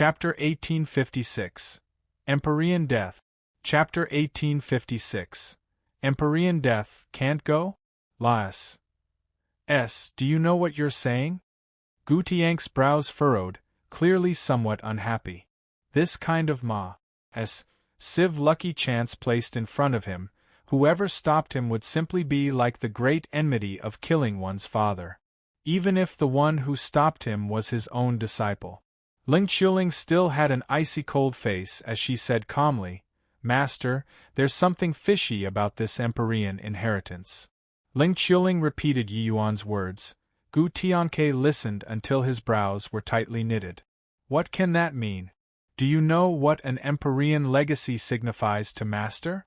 Chapter 1856. Empyrean Death. Chapter 1856. Empyrean Death can't go? Laius. Do you know what you're saying? Gutiank's brows furrowed, clearly somewhat unhappy. This kind of civ lucky chance placed in front of him, whoever stopped him would simply be like the great enmity of killing one's father. Even if the one who stopped him was his own disciple. Ling Qiuling still had an icy cold face as she said calmly, "Master, there's something fishy about this Empyrean inheritance." Ling Qiuling repeated Yi Yuan's words. Gu Tianke listened until his brows were tightly knitted. "What can that mean? Do you know what an Empyrean legacy signifies to Master?"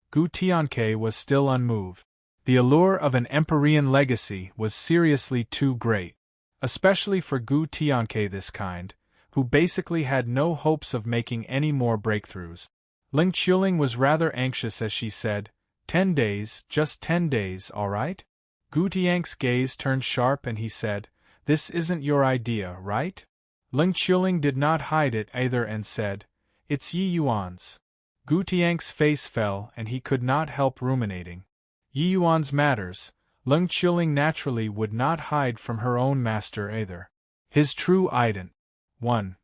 Gu Tianke was still unmoved. The allure of an Empyrean legacy was seriously too great. Especially for Gu Tianke this kind, who basically had no hopes of making any more breakthroughs. Ling Qiuling was rather anxious as she said, 10 days, just 10 days, all right? Gutiank's gaze turned sharp and he said, "This isn't your idea, right?" Ling Qiuling did not hide it either and said, "It's Yi Yuan's." Gutiank's face fell and he could not help ruminating. Yi Yuan's matters, Ling Qiuling naturally would not hide from her own master either. His true ident. 1.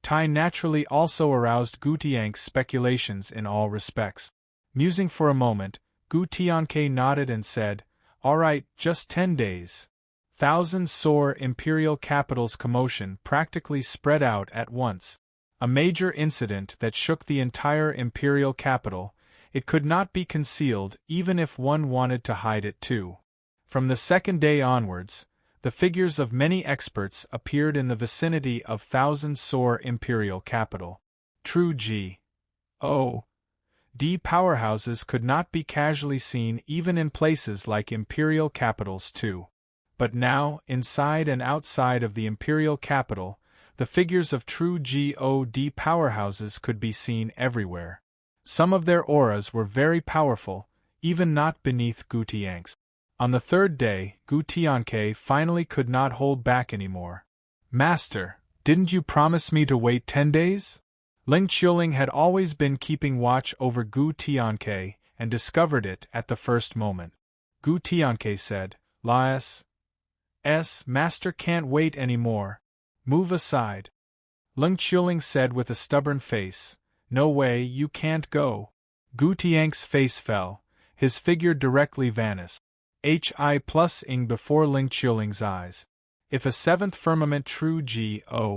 Tai naturally also aroused Gutiank's speculations in all respects. Musing for a moment, Gu Tianke nodded and said, "All right, just 10 days. Thousand sore imperial capital's commotion practically spread out at once. A major incident that shook the entire imperial capital. It could not be concealed even if one wanted to hide it too. From the second day onwards, the figures of many experts appeared in the vicinity of thousand sore imperial capital. True G.O.D. powerhouses could not be casually seen even in places like imperial capitals too. But now, inside and outside of the imperial capital, the figures of true God powerhouses could be seen everywhere. Some of their auras were very powerful, even not beneath Gutiank's. On the third day, Gu Tianke finally could not hold back anymore. "Master, didn't you promise me to wait 10 days? Ling Qiuling had always been keeping watch over Gu Tianke and discovered it at the first moment. Gu Tianke said, "Laius, Master can't wait anymore. Move aside." Ling Qiuling said with a stubborn face, "No way, you can't go." Gu Tiank's face fell, his figure directly vanished. Hi+ing before Ling Qiuling's eyes. If a seventh firmament true God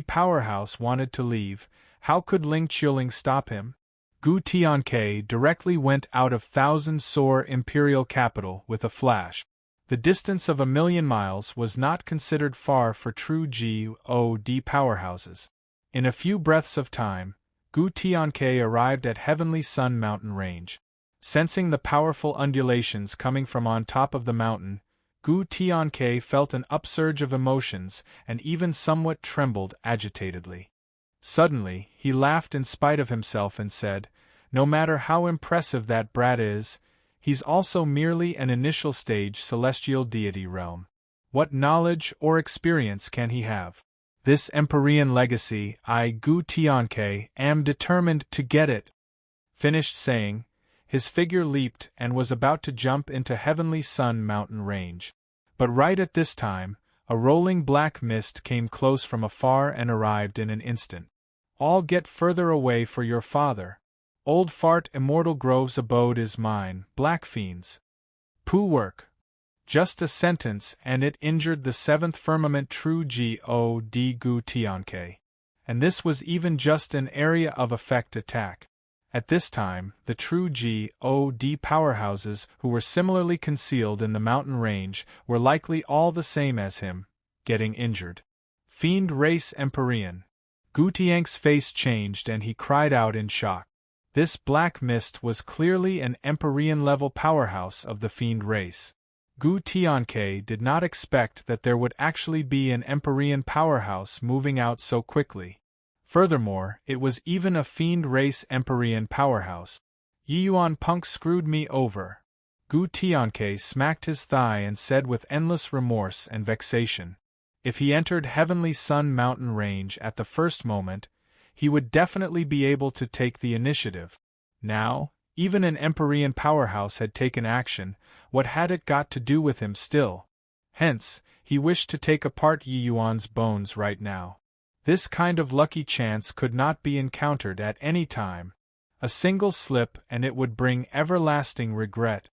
powerhouse wanted to leave, how could Ling Qiuling stop him? Gu Tianke directly went out of thousand sore imperial capital with a flash. The distance of 1,000,000 miles was not considered far for true God powerhouses. In a few breaths of time, Gu Tianke arrived at Heavenly Sun mountain range. Sensing the powerful undulations coming from on top of the mountain, Gu Tianke felt an upsurge of emotions and even somewhat trembled agitatedly. Suddenly, he laughed in spite of himself and said, "No matter how impressive that brat is, he's also merely an initial stage celestial deity realm. What knowledge or experience can he have? This Empyrean legacy, Gu Tianke, am determined to get it." Finished saying, his figure leaped and was about to jump into Heavenly Sun mountain range. But right at this time, a rolling black mist came close from afar and arrived in an instant. "All get further away for your father. Old fart immortal grove's abode is mine, black fiends." Pooh work. Just a sentence and it injured the seventh firmament true God Gu Tianke. And this was even just an area of effect attack. At this time, the true God powerhouses who were similarly concealed in the mountain range were likely all the same as him, getting injured. Fiend race Empyrean. Gutiank's face changed and he cried out in shock. This black mist was clearly an Empyrean-level powerhouse of the fiend race. Gu Tianke did not expect that there would actually be an Empyrean powerhouse moving out so quickly. Furthermore, it was even a fiend race Empyrean powerhouse. "Yi Yuan punk screwed me over." Gu Tianke smacked his thigh and said with endless remorse and vexation. If he entered Heavenly Sun mountain range at the first moment, he would definitely be able to take the initiative. Now, even an Empyrean powerhouse had taken action. What had it got to do with him still? Hence, he wished to take apart Yi Yuan's bones right now. This kind of lucky chance could not be encountered at any time. A single slip and it would bring everlasting regret.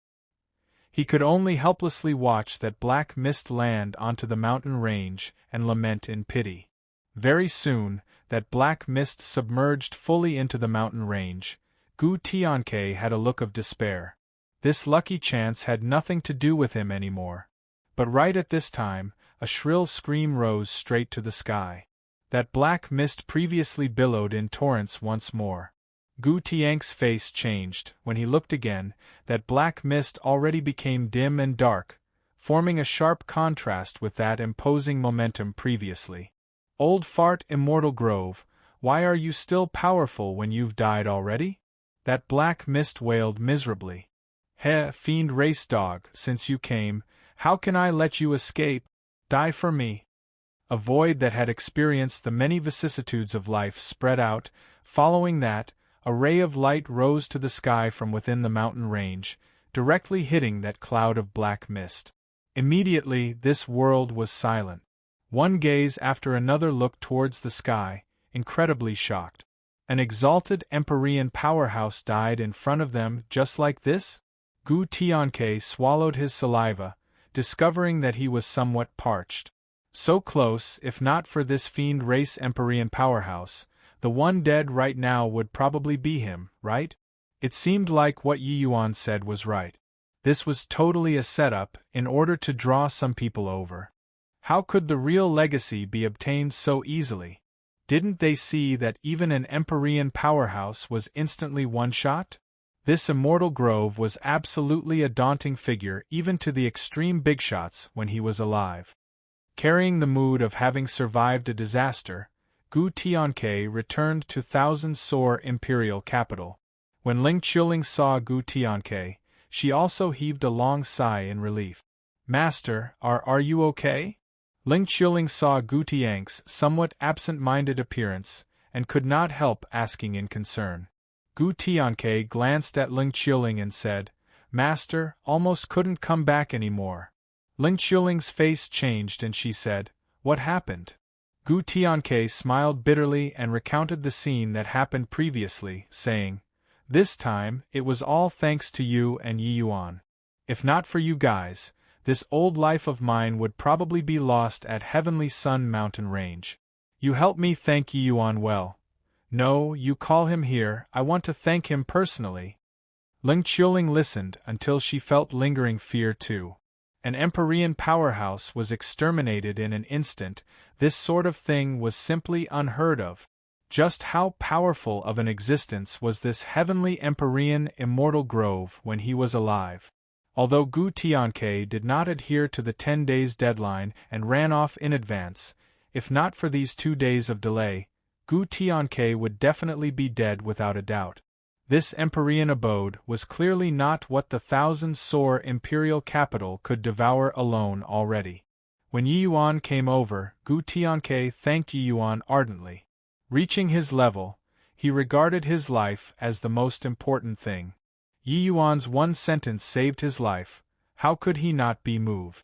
He could only helplessly watch that black mist land onto the mountain range and lament in pity. Very soon, that black mist submerged fully into the mountain range. Gu Tianke had a look of despair. This lucky chance had nothing to do with him anymore. But right at this time, a shrill scream rose straight to the sky. That black mist previously billowed in torrents once more. Gu Tianke's face changed. When he looked again, that black mist already became dim and dark, forming a sharp contrast with that imposing momentum previously. Old fart Immortal Grove, why are you still powerful when you've died already? That black mist wailed miserably. Heh, fiend race dog, since you came, how can I let you escape? Die for me. A void that had experienced the many vicissitudes of life spread out. Following that, a ray of light rose to the sky from within the mountain range, directly hitting that cloud of black mist. Immediately, this world was silent. One gaze after another looked towards the sky, incredibly shocked. An exalted Empyrean powerhouse died in front of them just like this? Gu Tianke swallowed his saliva, discovering that he was somewhat parched. So close, if not for this fiend race Empyrean powerhouse, the one dead right now would probably be him, right? It seemed like what Yi Yuan said was right. This was totally a setup in order to draw some people over. How could the real legacy be obtained so easily? Didn't they see that even an Empyrean powerhouse was instantly one-shot? This Immortal Grove was absolutely a daunting figure even to the extreme big shots when he was alive. Carrying the mood of having survived a disaster, Gu Tianke returned to Thousand Sore Imperial capital. When Ling Qiuling saw Gu Tianke, she also heaved a long sigh in relief. Master, are you okay? Ling Qiuling saw Gu Tianke's somewhat absent-minded appearance, and could not help asking in concern. Gu Tianke glanced at Ling Qiuling and said, Master, almost couldn't come back anymore. Ling Qiuling's face changed and she said, What happened? Gu Tianke smiled bitterly and recounted the scene that happened previously, saying, This time, it was all thanks to you and Yi Yuan. If not for you guys, this old life of mine would probably be lost at Heavenly Sun mountain range. You helped me thank Yi Yuan well. No, you call him here, I want to thank him personally. Ling Qiuling listened until she felt lingering fear too. An Empyrean powerhouse was exterminated in an instant. This sort of thing was simply unheard of. Just how powerful of an existence was this heavenly Empyrean Immortal Grove when he was alive? Although Gu Tianke did not adhere to the 10 days deadline and ran off in advance, if not for these 2 days of delay, Gu Tianke would definitely be dead without a doubt. This Empyrean abode was clearly not what the Thousand Sore Imperial capital could devour alone already. When Yi Yuan came over, Gu Tianke thanked Yi Yuan ardently. Reaching his level, he regarded his life as the most important thing. Yi Yuan's one sentence saved his life, how could he not be moved?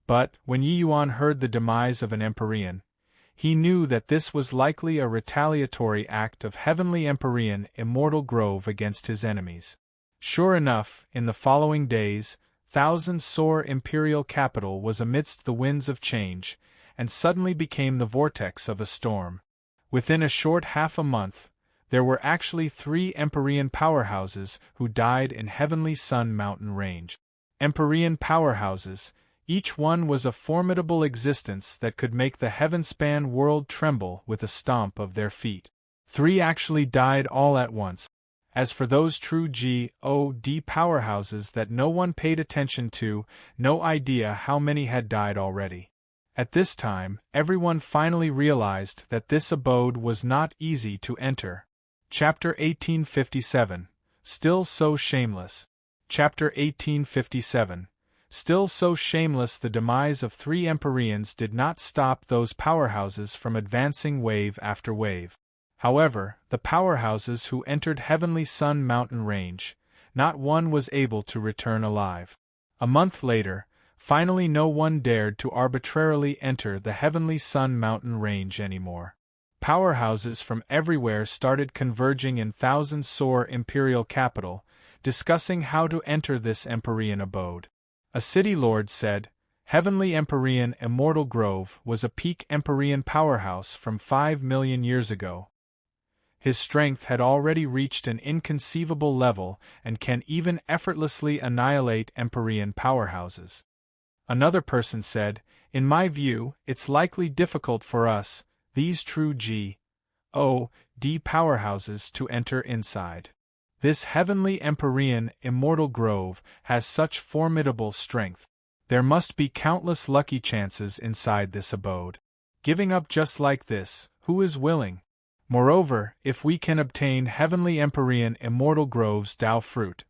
But, when Yi Yuan heard the demise of an Empyrean, he knew that this was likely a retaliatory act of Heavenly Empyrean Immortal Grove against his enemies. Sure enough, in the following days, Thousand Sore Imperial capital was amidst the winds of change, and suddenly became the vortex of a storm. Within a short half a month, there were actually 3 Empyrean powerhouses who died in Heavenly Sun mountain range. Empyrean powerhouses, each one was a formidable existence that could make the heaven-span world tremble with a stomp of their feet. 3 actually died all at once. As for those true God powerhouses that no one paid attention to, no idea how many had died already. At this time, everyone finally realized that this abode was not easy to enter. Chapter 1857. Still so shameless. Chapter 1857. Still so shameless, the demise of 3 Empyreans did not stop those powerhouses from advancing wave after wave. However, the powerhouses who entered Heavenly Sun mountain range, not one was able to return alive. A month later, finally no one dared to arbitrarily enter the Heavenly Sun mountain range anymore. Powerhouses from everywhere started converging in thousand-soar imperial capital, discussing how to enter this Empyrean abode. A city lord said, Heavenly Empyrean Immortal Grove was a peak Empyrean powerhouse from 5 million years ago. His strength had already reached an inconceivable level and can even effortlessly annihilate Empyrean powerhouses. Another person said, in my view, it's likely difficult for us, these true G.O.D. powerhouses, to enter inside. This Heavenly Empyrean Immortal Grove has such formidable strength. There must be countless lucky chances inside this abode. Giving up just like this, who is willing? Moreover, if we can obtain Heavenly Empyrean Immortal Grove's Tao fruit.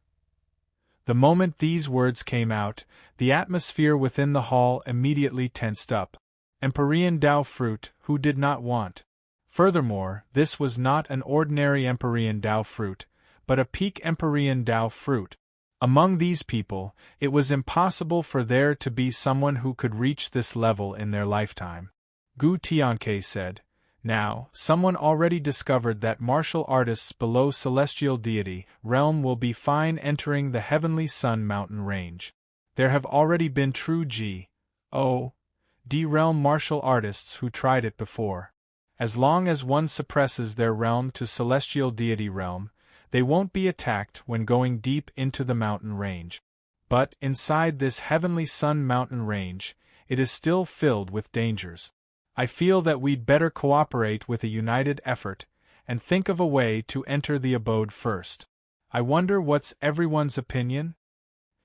The moment these words came out, the atmosphere within the hall immediately tensed up. Empyrean Tao fruit, who did not want? Furthermore, this was not an ordinary Empyrean Tao fruit, but a peak Empyrean Tao fruit. Among these people, it was impossible for there to be someone who could reach this level in their lifetime. Gu Tianke said, now, someone already discovered that martial artists below celestial deity realm will be fine entering the Heavenly Sun mountain range. There have already been true G.O.D. realm martial artists who tried it before. As long as one suppresses their realm to celestial deity realm, they won't be attacked when going deep into the mountain range. But inside this Heavenly Sun mountain range, it is still filled with dangers. I feel that we'd better cooperate with a united effort, and think of a way to enter the abode first. I wonder what's everyone's opinion?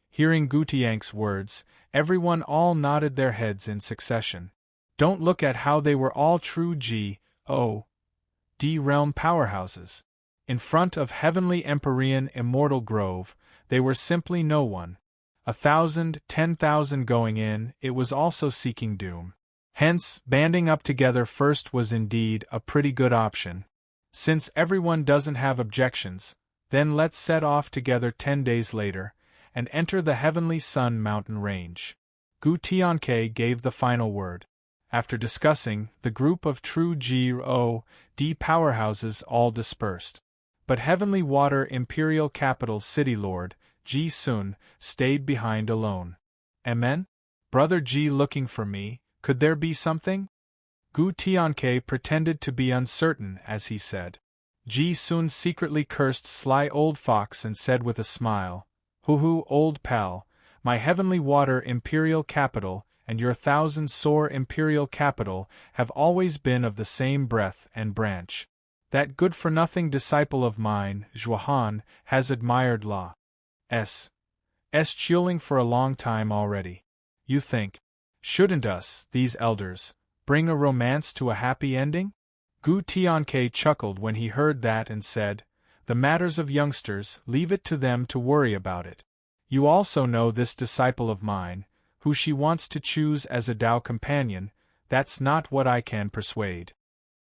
Hearing Gutiank's words, everyone all nodded their heads in succession. Don't look at how they were all true G.O.D. realm powerhouses. In front of Heavenly Empyrean Immortal Grove, they were simply no one. 1,000, 10,000 going in, it was also seeking doom. Hence, banding up together first was indeed a pretty good option. Since everyone doesn't have objections, then let's set off together 10 days later, and enter the Heavenly Sun mountain range. Gu Tianke gave the final word. After discussing, the group of true G.O.D. powerhouses all dispersed. But Heavenly Water Imperial Capital's City Lord, Ji Sun, stayed behind alone. Amen? Brother Ji looking for me? Could there be something? Gu Tianke pretended to be uncertain as he said. Ji Sun secretly cursed sly old fox and said with a smile, Hoo-hoo, old pal, my Heavenly Water Imperial Capital and your 1,000-soar Imperial Capital have always been of the same breath and branch. That good-for-nothing disciple of mine, Zhuohan, has admired La's Chuling for a long time already. You think, shouldn't us, these elders, bring a romance to a happy ending? Gu Tianke chuckled when he heard that and said, the matters of youngsters, leave it to them to worry about it. You also know this disciple of mine, who she wants to choose as a Tao companion, that's not what I can persuade.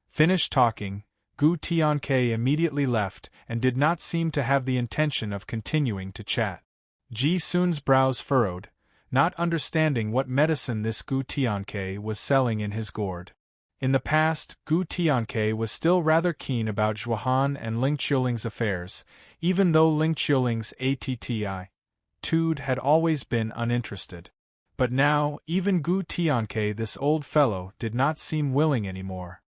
Finished talking, Gu Tianke immediately left and did not seem to have the intention of continuing to chat. Ji Sun's brows furrowed, not understanding what medicine this Gu Tianke was selling in his gourd. In the past, Gu Tianke was still rather keen about Zhuohan and Ling Qiuling's affairs, even though Ling Qiuling's attitude had always been uninterested. But now, even Gu Tianke, this old fellow, did not seem willing anymore.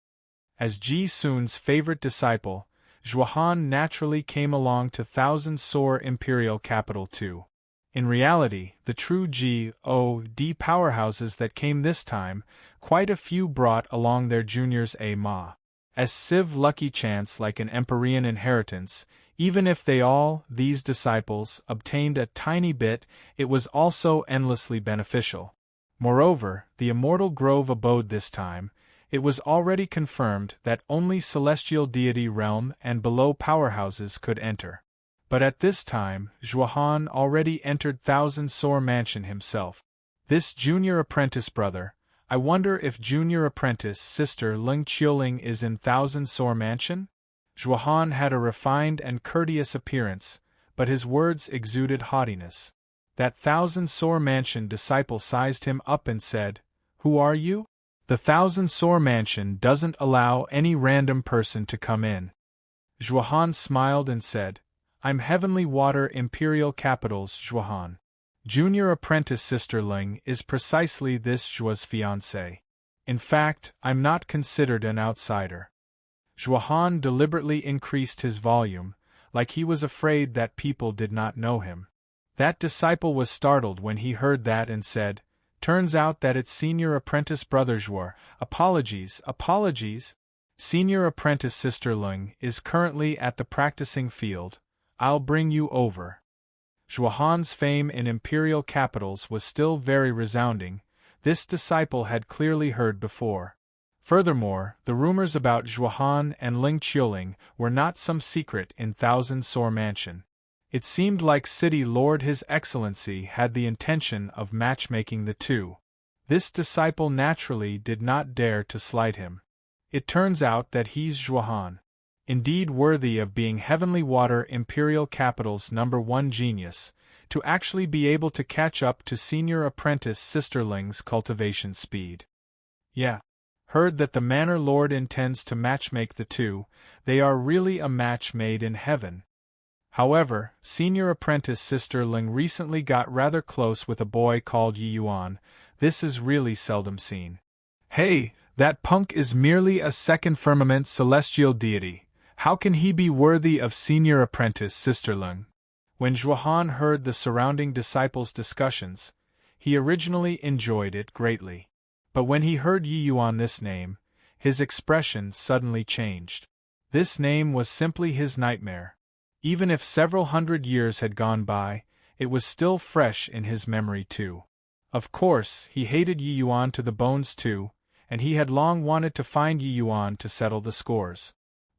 As Ji Sun's favorite disciple, Zhuohan naturally came along to 1,000-soar Imperial Capital too. In reality, the true G.O.D. powerhouses that came this time, quite a few brought along their juniors as civ lucky chance like an Empyrean inheritance. Even if these disciples, obtained a tiny bit, it was also endlessly beneficial. Moreover, the Immortal Grove abode this time, it was already confirmed that only celestial deity realm and below powerhouses could enter. But at this time, Zhuohan already entered Thousand Sore Mansion himself. This junior apprentice brother, I wonder if junior apprentice sister Ling Qiuling is in Thousand Sore Mansion? Zhuohan had a refined and courteous appearance, but his words exuded haughtiness. That Thousand Sore Mansion disciple sized him up and said, "Who are you?" "The Thousand Sore Mansion doesn't allow any random person to come in." Zhuohan smiled and said, "I'm Heavenly Water Imperial Capital's Zhuohan. Junior apprentice sister Ling is precisely this Zhuo's fiancé. In fact, I'm not considered an outsider." Zhuohan deliberately increased his volume, like he was afraid that people did not know him. That disciple was startled when he heard that and said, "Turns out that it's senior apprentice brother Zhuo. Apologies. Senior apprentice sister Ling is currently at the practicing field. I'll bring you over." Zhuohan's fame in imperial capitals was still very resounding. This disciple had clearly heard before. Furthermore, the rumors about Zhuohan and Ling Qiuling were not some secret in Thousand Sore Mansion. It seemed like City Lord His Excellency had the intention of matchmaking the two. This disciple naturally did not dare to slight him. It turns out that he's Zhuohan. Indeed worthy of being Heavenly Water Imperial Capital's #1 genius, to actually be able to catch up to senior apprentice sisterling's cultivation speed. Yeah. Heard that the Manor Lord intends to matchmake the two. They are really a match made in heaven. However, senior apprentice sister Ling recently got rather close with a boy called Yi Yuan. This is really seldom seen. Hey, that punk is merely a second firmament celestial deity. How can he be worthy of senior apprentice sister Ling? When Zhuohan heard the surrounding disciples' discussions, he originally enjoyed it greatly. But when he heard Yi Yuan this name, his expression suddenly changed. This name was simply his nightmare. Even if several hundred years had gone by, it was still fresh in his memory too. Of course, he hated Yi Yuan to the bones too, and he had long wanted to find Yi Yuan to settle the scores.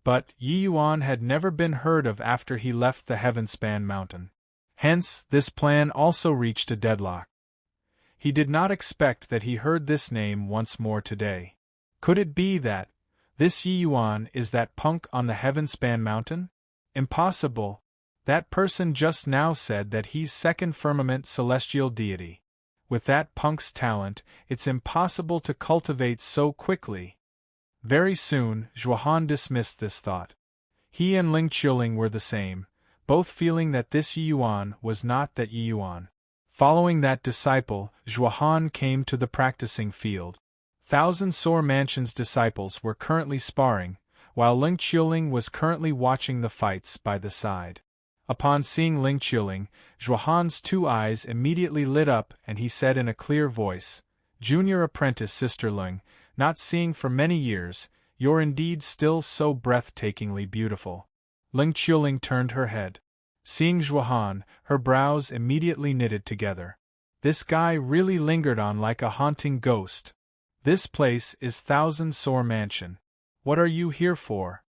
But Yi Yuan had never been heard of after he left the Heavenspan Mountain. Hence, this plan also reached a deadlock. He did not expect that he heard this name once more today. Could it be that this Yi Yuan is that punk on the Heavenspan Mountain? Impossible. That person just now said that he's second firmament celestial deity. With that punk's talent, it's impossible to cultivate so quickly. Very soon, Zhuohan dismissed this thought. He and Ling Qiuling were the same, both feeling that this Yi Yuan was not that Yi Yuan. Following that disciple, Zhuohan came to the practicing field. Thousand Sore Mansion's disciples were currently sparring, while Ling Qiuling was currently watching the fights by the side. Upon seeing Ling Qiuling, Zhuohan's two eyes immediately lit up and he said in a clear voice, "Junior apprentice sister Ling, not seeing for many years, you're indeed still so breathtakingly beautiful." Ling Qiuling turned her head. Seeing Zhuohan, her brows immediately knitted together. This guy really lingered on like a haunting ghost. "This place is Thousand Sore Mansion. What are you here for?"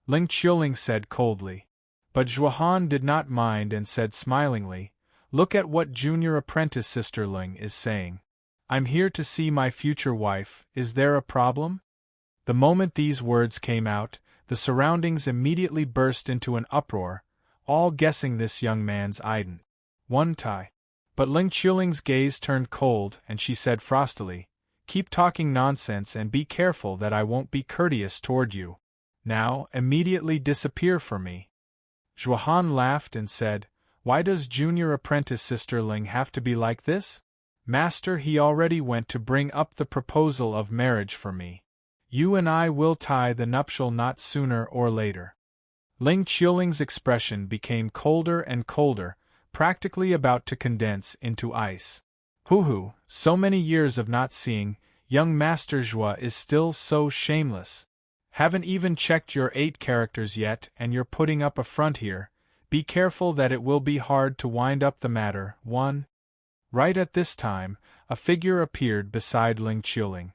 Ling Qiuling said coldly. But Zhuohan did not mind and said smilingly, "Look at what junior apprentice sister Ling is saying. I'm here to see my future wife. Is there a problem?" The moment these words came out, the surroundings immediately burst into an uproar, all guessing this young man's ident. One tie. But Ling Qiuling's gaze turned cold and she said frostily, "Keep talking nonsense and be careful that I won't be courteous toward you. Now, immediately disappear for me." Zhuohan laughed and said, "Why does junior apprentice sister Ling have to be like this? Master, he already went to bring up the proposal of marriage for me. You and I will tie the nuptial knot sooner or later." Ling Qiuling's expression became colder and colder, practically about to condense into ice. "Hoo, so many years of not seeing, young Master Zhuo is still so shameless. Haven't even checked your 8 characters yet and you're putting up a front here. Be careful that it will be hard to wind up the matter." Right at this time, a figure appeared beside Ling Qiuling.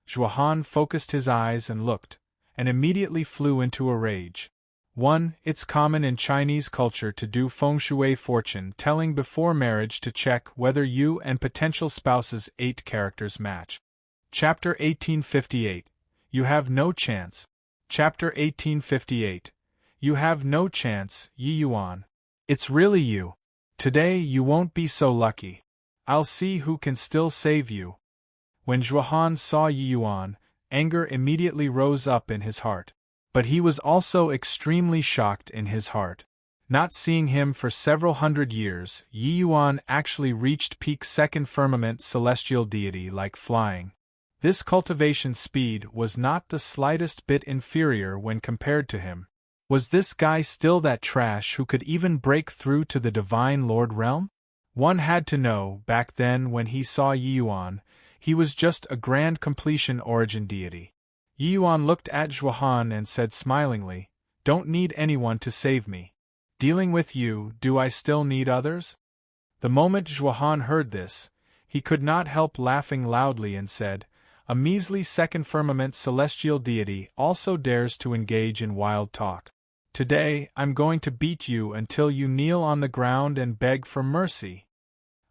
Zhuohan focused his eyes and looked, and immediately flew into a rage. 1. It's common in Chinese culture to do feng shui fortune telling before marriage to check whether you and potential spouse's 8 characters match. Chapter 1858. You have no chance. Chapter 1858. You have no chance, Yi Yuan. It's really you. Today you won't be so lucky. I'll see who can still save you. When Zhuohan saw Yi Yuan, anger immediately rose up in his heart. But he was also extremely shocked in his heart. Not seeing him for several hundred years, Yi Yuan actually reached peak second firmament celestial deity like flying. This cultivation speed was not the slightest bit inferior when compared to him. Was this guy still that trash who could even break through to the Divine Lord realm? One had to know, back then when he saw Yi Yuan, he was just a grand completion origin deity. Yi Yuan looked at Zhuohan and said smilingly, "Don't need anyone to save me. Dealing with you, do I still need others?" The moment Zhuohan heard this, he could not help laughing loudly and said, "A measly second firmament celestial deity also dares to engage in wild talk. Today, I'm going to beat you until you kneel on the ground and beg for mercy."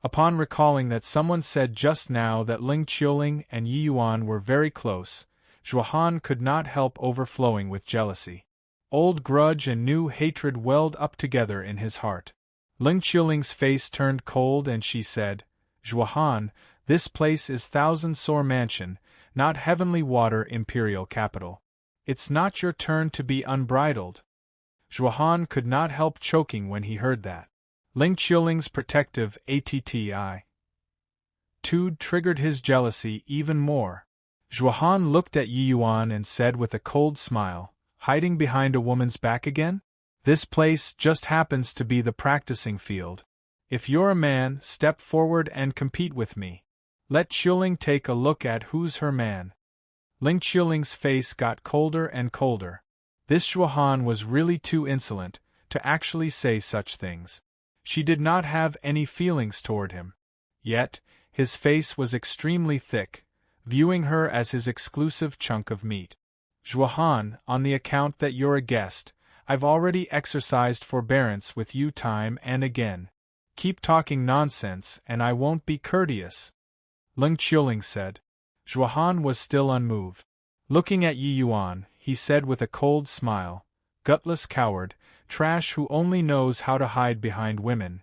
Upon recalling that someone said just now that Ling Qiuling and Yi Yuan were very close, Zhuohan could not help overflowing with jealousy. Old grudge and new hatred welled up together in his heart. Ling Qiuling's face turned cold and she said, "Zhuohan, this place is Thousand Sore Mansion, not Heavenly Water Imperial Capital. It's not your turn to be unbridled." Zhuohan could not help choking when he heard that. Ling Qiuling's protective attitude triggered his jealousy even more. Zhuohan looked at Yi Yuan and said with a cold smile, "Hiding behind a woman's back again? This place just happens to be the practicing field. If you're a man, step forward and compete with me. Let Qiuling take a look at who's her man." Ling Qiuling's face got colder and colder. This Zhuohan was really too insolent to actually say such things. She did not have any feelings toward him. Yet, his face was extremely thick, viewing her as his exclusive chunk of meat. "Zhuohan, on the account that you're a guest, I've already exercised forbearance with you time and again. Keep talking nonsense and I won't be courteous," Ling Qiuling said. Zhuohan was still unmoved. Looking at Yi Yuan, he said with a cold smile, "Gutless coward, trash who only knows how to hide behind women."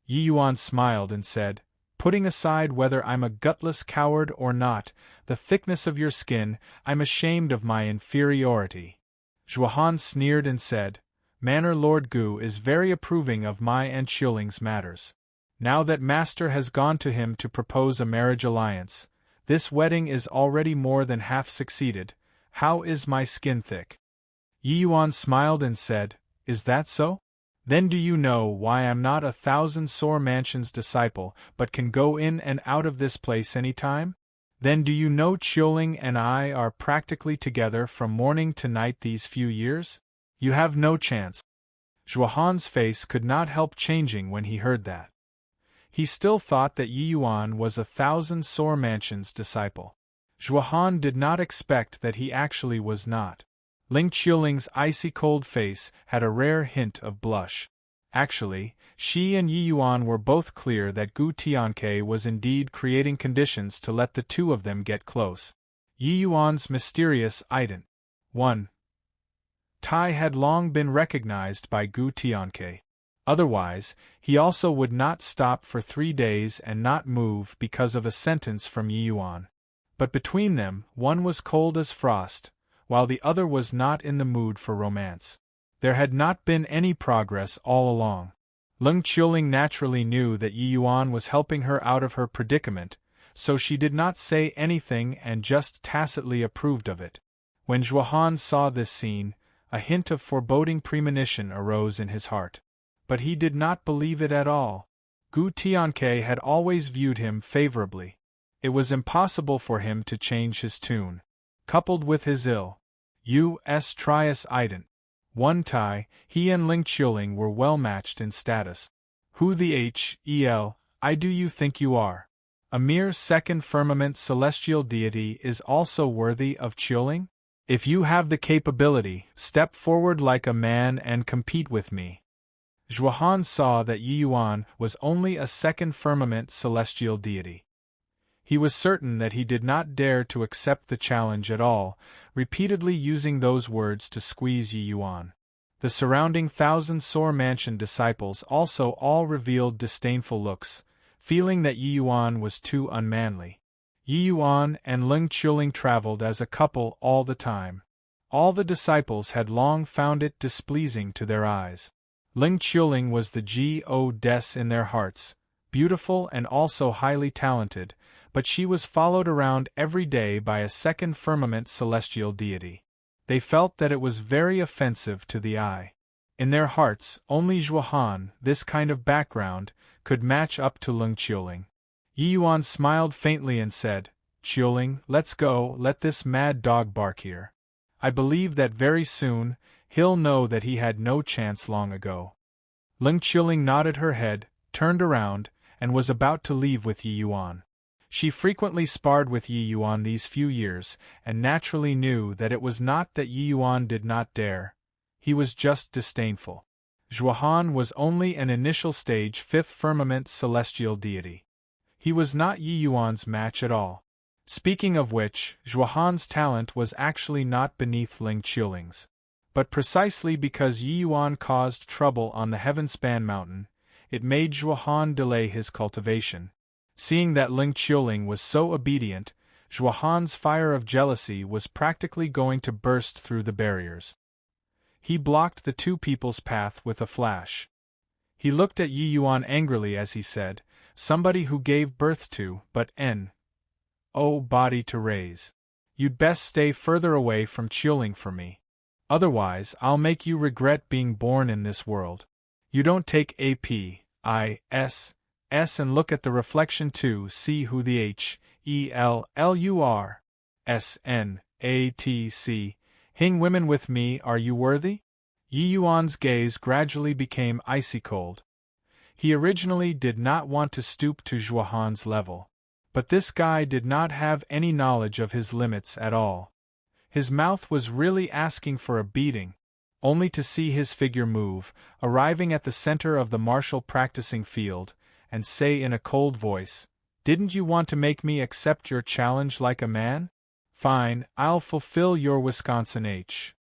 Yi Yuan smiled and said, "Putting aside whether I'm a gutless coward or not, the thickness of your skin, I'm ashamed of my inferiority." Zhuohan sneered and said, "Manor Lord Gu is very approving of my and Qiuling's matters. Now that Master has gone to him to propose a marriage alliance, this wedding is already more than half succeeded. How is my skin thick?" Yi Yuan smiled and said, "Is that so? Then do you know why I'm not a Thousand Sore Mansion's disciple but can go in and out of this place any time? Then do you know Qiuling and I are practically together from morning to night these few years? You have no chance." Zhuohan's face could not help changing when he heard that. He still thought that Yi Yuan was a Thousand Sore Mansion's disciple. Zhuohan did not expect that he actually was not. Ling Qiuling's icy cold face had a rare hint of blush. Actually, she and Yi Yuan were both clear that Gu Tianke was indeed creating conditions to let the two of them get close. Yi Yuan's mysterious ident. 1. Tai had long been recognized by Gu Tianke. Otherwise, he also would not stop for 3 days and not move because of a sentence from Yi Yuan. But between them, one was cold as frost, while the other was not in the mood for romance. There had not been any progress all along. Ling Qiuling naturally knew that Yi Yuan was helping her out of her predicament, so she did not say anything and just tacitly approved of it. When Zhuohan saw this scene, a hint of foreboding premonition arose in his heart. But he did not believe it at all. Gu Tianke had always viewed him favorably. It was impossible for him to change his tune. Coupled with his U.S. Trias ident. 1 Tai, he and Ling Qiuling were well matched in status. Who the hell do you think you are? A mere second firmament celestial deity is also worthy of Qiuling? If you have the capability, step forward like a man and compete with me. Zhuohan saw that Yi Yuan was only a second firmament celestial deity. He was certain that he did not dare to accept the challenge at all, repeatedly using those words to squeeze Yi Yuan. The surrounding 1,000 Soar Mansion disciples also all revealed disdainful looks, feeling that Yi Yuan was too unmanly. Yi Yuan and Ling Chuling traveled as a couple all the time. All the disciples had long found it displeasing to their eyes. Ling Chuling was the goddess in their hearts, beautiful and also highly talented, but she was followed around every day by a second firmament celestial deity. They felt that it was very offensive to the eye. In their hearts, only Zhuohan, this kind of background, could match up to Ling Chuling. Yi Yuan smiled faintly and said, "Chuling, let's go, let this mad dog bark here. I believe that very soon, he'll know that he had no chance long ago." Ling Chuling nodded her head, turned around, and was about to leave with Yi Yuan. She frequently sparred with Yi Yuan these few years, and naturally knew that it was not that Yi Yuan did not dare. He was just disdainful. Zhuohan was only an initial stage 5th firmament celestial deity. He was not Yi Yuan's match at all. Speaking of which, Zhuohan's talent was actually not beneath Ling Chuling's. But precisely because Yi Yuan caused trouble on the Heavenspan Mountain, it made Zhuohan delay his cultivation. Seeing that Ling Chuling was so obedient, Zhuohan's fire of jealousy was practically going to burst through the barriers. He blocked the two people's path with a flash. He looked at Yi Yuan angrily as he said, "Somebody who gave birth to, but body to raise. You'd best stay further away from Chuling for me. Otherwise, I'll make you regret being born in this world. You don't take APIS and look at the reflection to see who the HELLURSNATC Hing women with me, are you worthy?" Yi Yuan's gaze gradually became icy cold. He originally did not want to stoop to Zhuohan's level. But this guy did not have any knowledge of his limits at all. His mouth was really asking for a beating, only to see his figure move, arriving at the center of the martial practicing field, and say in a cold voice, "Didn't you want to make me accept your challenge like a man? Fine, I'll fulfill your Wisconsin H."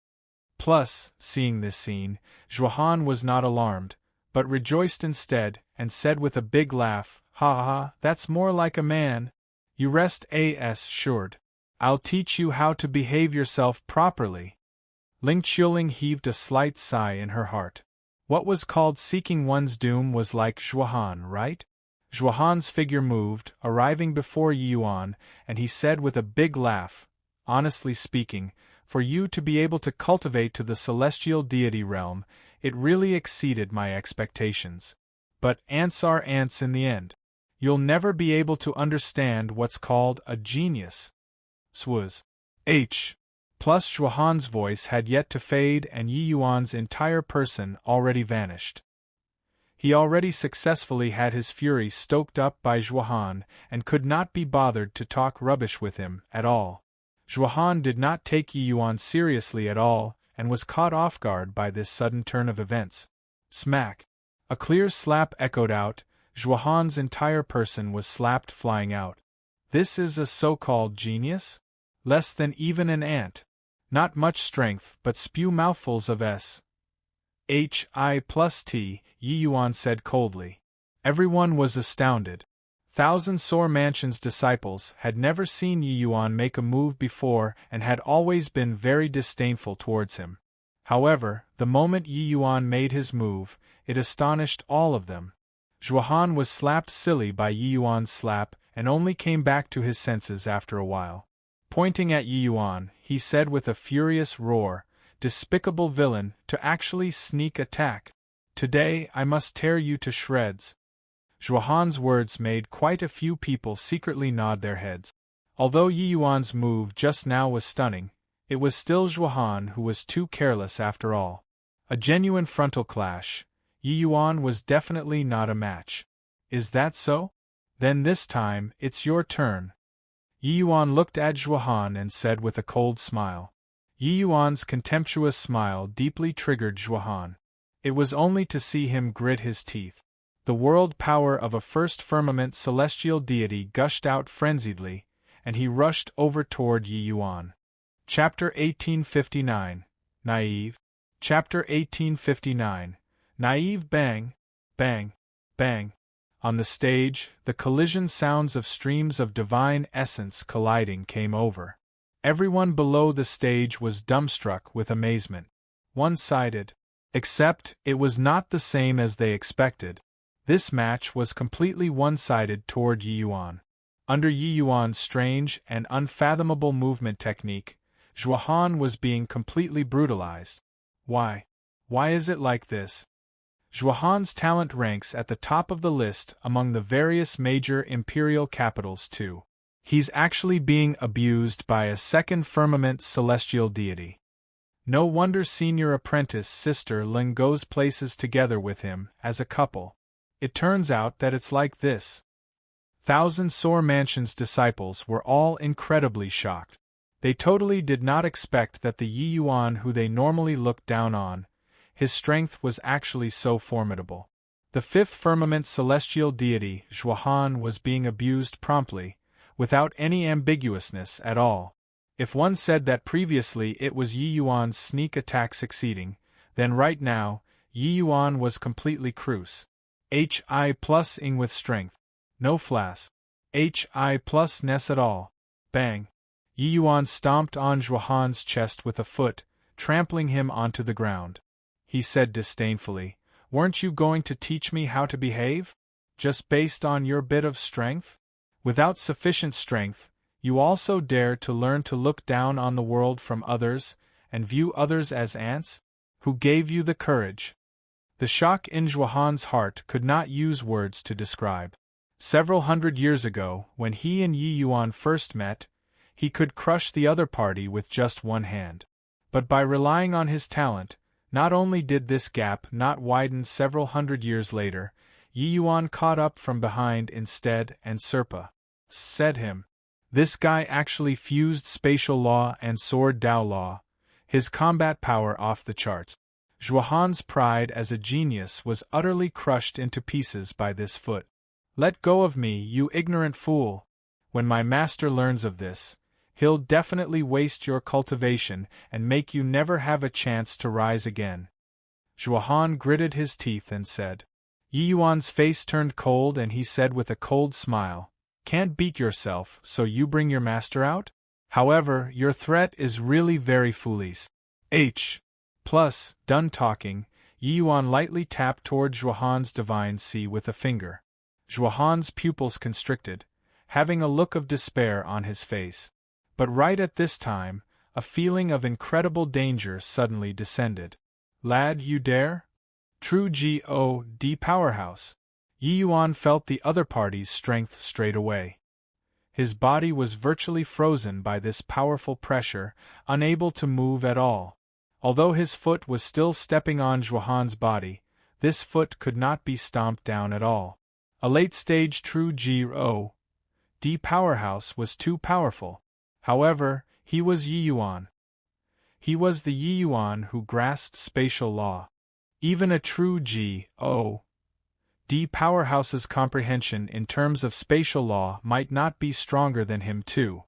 Plus, seeing this scene, Zhuohan was not alarmed, but rejoiced instead, and said with a big laugh, "Ha ha, that's more like a man. You rest assured. I'll teach you how to behave yourself properly." Ling Chuling heaved a slight sigh in her heart. What was called seeking one's doom was like Zhuohan, right? Zhuohan's figure moved, arriving before Yi Yuan, and he said with a big laugh, "Honestly speaking, for you to be able to cultivate to the celestial deity realm, it really exceeded my expectations. But ants are ants in the end. You'll never be able to understand what's called a genius." Swaz. Plus Zhuohan's voice had yet to fade and Yi Yuan's entire person already vanished. He already successfully had his fury stoked up by Zhuohan and could not be bothered to talk rubbish with him at all. Zhuohan did not take Yi Yuan seriously at all and was caught off guard by this sudden turn of events. Smack! A clear slap echoed out. Zhuohan's entire person was slapped flying out. This is a so-called genius? Less than even an ant. Not much strength, but spew mouthfuls of SHI+T, Yi Yuan said coldly. Everyone was astounded. 1,000 Soar Mansion's disciples had never seen Yi Yuan make a move before and had always been very disdainful towards him. However, the moment Yi Yuan made his move, it astonished all of them. Zhuohan was slapped silly by Yi Yuan's slap and only came back to his senses after a while. Pointing at Yi Yuan, he said with a furious roar, "Despicable villain, to actually sneak attack! Today I must tear you to shreds." Zhuohan's words made quite a few people secretly nod their heads. Although Yi Yuan's move just now was stunning, it was still Zhuohan who was too careless after all. A genuine frontal clash. Yi Yuan was definitely not a match. Is that so? Then this time, it's your turn. Yi Yuan looked at Zhuohan and said with a cold smile. Yi Yuan's contemptuous smile deeply triggered Zhuohan. It was only to see him grit his teeth. The world power of a first firmament celestial deity gushed out frenziedly, and he rushed over toward Yi Yuan. Chapter 1859. Naive. Chapter 1859. Naive. Bang, bang, bang. On the stage, the collision sounds of streams of divine essence colliding came over. Everyone below the stage was dumbstruck with amazement. One-sided. Except, it was not the same as they expected. This match was completely one-sided toward Yi Yuan. Under Yi Yuan's strange and unfathomable movement technique, Zhuohan was being completely brutalized. Why? Why is it like this? Zhuohan's talent ranks at the top of the list among the various major imperial capitals too. He's actually being abused by a second firmament celestial deity. No wonder senior apprentice sister Ling goes places together with him as a couple. It turns out that it's like this. Thousand Soar Mansion's disciples were all incredibly shocked. They totally did not expect that the Yi Yuan who they normally looked down on, his strength was actually so formidable. The fifth firmament celestial deity, Zhuohan, was being abused promptly, without any ambiguousness at all. If one said that previously it was Yi Yuan's sneak attack succeeding, then right now, Yi Yuan was completely cruise. HI plus ing with strength. No flash. HI plus ness at all. Bang. Yi Yuan stomped on Zhuohan's chest with a foot, trampling him onto the ground. He said disdainfully, "Weren't you going to teach me how to behave? Just based on your bit of strength? Without sufficient strength, you also dare to learn to look down on the world from others, and view others as ants? Who gave you the courage?" The shock in Zhuohan's heart could not use words to describe. Several hundred years ago, when he and Yi Yuan first met, he could crush the other party with just one hand. But by relying on his talent, not only did this gap not widen several hundred years later, Yi Yuan caught up from behind instead and Serpa said him. This guy actually fused spatial law and sword Dao law, his combat power off the charts. Zhuohan's pride as a genius was utterly crushed into pieces by this foot. "Let go of me, you ignorant fool. When my master learns of this, he'll definitely waste your cultivation and make you never have a chance to rise again." Zhuohan gritted his teeth and said. Yi Yuan's face turned cold and he said with a cold smile, "Can't beat yourself, so you bring your master out? However, your threat is really very foolish." Plus, done talking, Yi Yuan lightly tapped toward Zhuohan's divine sea with a finger. Zhuohan's pupils constricted, having a look of despair on his face. But right at this time, a feeling of incredible danger suddenly descended. "Lad, you dare? True God powerhouse." Yi Yuan felt the other party's strength straight away. His body was virtually frozen by this powerful pressure, unable to move at all. Although his foot was still stepping on Zhuohan's body, this foot could not be stomped down at all. A late-stage true God powerhouse was too powerful. However, he was Yi Yuan. He was the Yi Yuan who grasped spatial law. Even a true God powerhouse's comprehension in terms of spatial law might not be stronger than him too.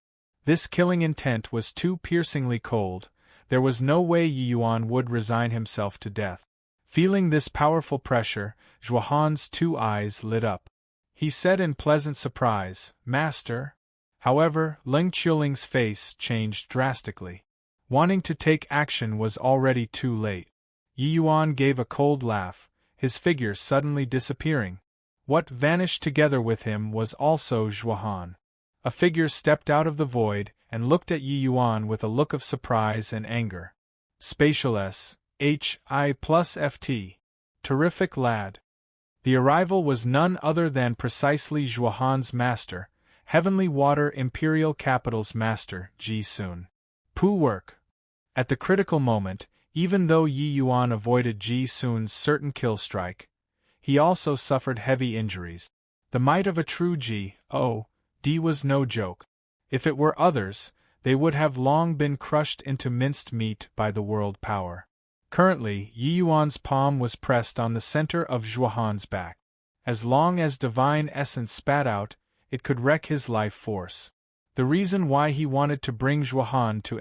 This killing intent was too piercingly cold. There was no way Yi Yuan would resign himself to death. Feeling this powerful pressure, Zhuohan's two eyes lit up. He said in pleasant surprise, "Master." However, Ling Quling's face changed drastically. Wanting to take action was already too late. Yi Yuan gave a cold laugh, his figure suddenly disappearing. What vanished together with him was also Zhuohan. A figure stepped out of the void and looked at Yi Yuan with a look of surprise and anger. "Spatial S, HI plus FT. Terrific lad." The arrival was none other than precisely Zhuohan's master, Heavenly Water Imperial Capital's master, Ji Sun. Poo work. At the critical moment, even though Yi Yuan avoided Ji Sun's certain kill strike, he also suffered heavy injuries. The might of a true God was no joke. If it were others, they would have long been crushed into minced meat by the world power. Currently, Yi Yuan's palm was pressed on the center of Zhuohan's back. As long as divine essence spat out, it could wreck his life force. The reason why he wanted to bring Zhuohan to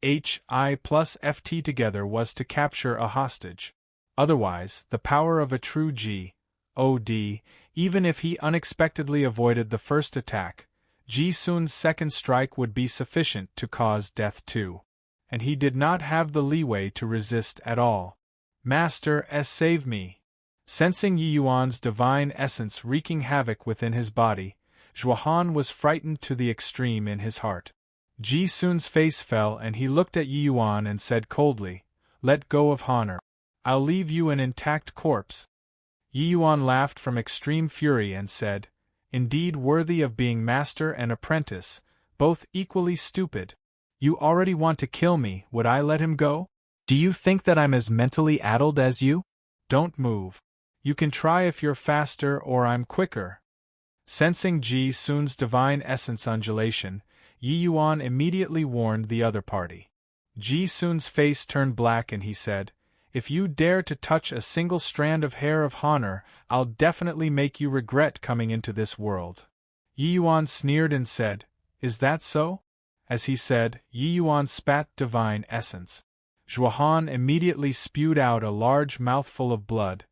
SHI plus FT together was to capture a hostage. Otherwise, the power of a true G.O.D., even if he unexpectedly avoided the first attack, Ji Sun's second strike would be sufficient to cause death too. And he did not have the leeway to resist at all. Master, save me! Sensing Yi Yuan's divine essence wreaking havoc within his body, Zhuohan was frightened to the extreme in his heart. Ji Sun's face fell and he looked at Yi Yuan and said coldly, "Let go of honor. I'll leave you an intact corpse." Yi Yuan laughed from extreme fury and said, "Indeed worthy of being master and apprentice, both equally stupid. You already want to kill me, would I let him go? Do you think that I'm as mentally addled as you? Don't move. You can try if you're faster or I'm quicker." Sensing Ji Sun's divine essence undulation, Yi Yuan immediately warned the other party. Ji Sun's face turned black and he said, "If you dare to touch a single strand of hair of honor, I'll definitely make you regret coming into this world." Yi Yuan sneered and said, "Is that so?" As he said, Yi Yuan spat divine essence. Zhuohan immediately spewed out a large mouthful of blood,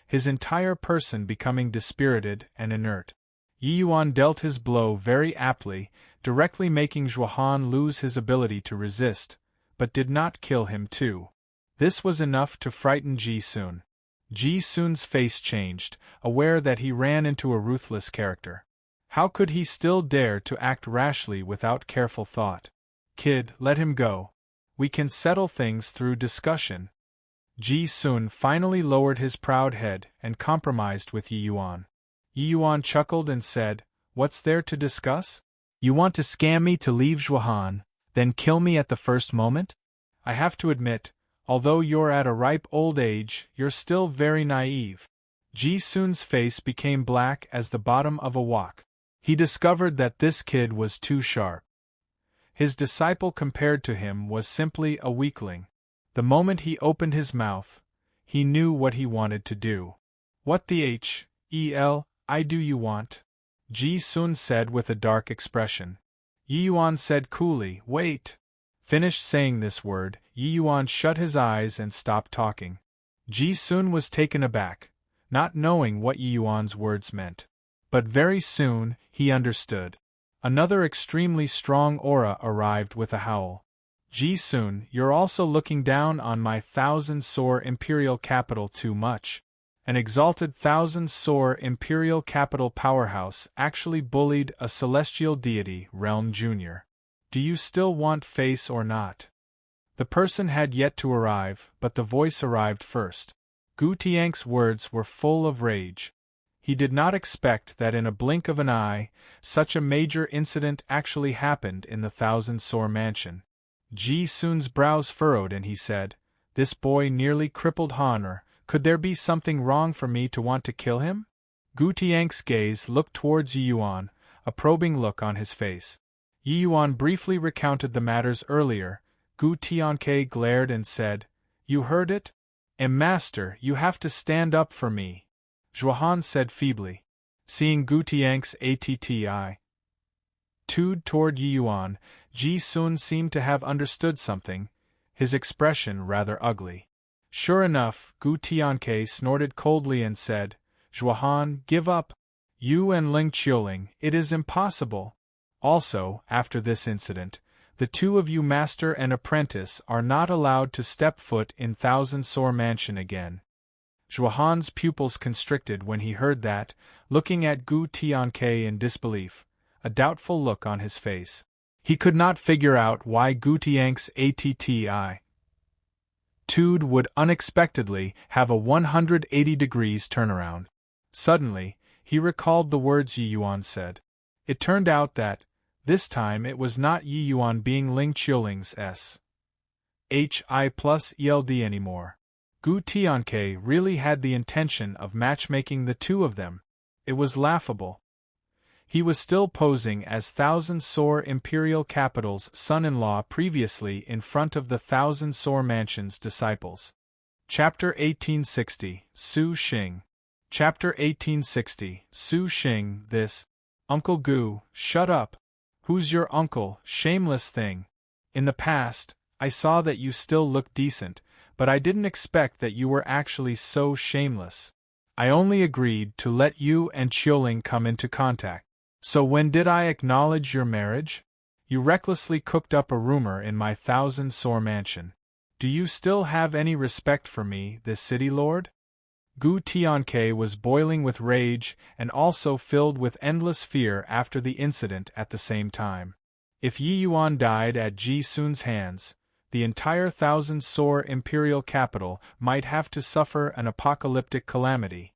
his entire person becoming dispirited and inert. Yi Yuan dealt his blow very aptly, directly making Zhuohan lose his ability to resist, but did not kill him too. This was enough to frighten Ji Sun. Ji Sun's face changed, aware that he ran into a ruthless character. How could he still dare to act rashly without careful thought? "Kid, let him go. We can settle things through discussion." Ji Sun finally lowered his proud head and compromised with Yi Yuan. Yi Yuan chuckled and said, "What's there to discuss? You want to scam me to leave Zhuohan, then kill me at the first moment? I have to admit, although you're at a ripe old age, you're still very naive." Ji Sun's face became black as the bottom of a wok. He discovered that this kid was too sharp. His disciple compared to him was simply a weakling. The moment he opened his mouth, he knew what he wanted to do. "What the hell do you want?" Ji Sun said with a dark expression. Yi Yuan said coolly, "Wait." Finished saying this word, Yi Yuan shut his eyes and stopped talking. Ji Sun was taken aback, not knowing what Yi Yuan's words meant. But very soon, he understood. Another extremely strong aura arrived with a howl. "Ji Sun, you're also looking down on my 1,000-sore imperial capital too much." An exalted 1,000-sore imperial capital powerhouse actually bullied a celestial deity realm junior. Do you still want face or not? The person had yet to arrive, but the voice arrived first. Gu Tian's words were full of rage. He did not expect that in a blink of an eye, such a major incident actually happened in the 1,000-sore mansion. Ji Sun's brows furrowed and he said, "This boy nearly crippled honor. Could there be something wrong for me to want to kill him?" Gu Tian's gaze looked towards Yi Yuan, a probing look on his face. Yi Yuan briefly recounted the matters earlier. Gu Tianke glared and said, "You heard it? Master, you have to stand up for me," Zhuohan said feebly. Seeing Gu Tian's attitude toward Yi Yuan, Ji Sun seemed to have understood something, his expression rather ugly. Sure enough, Gu Tianke snorted coldly and said, "Zhuohan, give up. You and Ling Qiuling, it is impossible. Also, after this incident, the two of you master and apprentice are not allowed to step foot in 1,000-sore mansion again." Zhuohan's pupils constricted when he heard that, looking at Gu Tianke in disbelief, a doubtful look on his face. He could not figure out why Gu Tian's attitude would unexpectedly have a 180 degrees turnaround. Suddenly, he recalled the words Yi Yuan said. It turned out that, this time it was not Yi Yuan being Ling Qiuling's SHI plus ELD anymore. Gu Tianke really had the intention of matchmaking the two of them. It was laughable. He was still posing as Thousand Sore Imperial Capital's son-in-law previously in front of the Thousand Sore Mansion's disciples. Chapter 1860, Su Xing. Chapter 1860, Su Xing. This. Uncle Gu, shut up. Who's your uncle, shameless thing? In the past, I saw that you still looked decent, but I didn't expect that you were actually so shameless. I only agreed to let you and Chioling come into contact. So when did I acknowledge your marriage? You recklessly cooked up a rumor in my Thousand Sore Mansion. Do you still have any respect for me, this city lord? Gu Tianke was boiling with rage and also filled with endless fear after the incident at the same time. If Yi Yuan died at Ji Sun's hands, the entire Thousand Sore Imperial Capital might have to suffer an apocalyptic calamity.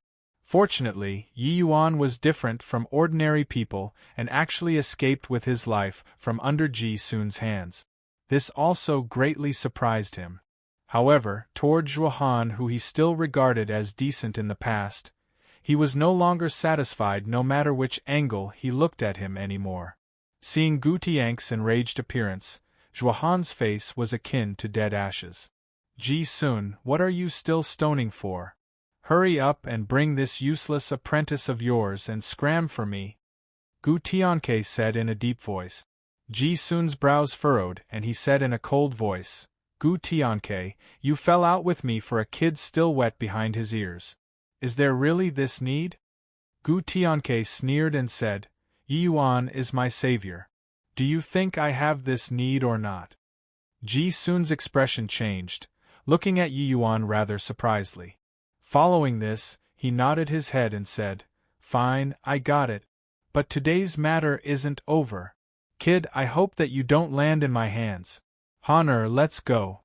Fortunately, Yi Yuan was different from ordinary people and actually escaped with his life from under Ji Sun's hands. This also greatly surprised him. However, toward Zhuohan, who he still regarded as decent in the past, he was no longer satisfied no matter which angle he looked at him anymore. Seeing Gu Tiank's enraged appearance, Zhuohan's face was akin to dead ashes. Ji Sun, what are you still stoning for? Hurry up and bring this useless apprentice of yours and scram for me. Gu Tianke said in a deep voice. Ji Sun's brows furrowed and he said in a cold voice, Gu Tianke, you fell out with me for a kid still wet behind his ears. Is there really this need? Gu Tianke sneered and said, Yi Yuan is my savior. Do you think I have this need or not? Ji Sun's expression changed, looking at Yi Yuan rather surprisedly. Following this, he nodded his head and said, Fine, I got it. But today's matter isn't over. Kid, I hope that you don't land in my hands. Honor, let's go.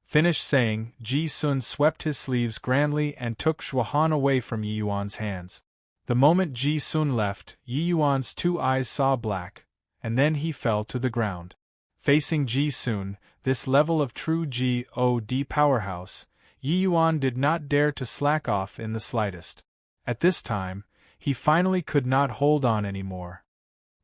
Finished saying, Ji Sun swept his sleeves grandly and took Zhuohan away from Yi Yuan's hands. The moment Ji Sun left, Yi Yuan's two eyes saw black, and then he fell to the ground. Facing Ji Sun, this level of true God powerhouse, Yi Yuan did not dare to slack off in the slightest. At this time, he finally could not hold on anymore.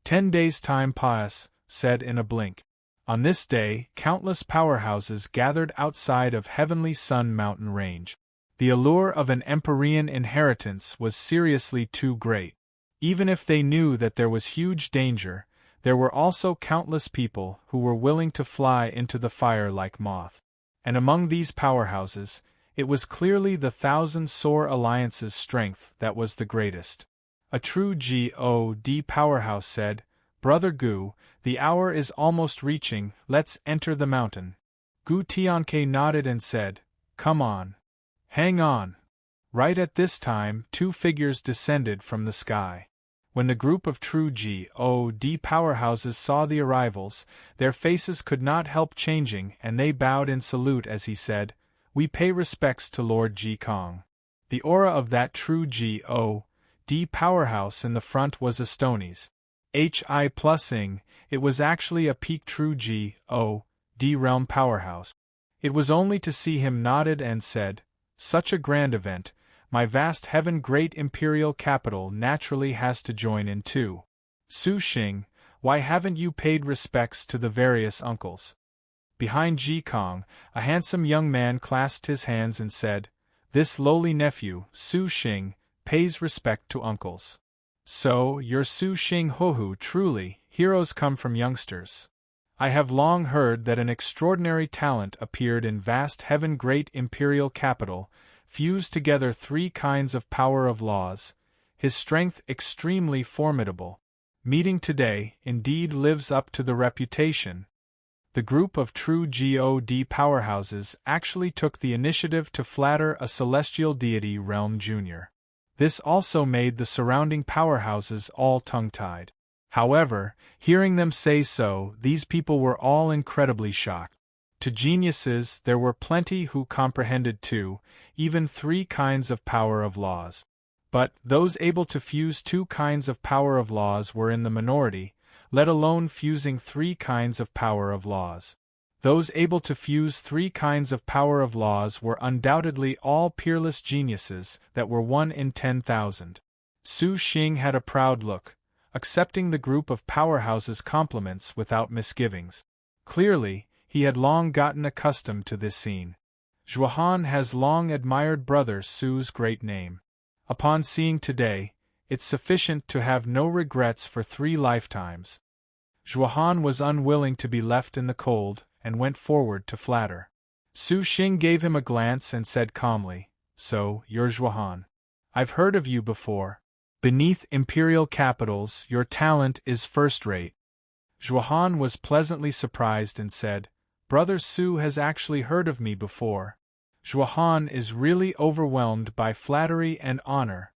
10 days' time pass, said in a blink. On this day, countless powerhouses gathered outside of Heavenly Sun mountain range. The allure of an Empyrean inheritance was seriously too great. Even if they knew that there was huge danger, there were also countless people who were willing to fly into the fire like moth. And among these powerhouses, it was clearly the Thousand Sore Alliance's strength that was the greatest. A true God powerhouse said, Brother Gu, the hour is almost reaching, let's enter the mountain. Gu Tianke nodded and said, Come on. Hang on. Right at this time, two figures descended from the sky. When the group of true God powerhouses saw the arrivals, their faces could not help changing and they bowed in salute as he said, We pay respects to Lord Ji Kong. The aura of that true God powerhouse in the front was a Stonies. Hi+ing, it was actually a peak true God realm powerhouse. It was only to see him nodded and said, Such a grand event, my vast heaven great imperial capital naturally has to join in too. Su Xing, why haven't you paid respects to the various uncles? Behind Ji Kong, a handsome young man clasped his hands and said, This lowly nephew, Su Xing, pays respect to uncles. So, you're Su Xing Hohu truly, heroes come from youngsters. I have long heard that an extraordinary talent appeared in vast heaven great imperial capital, fused together three kinds of power of laws, his strength extremely formidable. Meeting today, indeed lives up to the reputation. The group of true God powerhouses actually took the initiative to flatter a celestial deity realm junior. This also made the surrounding powerhouses all tongue-tied. However, hearing them say so, these people were all incredibly shocked. To geniuses, there were plenty who comprehended 2, even 3 kinds of power of laws. But those able to fuse 2 kinds of power of laws were in the minority, let alone fusing 3 kinds of power of laws. Those able to fuse 3 kinds of power of laws were undoubtedly all peerless geniuses that were 1 in 10,000. Su Xing had a proud look, accepting the group of powerhouses' compliments without misgivings. Clearly, he had long gotten accustomed to this scene. Zhuohan has long admired Brother Su's great name. Upon seeing today, it's sufficient to have no regrets for 3 lifetimes. Zhuohan was unwilling to be left in the cold, and went forward to flatter. Su Xing gave him a glance and said calmly, "So, you're Zhuohan. I've heard of you before. Beneath imperial capitals, your talent is first-rate." Zhuohan was pleasantly surprised and said, "Brother Su has actually heard of me before." Zhuohan is really overwhelmed by flattery and honor.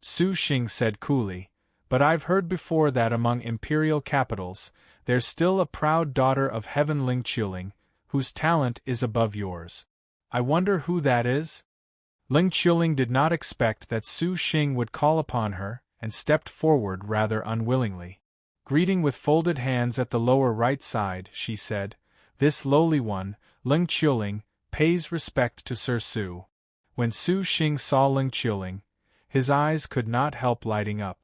Su Xing said coolly, "But I've heard before that among imperial capitals, there's still a proud daughter of heaven Ling Qiuling, whose talent is above yours. I wonder who that is?" Ling Qiuling did not expect that Su Xing would call upon her, and stepped forward rather unwillingly. Greeting with folded hands at the lower right side, she said, "This lowly one, Ling Qiuling, pays respect to Sir Su." When Su Xing saw Ling Qiuling, his eyes could not help lighting up.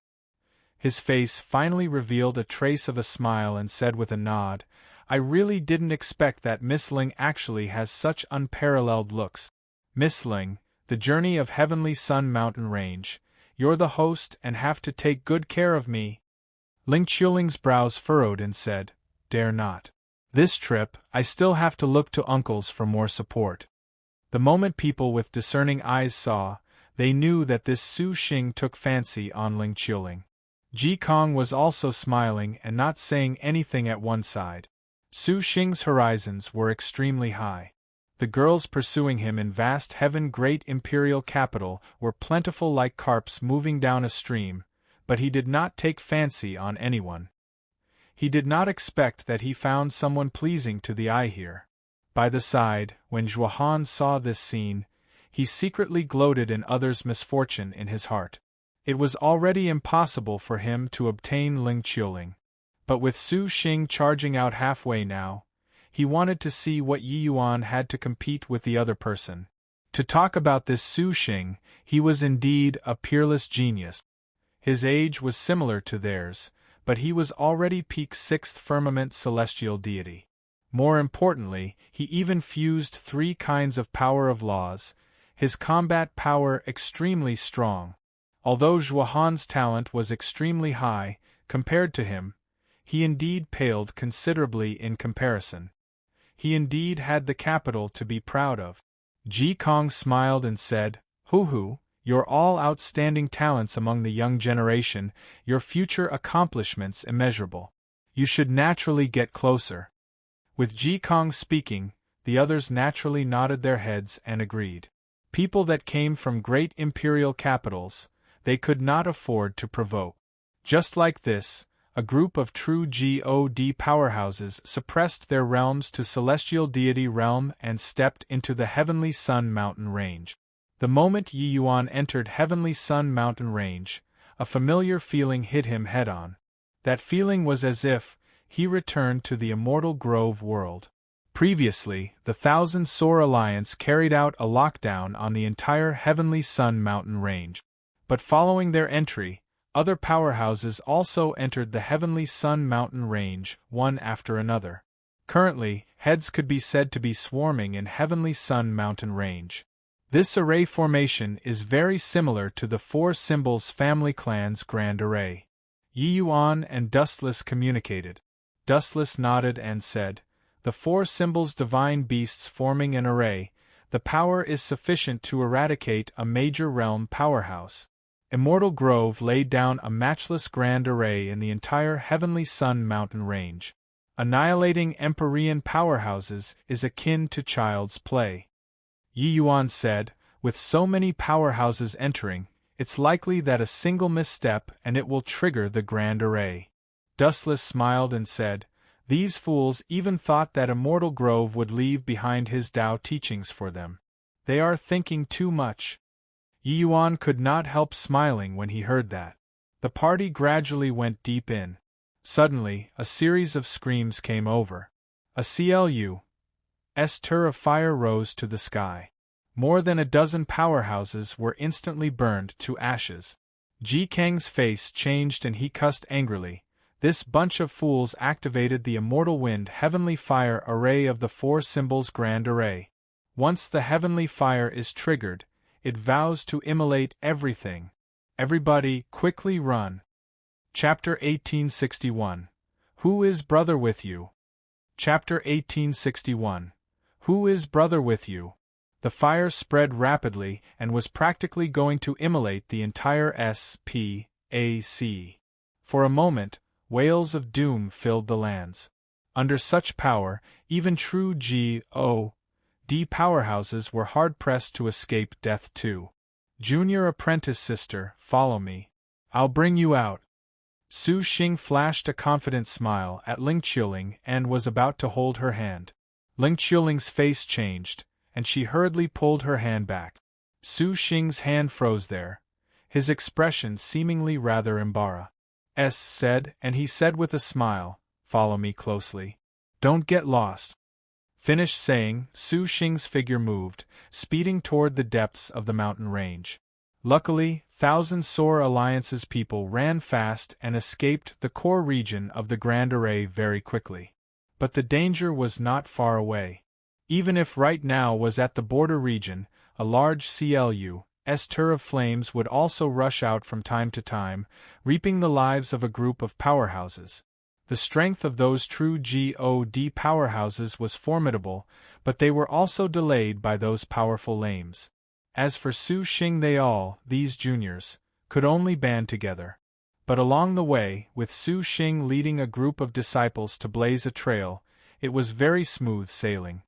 His face finally revealed a trace of a smile and said with a nod, "I really didn't expect that Miss Ling actually has such unparalleled looks. Miss Ling, the journey of Heavenly Sun Mountain Range, you're the host and have to take good care of me." Ling Qiuling's brows furrowed and said, "Dare not. This trip, I still have to look to uncles for more support." The moment people with discerning eyes saw, they knew that this Su Xing took fancy on Ling Qiuling. Ji Kong was also smiling and not saying anything at one side. Su Xing's horizons were extremely high. The girls pursuing him in vast heaven great imperial capital were plentiful like carps moving down a stream, but he did not take fancy on anyone. He did not expect that he found someone pleasing to the eye here. By the side, when Zhuohan saw this scene, he secretly gloated in others' misfortune in his heart. It was already impossible for him to obtain Ling Qiuling. But with Su Xing charging out halfway now, he wanted to see what Yi Yuan had to compete with the other person. To talk about this Su Xing, he was indeed a peerless genius. His age was similar to theirs, but he was already peak 6th firmament celestial deity. More importantly, he even fused 3 kinds of power of laws, his combat power extremely strong. Although Zhuohan's talent was extremely high, compared to him, he indeed paled considerably in comparison. He indeed had the capital to be proud of. Ji Kong smiled and said, "Hu, you're all outstanding talents among the young generation, your future accomplishments immeasurable. You should naturally get closer." With Ji Kong speaking, the others naturally nodded their heads and agreed. People that came from great imperial capitals, they could not afford to provoke. Just like this, a group of true God powerhouses suppressed their realms to celestial deity realm and stepped into the Heavenly Sun Mountain Range. The moment Yi Yuan entered Heavenly Sun Mountain Range, a familiar feeling hit him head-on. That feeling was as if he returned to the Immortal Grove world. Previously, the Thousand Soar Alliance carried out a lockdown on the entire Heavenly Sun Mountain Range. But following their entry, other powerhouses also entered the Heavenly Sun Mountain Range, one after another. Currently, heads could be said to be swarming in Heavenly Sun Mountain Range. This array formation is very similar to the 4 symbols family clan's grand array. Yi Yuan and Dustless communicated. Dustless nodded and said, "The 4 symbols divine beasts forming an array, the power is sufficient to eradicate a major realm powerhouse." Immortal Grove laid down a matchless grand array in the entire Heavenly Sun Mountain Range. Annihilating Empyrean powerhouses is akin to child's play. Yi Yuan said, "With so many powerhouses entering, it's likely that a single misstep and it will trigger the grand array." Dustless smiled and said, "These fools even thought that Immortal Grove would leave behind his Tao teachings for them. They are thinking too much." Yi Yuan could not help smiling when he heard that. The party gradually went deep in. Suddenly, a series of screams came over. A CLU's of fire rose to the sky. More than a dozen powerhouses were instantly burned to ashes. Ji Kang's face changed and he cussed angrily. This bunch of fools activated the immortal wind heavenly fire array of the 4 symbols grand array. Once the heavenly fire is triggered, it vows to immolate everything. Everybody, quickly run. Chapter 1861. Who is brother with you? Chapter 1861. Who is brother with you? The fire spread rapidly and was practically going to immolate the entire SPAC. For a moment, wails of doom filled the lands. Under such power, even true GOD powerhouses were hard-pressed to escape death too. Junior apprentice sister, follow me. I'll bring you out. Su Xing flashed a confident smile at Ling Qiuling and was about to hold her hand. Ling Qiuling's face changed, and she hurriedly pulled her hand back. Su Xing's hand froze there, his expression seemingly rather embarrassed. Said, and he said with a smile, follow me closely. Don't get lost. Finished saying, Su Xing's figure moved, speeding toward the depths of the mountain range. Luckily, Thousand Sore Alliance's people ran fast and escaped the core region of the Grand Array very quickly. But the danger was not far away. Even if right now was at the border region, a large CLU's of flames would also rush out from time to time, reaping the lives of a group of powerhouses. The strength of those true GOD powerhouses was formidable, but they were also delayed by those powerful lames. As for Su Xing, these juniors, could only band together. But along the way, with Su Xing leading a group of disciples to blaze a trail, it was very smooth sailing.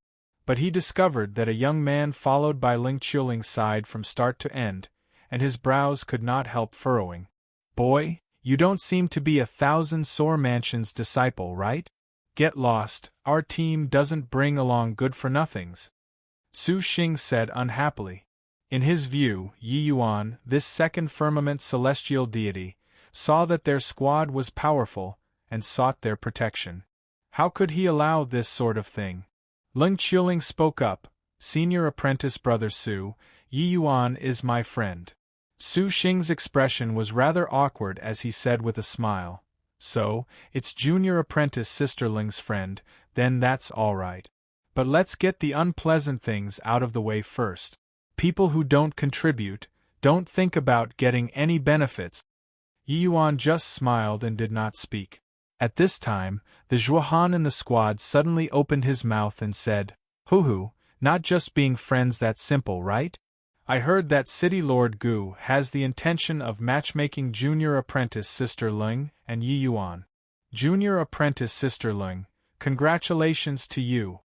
But he discovered that a young man followed by Ling Qiuling's side from start to end, and his brows could not help furrowing. Boy, you don't seem to be a Thousand Sore Mansion's disciple, right? Get lost, our team doesn't bring along good-for-nothings. Su Xing said unhappily. In his view, Yi Yuan, this second firmament celestial deity, saw that their squad was powerful, and sought their protection. How could he allow this sort of thing? Ling Qiuling spoke up, Senior Apprentice Brother Su, Yi Yuan is my friend. Su Xing's expression was rather awkward as he said with a smile, so, it's Junior Apprentice Sister Ling's friend, then that's all right. But let's get the unpleasant things out of the way first. People who don't contribute, don't think about getting any benefits. Yi Yuan just smiled and did not speak. At this time, the Zhuohan in the squad suddenly opened his mouth and said, Hoo, not just being friends that simple, right? I heard that City Lord Gu has the intention of matchmaking Junior Apprentice Sister Ling and Yi Yuan. Junior Apprentice Sister Ling, congratulations to you.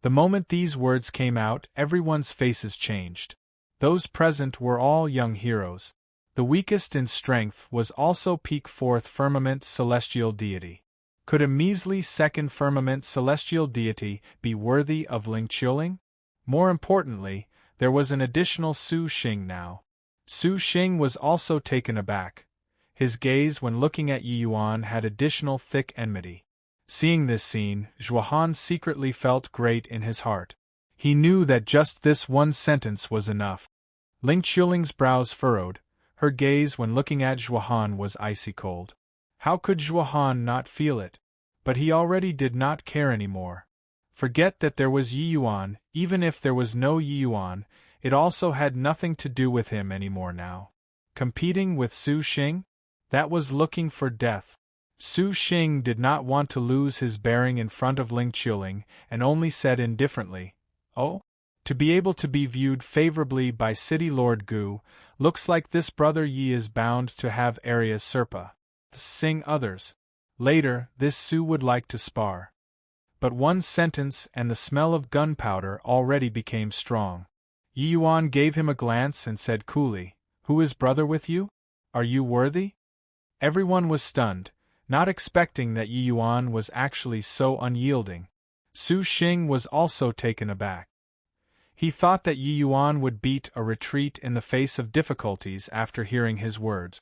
The moment these words came out, everyone's faces changed. Those present were all young heroes. The weakest in strength was also Peak Fourth Firmament Celestial Deity. Could a measly second Firmament Celestial Deity be worthy of Ling Qiuling? More importantly, there was an additional Su Xing now. Su Xing was also taken aback. His gaze when looking at Yi Yuan had additional thick enmity. Seeing this scene, Zhuohan secretly felt great in his heart. He knew that just this one sentence was enough. Ling Qiuling's brows furrowed. Her gaze when looking at Zhuohan was icy cold. How could Zhuohan not feel it? But he already did not care anymore. Forget that there was Yi Yuan, even if there was no Yi Yuan, it also had nothing to do with him anymore now. Competing with Su Xing? That was looking for death. Su Xing did not want to lose his bearing in front of Ling Qiuling and only said indifferently, Oh? To be able to be viewed favorably by City Lord Gu, looks like this brother Yi is bound to have areas Serpa. Sing others. Later, this Su would like to spar. But one sentence and the smell of gunpowder already became strong. Yi Yuan gave him a glance and said coolly, Who is brother with you? Are you worthy? Everyone was stunned, not expecting that Yi Yuan was actually so unyielding. Su Xing was also taken aback. He thought that Yi Yuan would beat a retreat in the face of difficulties after hearing his words.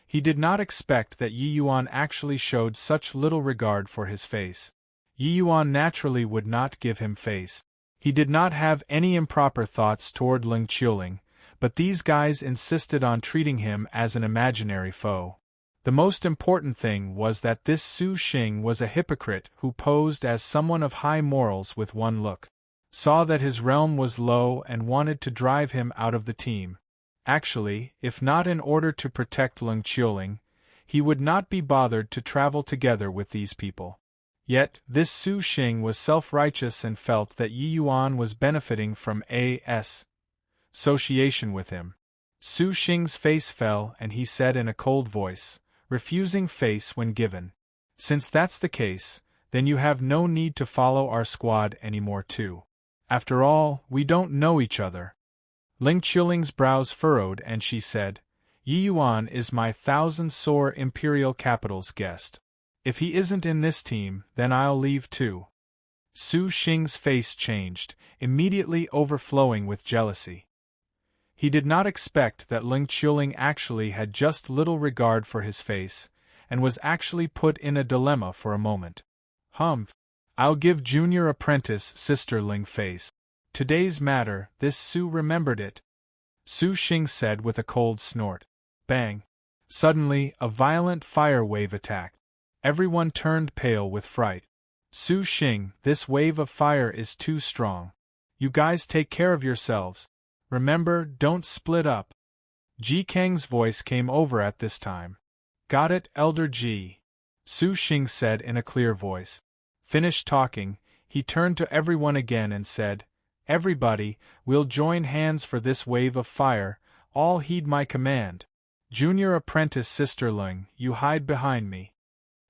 He did not expect that Yi Yuan actually showed such little regard for his face. Yi Yuan naturally would not give him face. He did not have any improper thoughts toward Ling Qiuling, but these guys insisted on treating him as an imaginary foe. The most important thing was that this Su Xing was a hypocrite who posed as someone of high morals with one look. Saw that his realm was low and wanted to drive him out of the team. Actually, if not in order to protect Leng Qiuling, he would not be bothered to travel together with these people. Yet, this Su Xing was self-righteous and felt that Yi Yuan was benefiting from a.s. association with him. Su Xing's face fell and he said in a cold voice, refusing face when given. Since that's the case, then you have no need to follow our squad anymore too. After all, we don't know each other. Leng Qiuling's brows furrowed and she said, Yi Yuan is my 1,000 imperial capital's guest. If he isn't in this team, then I'll leave too. Su Xing's face changed, immediately overflowing with jealousy. He did not expect that Leng Qiuling actually had just little regard for his face, and was actually put in a dilemma for a moment. I'll give junior apprentice sister Ling face. Today's matter, this Su remembered it. Su Xing said with a cold snort. Bang! Suddenly, a violent fire wave attacked. Everyone turned pale with fright. Su Xing, this wave of fire is too strong. You guys take care of yourselves. Remember, don't split up. Ji Kang's voice came over at this time. Got it, Elder Ji. Su Xing said in a clear voice. Finished talking, he turned to everyone again and said, Everybody, we'll join hands for this wave of fire, all heed my command. Junior apprentice Sister Ling, you hide behind me.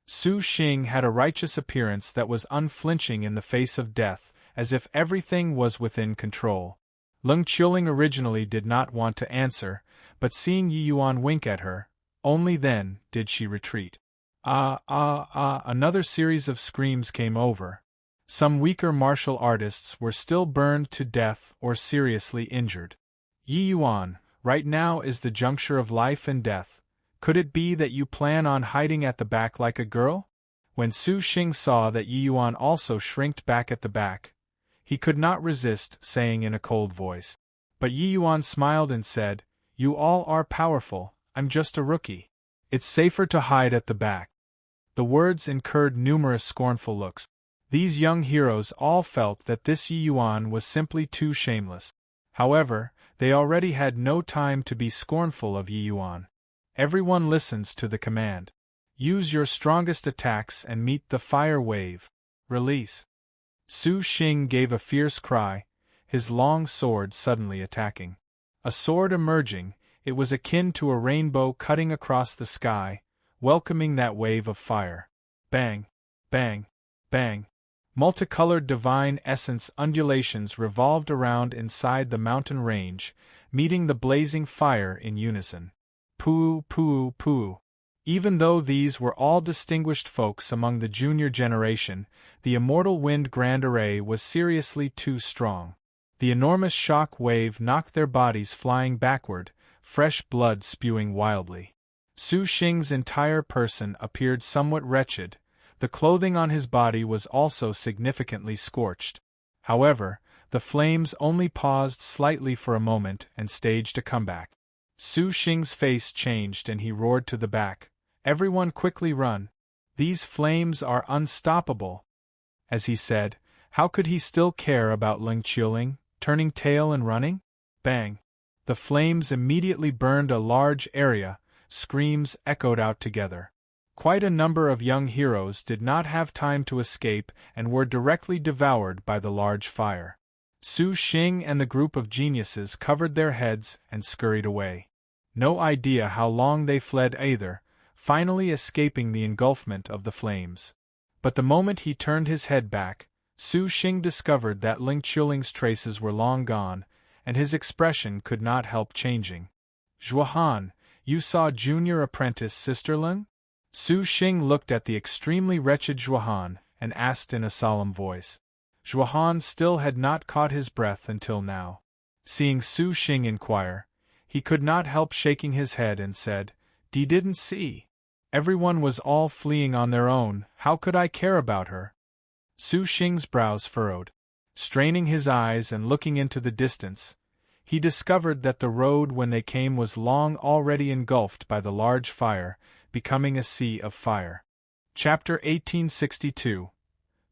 Su Xing had a righteous appearance that was unflinching in the face of death, as if everything was within control. Leng Qiuling originally did not want to answer, but seeing Yi Yuan wink at her, only then did she retreat. Another series of screams came over. Some weaker martial artists were still burned to death or seriously injured. Yi Yuan, right now is the juncture of life and death. Could it be that you plan on hiding at the back like a girl? When Su Xing saw that Yi Yuan also shrinked back at the back, he could not resist saying in a cold voice. But Yi Yuan smiled and said, You all are powerful, I'm just a rookie. It's safer to hide at the back. The words incurred numerous scornful looks. These young heroes all felt that this Yi Yuan was simply too shameless. However, they already had no time to be scornful of Yi Yuan. Everyone listens to the command. Use your strongest attacks and meet the fire wave. Release. Su Xing gave a fierce cry, his long sword suddenly attacking. A sword emerging, it was akin to a rainbow cutting across the sky, welcoming that wave of fire. Bang! Bang! Bang! Multicolored divine essence undulations revolved around inside the mountain range, meeting the blazing fire in unison. Poo, poo, poo. Even though these were all distinguished folks among the junior generation, the immortal wind grand array was seriously too strong. The enormous shock wave knocked their bodies flying backward, fresh blood spewing wildly. Su Xing's entire person appeared somewhat wretched. The clothing on his body was also significantly scorched. However, the flames only paused slightly for a moment and staged a comeback. Su Xing's face changed and he roared to the back. Everyone quickly run. These flames are unstoppable. As he said, how could he still care about Leng Qiuling, turning tail and running? Bang! The flames immediately burned a large area, screams echoed out together. Quite a number of young heroes did not have time to escape and were directly devoured by the large fire. Su Xing and the group of geniuses covered their heads and scurried away. No idea how long they fled either, finally escaping the engulfment of the flames. But the moment he turned his head back, Su Xing discovered that Leng Qiuling's traces were long gone, and his expression could not help changing. Zhuohan, you saw junior apprentice Sister Leng? Su Xing looked at the extremely wretched Zhuohan and asked in a solemn voice. Zhuohan still had not caught his breath until now. Seeing Su Xing inquire, he could not help shaking his head and said, Didn't see. Everyone was all fleeing on their own, how could I care about her? Su Xing's brows furrowed. Straining his eyes and looking into the distance, he discovered that the road when they came was long already engulfed by the large fire, becoming a sea of fire. Chapter 1862.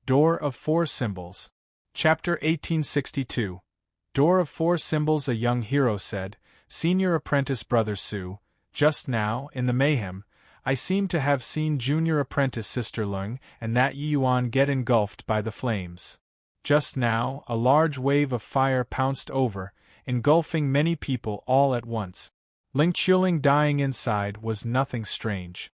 Door of Four Symbols. Chapter 1862. Door of Four Symbols. A young hero said, "Senior apprentice Brother Su, just now, in the mayhem, I seem to have seen junior apprentice Sister Lung and that Yuan get engulfed by the flames. Just now, a large wave of fire pounced over, engulfing many people all at once. Ling Qiuling dying inside was nothing strange.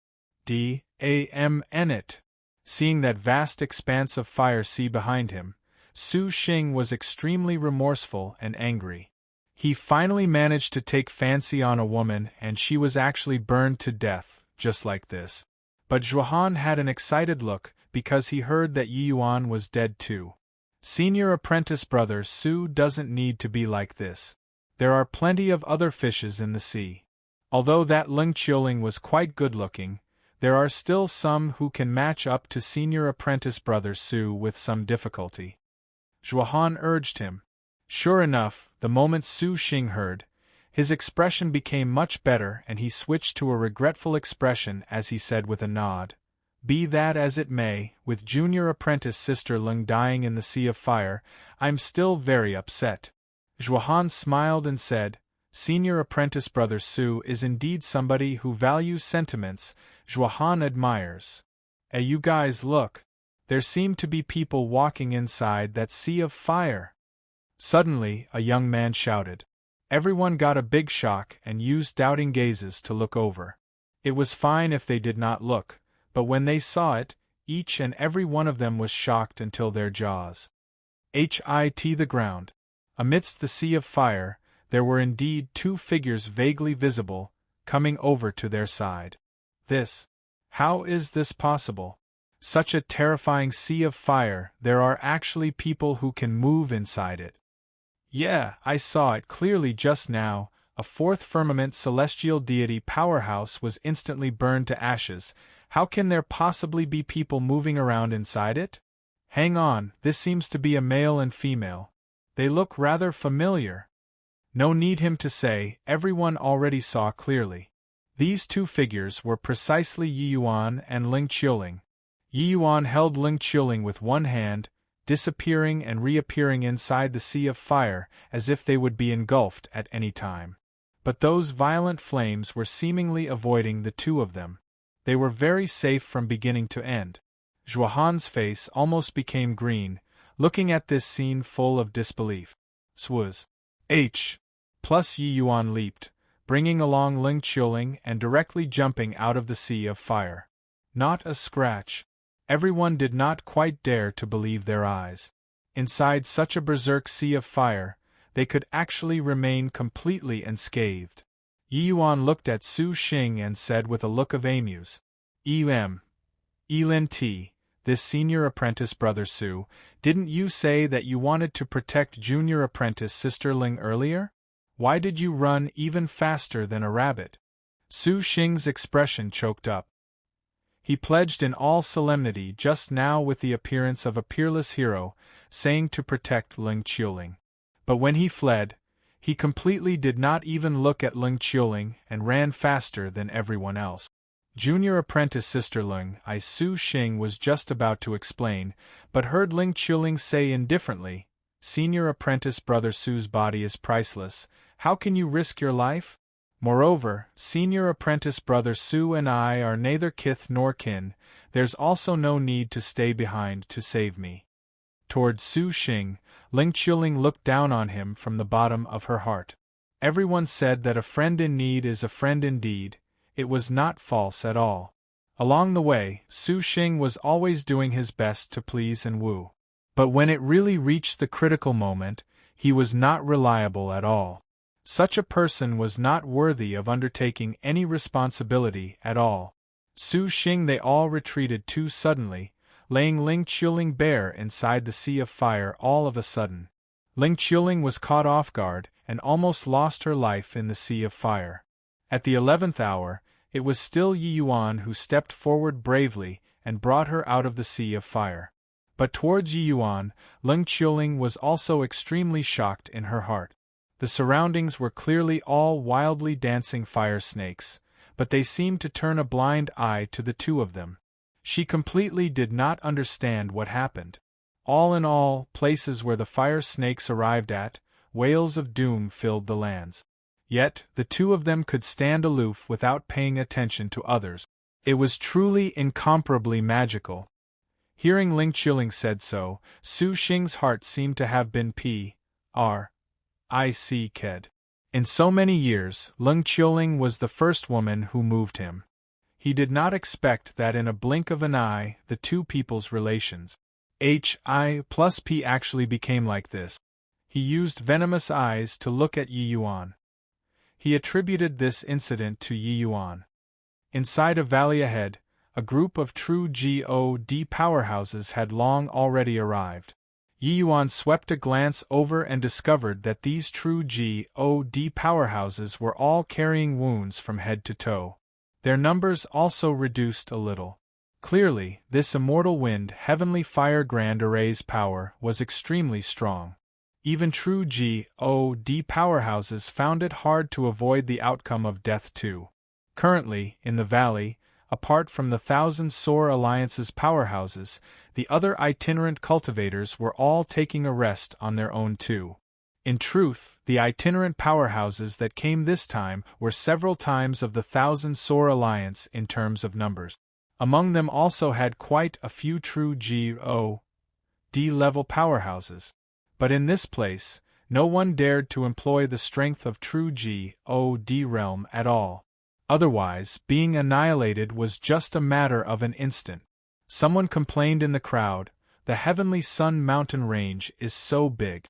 It. Seeing that vast expanse of fire sea behind him, Su Xing was extremely remorseful and angry. He finally managed to take fancy on a woman and she was actually burned to death, just like this. But Zhuohan had an excited look because he heard that Yi Yuan was dead too. Senior apprentice Brother Su doesn't need to be like this. There are plenty of other fishes in the sea. Although that Ling Qiuling was quite good-looking, there are still some who can match up to senior apprentice Brother Su with some difficulty." Zhuohan urged him. Sure enough, the moment Su Xing heard, his expression became much better and he switched to a regretful expression as he said with a nod, "Be that as it may, with junior apprentice Sister Lung dying in the sea of fire, I'm still very upset." Zhuohan smiled and said, "Senior apprentice Brother Su is indeed somebody who values sentiments Zhuohan admires. You guys look. There seem to be people walking inside that sea of fire." Suddenly, a young man shouted. Everyone got a big shock and used doubting gazes to look over. It was fine if they did not look, but when they saw it, each and every one of them was shocked until their jaws hit the ground. Amidst the sea of fire, there were indeed two figures vaguely visible, coming over to their side. How is this possible? Such a terrifying sea of fire, there are actually people who can move inside it. Yeah, I saw it clearly just now. A fourth firmament celestial deity powerhouse was instantly burned to ashes. How can there possibly be people moving around inside it? Hang on, this seems to be a male and female. They look rather familiar. No need him to say, everyone already saw clearly. These two figures were precisely Yi Yuan and Ling Qiuling. Yi Yuan held Ling Qiuling with one hand, disappearing and reappearing inside the sea of fire as if they would be engulfed at any time. But those violent flames were seemingly avoiding the two of them. They were very safe from beginning to end. Zhuohan's face almost became green, looking at this scene full of disbelief. Swaz. Plus Yi Yuan leaped, bringing along Ling Qiuling and directly jumping out of the sea of fire. Not a scratch. Everyone did not quite dare to believe their eyes. Inside such a berserk sea of fire, they could actually remain completely unscathed. Yi Yuan looked at Su Xing and said with a look of amuse, Elin T, this senior apprentice Brother Su, didn't you say that you wanted to protect junior apprentice Sister Ling earlier? Why did you run even faster than a rabbit? Su Xing's expression choked up. He pledged in all solemnity just now with the appearance of a peerless hero, saying to protect Ling Qiuling. But when he fled, he completely did not even look at Ling Qiuling and ran faster than everyone else. Junior apprentice Sister Ling, Su Xing was just about to explain, but heard Ling Qiuling say indifferently, Senior apprentice Brother Su's body is priceless, how can you risk your life? Moreover, senior apprentice Brother Su and I are neither kith nor kin, there's also no need to stay behind to save me. Toward Su Xing, Ling Qiuling looked down on him from the bottom of her heart. Everyone said that a friend in need is a friend indeed, it was not false at all. Along the way, Su Xing was always doing his best to please and woo. But when it really reached the critical moment, he was not reliable at all. Such a person was not worthy of undertaking any responsibility at all. Su Xing they all retreated too suddenly, laying Ling Qiuling bare inside the sea of fire all of a sudden. Ling Qiuling was caught off guard and almost lost her life in the sea of fire. At the 11th hour, it was still Yi Yuan who stepped forward bravely and brought her out of the sea of fire. But towards Yi Yuan, Ling Qiuling was also extremely shocked in her heart. The surroundings were clearly all wildly dancing fire snakes, but they seemed to turn a blind eye to the two of them. She completely did not understand what happened. All in all, places where the fire snakes arrived at, wails of doom filled the lands. Yet, the two of them could stand aloof without paying attention to others. It was truly incomparably magical. Hearing Ling Qiling said so, Su Xing's heart seemed to have been p.r.i.c.ked. In so many years, Ling Qiling was the first woman who moved him. He did not expect that in a blink of an eye, the two people's relations, Hi plus P, actually became like this. He used venomous eyes to look at Yi Yuan. He attributed this incident to Yi Yuan. Inside a valley ahead, a group of true God powerhouses had long already arrived. Yi Yuan swept a glance over and discovered that these true God powerhouses were all carrying wounds from head to toe. Their numbers also reduced a little. Clearly, this immortal wind heavenly fire grand array's power was extremely strong. Even true God powerhouses found it hard to avoid the outcome of death too. Currently, in the valley, apart from the Thousand Sore Alliance's powerhouses, the other itinerant cultivators were all taking a rest on their own too. In truth, the itinerant powerhouses that came this time were several times of the Thousand Sore Alliance in terms of numbers. Among them also had quite a few true God level powerhouses. But in this place, no one dared to employ the strength of true God realm at all. Otherwise, being annihilated was just a matter of an instant. Someone complained in the crowd, "The Heavenly Sun mountain range is so big.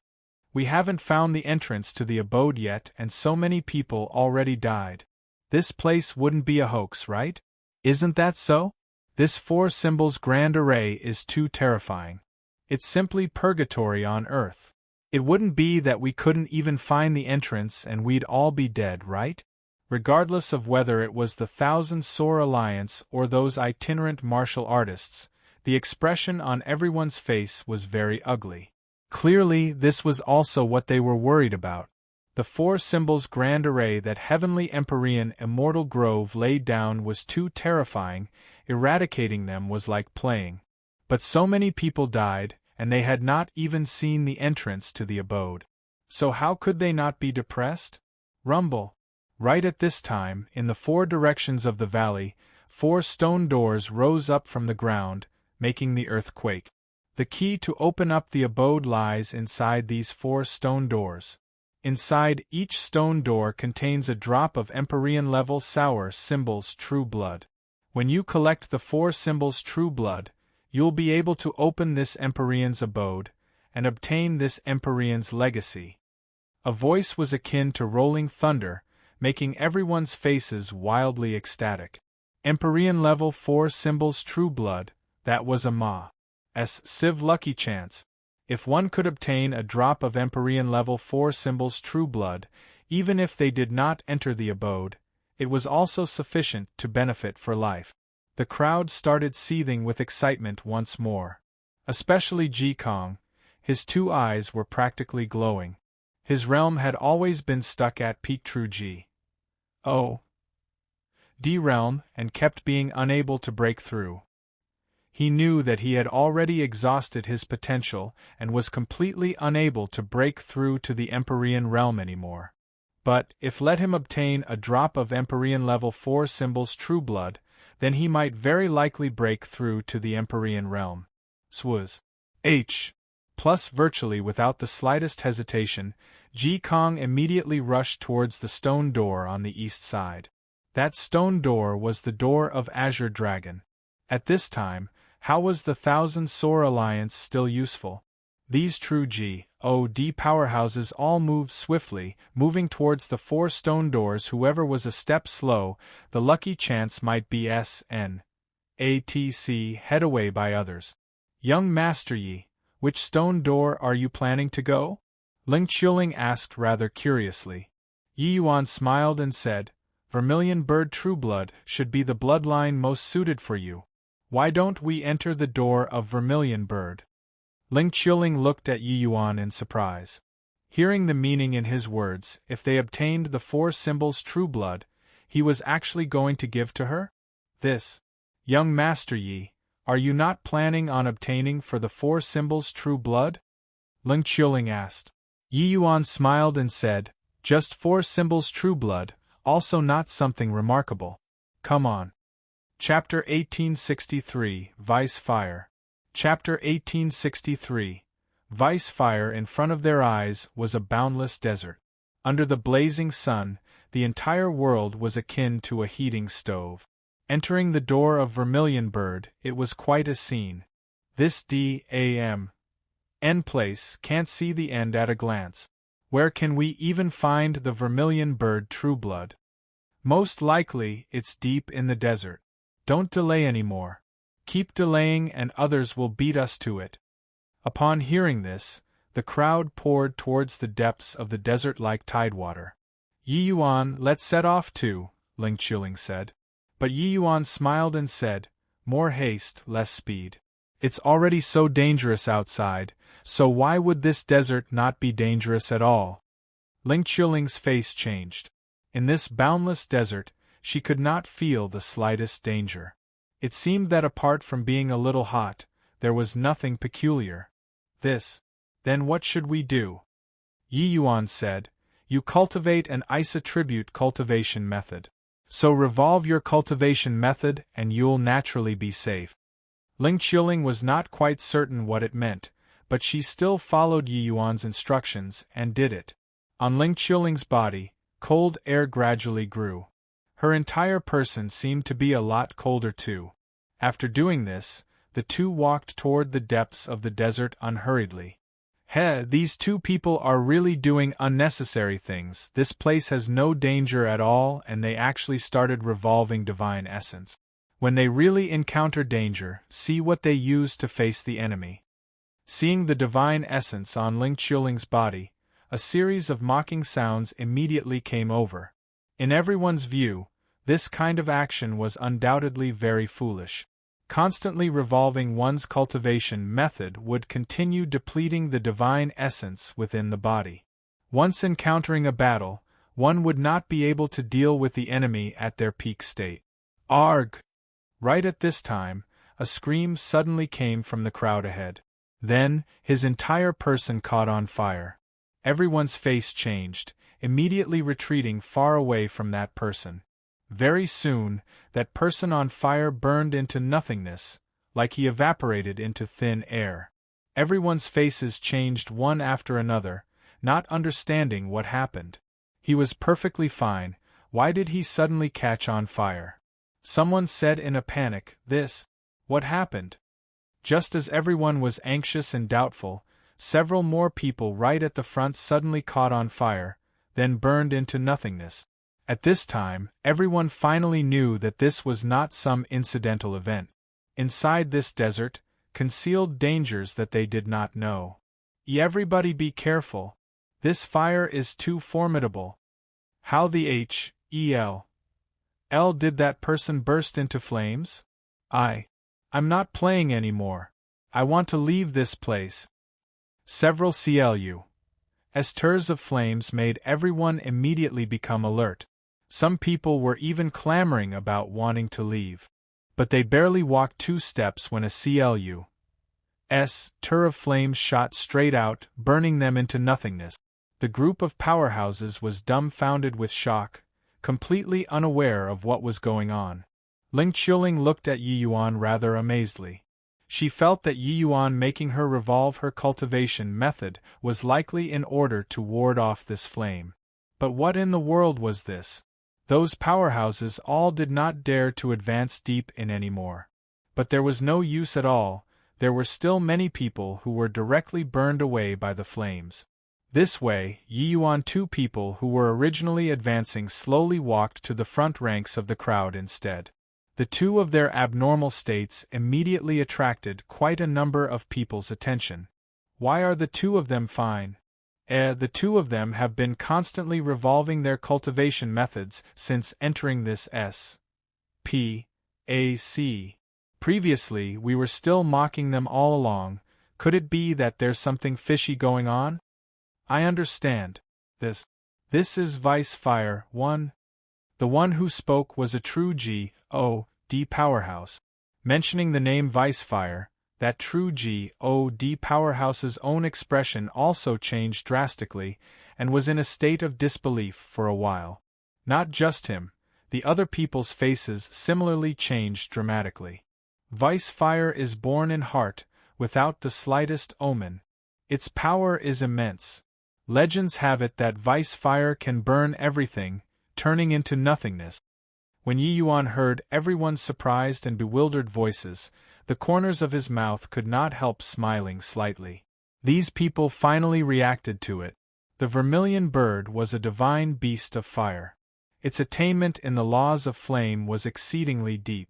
We haven't found the entrance to the abode yet and so many people already died. This place wouldn't be a hoax, right? Isn't that so? This four symbols grand array is too terrifying. It's simply purgatory on Earth. It wouldn't be that we couldn't even find the entrance and we'd all be dead, right?" Regardless of whether it was the Thousand Sore Alliance or those itinerant martial artists, the expression on everyone's face was very ugly. Clearly, this was also what they were worried about. The four symbols grand array that Heavenly Empyrean Immortal Grove laid down was too terrifying, eradicating them was like playing. But so many people died, and they had not even seen the entrance to the abode. So how could they not be depressed? Rumble. Right at this time, in the four directions of the valley, four stone doors rose up from the ground, making the earth quake. The key to open up the abode lies inside these four stone doors. Inside each stone door contains a drop of Empyrean-level sour symbols true blood. When you collect the four symbols true blood, you'll be able to open this Empyrean's abode, and obtain this Empyrean's legacy. A voice was akin to rolling thunder, making everyone's faces wildly ecstatic. Empyrean level 4 symbols true blood, that was a Ma's Civ lucky chance. If one could obtain a drop of Empyrean level 4 symbols true blood, even if they did not enter the abode, it was also sufficient to benefit for life. The crowd started seething with excitement once more. Especially Ji Kong, his two eyes were practically glowing. His realm had always been stuck at peak true D realm and kept being unable to break through. He knew that he had already exhausted his potential and was completely unable to break through to the Empyrean realm anymore. But, if let him obtain a drop of Empyrean level 4 symbols true blood, then he might very likely break through to the Empyrean realm. Swaz. Plus virtually without the slightest hesitation, Ji Kong immediately rushed towards the stone door on the east side. That stone door was the door of Azure Dragon. At this time, how was the Thousand Sore Alliance still useful? These true God powerhouses all moved swiftly, moving towards the four stone doors. Whoever was a step slow, the lucky chance might be SNATC head away by others. Young Master Yi, which stone door are you planning to go? Ling Qiling asked rather curiously. Yi Yuan smiled and said, Vermilion Bird Trueblood should be the bloodline most suited for you. Why don't we enter the door of Vermilion Bird? Ling Qiling looked at Yi Yuan in surprise. Hearing the meaning in his words, if they obtained the 4 symbols true blood, he was actually going to give to her? This. Young Master Yi, are you not planning on obtaining for the 4 symbols true blood? Ling Qiuling asked. Yi Yuan smiled and said, just 4 symbols true blood, also not something remarkable. Come on. Chapter 1863, Vice Fire. Chapter 1863. Vice fire. In front of their eyes was a boundless desert. Under the blazing sun, the entire world was akin to a heating stove. Entering the door of Vermilion Bird, it was quite a scene. This D.A.M. End place, can't see the end at a glance. Where can we even find the Vermilion Bird true blood? Most likely, it's deep in the desert. Don't delay any more. Keep delaying and others will beat us to it. Upon hearing this, the crowd poured towards the depths of the desert like tidewater. Yi Yuan, let's set off too, Ling Qiuling said. But Yi Yuan smiled and said, more haste, less speed. It's already so dangerous outside, so why would this desert not be dangerous at all? Ling Qiuling's face changed. In this boundless desert, she could not feel the slightest danger. It seemed that apart from being a little hot, there was nothing peculiar. Then what should we do? Yi Yuan said, you cultivate an isotribute cultivation method. So revolve your cultivation method and you'll naturally be safe. Ling Qiuling was not quite certain what it meant, but she still followed Yi Yuan's instructions and did it. On Ling Qiuling's body, cold air gradually grew. Her entire person seemed to be a lot colder too. After doing this, the two walked toward the depths of the desert unhurriedly. These 2 people are really doing unnecessary things. This place has no danger at all, and they actually started revolving divine essence. When they really encounter danger, see what they use to face the enemy. Seeing the divine essence on Ling Qiuling's body, a series of mocking sounds immediately came over. In everyone's view, this kind of action was undoubtedly very foolish. Constantly revolving one's cultivation method would continue depleting the divine essence within the body. Once encountering a battle, one would not be able to deal with the enemy at their peak state. Arg! Right at this time, a scream suddenly came from the crowd ahead. Then, his entire person caught on fire. Everyone's face changed, immediately retreating far away from that person. Very soon, that person on fire burned into nothingness, like he evaporated into thin air. Everyone's faces changed one after another, not understanding what happened. He was perfectly fine, why did he suddenly catch on fire? Someone said in a panic, what happened? Just as everyone was anxious and doubtful, several more people right at the front suddenly caught on fire, then burned into nothingness. At this time, everyone finally knew that this was not some incidental event. Inside this desert, concealed dangers that they did not know. Everybody be careful. This fire is too formidable. How the L did that person burst into flames? I'm not playing anymore. I want to leave this place. Several Sturs of flames made everyone immediately become alert. Some people were even clamoring about wanting to leave. But they barely walked 2 steps when a tur of flames shot straight out, burning them into nothingness. The group of powerhouses was dumbfounded with shock, completely unaware of what was going on. Ling Qiuling looked at Yi Yuan rather amazedly. She felt that Yi Yuan making her revolve her cultivation method was likely in order to ward off this flame. But what in the world was this? Those powerhouses all did not dare to advance deep in anymore. But there was no use at all, there were still many people who were directly burned away by the flames. This way, Yi Yuan 2 people who were originally advancing slowly walked to the front ranks of the crowd instead. The 2 of their abnormal states immediately attracted quite a number of people's attention. Why are the 2 of them fine? The 2 of them have been constantly revolving their cultivation methods since entering this SPAC. Previously, we were still mocking them all along. Could it be that there's something fishy going on? I understand. This is Vice Fire 1. The one who spoke was a true G.O.D. powerhouse. Mentioning the name Vice Fire, that true G.O.D. powerhouse's own expression also changed drastically, and was in a state of disbelief for a while. Not just him, the other people's faces similarly changed dramatically. Vice Fire is born in heart, without the slightest omen. Its power is immense. Legends have it that Vice Fire can burn everything, turning into nothingness. When Yi Yuan heard everyone's surprised and bewildered voices, the corners of his mouth could not help smiling slightly. These people finally reacted to it. The vermilion bird was a divine beast of fire. Its attainment in the laws of flame was exceedingly deep.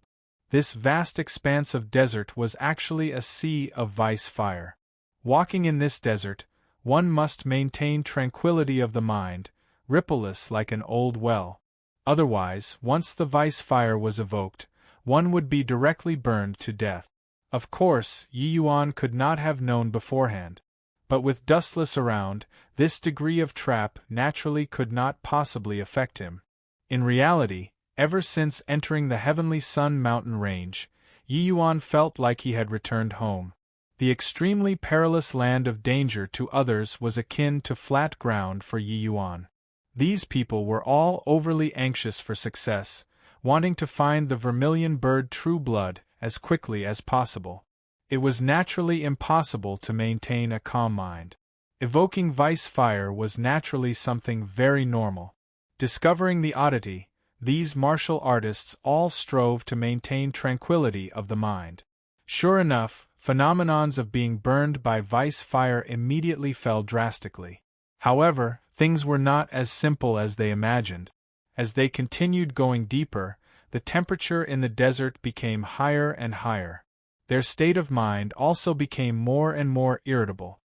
This vast expanse of desert was actually a sea of Vice Fire. Walking in this desert, one must maintain tranquility of the mind, rippleless like an old well. Otherwise, once the Vice Fire was evoked, one would be directly burned to death. Of course, Yi Yuan could not have known beforehand. But with dustless around, this degree of trap naturally could not possibly affect him. In reality, ever since entering the Heavenly Sun mountain range, Yi Yuan felt like he had returned home. The extremely perilous land of danger to others was akin to flat ground for Yi Yuan. These people were all overly anxious for success, wanting to find the vermilion bird True Blood as quickly as possible. It was naturally impossible to maintain a calm mind. Evoking Vice Fire was naturally something very normal. Discovering the oddity, these martial artists all strove to maintain tranquility of the mind. Sure enough, phenomenons of being burned by Vice Fire immediately fell drastically. However, things were not as simple as they imagined. As they continued going deeper, the temperature in the desert became higher and higher. Their state of mind also became more and more irritable.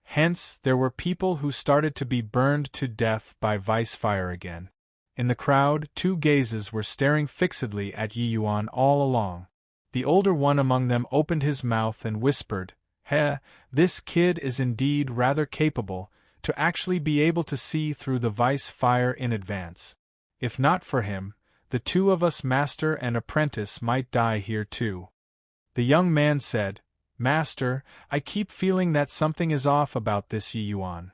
Hence, there were people who started to be burned to death by Vice Fire again. In the crowd, two gazes were staring fixedly at Yi Yuan all along. The older one among them opened his mouth and whispered, this kid is indeed rather capable, to actually be able to see through the Vice Fire in advance. If not for him, the two of us master and apprentice might die here too." The young man said, "Master, I keep feeling that something is off about this Yi Yuan."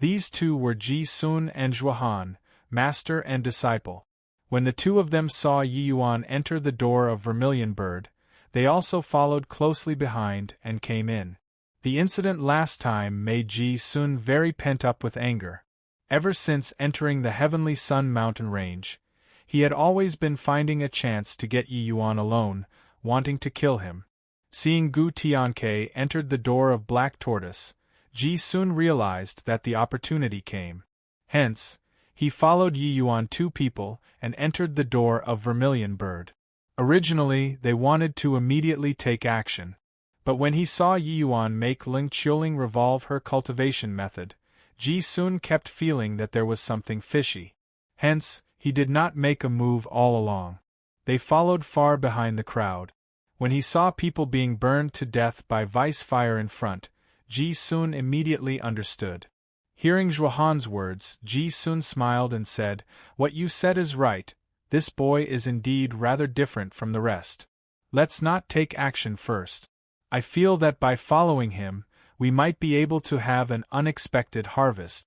These two were Ji Sun and Zhuohan, master and disciple. When the two of them saw Yi Yuan enter the door of Vermilion Bird, they also followed closely behind and came in. The incident last time made Ji Sun very pent up with anger. Ever since entering the Heavenly Sun mountain range, he had always been finding a chance to get Yi Yuan alone, wanting to kill him. Seeing Gu Tianke entered the door of Black Tortoise, Ji Sun realized that the opportunity came. Hence, he followed Yi Yuan two people and entered the door of Vermilion Bird. Originally, they wanted to immediately take action. But when he saw Yi Yuan make Ling Qiuling revolve her cultivation method, Ji Sun kept feeling that there was something fishy. Hence, he did not make a move all along. They followed far behind the crowd. When he saw people being burned to death by Vice Fire in front, Ji Sun immediately understood. Hearing Zhuohan's words, Ji Sun smiled and said, "What you said is right. This boy is indeed rather different from the rest. Let's not take action first. I feel that by following him, we might be able to have an unexpected harvest."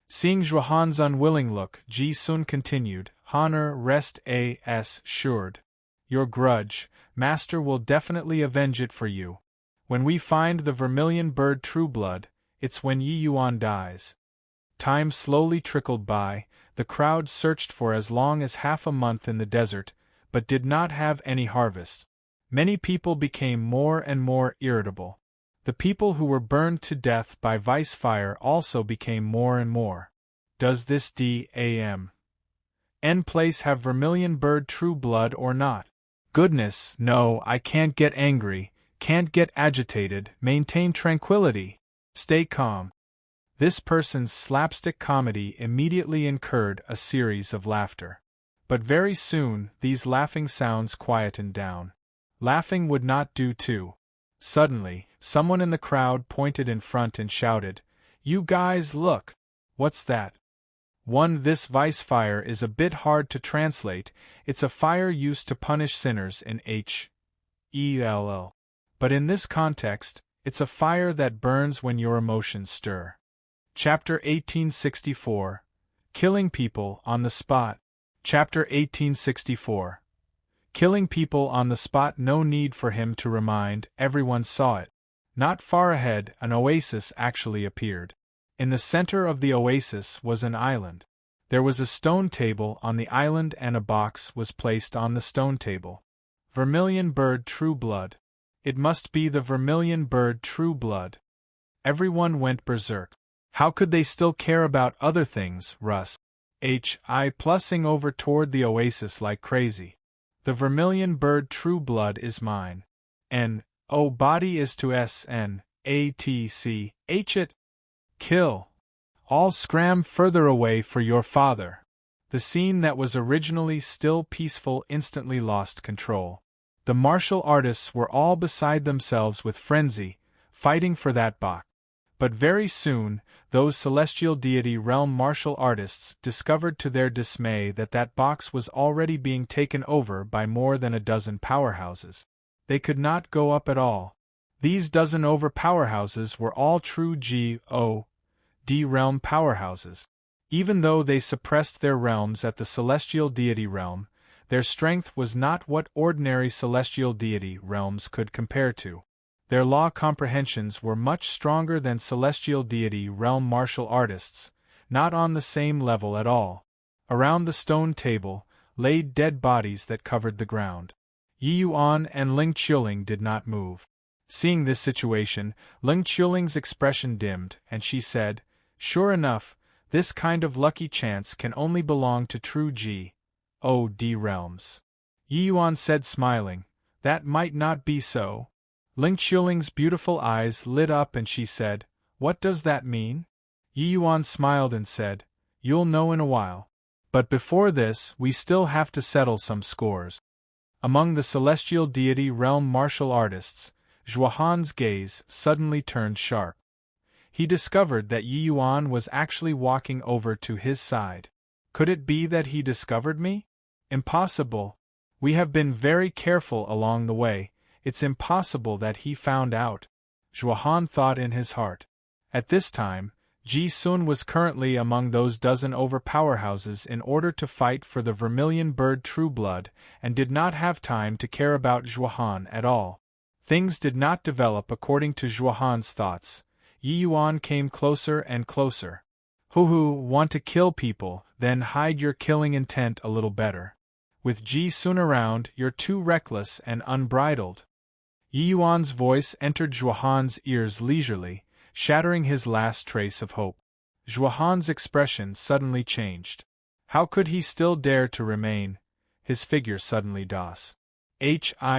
Seeing Zhuohan's unwilling look, Ji Sun continued, "Honor rest assured. Your grudge, Master will definitely avenge it for you. When we find the Vermilion Bird True Blood, it's when Yi Yuan dies." Time slowly trickled by. The crowd searched for as long as half a month in the desert, but did not have any harvest. Many people became more and more irritable. The people who were burned to death by Vice Fire also became more and more. Does this D.A.M. N place have Vermilion Bird True Blood or not? Goodness, no, I can't get angry, can't get agitated, maintain tranquility. Stay calm. This person's slapstick comedy immediately incurred a series of laughter. But very soon, these laughing sounds quietened down. Laughing would not do too. Suddenly, someone in the crowd pointed in front and shouted, "You guys look! What's that? This vice fire is a bit hard to translate, it's a fire used to punish sinners in Hell. But in this context, it's a fire that burns when your emotions stir. Chapter 1864. Killing People on the Spot. Chapter 1864. Killing people on the spot. No need for him to remind, everyone saw it. Not far ahead, an oasis actually appeared. In the center of the oasis was an island. There was a stone table on the island and a box was placed on the stone table. Vermilion bird true blood. It must be the vermilion bird true blood. Everyone went berserk. How could they still care about other things, Russ? I plussing over toward the oasis like crazy. The vermilion bird true blood is mine. Body is to it. Kill. All scram further away for your father. The scene that was originally still peaceful instantly lost control. The martial artists were all beside themselves with frenzy, fighting for that box. But very soon, those celestial deity realm martial artists discovered to their dismay that that box was already being taken over by more than a dozen powerhouses. They could not go up at all. These dozen over powerhouses were all true God realm powerhouses. Even though they suppressed their realms at the celestial deity realm, their strength was not what ordinary celestial deity realms could compare to. Their law comprehensions were much stronger than celestial deity realm martial artists, not on the same level at all. Around the stone table, laid dead bodies that covered the ground. Yi Yuan and Ling Qiuling did not move. Seeing this situation, Ling Qiuling's expression dimmed, and she said, "Sure enough, this kind of lucky chance can only belong to true God realms." Yi Yuan said smiling, "That might not be so." Ling Qiuling's beautiful eyes lit up and she said, "What does that mean?" Yi Yuan smiled and said, "You'll know in a while. But before this, we still have to settle some scores." Among the celestial deity realm martial artists, Zhuahan's gaze suddenly turned sharp. He discovered that Yi Yuan was actually walking over to his side. Could it be that he discovered me? Impossible. We have been very careful along the way. It's impossible that he found out. Zhuahan thought in his heart. At this time, Ji Sun was currently among those dozen over powerhouses in order to fight for the vermilion bird true blood, and did not have time to care about Zhuahan at all. Things did not develop according to Zhuahan's thoughts. Yi Yuan came closer and closer. Want to kill people, then hide your killing intent a little better. With Ji Sun around, you're too reckless and unbridled. Yi Yuan's voice entered Zhuahan's ears leisurely, shattering his last trace of hope. Zhuahan's expression suddenly changed. How could he still dare to remain? His figure suddenly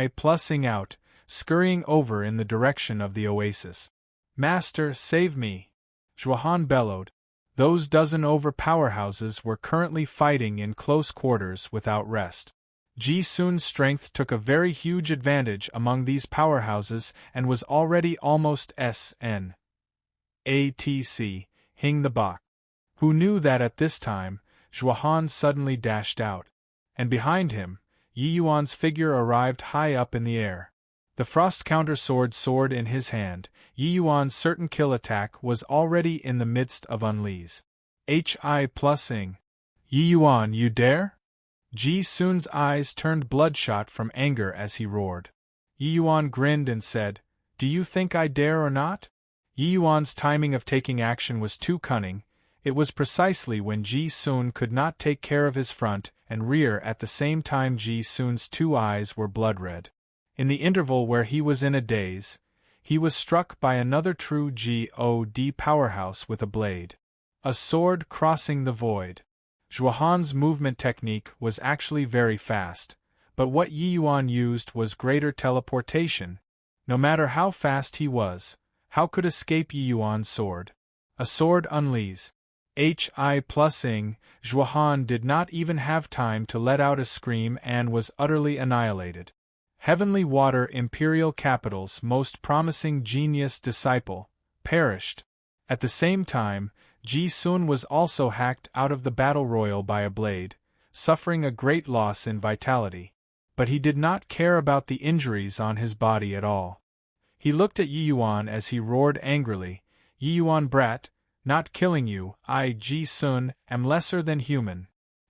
plussing out, scurrying over in the direction of the oasis. "Master, save me!" Zhuahan bellowed. Those dozen over powerhouses were currently fighting in close quarters without rest. Ji Sun's strength took a very huge advantage among these powerhouses and was already almost hing the Bach. Who knew that at this time, Zhuahan suddenly dashed out. And behind him, Yi Yuan's figure arrived high up in the air. The frost counter sword in his hand, Yi Yuan's certain kill attack was already in the midst of unleash. Yi Yuan, you dare? Ji Sun's eyes turned bloodshot from anger as he roared. Yi Yuan grinned and said, "Do you think I dare or not?" Yi Yuan's timing of taking action was too cunning. It was precisely when Ji Sun could not take care of his front and rear at the same time. Ji Sun's two eyes were blood-red. In the interval where he was in a daze, he was struck by another true God powerhouse with a blade. A sword crossing the void. Zhuahan's movement technique was actually very fast, but what Yi Yuan used was greater teleportation. No matter how fast he was, how could escape Yi Yuan's sword? A sword unleash. Zhuahan did not even have time to let out a scream and was utterly annihilated. Heavenly Water Imperial Capital's most promising genius disciple, perished. At the same time, Ji Sun was also hacked out of the battle royal by a blade, suffering a great loss in vitality. But he did not care about the injuries on his body at all. He looked at Yi Yuan as he roared angrily, "Yi Yuan brat, not killing you, I, Ji Sun, am lesser than human."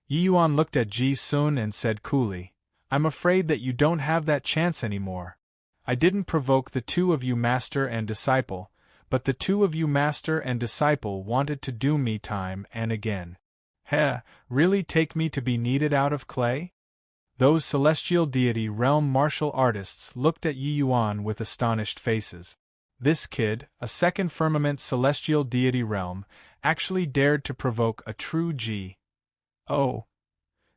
Yi Yuan looked at Ji Sun and said coolly, "I'm afraid that you don't have that chance anymore. I didn't provoke the two of you master and disciple, but the two of you master and disciple wanted to do me time and again. Heh, really take me to be kneaded out of clay?" Those celestial deity realm martial artists looked at Yi Yuan with astonished faces. This kid, a second firmament celestial deity realm, actually dared to provoke a true G. O.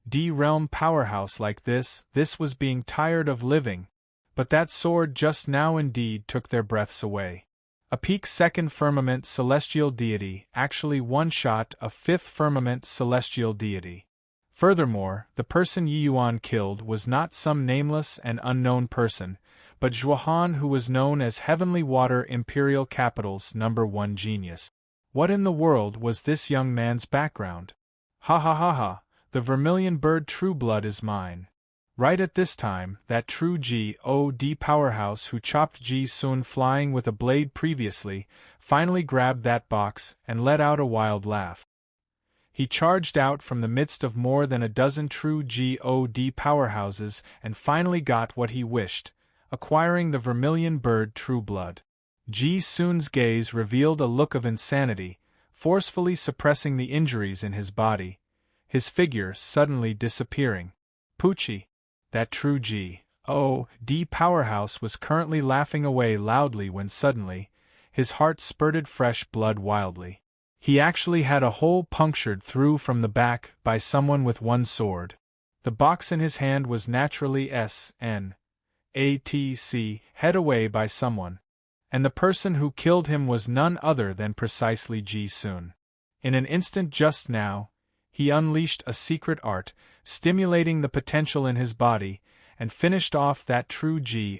D realm powerhouse like this. This was being tired of living. But that sword just now indeed took their breaths away. A peak second firmament celestial deity actually one-shot a fifth firmament celestial deity. Furthermore, the person Yi Yuan killed was not some nameless and unknown person, but Zhuohan, who was known as Heavenly Water Imperial Capital's #1 genius. What in the world was this young man's background? Ha ha ha ha, the vermilion bird true blood is mine. Right at this time, that true God powerhouse who chopped Ji Sun flying with a blade previously, finally grabbed that box and let out a wild laugh. He charged out from the midst of more than a dozen true God powerhouses and finally got what he wished, acquiring the vermilion bird true blood. Ji Sun's gaze revealed a look of insanity, forcefully suppressing the injuries in his body, his figure suddenly disappearing. Poochie! That true God powerhouse was currently laughing away loudly when suddenly, his heart spurted fresh blood wildly. He actually had a hole punctured through from the back by someone with one sword. The box in his hand was naturally SNATC, head away by someone. And the person who killed him was none other than precisely Ji Sun. In an instant just now, he unleashed a secret art, stimulating the potential in his body, and finished off that true God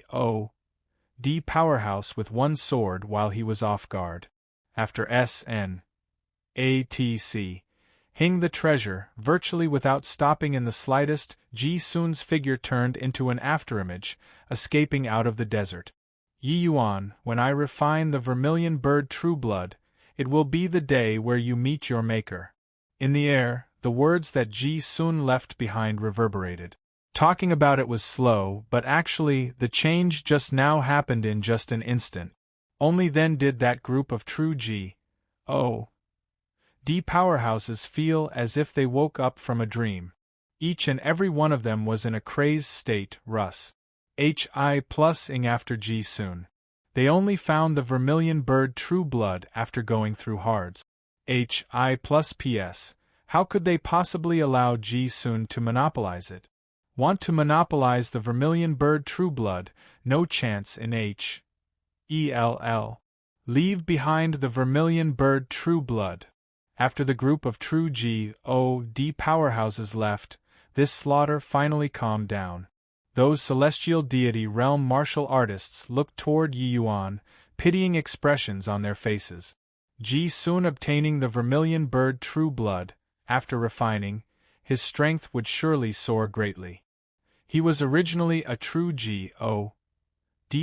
powerhouse with one sword while he was off guard. After SNATC, hing the treasure, virtually without stopping in the slightest, Ji Sun's figure turned into an afterimage, escaping out of the desert. Yi Yuan, when I refine the vermilion bird true blood, it will be the day where you meet your maker. In the air, the words that Ji Sun left behind reverberated. Talking about it was slow, but actually, the change just now happened in just an instant. Only then did that group of true God powerhouses feel as if they woke up from a dream. Each and every one of them was in a crazed state. Russ. Hi+ing after Ji Sun. They only found the vermilion bird true blood after going through hards. Hi+PS. How could they possibly allow Ji Sun to monopolize it? Want to monopolize the vermilion bird true blood? No chance in HELL. Leave behind the vermilion bird true blood. After the group of true God powerhouses left, this slaughter finally calmed down. Those celestial deity realm martial artists looked toward Yi Yuan, pitying expressions on their faces. Ji Sun obtaining the vermilion bird true blood, after refining, his strength would surely soar greatly. He was originally a true God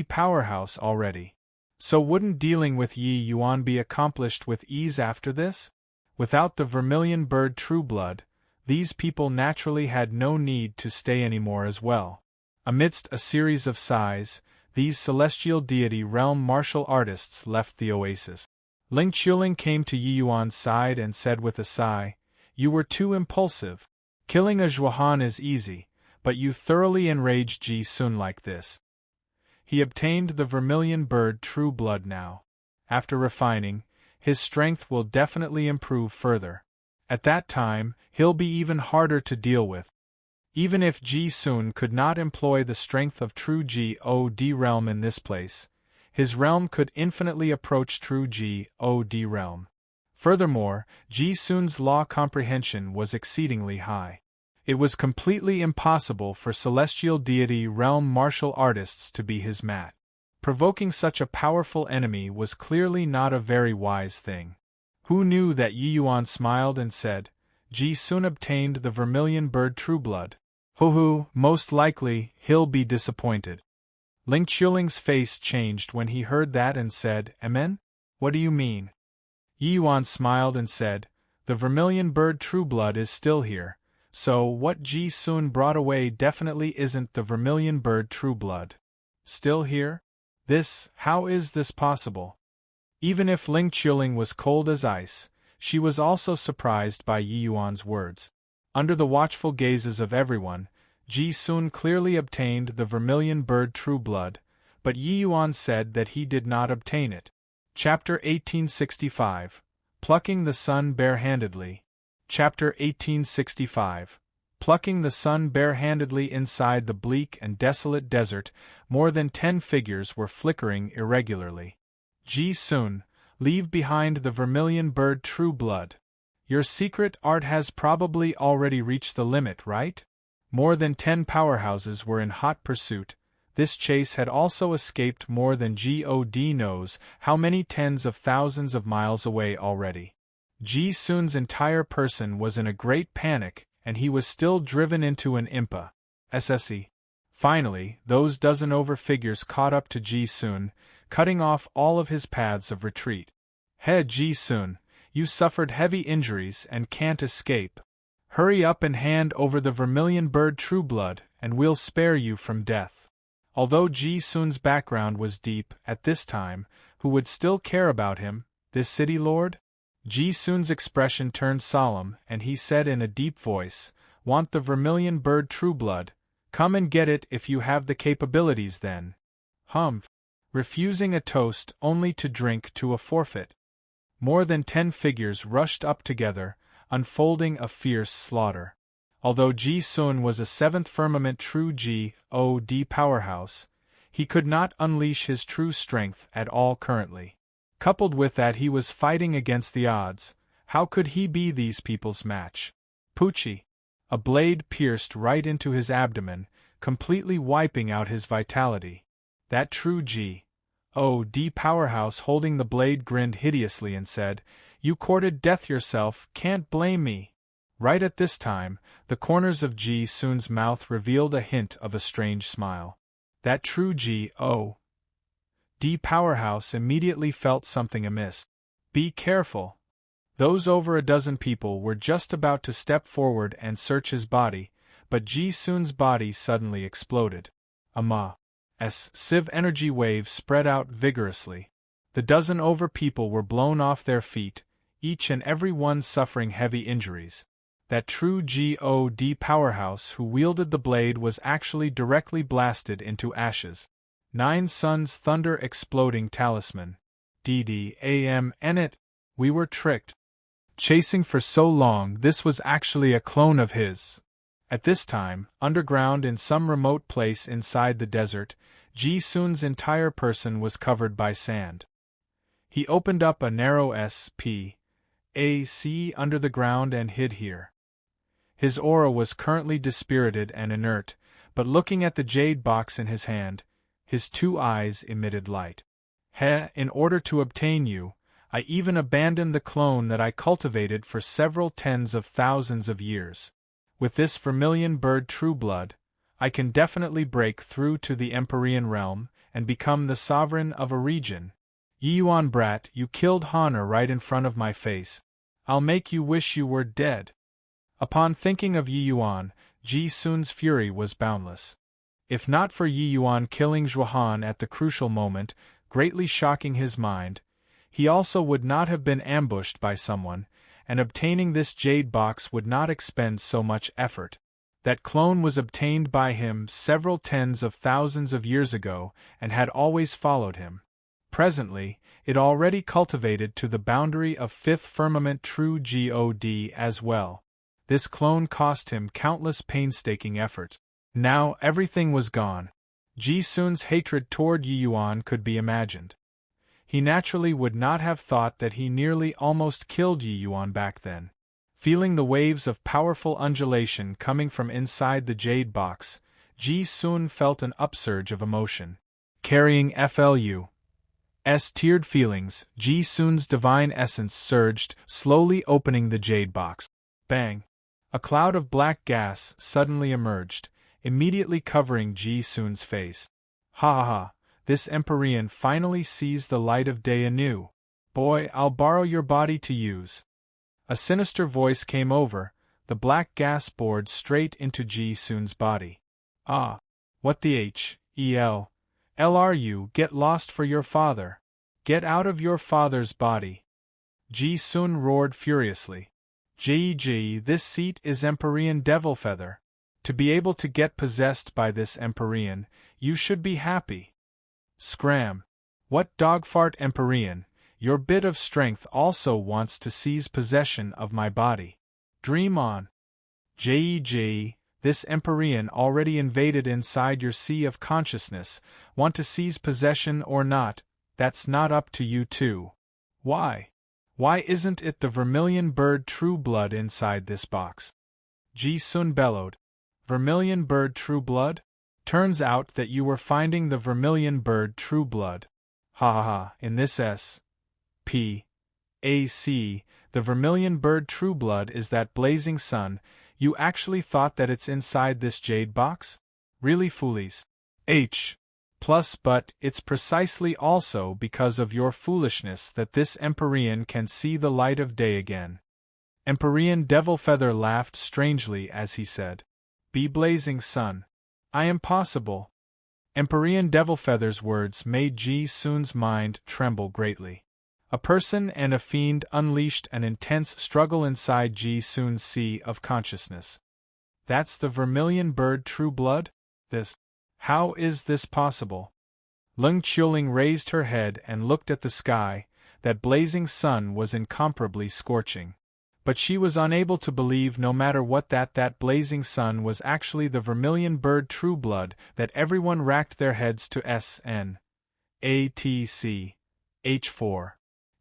powerhouse already. So wouldn't dealing with Yi Yuan be accomplished with ease after this? Without the vermilion bird true blood, these people naturally had no need to stay anymore as well. Amidst a series of sighs, these celestial deity realm martial artists left the oasis. Ling Qiuling came to Yi Yuan's side and said with a sigh, "You were too impulsive. Killing a Zhuohan is easy, but you thoroughly enraged Ji Sun like this." He obtained the vermilion bird true blood now. After refining, his strength will definitely improve further. At that time, he'll be even harder to deal with. Even if Ji Sun could not employ the strength of true God realm in this place, his realm could infinitely approach true God realm. Furthermore, Ji Sun's law comprehension was exceedingly high. It was completely impossible for celestial deity realm martial artists to be his match. Provoking such a powerful enemy was clearly not a very wise thing. Who knew that Yi Yuan smiled and said, Ji soon obtained the vermilion bird Trueblood. Hoo, most likely, he'll be disappointed. Ling Chuling's face changed when he heard that and said, Amen? What do you mean? Yi Yuan smiled and said, The vermilion bird Trueblood is still here, so what Ji Sun brought away definitely isn't the vermilion bird Trueblood. Still here? How is this possible? Even if Ling Chuling was cold as ice, she was also surprised by Yi Yuan's words. Under the watchful gazes of everyone, Ji Sun clearly obtained the vermilion bird Trueblood, but Yi Yuan said that he did not obtain it. Chapter 1865. Plucking the Sun Barehandedly. Chapter 1865. Plucking the sun barehandedly inside the bleak and desolate desert, more than 10 figures were flickering irregularly. Ji Sun, leave behind the vermilion bird Trueblood. Your secret art has probably already reached the limit, right? More than 10 powerhouses were in hot pursuit. This chase had also escaped more than God knows how many tens of thousands of miles away already. Ji Sun's entire person was in a great panic, and he was still driven into an impa. SSE. Finally, those dozen over figures caught up to Ji Sun, cutting off all of his paths of retreat. He Ji Sun, you suffered heavy injuries and can't escape. Hurry up and hand over the vermilion bird Trueblood, and we'll spare you from death. Although Ji Sun's background was deep at this time, who would still care about him, this city lord? Ji Sun's expression turned solemn, and he said in a deep voice, Want the vermilion bird Trueblood? Come and get it if you have the capabilities then. Humph. Refusing a toast only to drink to a forfeit. More than 10 figures rushed up together, unfolding a fierce slaughter. Although Ji Sun was a 7th firmament true God powerhouse, he could not unleash his true strength at all currently. Coupled with that he was fighting against the odds, how could he be these people's match? Poochie! A blade pierced right into his abdomen, completely wiping out his vitality. That true God powerhouse holding the blade grinned hideously and said, You courted death yourself, can't blame me. Right at this time, the corners of Ji Sun's mouth revealed a hint of a strange smile. That true God powerhouse immediately felt something amiss. Be careful. Those over a dozen people were just about to step forward and search his body, but Ji Sun's body suddenly exploded. Sieve energy wave spread out vigorously. The dozen over people were blown off their feet, each and every one suffering heavy injuries. That true God powerhouse who wielded the blade was actually directly blasted into ashes. 9 Suns Thunder Exploding Talisman. We were tricked. Chasing for so long, this was actually a clone of his. At this time, underground in some remote place inside the desert, Ji Sun's entire person was covered by sand. He opened up a narrow space under the ground and hid here. His aura was currently dispirited and inert, but looking at the jade box in his hand, his 2 eyes emitted light. In order to obtain you, I even abandoned the clone that I cultivated for several tens of thousands of years. With this vermilion bird Trueblood, I can definitely break through to the Empyrean realm and become the sovereign of a region. Yi Yuan brat, you killed Honor right in front of my face. I'll make you wish you were dead. Upon thinking of Yi Yuan, Ji Sun's fury was boundless. If not for Yi Yuan killing Zhuhan at the crucial moment, greatly shocking his mind, he also would not have been ambushed by someone, and obtaining this jade box would not expend so much effort. That clone was obtained by him several tens of thousands of years ago and had always followed him. Presently, it already cultivated to the boundary of 5th firmament true God as well. This clone cost him countless painstaking efforts. Now everything was gone. Ji Sun's hatred toward Yi Yuan could be imagined. He naturally would not have thought that he nearly almost killed Yi Yuan back then. Feeling the waves of powerful undulation coming from inside the jade box, Ji Sun felt an upsurge of emotion. Carrying tiered feelings, Ji Sun's divine essence surged, slowly opening the jade box. Bang! A cloud of black gas suddenly emerged, immediately covering Ji Sun's face. Ha ha ha, this Empyrean finally sees the light of day anew. Boy, I'll borrow your body to use. A sinister voice came over, the black gas bored straight into Ji Sun's body. Ah! What the hell are you? Get lost for your father. Get out of your father's body. Ji Sun roared furiously. This seat is Empyrean devil feather. To be able to get possessed by this Empyrean, you should be happy. Scram! What dogfart Empyrean, your bit of strength also wants to seize possession of my body. Dream on. This Empyrean already invaded inside your sea of consciousness, want to seize possession or not, that's not up to you too. Why? Why isn't it the vermilion bird true blood inside this box? Ji Sun bellowed. Vermilion bird true blood? Turns out that you were finding the vermilion bird true blood. Ha ha ha, in this S.P.A.C., the vermilion bird true blood is that blazing sun. You actually thought that it's inside this jade box? Really foolies. But it's precisely also because of your foolishness that this Empyrean can see the light of day again. Empyrean Devilfeather laughed strangely as he said, Be blazing sun. I am possible. Empyrean Devilfeather's words made Ji Sun's mind tremble greatly. A person and a fiend unleashed an intense struggle inside Ji Sun's sea of consciousness. That's the vermilion bird true blood? How is this possible? Leng Qiuling raised her head and looked at the sky. That blazing sun was incomparably scorching. But she was unable to believe, no matter what, that blazing sun was actually the vermilion bird true blood, that everyone racked their heads to SNATC H4.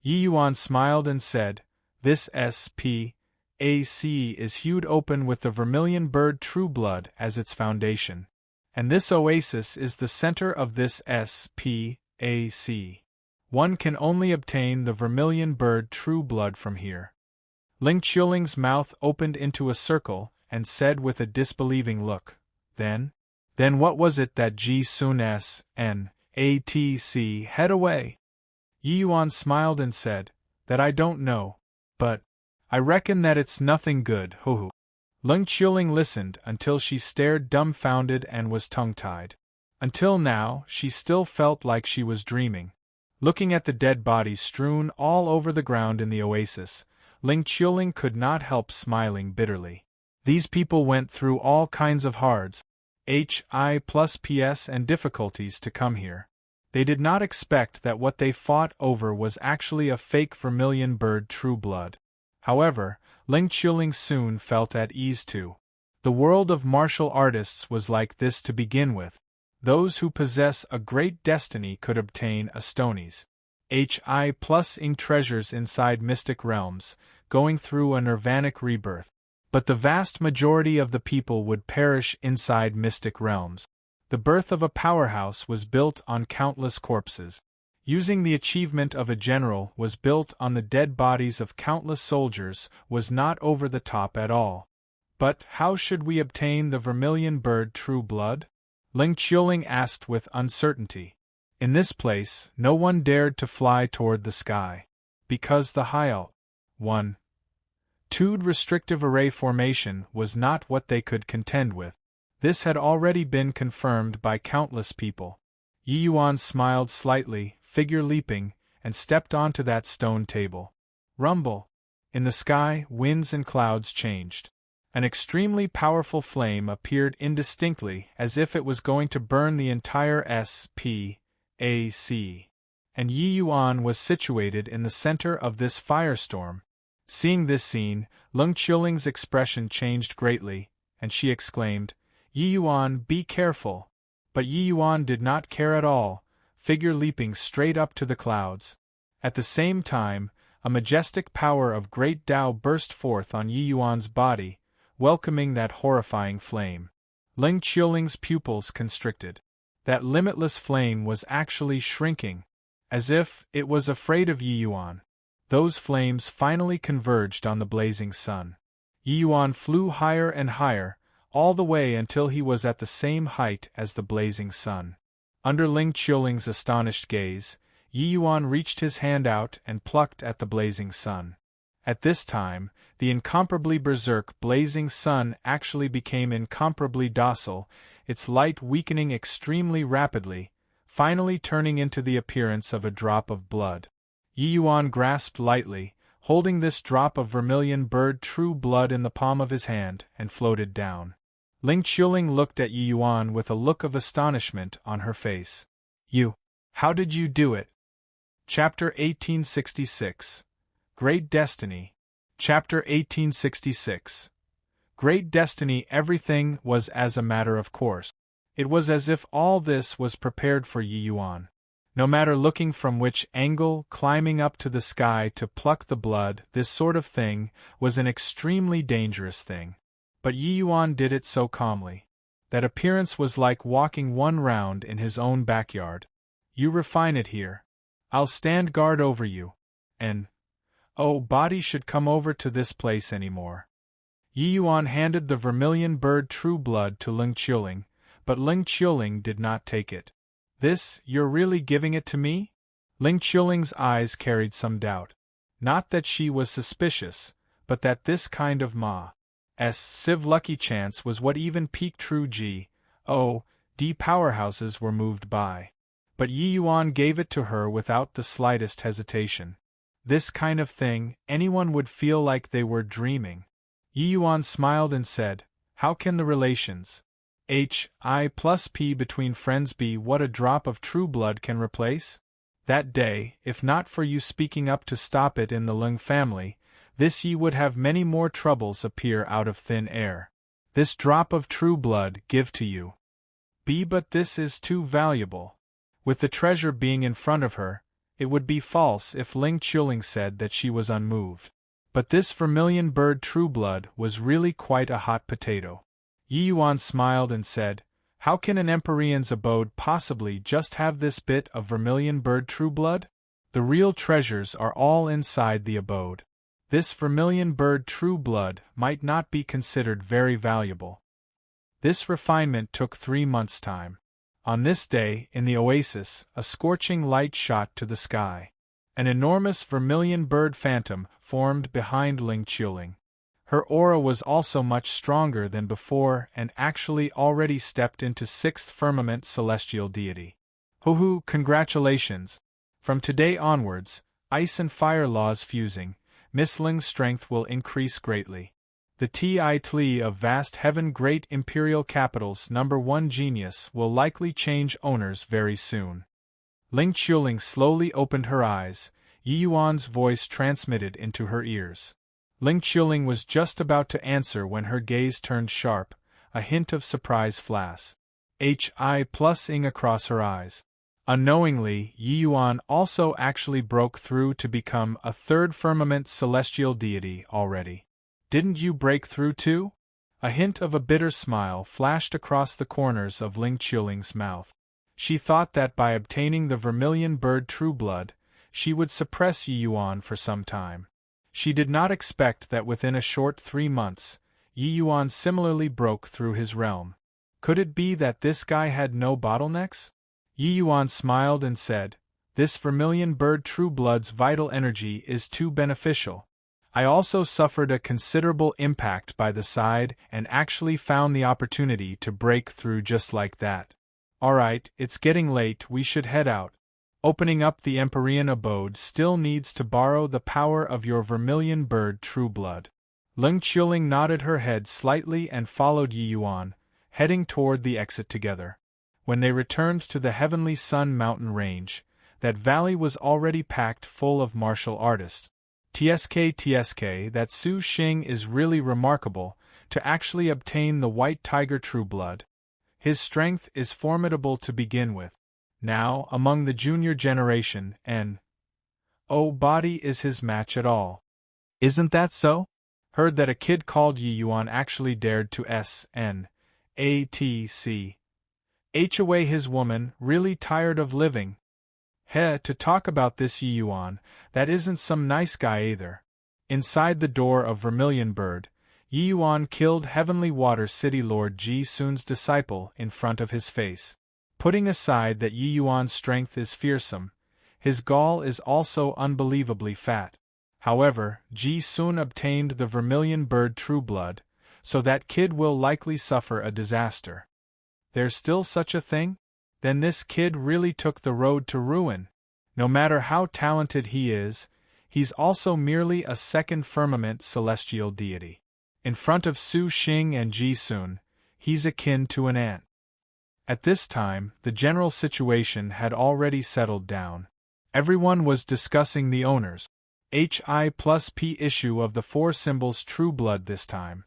Yi Yuan smiled and said, This SPAC is hewed open with the vermilion bird true blood as its foundation. And this oasis is the center of this SPAC. One can only obtain the vermilion bird true blood from here. Ling Qiuling's mouth opened into a circle and said with a disbelieving look, Then what was it that Ji Sun SNATC had away? Yi Yuan smiled and said, That I don't know, but I reckon that it's nothing good, hoo. Leng Qiuling listened until she stared dumbfounded and was tongue-tied. Until now, she still felt like she was dreaming. Looking at the dead bodies strewn all over the ground in the oasis, Leng Qiuling could not help smiling bitterly. These people went through all kinds of hards, HI+PS and difficulties to come here. They did not expect that what they fought over was actually a fake vermilion bird true blood. However, Leng Qiuling soon felt at ease too. The world of martial artists was like this to begin with. Those who possess a great destiny could obtain a Stonies HI+ing treasures inside mystic realms, going through a nirvanic rebirth. But the vast majority of the people would perish inside mystic realms. The birth of a powerhouse was built on countless corpses. Using the achievement of a general was built on the dead bodies of countless soldiers was not over the top at all. But how should we obtain the vermilion bird true blood? Leng Qiuling asked with uncertainty. In this place, no one dared to fly toward the sky, because the high altitude restrictive array formation was not what they could contend with. This had already been confirmed by countless people. Yi Yuan smiled slightly, figure leaping, and stepped onto that stone table. Rumble! In the sky, winds and clouds changed. An extremely powerful flame appeared indistinctly, as if it was going to burn the entire SPAC. And Yi Yuan was situated in the center of this firestorm. Seeing this scene, Leng Qiuling's expression changed greatly, and she exclaimed, Yi Yuan, be careful! But Yi Yuan did not care at all, figure leaping straight up to the clouds. At the same time, a majestic power of great Tao burst forth on Yi Yuan's body, welcoming that horrifying flame. Leng Qiuling's pupils constricted. That limitless flame was actually shrinking. as if it was afraid of Yi Yuan. Those flames finally converged on the blazing sun. Yi Yuan flew higher and higher, all the way until he was at the same height as the blazing sun. Under Ling Qiuling's astonished gaze, Yi Yuan reached his hand out and plucked at the blazing sun. At this time, the incomparably berserk blazing sun actually became incomparably docile, its light weakening extremely rapidly, finally turning into the appearance of a drop of blood. Yi Yuan grasped lightly, holding this drop of vermilion bird true blood in the palm of his hand, and floated down. Ling Qiuling looked at Yi Yuan with a look of astonishment on her face. How did you do it? Chapter 1866. Great Destiny. Chapter 1866. Great Destiny. Everything was as a matter of course. It was as if all this was prepared for Yi Yuan. No matter looking from which angle, climbing up to the sky to pluck the blood, this sort of thing was an extremely dangerous thing. But Yi Yuan did it so calmly. That appearance was like walking one round in his own backyard. You refine it here. I'll stand guard over you. And body should come over to this place anymore. Yi Yuan handed the vermilion bird true blood to Ling Qiuling, but Ling Qiuling did not take it. You're really giving it to me? Ling Qiuling's eyes carried some doubt. Not that she was suspicious, but that this kind of civ lucky chance was what even peak true G.O.D. powerhouses were moved by. But Yi Yuan gave it to her without the slightest hesitation. This kind of thing, anyone would feel like they were dreaming. Yi Yuan smiled and said, how can the relations Hi+P between friends be what a drop of true blood can replace? That day, if not for you speaking up to stop it in the Ling family, this ye would have many more troubles appear out of thin air. This drop of true blood give to you. But this is too valuable. With the treasure being in front of her, it would be false if Ling Qiuling said that she was unmoved. But this vermilion bird true blood was really quite a hot potato. Yi Yuan smiled and said, how can an Empyrean's abode possibly just have this bit of vermilion bird true blood? The real treasures are all inside the abode. This vermilion bird true blood might not be considered very valuable. This refinement took 3 months' time. On this day, in the oasis, a scorching light shot to the sky. An enormous vermilion bird phantom formed behind Ling Qiuling. Her aura was also much stronger than before and actually already stepped into 6th firmament celestial deity. Hoo-hoo, congratulations! From today onwards, ice and fire laws fusing, Miss Ling's strength will increase greatly. The Ti of vast heaven great imperial capital's #1 genius will likely change owners very soon. Ling Qiuling slowly opened her eyes, Yi Yuan's voice transmitted into her ears. Ling Qiuling was just about to answer when her gaze turned sharp, a hint of surprise flashed ing across her eyes. Unknowingly, Yi Yuan also actually broke through to become a 3rd firmament celestial deity already. Didn't you break through too? A hint of a bitter smile flashed across the corners of Ling Qiuling's mouth. She thought that by obtaining the vermilion bird true blood, she would suppress Yi Yuan for some time. She did not expect that within a short 3 months, Yi Yuan similarly broke through his realm. Could it be that this guy had no bottlenecks? Yi Yuan smiled and said, this vermilion bird true blood's vital energy is too beneficial. I also suffered a considerable impact by the side and actually found the opportunity to break through just like that. Alright, it's getting late, we should head out. Opening up the Empyrean abode still needs to borrow the power of your vermilion bird true blood. Ling Qiuling nodded her head slightly and followed Yi Yuan, heading toward the exit together. When they returned to the Heavenly Sun mountain range, that valley was already packed full of martial artists. TSK, that Su Xing is really remarkable, to actually obtain the White Tiger true blood. His strength is formidable to begin with. Now, among the junior generation, body is his match at all. Isn't that so? Heard that a kid called Yi Yuan actually dared to snatch away his woman, really tired of living. Heh, to talk about this Yi Yuan, that isn't some nice guy either. Inside the door of Vermilion Bird, Yi Yuan killed Heavenly Water City Lord Ji Sun's disciple in front of his face. Putting aside that Yi Yuan's strength is fearsome, his gall is also unbelievably fat. However, Ji Sun obtained the Vermilion Bird True Blood, so that kid will likely suffer a disaster. There's still such a thing? Then this kid really took the road to ruin. No matter how talented he is, he's also merely a second firmament celestial deity. In front of Su Xing and Ji Sun, he's akin to an ant. At this time, the general situation had already settled down. Everyone was discussing the owner's HI+P issue of the Four Symbols True Blood this time.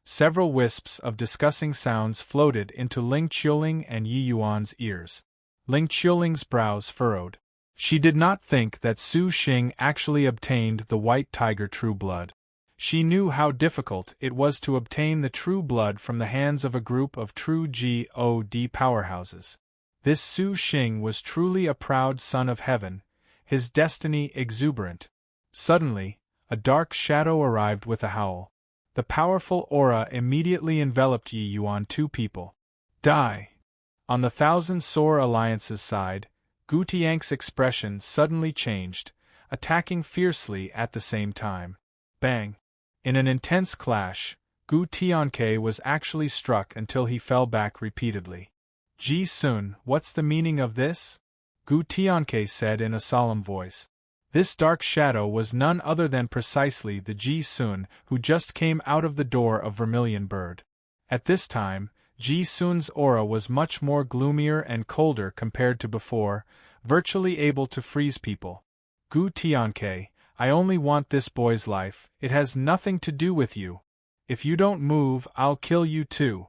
Several wisps of discussing sounds floated into Ling Qiuling and Yi Yuan's ears. Ling Qiuling's brows furrowed. She did not think that Su Xing actually obtained the White Tiger True Blood. She knew how difficult it was to obtain the True Blood from the hands of a group of true God powerhouses. This Su Xing was truly a proud son of heaven, his destiny exuberant. Suddenly, a dark shadow arrived with a howl. The powerful aura immediately enveloped Yi Yuan. Two people. Die! On the Thousand Sore Alliance's side, Gu Tian's expression suddenly changed, attacking fiercely at the same time. Bang! In an intense clash, Gu Tianke was actually struck until he fell back repeatedly. Ji Sun, what's the meaning of this? Gu Tianke said in a solemn voice. This dark shadow was none other than precisely the Ji Sun who just came out of the door of Vermilion Bird. At this time, Ji Sun's aura was much more gloomier and colder compared to before, virtually able to freeze people. Gu Tianke, I only want this boy's life, it has nothing to do with you. If you don't move, I'll kill you too.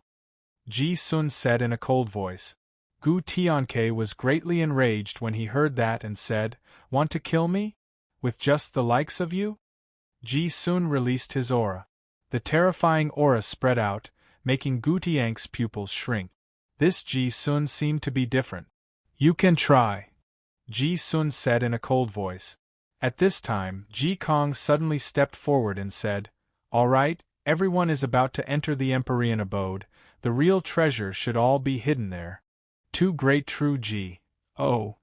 Ji Sun said in a cold voice. Gu Tianke was greatly enraged when he heard that and said, Want to kill me? With just the likes of you? Ji Sun released his aura. The terrifying aura spread out, making Gu Tian's pupils shrink. This Ji Sun seemed to be different. You can try, Ji Sun said in a cold voice. At this time, Ji Kong suddenly stepped forward and said, All right, everyone is about to enter the Empyrean abode, the real treasure should all be hidden there. Two great true G.O.D.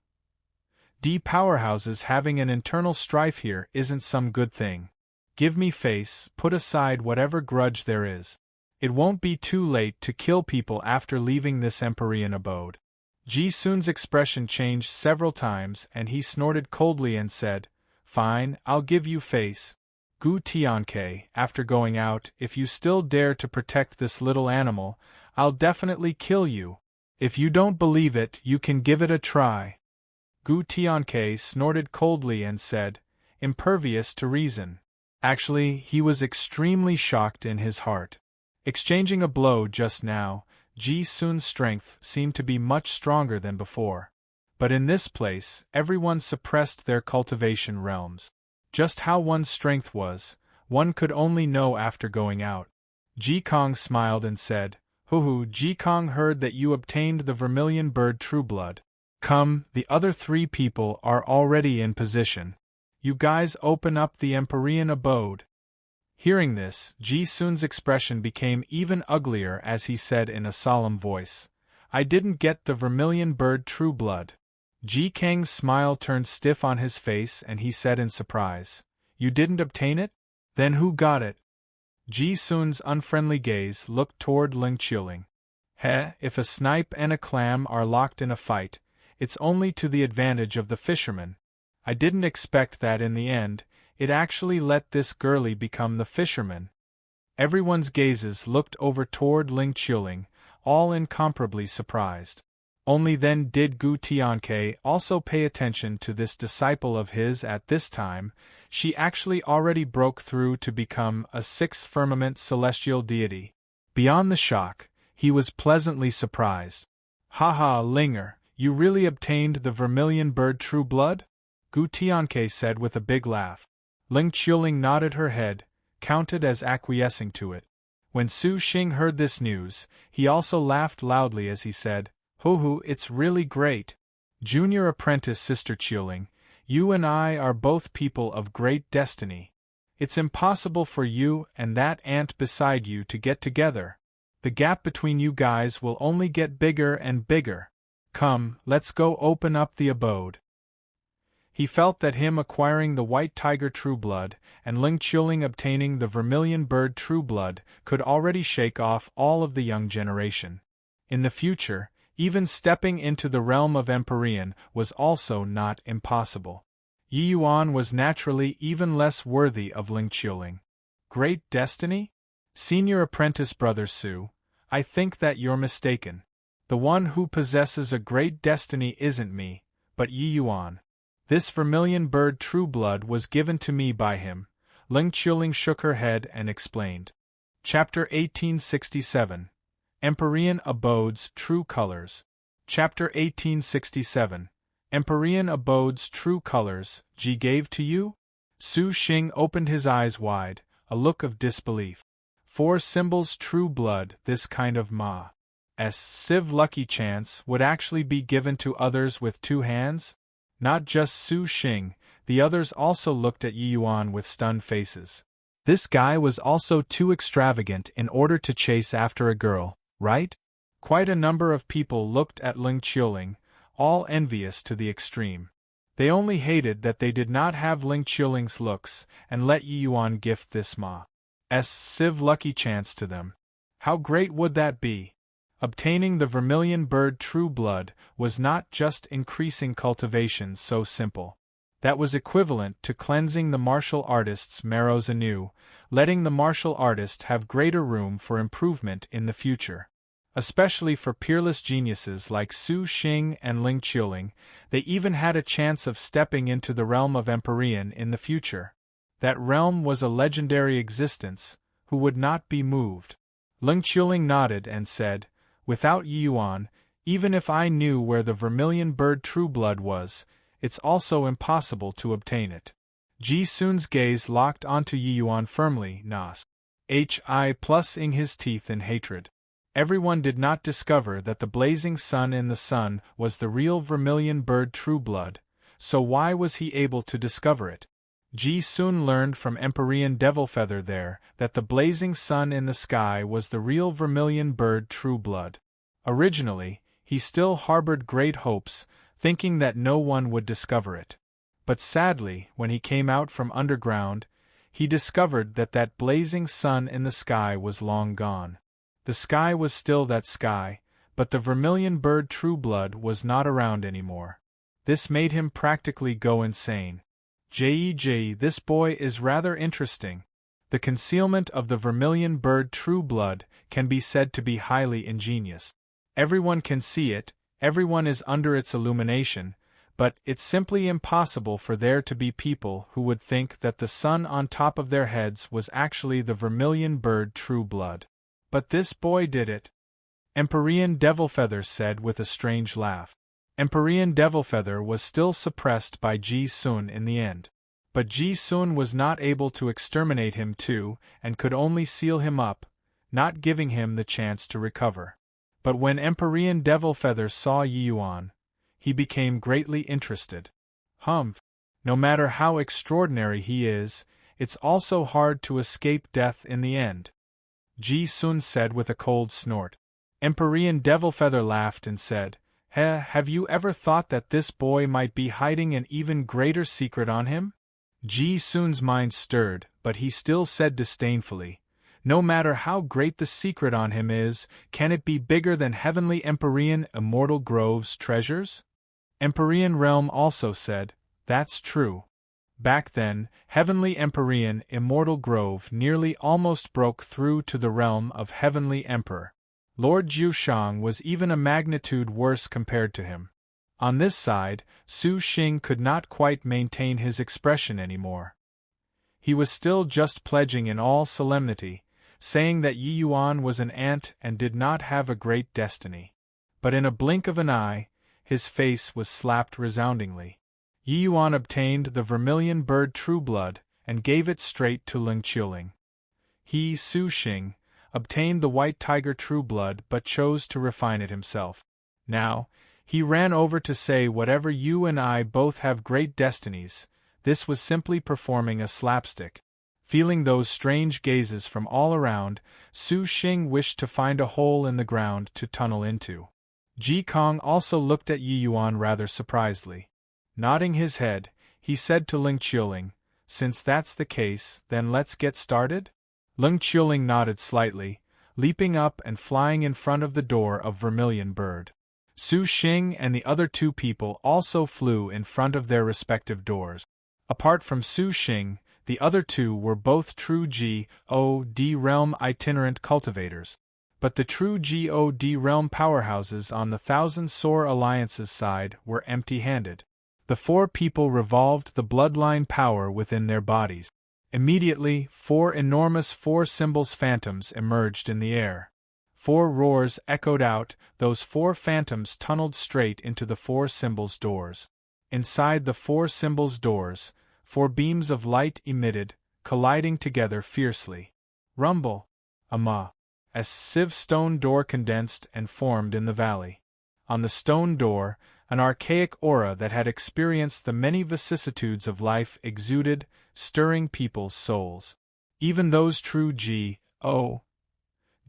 powerhouses having an internal strife here isn't some good thing. Give me face, put aside whatever grudge there is. It won't be too late to kill people after leaving this Empyrean abode. Ji Sun's expression changed several times and he snorted coldly and said, Fine, I'll give you face. Gu Tianke, after going out, if you still dare to protect this little animal, I'll definitely kill you. If you don't believe it, you can give it a try. Gu Tianke snorted coldly and said, impervious to reason. Actually, he was extremely shocked in his heart. Exchanging a blow just now, Ji Sun's strength seemed to be much stronger than before. But in this place, everyone suppressed their cultivation realms. Just how one's strength was, one could only know after going out. Ji Kong smiled and said, Hoo-hoo, Ji Kong heard that you obtained the Vermilion Bird True Blood. Come, the other three people are already in position. You guys open up the Empyrean abode. Hearing this, Ji Sun's expression became even uglier as he said in a solemn voice, I didn't get the Vermilion Bird True Blood. Ji Kang's smile turned stiff on his face and he said in surprise, You didn't obtain it? Then who got it? Ji Sun's unfriendly gaze looked toward Ling Qiuling. If a snipe and a clam are locked in a fight, it's only to the advantage of the fisherman. I didn't expect that in the end, it actually let this girlie become the fisherman. Everyone's gazes looked over toward Ling Qiuling, all incomparably surprised. Only then did Gu Tianke also pay attention to this disciple of his. At this time, she actually already broke through to become a sixth firmament celestial deity. Beyond the shock, he was pleasantly surprised. Ha, Linger, you really obtained the Vermilion Bird True Blood? Gu Tianke said with a big laugh. Ling Qiuling nodded her head, counted as acquiescing to it. When Su Xing heard this news, he also laughed loudly as he said, Hoo-hoo, it's really great. Junior apprentice Sister Chieling, you and I are both people of great destiny. It's impossible for you and that aunt beside you to get together. The gap between you guys will only get bigger and bigger. Come, let's go open up the abode. He felt that him acquiring the White Tiger Trueblood and Ling Chuling obtaining the Vermilion Bird Trueblood could already shake off all of the young generation. In the future, even stepping into the realm of Empyrean was also not impossible. Yi Yuan was naturally even less worthy of Ling Chuling. Great destiny? Senior apprentice Brother Su, I think that you're mistaken. The one who possesses a great destiny isn't me, but Yi Yuan. This Vermilion Bird Trueblood was given to me by him. Ling Chuling shook her head and explained. Chapter 1867. Empyrean Abodes True Colors. Chapter 1867. Empyrean Abodes True Colors, Ji gave to you? Su Xing opened his eyes wide, a look of disbelief. 4 symbols true blood, this kind of Ma's Civ lucky chance would actually be given to others with 2 hands? Not just Su Xing, the others also looked at Yi Yuan with stunned faces. This guy was also too extravagant in order to chase after a girl, right? Quite a number of people looked at Ling Chuling, all envious to the extreme. They only hated that they did not have Ling Chuling's looks and let Yi Yuan gift this Ma's Civ lucky chance to them. How great would that be? Obtaining the Vermilion Bird True Blood was not just increasing cultivation so simple. That was equivalent to cleansing the martial artist's marrows anew, letting the martial artist have greater room for improvement in the future. Especially for peerless geniuses like Su Xing and Ling Chuling, they even had a chance of stepping into the realm of Empyrean in the future. That realm was a legendary existence, who would not be moved. Ling Chuling nodded and said, without Yi Yuan, even if I knew where the Vermilion Bird Trueblood was, it's also impossible to obtain it. Ji Sun's gaze locked onto Yi Yuan firmly, Nas. Hi+ing his teeth in hatred. Everyone did not discover that the blazing sun in the sun was the real Vermilion Bird Trueblood, so why was he able to discover it? Ji Sun learned from Empyrean Devilfeather there that the blazing sun in the sky was the real Vermilion Bird Trueblood. Originally, he still harbored great hopes, thinking that no one would discover it. But sadly, when he came out from underground, he discovered that that blazing sun in the sky was long gone. The sky was still that sky, but the Vermilion Bird Trueblood was not around anymore. This made him practically go insane. This boy is rather interesting. The concealment of the Vermilion Bird Trueblood can be said to be highly ingenious. Everyone can see it, everyone is under its illumination, but it's simply impossible for there to be people who would think that the sun on top of their heads was actually the Vermilion Bird Trueblood. But this boy did it. Empyrean Devilfeather said with a strange laugh. Empyrean Devilfeather was still suppressed by Ji Sun in the end. But Ji Sun was not able to exterminate him too, and could only seal him up, not giving him the chance to recover. But when Empyrean Devilfeather saw Yi Yuan, he became greatly interested. No matter how extraordinary he is, it's also hard to escape death in the end. Ji Sun said with a cold snort. Empyrean Devilfeather laughed and said, have you ever thought that this boy might be hiding an even greater secret on him? Ji Sun's mind stirred, but he still said disdainfully, no matter how great the secret on him is, can it be bigger than Heavenly Empyrean Immortal Grove's treasures? Empyrean Realm also said, that's true. Back then, Heavenly Empyrean Immortal Grove nearly almost broke through to the realm of Heavenly Emperor. Lord Jiushang was even a magnitude worse compared to him. On this side, Su Xing could not quite maintain his expression anymore. He was still just pledging in all solemnity, saying that Yi Yuan was an ant and did not have a great destiny. But in a blink of an eye, his face was slapped resoundingly. Yi Yuan obtained the Vermilion Bird Trueblood and gave it straight to Ling Chuling. He, Su Xing, obtained the White Tiger Trueblood but chose to refine it himself. Now, He ran over to say, "Whatever, you and I both have great destinies." This was simply performing a slapstick. Feeling those strange gazes from all around, Su Xing wished to find a hole in the ground to tunnel into. Ji Kong also looked at Yi Yuan rather surprisedly. Nodding his head, he said to Ling Qiuling, "Since that's the case, then let's get started?" Ling Qiuling nodded slightly, leaping up and flying in front of the door of Vermilion Bird. Su Xing and the other two people also flew in front of their respective doors. Apart from Su Xing, the other two were both true God realm itinerant cultivators. But the true God realm powerhouses on the Thousand Sore Alliance's side were empty-handed. The four people revolved the bloodline power within their bodies. Immediately, four enormous four-symbols phantoms emerged in the air. Four roars echoed out, those four phantoms tunneled straight into the four symbols' doors. Inside the four symbols' doors, four beams of light emitted, colliding together fiercely. Rumble! A sieve stone door condensed and formed in the valley. On the stone door, an archaic aura that had experienced the many vicissitudes of life exuded, stirring people's souls. Even those true God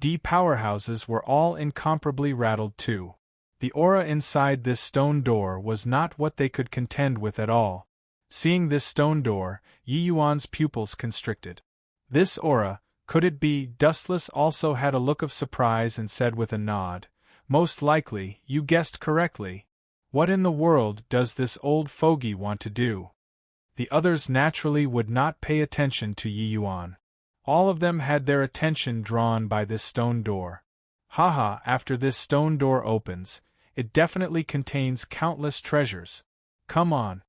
powerhouses were all incomparably rattled too. The aura inside this stone door was not what they could contend with at all. Seeing this stone door, Yi Yuan's pupils constricted. This aura, could it be dustless? Also had a look of surprise and said with a nod, "Most likely, you guessed correctly. What in the world does this old fogey want to do?" The others naturally would not pay attention to Yi Yuan. All of them had their attention drawn by this stone door. Haha, after this stone door opens, it definitely contains countless treasures. Come on.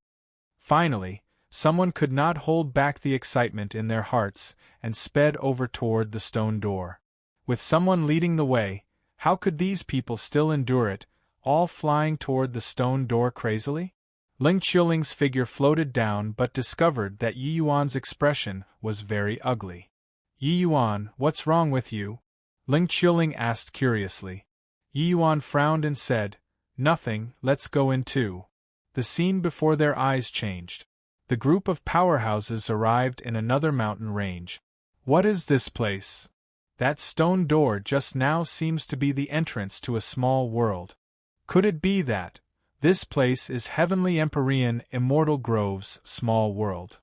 Finally, someone could not hold back the excitement in their hearts and sped over toward the stone door. With someone leading the way, how could these people still endure it, all flying toward the stone door crazily? Ling Qiuling's figure floated down but discovered that Yi Yuan's expression was very ugly. "Yi Yuan, what's wrong with you?" Ling Qiuling asked curiously. Yi Yuan frowned and said, "Nothing, let's go in too." The scene before their eyes changed. The group of powerhouses arrived in another mountain range. What is this place? That stone door just now seems to be the entrance to a small world. Could it be that this place is Heavenly Empyrean Immortal Grove's small world?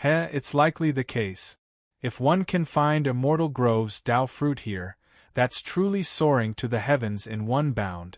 It's likely the case. If one can find Immortal Grove's Tao fruit here, that's truly soaring to the heavens in one bound.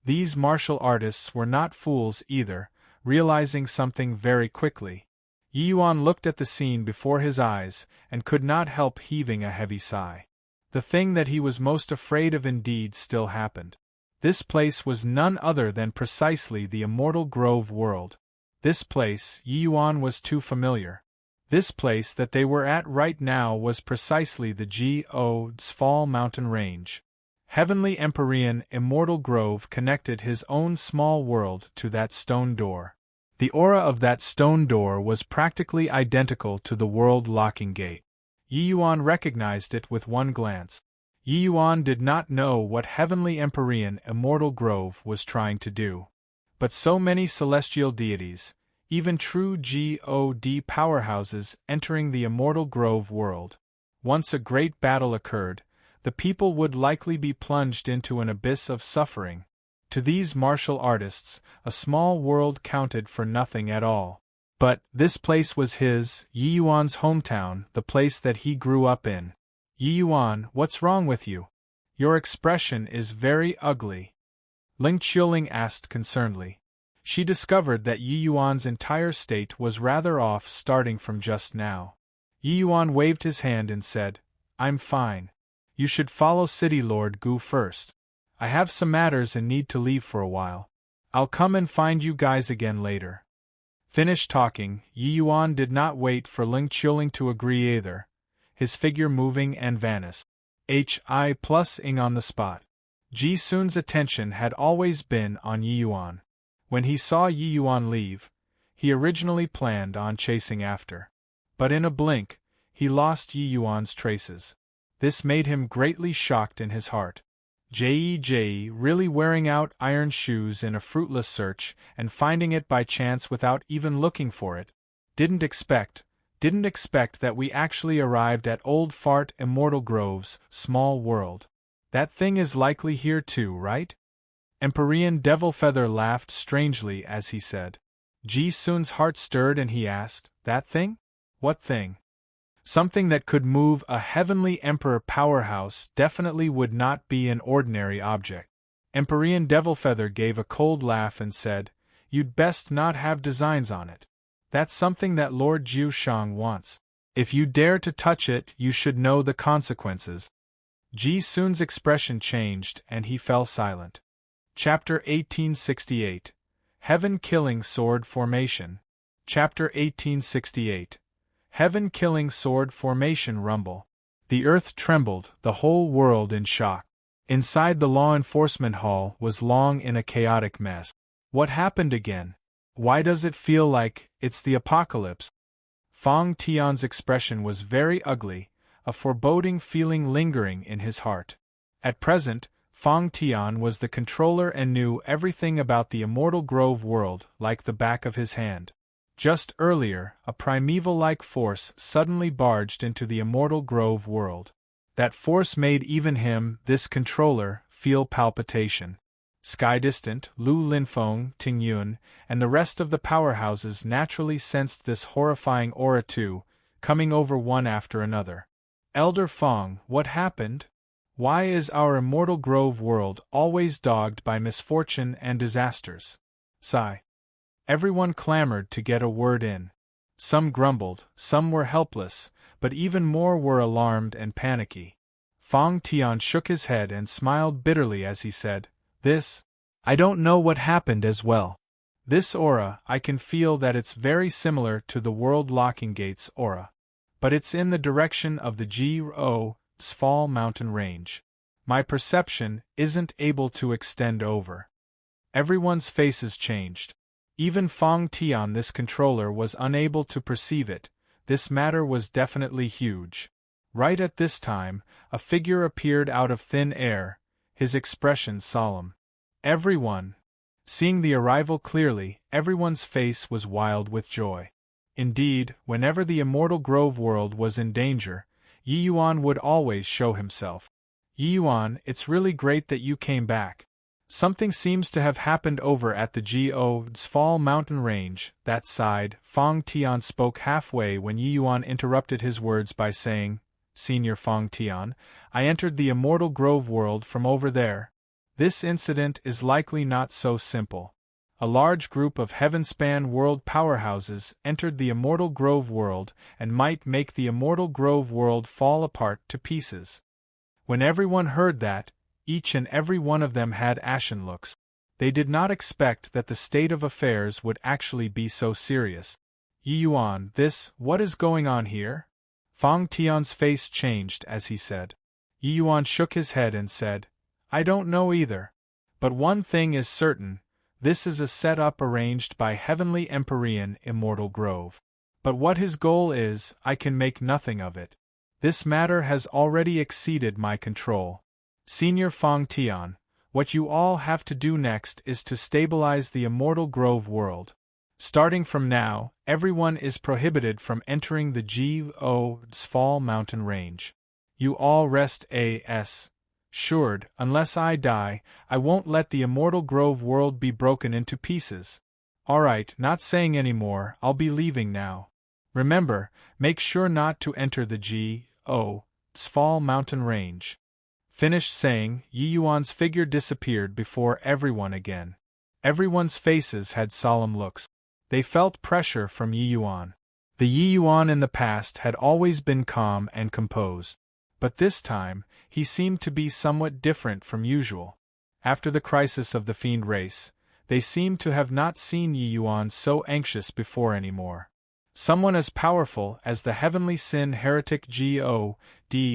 These martial artists were not fools either, realizing something very quickly. Yi Yuan looked at the scene before his eyes and could not help heaving a heavy sigh. The thing that he was most afraid of indeed still happened. This place was none other than precisely the Immortal Grove world. This place, Yi Yuan was too familiar. This place that they were at right now was precisely the God's Fall mountain range. Heavenly Empyrean Immortal Grove connected his own small world to that stone door. The aura of that stone door was practically identical to the world locking gate. Yi Yuan recognized it with one glance. Yi Yuan did not know what Heavenly Empyrean Immortal Grove was trying to do. But so many celestial deities, even true God powerhouses entering the Immortal Grove world. Once a great battle occurred, the people would likely be plunged into an abyss of suffering. To these martial artists, a small world counted for nothing at all. But this place was his, Yi Yuan's hometown, the place that he grew up in. Yi Yuan, what's wrong with you? Your expression is very ugly. Ling Qiuling asked concernedly. She discovered that Yi Yuan's entire state was rather off starting from just now. Yi Yuan waved his hand and said, "I'm fine. You should follow City Lord Gu first. I have some matters and need to leave for a while. I'll come and find you guys again later." Finished talking, Yi Yuan did not wait for Ling Qiuling to agree either, his figure moving and vanished. Ing on the spot. Ji Sun's attention had always been on Yi Yuan. When he saw Yi Yuan leave, he originally planned on chasing after. But in a blink, he lost Yi Yuan's traces. This made him greatly shocked in his heart. Jej really wearing out iron shoes in a fruitless search and finding it by chance without even looking for it. Didn't expect that we actually arrived at Old Fart Immortal Grove's small world. That thing is likely here too, right? Empyrean Devilfeather laughed strangely as he said. Ji Sun's heart stirred and he asked, that thing? What thing? Something that could move a heavenly emperor powerhouse definitely would not be an ordinary object. Empyrean Devilfeather gave a cold laugh and said, you'd best not have designs on it. That's something that Lord Jiu Shang wants. If you dare to touch it, you should know the consequences. Ji Sun's expression changed and he fell silent. Chapter 1868. Heaven-Killing Sword Formation. Chapter 1868. Heaven-Killing Sword Formation Rumble. The earth trembled, the whole world in shock. Inside the law enforcement hall was long in a chaotic mess. What happened again? Why does it feel like it's the apocalypse? Fong Tian's expression was very ugly, a foreboding feeling lingering in his heart. At present, Fong Tian was the controller and knew everything about the Immortal Grove world like the back of his hand. Just earlier, a primeval-like force suddenly barged into the Immortal Grove world. That force made even him, this controller, feel palpitation. Sky Distant, Lu Linfeng, Ting Yun, and the rest of the powerhouses naturally sensed this horrifying aura too, coming over one after another. Elder Fong, what happened? Why is our Immortal Grove world always dogged by misfortune and disasters? Sigh. Everyone clamored to get a word in. Some grumbled, some were helpless, but even more were alarmed and panicky. Fong Tian shook his head and smiled bitterly as he said, I don't know what happened as well. This aura, I can feel that it's very similar to the World Locking Gates aura. But it's in the direction of the Sfall mountain range. My perception isn't able to extend over. Everyone's faces changed. Even Fong Tian, this controller, was unable to perceive it. This matter was definitely huge. Right at this time, a figure appeared out of thin air, his expression solemn. Everyone, seeing the arrival clearly, everyone's face was wild with joy. Indeed, whenever the Immortal Grove world was in danger, Yi Yuan would always show himself. Yi Yuan, it's really great that you came back. Something seems to have happened over at the Sfall mountain range, that side. Fong Tian spoke halfway when Yi Yuan interrupted his words by saying, Senior Fong Tian, I entered the Immortal Grove world from over there. This incident is likely not so simple. A large group of Heavenspan world powerhouses entered the Immortal Grove world and might make the Immortal Grove world fall apart to pieces. When everyone heard that, each and every one of them had ashen looks. They did not expect that the state of affairs would actually be so serious. Yi Yuan, what is going on here? Fong Tian's face changed as he said. Yi Yuan shook his head and said, I don't know either. But one thing is certain, this is a setup arranged by Heavenly Empyrean Immortal Grove. But what his goal is, I can make nothing of it. This matter has already exceeded my control. Senior Fong Tian, what you all have to do next is to stabilize the Immortal Grove world. Starting from now, everyone is prohibited from entering the Sfall mountain range. You all rest assured, unless I die, I won't let the Immortal Grove world be broken into pieces. Alright, not saying any more, I'll be leaving now. Remember, make sure not to enter the Sfall mountain range. Finished saying, Yi Yuan's figure disappeared before everyone again. Everyone's faces had solemn looks. They felt pressure from Yi Yuan. The Yi Yuan in the past had always been calm and composed. But this time, he seemed to be somewhat different from usual. After the crisis of the fiend race, they seemed to have not seen Yi Yuan so anxious before anymore. Someone as powerful as the heavenly sin heretic God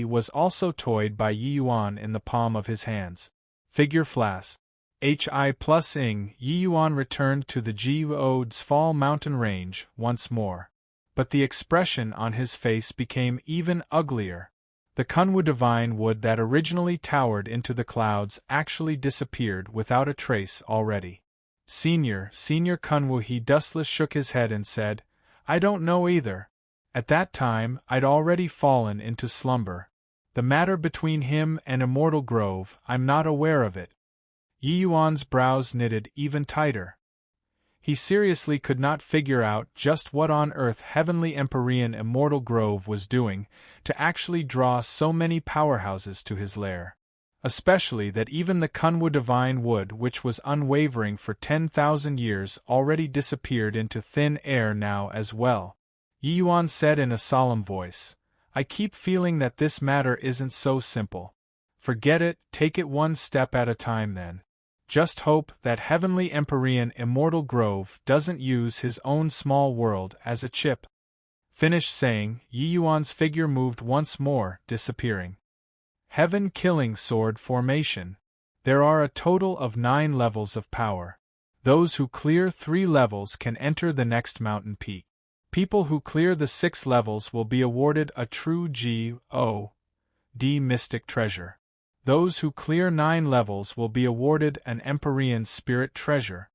was also toyed by Yi Yuan in the palm of his hands. Figure Flas. Hi+ing, Yi Yuan returned to the Sfall mountain range once more. But the expression on his face became even uglier. The Kunwu divine wood that originally towered into the clouds actually disappeared without a trace already. Senior Kunwu, he dustless shook his head and said, I don't know either. At that time, I'd already fallen into slumber. The matter between him and Immortal Grove, I'm not aware of it. Yi Yuan's brows knitted even tighter. He seriously could not figure out just what on earth Heavenly Empyrean Immortal Grove was doing to actually draw so many powerhouses to his lair. Especially that even the Kunwu divine wood, which was unwavering for 10,000 years, already disappeared into thin air now as well. Yi Yuan said in a solemn voice, I keep feeling that this matter isn't so simple. Forget it, take it one step at a time then. Just hope that Heavenly Empyrean Immortal Grove doesn't use his own small world as a chip. Finished saying, Yi Yuan's figure moved once more, disappearing. Heaven-killing sword formation. There are a total of 9 levels of power. Those who clear 3 levels can enter the next mountain peak. People who clear the 6 levels will be awarded a true G.O.D. mystic treasure. Those who clear 9 levels will be awarded an Empyrean spirit treasure.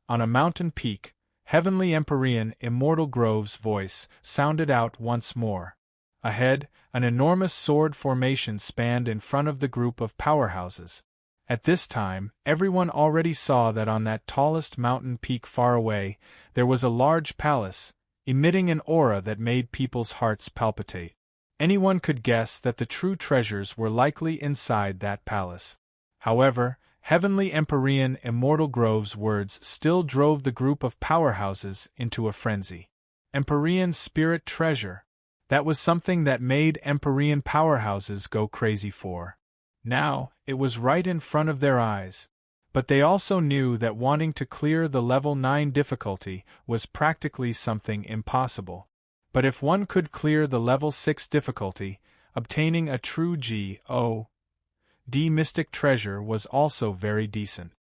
On a mountain peak, Heavenly Empyrean Immortal Grove's voice sounded out once more. Ahead, an enormous sword formation spanned in front of the group of powerhouses. At this time, everyone already saw that on that tallest mountain peak far away, there was a large palace, emitting an aura that made people's hearts palpitate. Anyone could guess that the true treasures were likely inside that palace. However, Heavenly Empyrean Immortal Grove's words still drove the group of powerhouses into a frenzy. Empyrean spirit treasure. That was something that made Empyrean powerhouses go crazy for. Now, it was right in front of their eyes. But they also knew that wanting to clear the level 9 difficulty was practically something impossible. But if one could clear the level 6 difficulty, obtaining a true G.O.D. mystic treasure was also very decent.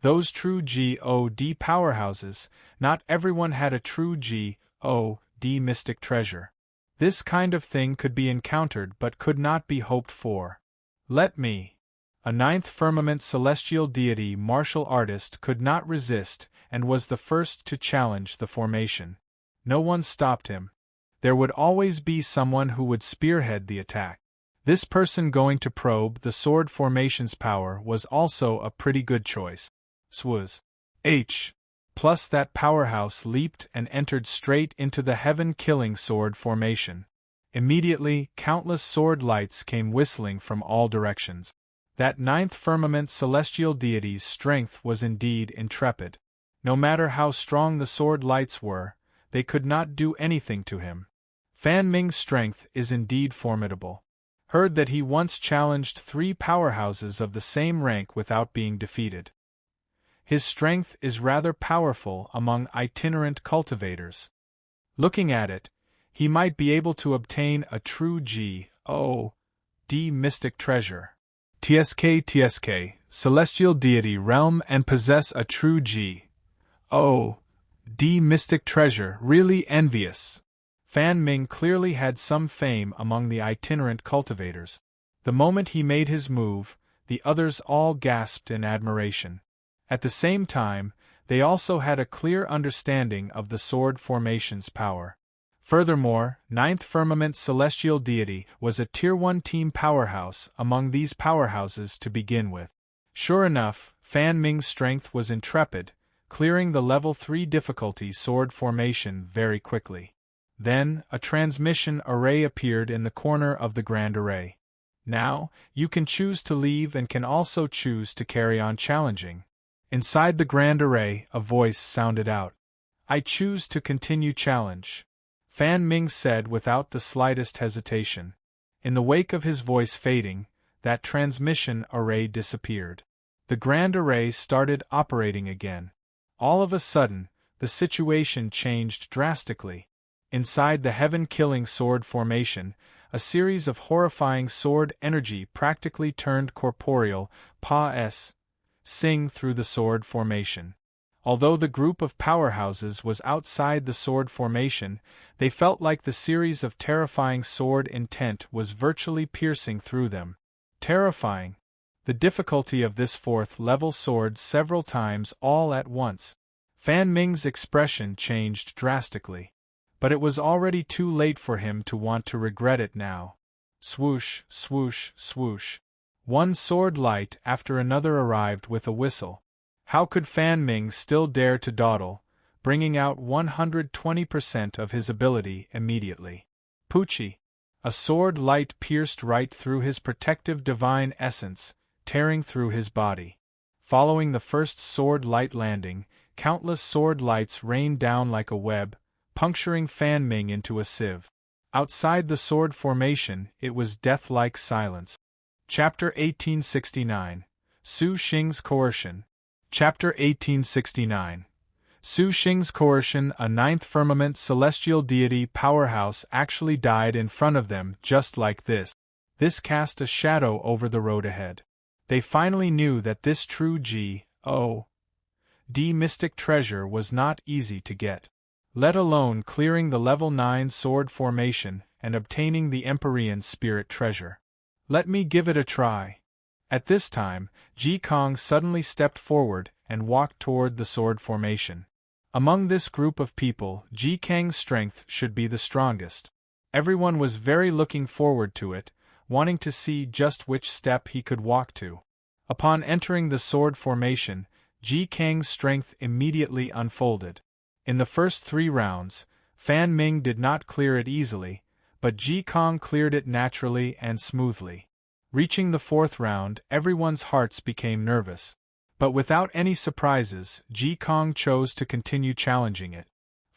Those true G.O.D. powerhouses, not everyone had a true G.O.D. mystic treasure. This kind of thing could be encountered but could not be hoped for. Let me. A 9th firmament celestial deity martial artist could not resist and was the first to challenge the formation. No one stopped him. There would always be someone who would spearhead the attack. This person going to probe the sword formation's power was also a pretty good choice. Swaz. Plus that powerhouse leaped and entered straight into the heaven-killing sword formation. Immediately, countless sword lights came whistling from all directions. That 9th firmament celestial deity's strength was indeed intrepid. No matter how strong the sword lights were, they could not do anything to him. Fan Ming's strength is indeed formidable. Heard that he once challenged 3 powerhouses of the same rank without being defeated. His strength is rather powerful among itinerant cultivators. Looking at it, he might be able to obtain a true G.O.D. mystic treasure. TSK, celestial deity realm, and possess a true G.O.D. mystic treasure, really envious. Fan Ming clearly had some fame among the itinerant cultivators. The moment he made his move, the others all gasped in admiration. At the same time, they also had a clear understanding of the sword formation's power. Furthermore, 9th Firmament Celestial Deity was a Tier 1 team powerhouse among these powerhouses to begin with. Sure enough, Fan Ming's strength was intrepid, clearing the level 3 difficulty sword formation very quickly. Then, a transmission array appeared in the corner of the Grand Array. Now, you can choose to leave and can also choose to carry on challenging. Inside the Grand Array, a voice sounded out. I choose to continue challenge. Fan Ming said without the slightest hesitation. In the wake of his voice fading, that transmission array disappeared. The Grand Array started operating again. All of a sudden, the situation changed drastically. Inside the heaven-killing sword formation, a series of horrifying sword energy practically turned corporeal, sing through the sword formation. Although the group of powerhouses was outside the sword formation, they felt like the series of terrifying sword intent was virtually piercing through them. Terrifying. The difficulty of this fourth-level sword several times all at once. Fan Ming's expression changed drastically. But it was already too late for him to want to regret it now. Swoosh, swoosh, swoosh. One sword light after another arrived with a whistle. How could Fan Ming still dare to dawdle, bringing out 120% of his ability immediately? Poochie! A sword light pierced right through his protective divine essence, tearing through his body. Following the first sword light landing, countless sword lights rained down like a web, puncturing Fan Ming into a sieve. Outside the sword formation, it was death-like silence. Chapter 1869. Su Xing's Coercion. Chapter 1869. Su Xing's Coercion. A ninth firmament celestial deity powerhouse actually died in front of them just like this. This cast a shadow over the road ahead. They finally knew that this true G.O.D. mystic treasure was not easy to get. Let alone clearing the level 9 sword formation and obtaining the Empyrean spirit treasure. Let me give it a try. At this time, Ji Kong suddenly stepped forward and walked toward the sword formation. Among this group of people, Ji Kang's strength should be the strongest. Everyone was very looking forward to it, wanting to see just which step he could walk to. Upon entering the sword formation, Ji Kang's strength immediately unfolded. In the first 3 rounds, Fan Ming did not clear it easily, but Ji Kong cleared it naturally and smoothly. Reaching the 4th round, everyone's hearts became nervous. But without any surprises, Ji Kong chose to continue challenging it.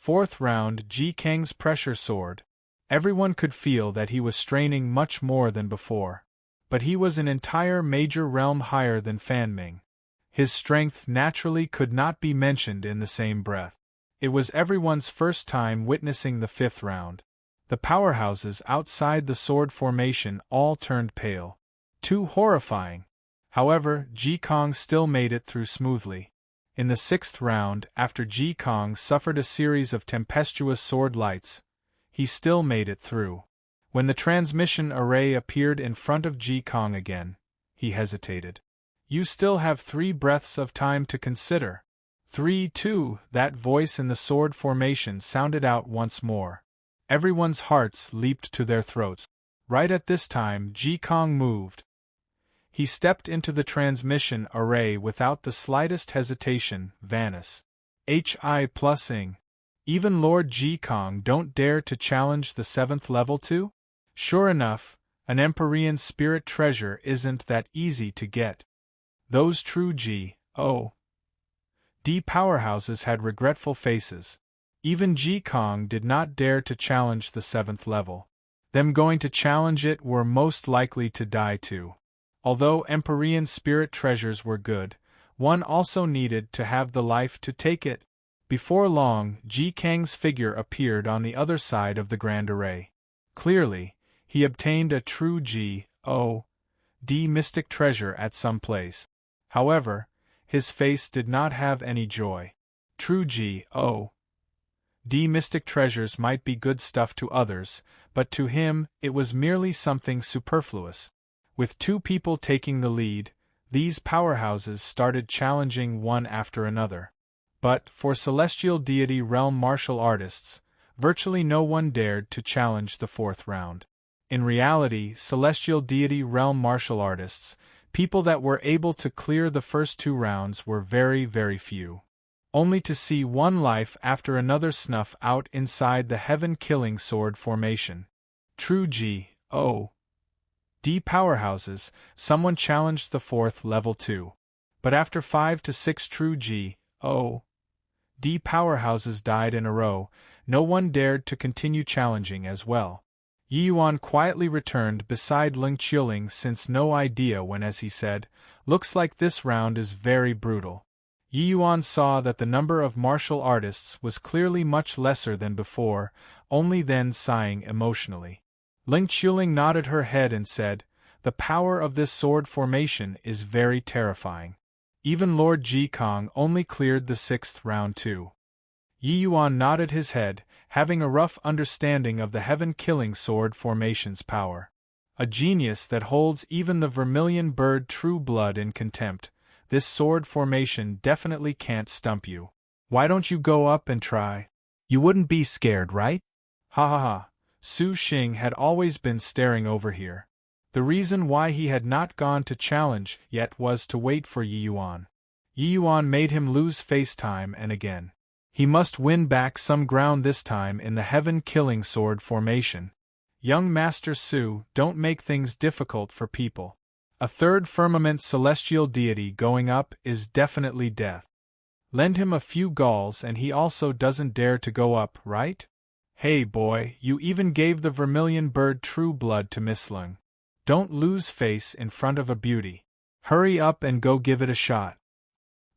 4th round, Ji Kang's pressure soared. Everyone could feel that he was straining much more than before. But he was an entire major realm higher than Fan Ming. His strength naturally could not be mentioned in the same breath. It was everyone's first time witnessing the 5th round. The powerhouses outside the sword formation all turned pale. Too horrifying. However, Ji Kong still made it through smoothly. In the 6th round, after Ji Kong suffered a series of tempestuous sword lights, he still made it through. When the transmission array appeared in front of Ji Kong again, he hesitated. You still have 3 breaths of time to consider. 3, 2, that voice in the sword formation sounded out once more. Everyone's hearts leaped to their throats. Right at this time, Ji Kong moved. He stepped into the transmission array without the slightest hesitation. Vanis. Hi+ing. Even Lord Ji Kong don't dare to challenge the 7th level too? Sure enough, an Empyrean spirit treasure isn't that easy to get. Those true G.O.D. powerhouses had regretful faces. Even Ji Kong did not dare to challenge the 7th level. Them going to challenge it were most likely to die too. Although Empyrean spirit treasures were good, one also needed to have the life to take it. Before long, Ji Kang's figure appeared on the other side of the grand array. Clearly, he obtained a true G.O.D. mystic treasure at some place. However, his face did not have any joy. True G.O.D. mystic treasures might be good stuff to others, but to him, it was merely something superfluous. With 2 people taking the lead, these powerhouses started challenging one after another. But, for celestial deity realm martial artists, virtually no one dared to challenge the 4th round. In reality, celestial deity realm martial artists, people that were able to clear the first 2 rounds were very, very few. Only to see one life after another snuff out inside the heaven-killing sword formation. True G.O.D. powerhouses, someone challenged the 4th level too. But after 5 to 6 true G.O.D. powerhouses died in a row, no one dared to continue challenging as well. Yi Yuan quietly returned beside Ling Qiuling since no idea when as he said, "Looks like this round is very brutal." Yi Yuan saw that the number of martial artists was clearly much lesser than before, only then sighing emotionally. Ling Qiuling nodded her head and said, "The power of this sword formation is very terrifying. Even Lord Jikong only cleared the 6th round too. Yi Yuan nodded his head, having a rough understanding of the heaven-killing sword formation's power. A genius that holds even the vermilion bird true blood in contempt, this sword formation definitely can't stump you. Why don't you go up and try? You wouldn't be scared, right? Ha ha ha. Su Xing had always been staring over here. The reason why he had not gone to challenge yet was to wait for Yi Yuan. Yi Yuan made him lose face time and again. He must win back some ground this time in the heaven-killing sword formation. Young Master Su, don't make things difficult for people. A third firmament celestial deity going up is definitely death. Lend him a few galls and he also doesn't dare to go up, right? Hey boy, you even gave the vermilion bird true blood to Miss Lung. Don't lose face in front of a beauty. Hurry up and go give it a shot.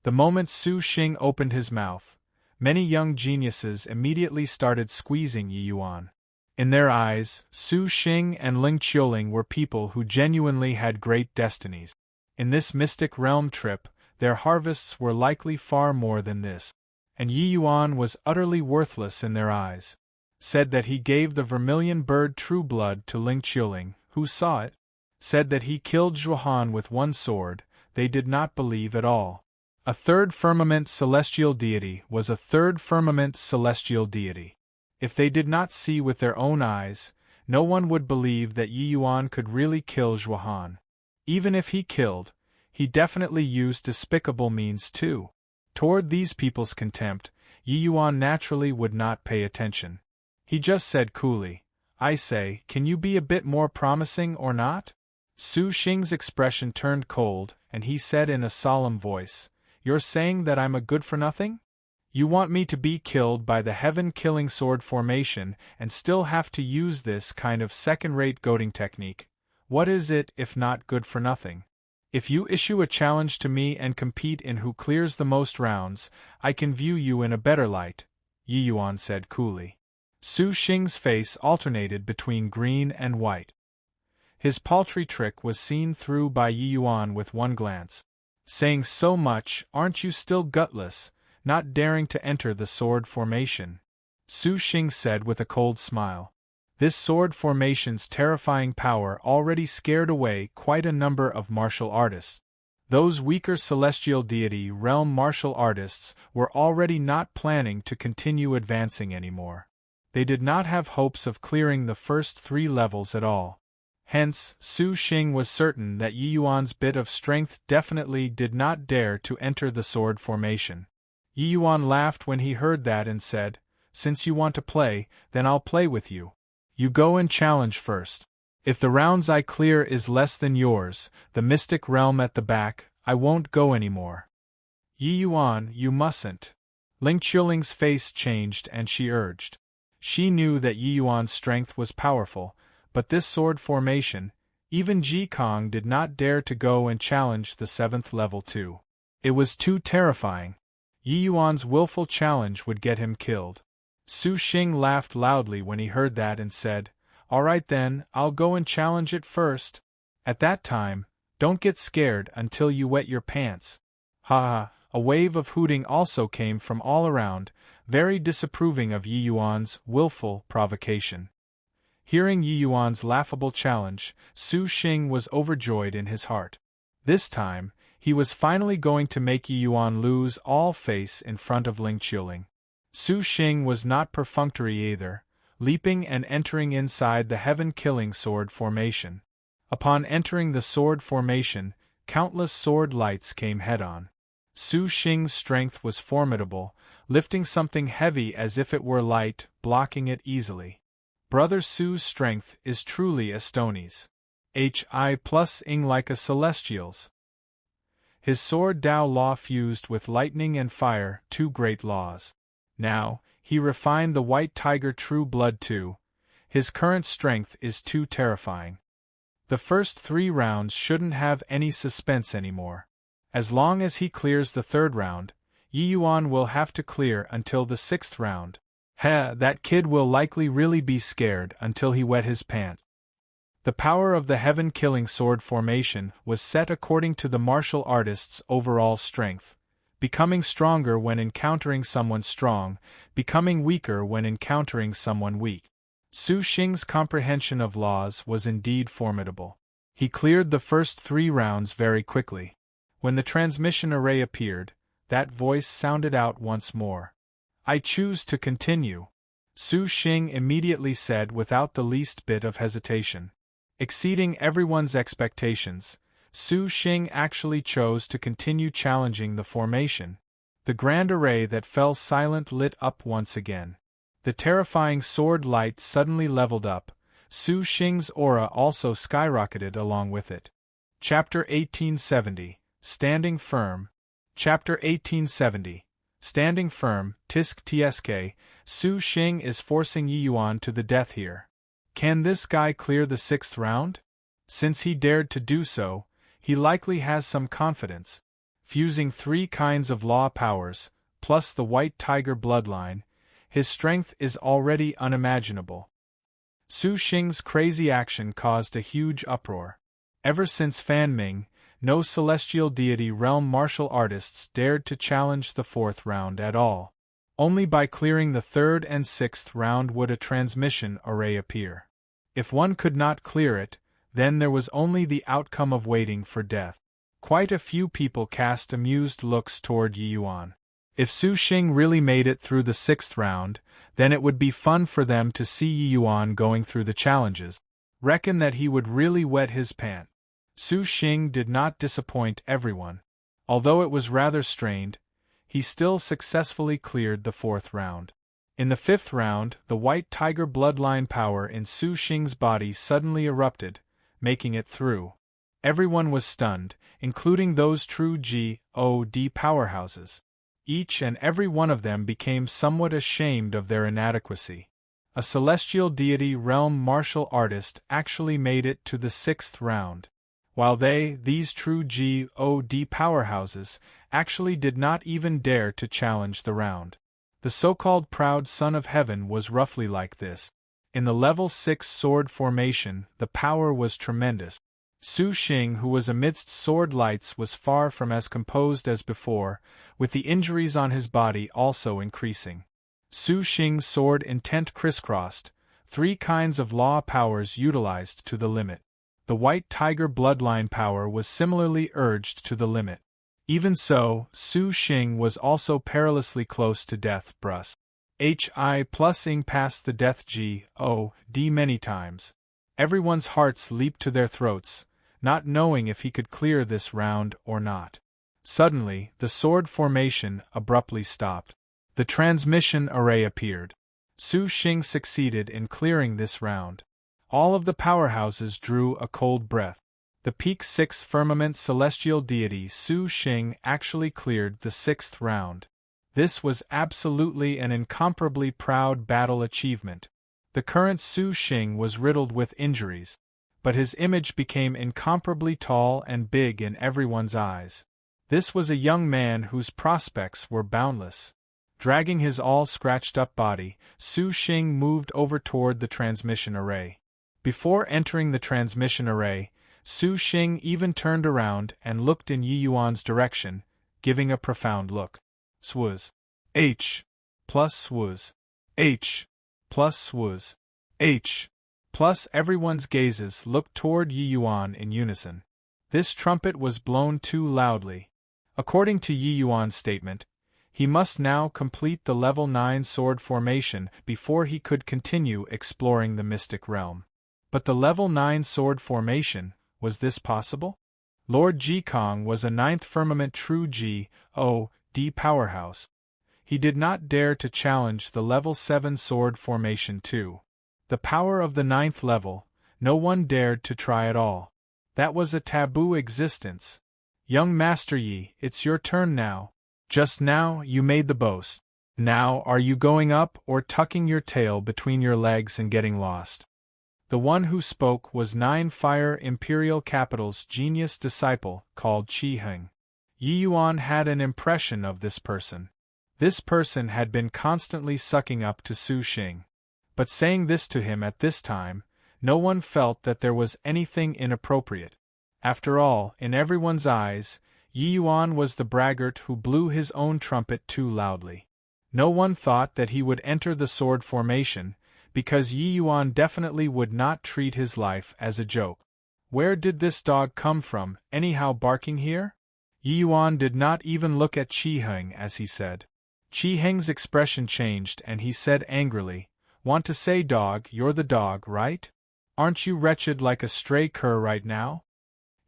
The moment Su Xing opened his mouth, many young geniuses immediately started squeezing Yi Yuan. In their eyes, Su Xing and Ling Qiuling were people who genuinely had great destinies. In this mystic realm trip, their harvests were likely far more than this. And Yi Yuan was utterly worthless in their eyes. Said that he gave the vermilion bird true blood to Ling Qiuling, who saw it. Said that he killed Zhuhan with one sword, they did not believe at all. A third firmament celestial deity was a third firmament celestial deity. If they did not see with their own eyes, no one would believe that Yi Yuan could really kill Zhuhan. Even if he killed, he definitely used despicable means too. Toward these people's contempt, Yi Yuan naturally would not pay attention. He just said coolly, I say, can you be a bit more promising or not? Su Xing's expression turned cold, and he said in a solemn voice, You're saying that I'm a good-for-nothing? You want me to be killed by the heaven-killing sword formation and still have to use this kind of second-rate goading technique. What is it if not good-for-nothing? If you issue a challenge to me and compete in who clears the most rounds, I can view you in a better light, Yi Yuan said coolly. Su Xing's face alternated between green and white. His paltry trick was seen through by Yi Yuan with one glance. Saying so much, aren't you still gutless, not daring to enter the sword formation? Su Xing said with a cold smile. This sword formation's terrifying power already scared away quite a number of martial artists. Those weaker celestial deity realm martial artists were already not planning to continue advancing anymore. They did not have hopes of clearing the first 3 levels at all. Hence, Su Xing was certain that Yi Yuan's bit of strength definitely did not dare to enter the sword formation. Yi Yuan laughed when he heard that and said, Since you want to play, then I'll play with you. You go and challenge first. If the rounds I clear is less than yours, the mystic realm at the back, I won't go anymore. Yi Yuan, you mustn't. Ling Qiuling's face changed and she urged. She knew that Yi Yuan's strength was powerful, but this sword formation, even Ji Kong did not dare to go and challenge the 7th level too. It was too terrifying. Yi Yuan's willful challenge would get him killed. Su Xing laughed loudly when he heard that and said, All right then, I'll go and challenge it first. At that time, don't get scared until you wet your pants. Ha ha, a wave of hooting also came from all around, very disapproving of Yi Yuan's willful provocation. Hearing Yi Yuan's laughable challenge, Su Xing was overjoyed in his heart. This time, he was finally going to make Yi Yuan lose all face in front of Ling Qiuling. Su Xing was not perfunctory either, leaping and entering inside the heaven-killing sword formation. Upon entering the sword formation, countless sword lights came head-on. Su Xing's strength was formidable, lifting something heavy as if it were light, blocking it easily. Brother Su's strength is truly Astoni's. Hi plus ing like a celestial's. His sword Dao law fused with lightning and fire, 2 great laws. Now, he refined the white tiger true blood too. His current strength is too terrifying. The first 3 rounds shouldn't have any suspense anymore. As long as he clears the 3rd round, Yi Yuan will have to clear until the 6th round. Heh, that kid will likely really be scared until he wet his pants. The power of the heaven-killing sword formation was set according to the martial artist's overall strength, becoming stronger when encountering someone strong, becoming weaker when encountering someone weak. Su Xing's comprehension of laws was indeed formidable. He cleared the first 3 rounds very quickly. When the transmission array appeared, that voice sounded out once more. "I choose to continue," Su Xing immediately said without the least bit of hesitation. Exceeding everyone's expectations, Su Xing actually chose to continue challenging the formation. The grand array that fell silent lit up once again. The terrifying sword light suddenly leveled up. Su Xing's aura also skyrocketed along with it. Chapter 1870, Standing Firm. Chapter 1870, Standing Firm, Tisk Tsk, Su Xing is forcing Yi Yuan to the death here. Can this guy clear the 6th round? Since he dared to do so, he likely has some confidence. Fusing 3 kinds of law powers, plus the White Tiger bloodline, his strength is already unimaginable. Su Xing's crazy action caused a huge uproar. Ever since Fan Ming, no celestial deity realm martial artists dared to challenge the 4th round at all. Only by clearing the 3rd and 6th round would a transmission array appear. If one could not clear it, then there was only the outcome of waiting for death. Quite a few people cast amused looks toward Yi Yuan. If Su Xing really made it through the 6th round, then it would be fun for them to see Yi Yuan going through the challenges. Reckon that he would really wet his pants. Su Xing did not disappoint everyone. Although it was rather strained, he still successfully cleared the 4th round. In the 5th round, the White Tiger bloodline power in Su Xing's body suddenly erupted, making it through. Everyone was stunned, including those true God powerhouses. Each and every one of them became somewhat ashamed of their inadequacy. A celestial deity realm martial artist actually made it to the 6th round, while these true God powerhouses, actually did not even dare to challenge the round. The so-called proud son of heaven was roughly like this. In the level 6 sword formation, the power was tremendous. Su Xing, who was amidst sword lights, was far from as composed as before, with the injuries on his body also increasing. Su Xing's sword intent crisscrossed, 3 kinds of law powers utilized to the limit. The White Tiger bloodline power was similarly urged to the limit. Even so, Su Xing was also perilously close to death. Hi+ing past the death God many times. Everyone's hearts leaped to their throats, not knowing if he could clear this round or not. Suddenly, the sword formation abruptly stopped. The transmission array appeared. Su Xing succeeded in clearing this round. All of the powerhouses drew a cold breath. The peak 6th firmament celestial deity Su Xing actually cleared the 6th round. This was absolutely an incomparably proud battle achievement. The current Su Xing was riddled with injuries, but his image became incomparably tall and big in everyone's eyes. This was a young man whose prospects were boundless. Dragging his all-scratched-up body, Su Xing moved over toward the transmission array. Before entering the transmission array, Su Xing even turned around and looked in Yi Yuan's direction, giving a profound look. Swuz. H. Plus swuz. H. Plus swuz. H. Plus everyone's gazes looked toward Yi Yuan in unison. This trumpet was blown too loudly. According to Yi Yuan's statement, he must now complete the level 9 sword formation before he could continue exploring the mystic realm. But the level 9 sword formation, was this possible? Lord Jikong was a 9th firmament true God powerhouse. He did not dare to challenge the level 7 sword formation too. The power of the 9th level, no one dared to try at all. That was a taboo existence. Young Master Yi, it's your turn now. Just now, you made the boast. Now, are you going up or tucking your tail between your legs and getting lost? The one who spoke was 9 Fire Imperial Capital's genius disciple, called Qi Heng. Yi Yuan had an impression of this person. This person had been constantly sucking up to Su Xing. But saying this to him at this time, No one felt that there was anything inappropriate. After all, in everyone's eyes, Yi Yuan was the braggart who blew his own trumpet too loudly. No one thought that he would enter the sword formation, because Yi Yuan definitely would not treat his life as a joke. Where did this dog come from, anyhow, barking here? Yi Yuan did not even look at Qi Heng as he said. Qi Heng's expression changed and he said angrily, "Want to say dog, you're the dog, right? Aren't you wretched like a stray cur right now?"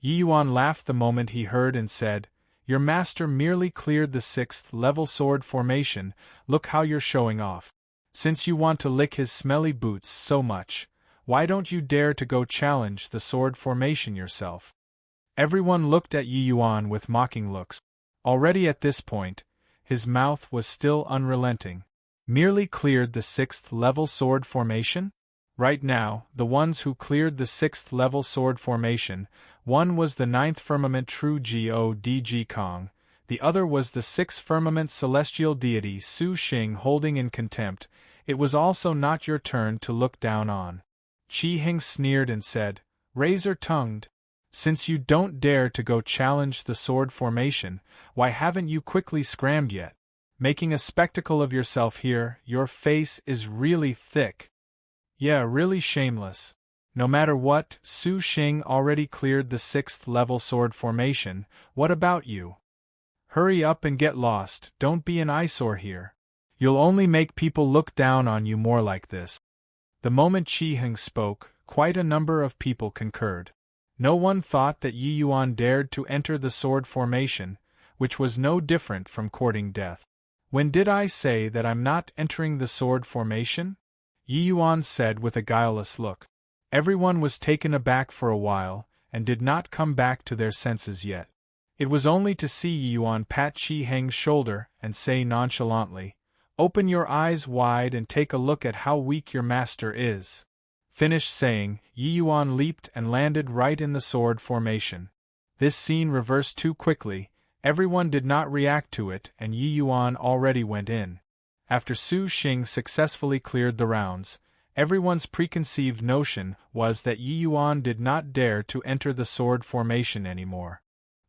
Yi Yuan laughed the moment he heard and said, "Your master merely cleared the 6th level sword formation, look how you're showing off. Since you want to lick his smelly boots so much, why don't you dare to go challenge the sword formation yourself?" Everyone looked at Yi Yuan with mocking looks. Already at this point, his mouth was still unrelenting. Merely cleared the 6th level sword formation? Right now, the ones who cleared the 6th level sword formation, one was the 9th firmament true God Kong, the other was the 6th firmament celestial deity Su Xing holding in contempt. It was also not your turn to look down on. Qi Heng sneered and said, razor-tongued, "Since you don't dare to go challenge the sword formation, why haven't you quickly scrammed yet? Making a spectacle of yourself here, your face is really thick. Yeah, really shameless. No matter what, Su Xing already cleared the 6th level sword formation, what about you? Hurry up and get lost, don't be an eyesore here. You'll only make people look down on you more like this." The moment Qi Heng spoke, quite a number of people concurred. No one thought that Yi Yuan dared to enter the sword formation, which was no different from courting death. "When did I say that I'm not entering the sword formation?" Yi Yuan said with a guileless look. Everyone was taken aback for a while, and did not come back to their senses yet. It was only to see Yi Yuan pat Qi Heng's shoulder and say nonchalantly, "Open your eyes wide and take a look at how weak your master is." Finished saying, Yi Yuan leaped and landed right in the sword formation. This scene reversed too quickly, everyone did not react to it and Yi Yuan already went in. After Su Xing successfully cleared the rounds, everyone's preconceived notion was that Yi Yuan did not dare to enter the sword formation anymore.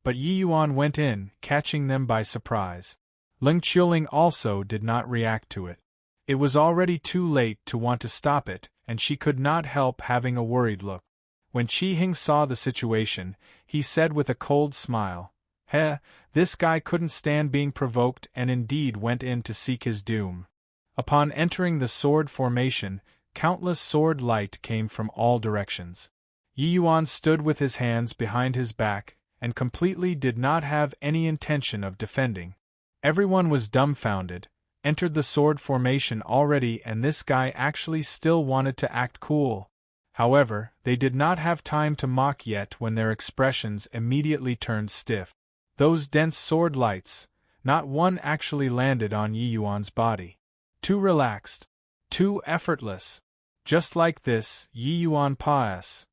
But Yi Yuan went in, catching them by surprise. Ling Qiuling also did not react to it. It was already too late to want to stop it, and she could not help having a worried look. When Qi Heng saw the situation, he said with a cold smile, "Heh, this guy couldn't stand being provoked and indeed went in to seek his doom." Upon entering the sword formation, countless sword light came from all directions. Yi Yuan stood with his hands behind his back, and completely did not have any intention of defending. Everyone was dumbfounded, entered the sword formation already and this guy actually still wanted to act cool. However, they did not have time to mock yet when their expressions immediately turned stiff. Those dense sword lights, not one actually landed on Yi Yuan's body. Too relaxed. Too effortless. "Just like this, Yi Yuan pass,"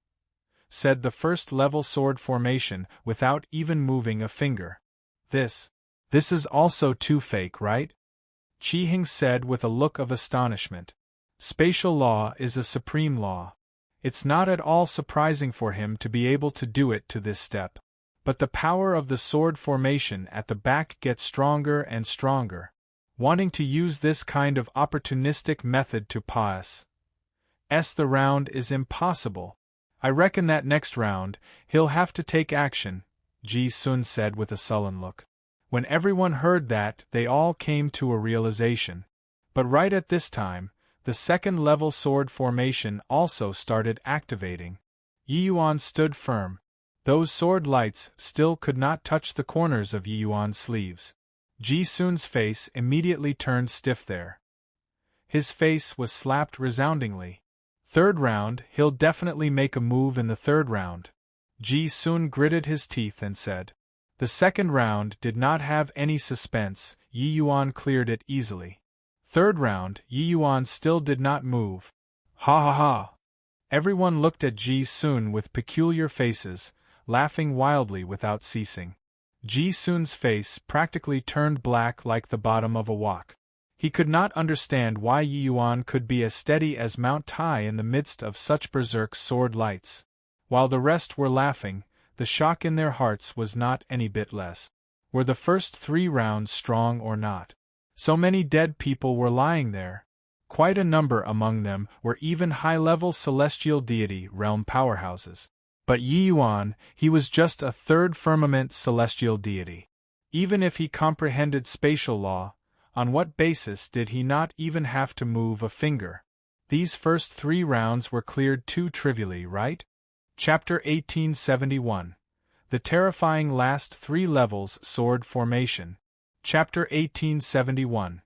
said the 1st level sword formation without even moving a finger. This is also too fake, right?" Qi Heng said with a look of astonishment. Spatial law is a supreme law. It's not at all surprising for him to be able to do it to this step. But the power of the sword formation at the back gets stronger and stronger. Wanting to use this kind of opportunistic method to pass the round is impossible. "I reckon that next round, he'll have to take action," Ji Sun said with a sullen look. When everyone heard that, they all came to a realization. But right at this time, the 2nd level sword formation also started activating. Yi Yuan stood firm. Those sword lights still could not touch the corners of Yi Yuan's sleeves. Ji Sun's face immediately turned stiff there. His face was slapped resoundingly. "3rd round, he'll definitely make a move in the 3rd round." Ji Sun gritted his teeth and said. The 2nd round did not have any suspense, Yi Yuan cleared it easily. 3rd round, Yi Yuan still did not move. Ha ha ha! Everyone looked at Ji Sun with peculiar faces, laughing wildly without ceasing. Ji Sun's face practically turned black like the bottom of a wok. He could not understand why Yi Yuan could be as steady as Mount Tai in the midst of such berserk sword lights. While the rest were laughing, the shock in their hearts was not any bit less. Were the first 3 rounds strong or not? So many dead people were lying there. Quite a number among them were even high-level celestial deity realm powerhouses. But Yi Yuan, he was just a 3rd firmament celestial deity. Even if he comprehended spatial law, on what basis did he not even have to move a finger? These first 3 rounds were cleared too trivially, right? Chapter 1871. The terrifying last 3 levels sword formation. Chapter 1871.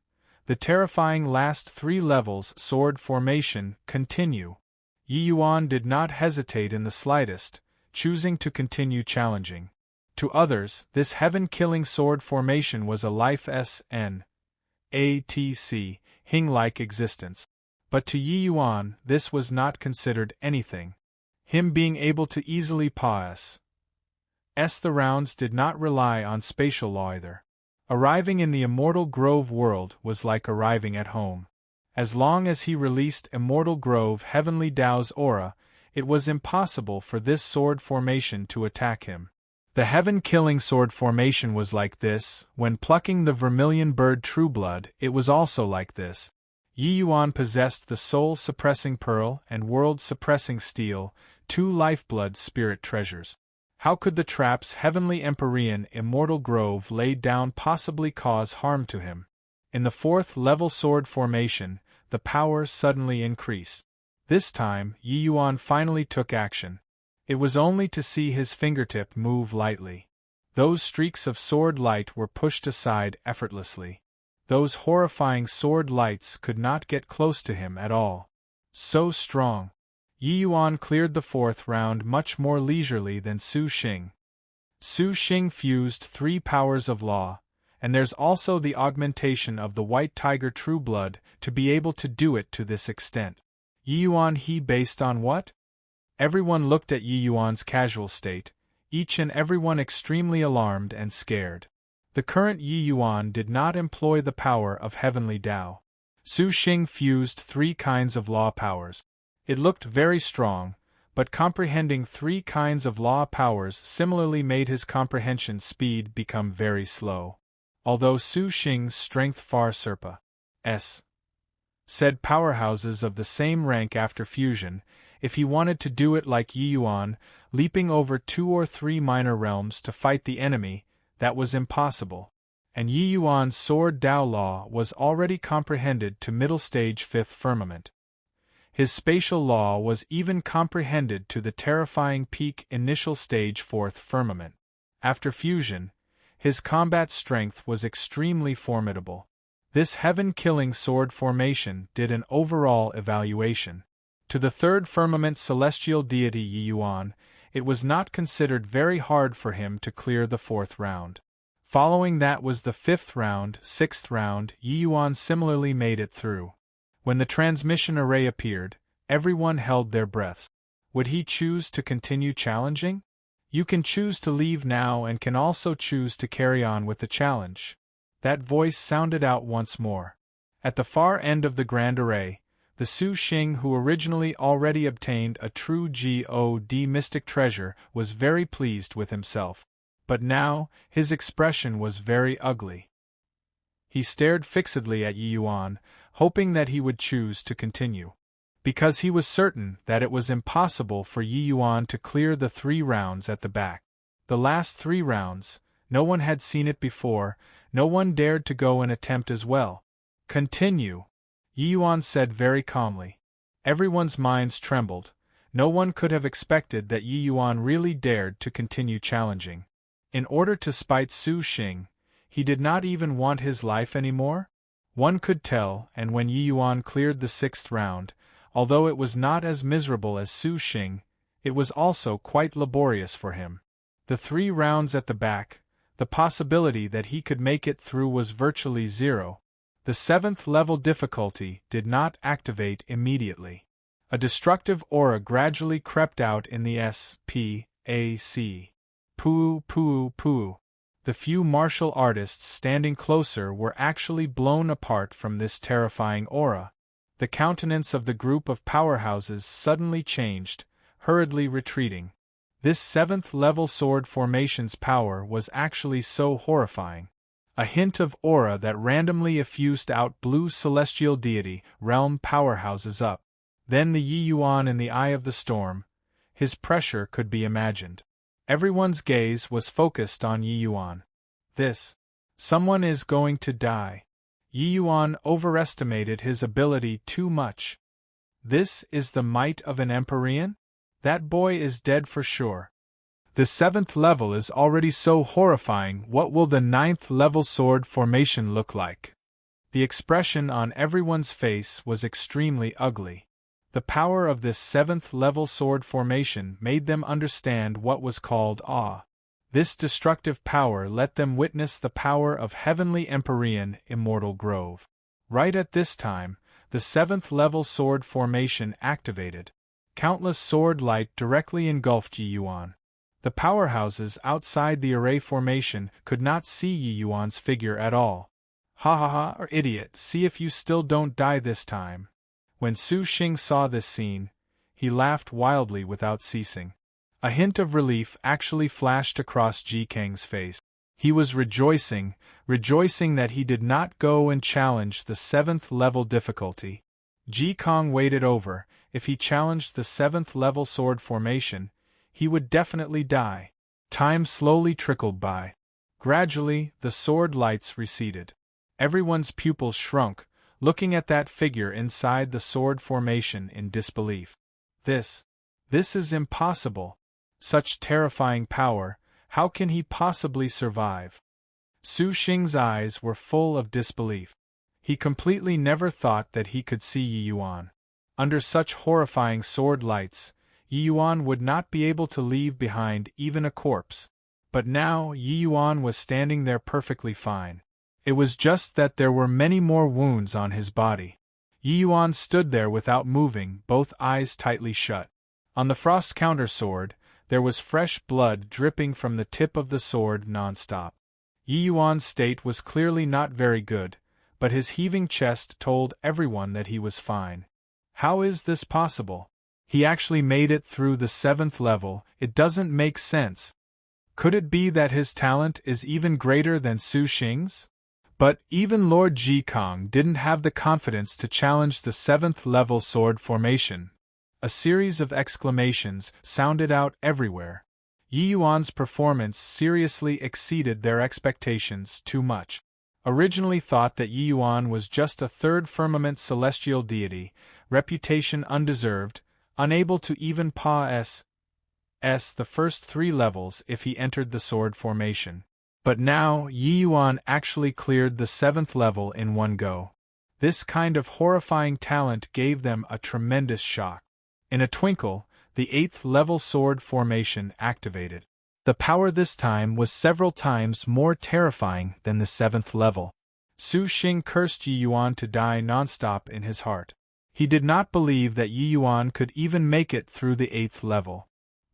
The terrifying last 3 levels sword formation continue. Yi Yuan did not hesitate in the slightest, choosing to continue challenging. To others, this heaven-killing sword formation was a life SN. ATC, Hing-like existence. But to Yi Yuan, this was not considered anything. Him being able to easily pass the rounds did not rely on spatial law either. Arriving in the Immortal Grove world was like arriving at home. As long as he released Immortal Grove Heavenly Tao's aura, it was impossible for this sword formation to attack him. The heaven-killing sword formation was like this. When plucking the vermilion bird Trueblood, it was also like this. Yi Yuan possessed the soul-suppressing pearl and world-suppressing steel, 2 lifeblood spirit treasures. How could the traps Heavenly Empyrean Immortal Grove laid down possibly cause harm to him? In the 4th level sword formation, the power suddenly increased. This time, Yi Yuan finally took action. It was only to see his fingertip move lightly. Those streaks of sword light were pushed aside effortlessly. Those horrifying sword lights could not get close to him at all. So strong. Yi Yuan cleared the 4th round much more leisurely than Su Xing. Su Xing fused 3 powers of law, and there's also the augmentation of the White Tiger Trueblood to be able to do it to this extent. Yi Yuan he based on what? Everyone looked at Yi Yuan's casual state, each and everyone extremely alarmed and scared. The current Yi Yuan did not employ the power of Heavenly Tao. Su Xing fused 3 kinds of law powers. It looked very strong, but comprehending 3 kinds of law powers similarly made his comprehension speed become very slow. Although Su Xing's strength far surpassed said powerhouses of the same rank after fusion, if he wanted to do it like Yi Yuan, leaping over 2 or 3 minor realms to fight the enemy, that was impossible. And Yi Yuan's sword Tao law was already comprehended to middle stage 5th firmament. His spatial law was even comprehended to the terrifying peak initial stage 4th firmament. After fusion, his combat strength was extremely formidable. This heaven-killing sword formation did an overall evaluation. To the 3rd firmament celestial deity Yi Yuan, it was not considered very hard for him to clear the 4th round. Following that was the 5th round, 6th round. Yi Yuan similarly made it through. When the transmission array appeared, everyone held their breaths. Would he choose to continue challenging? You can choose to leave now and can also choose to carry on with the challenge. That voice sounded out once more. At the far end of the grand array, the Su Xing who originally already obtained a true God mystic treasure was very pleased with himself. But now, his expression was very ugly. He stared fixedly at Yi Yuan, hoping that he would choose to continue. Because he was certain that it was impossible for Yi Yuan to clear the 3 rounds at the back. The last 3 rounds, no one had seen it before, no one dared to go and attempt as well. Continue, Yi Yuan said very calmly. Everyone's minds trembled. No one could have expected that Yi Yuan really dared to continue challenging. In order to spite Su Xing, he did not even want his life anymore? One could tell, and when Yi Yuan cleared the 6th round, although it was not as miserable as Su Xing, it was also quite laborious for him. The 3 rounds at the back, the possibility that he could make it through was virtually 0. The 7th level difficulty did not activate immediately. A destructive aura gradually crept out in the SPAC. Poo. The few martial artists standing closer were actually blown apart from this terrifying aura. The countenance of the group of powerhouses suddenly changed, hurriedly retreating. This 7th-level sword formation's power was actually so horrifying. A hint of aura that randomly effused out blue celestial deity realm powerhouses up. Then the Yi Yuan in the eye of the storm. His pressure could be imagined. Everyone's gaze was focused on Yi Yuan. Someone is going to die. Yi Yuan overestimated his ability too much. This is the might of an Empyrean? That boy is dead for sure. The 7th level is already so horrifying. What will the 9th-level sword formation look like? The expression on everyone's face was extremely ugly. The power of this 7th-level sword formation made them understand what was called awe. This destructive power let them witness the power of heavenly Empyrean immortal grove. Right at this time, the 7th-level sword formation activated. Countless sword light directly engulfed Yi Yuan. The powerhouses outside the array formation could not see Yi Yuan's figure at all. Ha ha ha, or idiot, see if you still don't die this time. When Su Xing saw this scene, he laughed wildly without ceasing. A hint of relief actually flashed across Ji Kang's face. He was rejoicing that he did not go and challenge the 7th-level difficulty. Ji Kang waited over. If he challenged the 7th-level sword formation, he would definitely die. Time slowly trickled by. Gradually, the sword lights receded. Everyone's pupils shrunk, looking at that figure inside the sword formation in disbelief. This is impossible. Such terrifying power, how can he possibly survive? Su Xing's eyes were full of disbelief. He completely never thought that he could see Yi Yuan. Under such horrifying sword lights, Yi Yuan would not be able to leave behind even a corpse. But now Yi Yuan was standing there perfectly fine. It was just that there were many more wounds on his body. Yi Yuan stood there without moving, both eyes tightly shut. On the frost counter sword, there was fresh blood dripping from the tip of the sword non-stop. Yi Yuan's state was clearly not very good, but his heaving chest told everyone that he was fine. How is this possible? He actually made it through the 7th level. It doesn't make sense. Could it be that his talent is even greater than Su Xing's? But even Lord Ji Kang didn't have the confidence to challenge the 7th-level sword formation. A series of exclamations sounded out everywhere. Yi Yuan's performance seriously exceeded their expectations too much. Originally thought that Yi Yuan was just a 3rd firmament celestial deity, reputation undeserved, unable to even pass the first 3 levels if he entered the sword formation. But now, Yi Yuan actually cleared the 7th level in one go. This kind of horrifying talent gave them a tremendous shock. In a twinkle, the 8th-level sword formation activated. The power this time was several times more terrifying than the 7th level. Su Xing cursed Yi Yuan to die nonstop in his heart. He did not believe that Yi Yuan could even make it through the 8th level.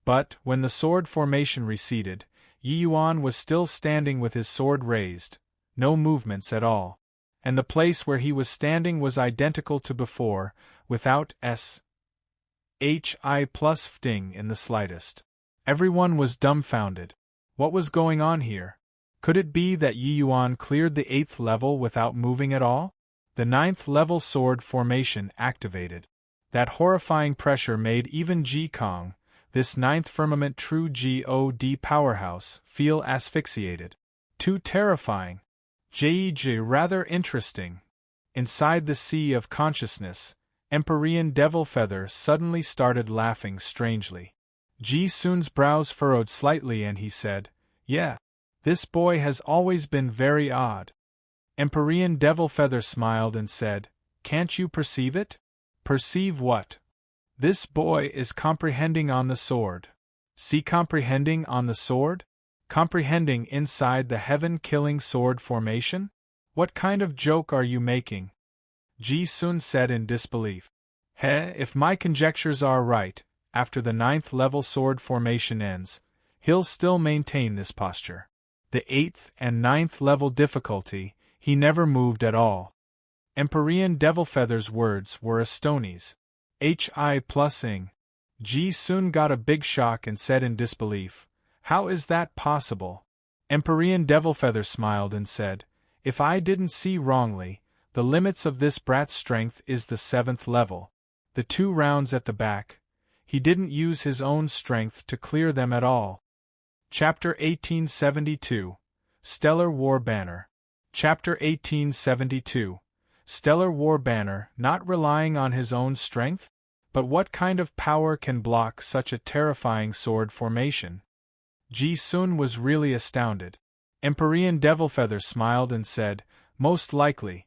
But, when the sword formation receded, Yi Yuan was still standing with his sword raised, no movements at all. And the place where he was standing was identical to before, without SHI plus fting in the slightest. Everyone was dumbfounded. What was going on here? Could it be that Yi Yuan cleared the 8th level without moving at all? The 9th-level sword formation activated. That horrifying pressure made even Ji Kang, this 9th firmament true God powerhouse, feel asphyxiated. Too terrifying. Rather interesting. Inside the sea of consciousness, Empyrean Devil Feather suddenly started laughing strangely. Ji Sun's brows furrowed slightly and he said, "Yeah. This boy has always been very odd." Empyrean Devil Feather smiled and said, "Can't you perceive it?" "Perceive what?" "This boy is comprehending on the sword." "See comprehending on the sword?" "Comprehending inside the heaven-killing sword formation?" "What kind of joke are you making?" Ji Sun said in disbelief. If my conjectures are right, after the 9th-level sword formation ends, he'll still maintain this posture. The 8th and 9th level difficulty, he never moved at all. Empyrean Devilfeather's words were Astoni's. Hi plus ing. Ji soon got a big shock and said in disbelief, "How is that possible?" Empyrean Devilfeather smiled and said, "If I didn't see wrongly, the limits of this brat's strength is the 7th level. The 2 rounds at the back, he didn't use his own strength to clear them at all." Chapter 1872, Stellar War Banner. Chapter 1872, Stellar War Banner, not relying on his own strength? But what kind of power can block such a terrifying sword formation? Ji Sun was really astounded. Empyrean Devilfeather smiled and said, "Most likely.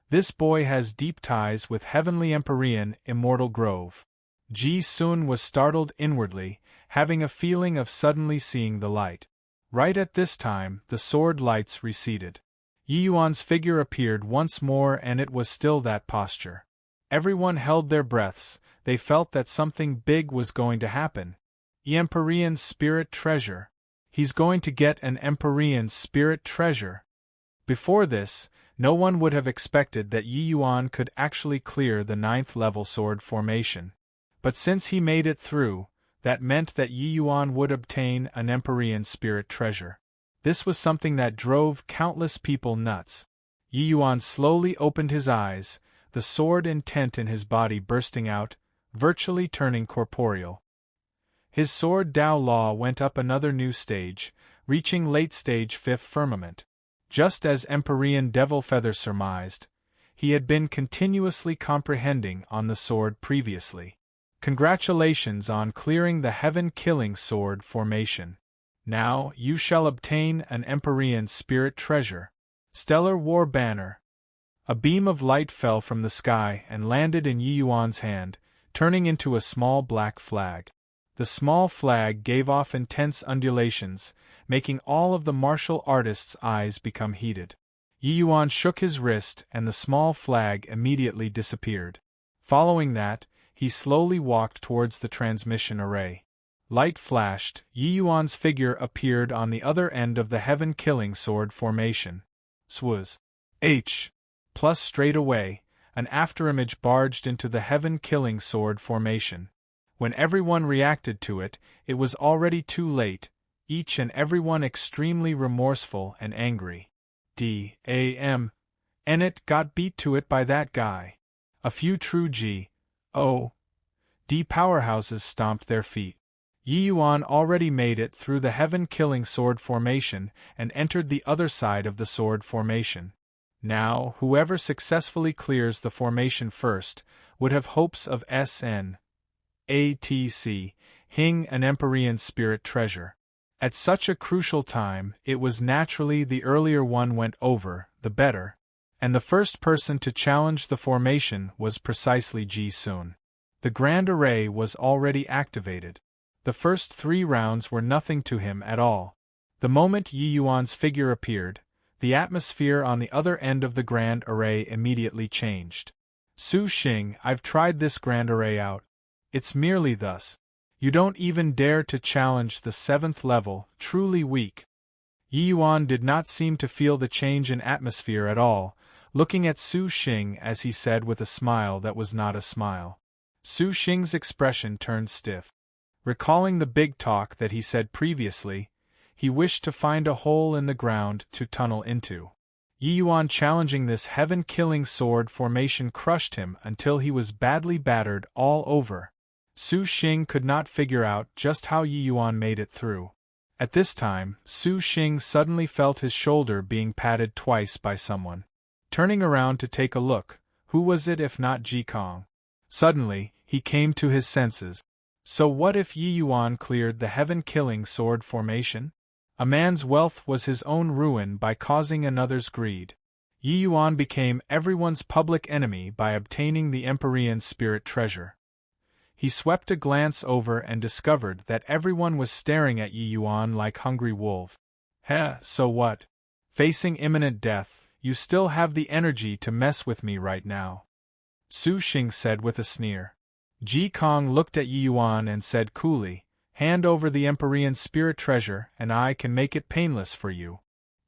This boy has deep ties with Heavenly Empyrean Immortal Grove." Ji Sun was startled inwardly, having a feeling of suddenly seeing the light. Right at this time, the sword lights receded. Yi Yuan's figure appeared once more and it was still that posture. Everyone held their breaths, they felt that something big was going to happen. Empyrean Spirit Treasure. He's going to get an Empyrean Spirit Treasure. Before this, no one would have expected that Yi Yuan could actually clear the 9th level sword formation. But since he made it through, that meant that Yi Yuan would obtain an Empyrean Spirit Treasure. This was something that drove countless people nuts. Yi Yuan slowly opened his eyes, the sword intent in his body bursting out, virtually turning corporeal. His sword Dao Law went up another new stage, reaching late stage 5th firmament. Just as Empyrean Devilfeather surmised, he had been continuously comprehending on the sword previously. Congratulations on clearing the heaven-killing sword formation. Now you shall obtain an Empyrean Spirit Treasure. Stellar War Banner. A beam of light fell from the sky and landed in Yi Yuan's hand, turning into a small black flag. The small flag gave off intense undulations, making all of the martial artist's eyes become heated. Yi Yuan shook his wrist and the small flag immediately disappeared. Following that, he slowly walked towards the transmission array. Light flashed, Yi Yuan's figure appeared on the other end of the heaven-killing sword formation. Swaz. Plus straight away, an afterimage barged into the heaven-killing sword formation. When everyone reacted to it, it was already too late, each and everyone extremely remorseful and angry. And it got beat to it by that guy. A few true G.O.D. powerhouses stomped their feet. Yi Yuan already made it through the heaven-killing sword formation and entered the other side of the sword formation. Now, whoever successfully clears the formation first would have hopes of SN. ATC, Hing an Empyrean Spirit Treasure. At such a crucial time, it was naturally the earlier one went over, the better, and the first person to challenge the formation was precisely Ji Sun. The Grand Array was already activated. The first 3 rounds were nothing to him at all. The moment Yi Yuan's figure appeared, the atmosphere on the other end of the Grand Array immediately changed. Su Xing, I've tried this Grand Array out. It's merely thus. You don't even dare to challenge the 7th level, truly weak. Yi Yuan did not seem to feel the change in atmosphere at all, looking at Su Xing as he said with a smile that was not a smile. Su Xing's expression turned stiff. Recalling the big talk that he said previously, he wished to find a hole in the ground to tunnel into. Yi Yuan challenging this heaven-killing sword formation crushed him until he was badly battered all over. Su Xing could not figure out just how Yi Yuan made it through. At this time, Su Xing suddenly felt his shoulder being patted twice by someone. Turning around to take a look, who was it if not Ji Kong? Suddenly, he came to his senses. So what if Yi Yuan cleared the heaven-killing sword formation? A man's wealth was his own ruin by causing another's greed. Yi Yuan became everyone's public enemy by obtaining the Empyrean Spirit Treasure. He swept a glance over and discovered that everyone was staring at Yi Yuan like hungry wolves. So what? Facing imminent death, you still have the energy to mess with me right now. Su Xing said with a sneer. Ji Kong looked at Yi Yuan and said coolly, hand over the Empyrean Spirit Treasure and I can make it painless for you.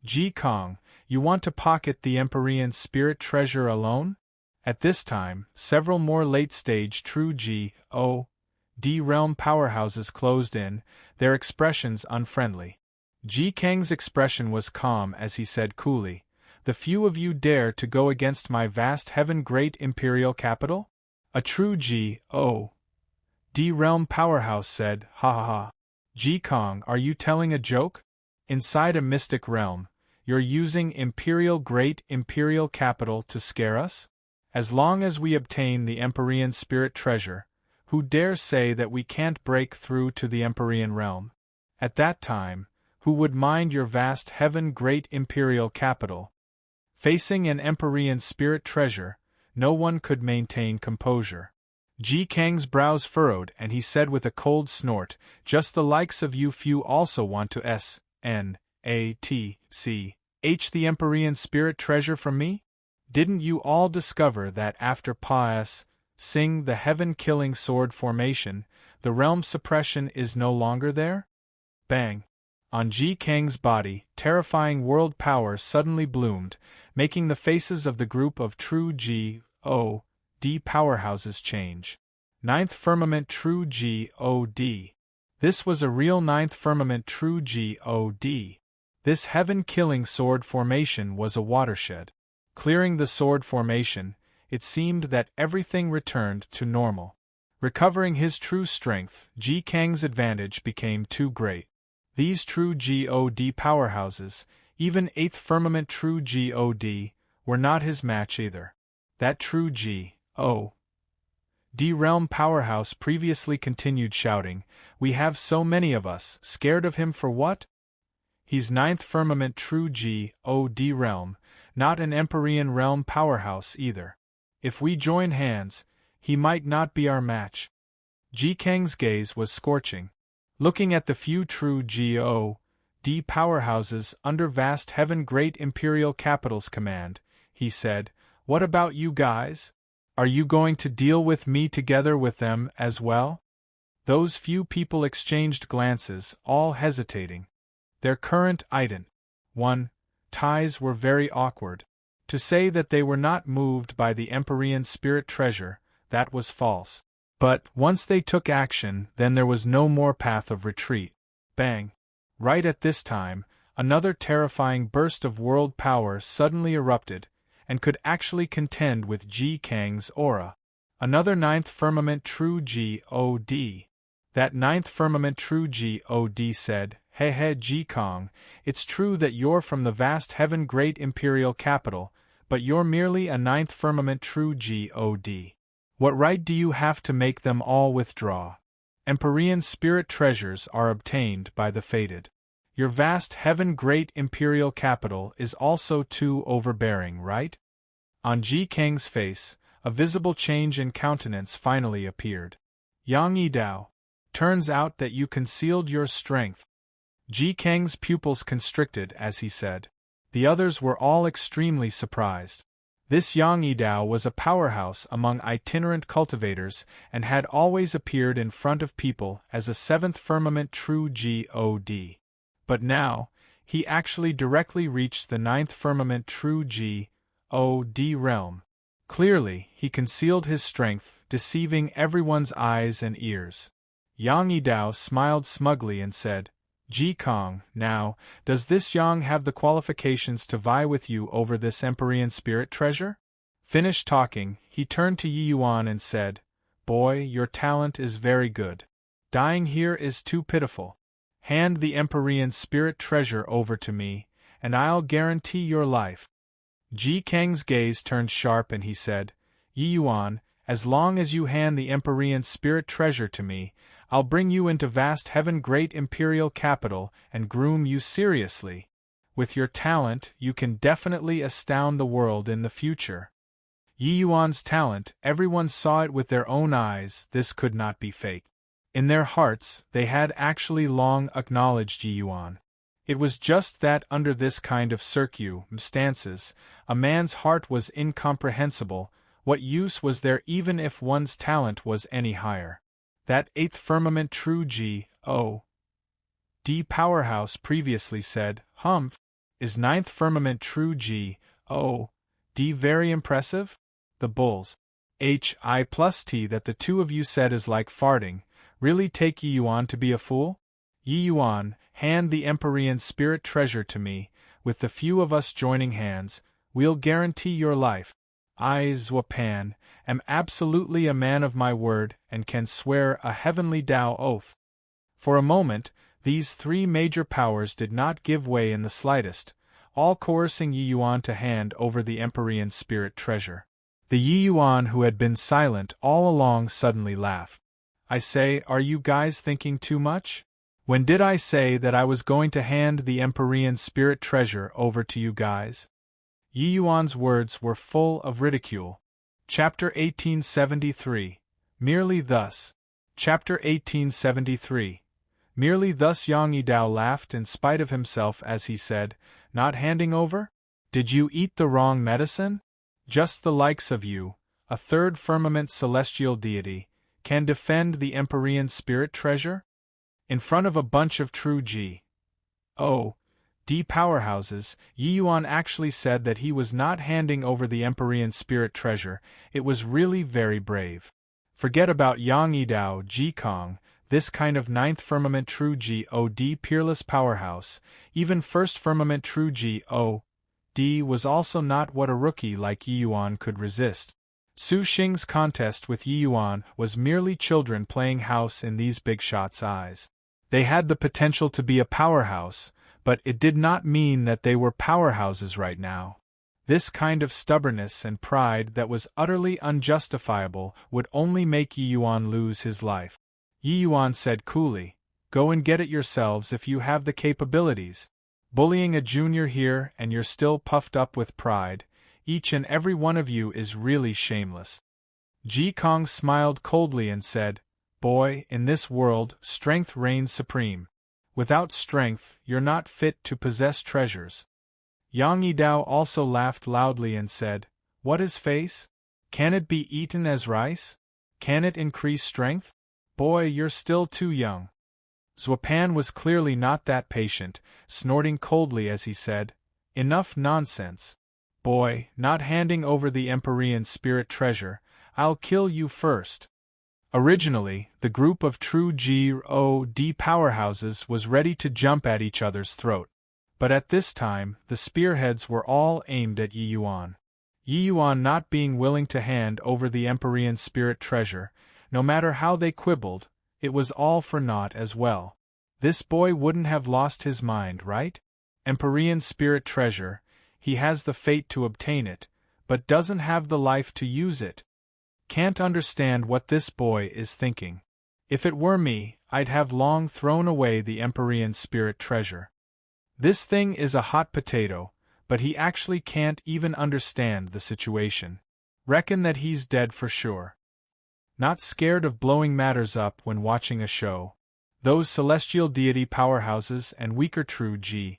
Ji Kong, you want to pocket the Empyrean spirit treasure alone? At this time, several more late-stage true G.O.D. realm powerhouses closed in, their expressions unfriendly. Ji Kang's expression was calm as he said coolly, "The few of you dare to go against my vast heaven great imperial capital?" A true G.O.D. realm powerhouse said, "Ha ha ha. Ji Kong, are you telling a joke? Inside a mystic realm, you're using great imperial capital to scare us? As long as we obtain the Empyrean spirit treasure, who dare say that we can't break through to the Empyrean realm? At that time, who would mind your vast heaven great imperial capital?" Facing an Empyrean spirit treasure, no one could maintain composure. Ji Kang's brows furrowed and he said with a cold snort, "Just the likes of you few also want to snatch the Empyrean spirit treasure from me? Didn't you all discover that after sing the heaven-killing sword formation, the realm suppression is no longer there?" Bang! On Ji Kang's body, terrifying world power suddenly bloomed, making the faces of the group of true G.O.D. powerhouses change. Ninth Firmament True G.O.D. This was a real Ninth Firmament True G.O.D. This heaven-killing sword formation was a watershed. Clearing the sword formation, it seemed that everything returned to normal. Recovering his true strength, Ji Kang's advantage became too great. These true G.O.D. powerhouses, even 8th Firmament True G.O.D., were not his match either. That true G.O.D. realm powerhouse previously continued shouting, "We have so many of us, scared of him for what? He's 9th Firmament True G.O.D. realm, not an Empyrean realm powerhouse either. If we join hands, he might not be our match." Ji Kang's gaze was scorching. Looking at the few true G.O.D. powerhouses under vast heaven great imperial capital's command, he said, "What about you guys? Are you going to deal with me together with them as well?" Those few people exchanged glances, all hesitating. Their current ties were very awkward. To say that they were not moved by the Empyrean spirit treasure, that was false. But, once they took action, then there was no more path of retreat. Bang! Right at this time, another terrifying burst of world power suddenly erupted, and could actually contend with Ji Kang's aura. Another 9th Firmament True G.O.D. That 9th Firmament True G.O.D. said, "Hey Ji Kang, it's true that you're from the vast heaven great imperial capital, but you're merely a 9th Firmament True G.O.D. What right do you have to make them all withdraw? Empyrean spirit treasures are obtained by the fated. Your vast heaven great imperial capital is also too overbearing, right?" On Ji Kang's face, a visible change in countenance finally appeared. "Yang Yidao, turns out that you concealed your strength." Ji Kang's pupils constricted as he said. The others were all extremely surprised. This Yang Yidao was a powerhouse among itinerant cultivators and had always appeared in front of people as a 7th Firmament True G.O.D. But now, he actually directly reached the 9th Firmament True G.O.D. realm. Clearly, he concealed his strength, deceiving everyone's eyes and ears. Yang Yidao smiled smugly and said, "Ji Kang, now, does this Yang have the qualifications to vie with you over this Empyrean spirit treasure?" Finished talking, he turned to Yi Yuan and said, "Boy, your talent is very good. Dying here is too pitiful. Hand the Empyrean spirit treasure over to me, and I'll guarantee your life." Ji Kang's gaze turned sharp and he said, "Yi Yuan, as long as you hand the Empyrean spirit treasure to me, I'll bring you into vast heaven great imperial capital and groom you seriously. With your talent, you can definitely astound the world in the future." Yi Yuan's talent, everyone saw it with their own eyes, this could not be fake. In their hearts, they had actually long acknowledged Yi Yuan. It was just that under this kind of circumstances, a man's heart was incomprehensible. What use was there even if one's talent was any higher? That 8th Firmament True G.O.D. powerhouse previously said, "Humph! Is ninth firmament true G.O.D. very impressive? The bulls. H.I. plus T that the two of you said is like farting, really take Yi Yuan to be a fool? Yi Yuan, hand the Empyrean spirit treasure to me, with the few of us joining hands, we'll guarantee your life. I, Zhuopan, am absolutely a man of my word and can swear a heavenly Tao oath. For a moment, these three major powers did not give way in the slightest, all coercing Yi Yuan to hand over the Empyrean spirit treasure. The Yi Yuan who had been silent all along suddenly laughed. I say, are you guys thinking too much? When did I say that I was going to hand the Empyrean spirit treasure over to you guys? Yi Yuan's words were full of ridicule. Chapter 1873. Merely thus. Chapter 1873. Merely thus Yang Yidao laughed in spite of himself as he said, not handing over? Did you eat the wrong medicine? Just the likes of you, a third firmament celestial deity, can defend the Empyrean spirit treasure? In front of a bunch of true G.O.D. powerhouses, Yi Yuan actually said that he was not handing over the Empyrean spirit treasure. It was really very brave. Forget about Yang Yidao Ji Kong, this kind of ninth firmament true G.O.D. peerless powerhouse, even first firmament true G.O.D. was also not what a rookie like Yi Yuan could resist. Su Xing's contest with Yi Yuan was merely children playing house in these big shots' eyes. They had the potential to be a powerhouse, but it did not mean that they were powerhouses right now. This kind of stubbornness and pride that was utterly unjustifiable would only make Yi Yuan lose his life. Yi Yuan said coolly, go and get it yourselves if you have the capabilities. Bullying a junior here and you're still puffed up with pride, each and every one of you is really shameless. Ji Kong smiled coldly and said, boy, in this world, strength reigns supreme. Without strength, you're not fit to possess treasures. Yang Yidao also laughed loudly and said, what is face? Can it be eaten as rice? Can it increase strength? Boy, you're still too young. Zhuopan was clearly not that patient, snorting coldly as he said, enough nonsense. Boy, not handing over the Empyrean spirit treasure, I'll kill you first. Originally, the group of true G.O.D. powerhouses was ready to jump at each other's throat. But at this time, the spearheads were all aimed at Yi Yuan. Yi Yuan not being willing to hand over the Empyrean spirit treasure, no matter how they quibbled, it was all for naught as well. This boy wouldn't have lost his mind, right? Empyrean spirit treasure, he has the fate to obtain it, but doesn't have the life to use it. Can't understand what this boy is thinking. If it were me, I'd have long thrown away the Empyrean spirit treasure. This thing is a hot potato, but he actually can't even understand the situation. Reckon that he's dead for sure. Not scared of blowing matters up when watching a show. Those celestial deity powerhouses and weaker true G.O.D.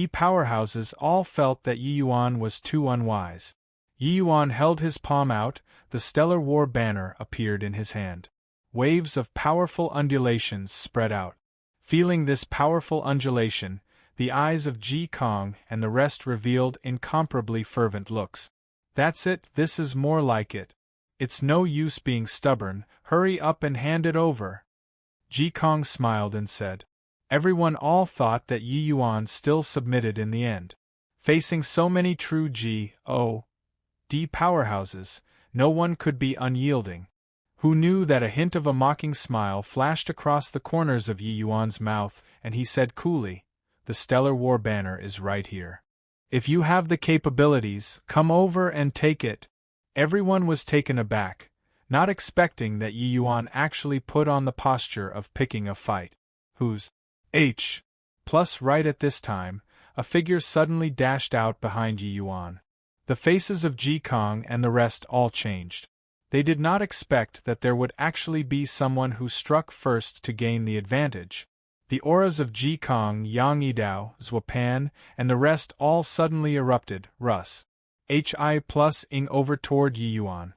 powerhouses all felt that Yi Yuan was too unwise. Yi Yuan held his palm out, the stellar war banner appeared in his hand. Waves of powerful undulations spread out. Feeling this powerful undulation, the eyes of Ji Kong and the rest revealed incomparably fervent looks. That's it, this is more like it. It's no use being stubborn, hurry up and hand it over. Ji Kong smiled and said. Everyone all thought that Yi Yuan still submitted in the end. Facing so many true G.O.D. powerhouses, no one could be unyielding. Who knew that a hint of a mocking smile flashed across the corners of Yi Yuan's mouth, and he said coolly, the stellar war banner is right here. If you have the capabilities, come over and take it. Everyone was taken aback, not expecting that Yi Yuan actually put on the posture of picking a fight. Who's H? Plus right at this time, a figure suddenly dashed out behind Yi Yuan. The faces of Ji Kong and the rest all changed. They did not expect that there would actually be someone who struck first to gain the advantage. The auras of Ji Kong, Yang Yidao, Zhuopan, and the rest all suddenly erupted, Russ. Hi plus ing over toward Yi Yuan.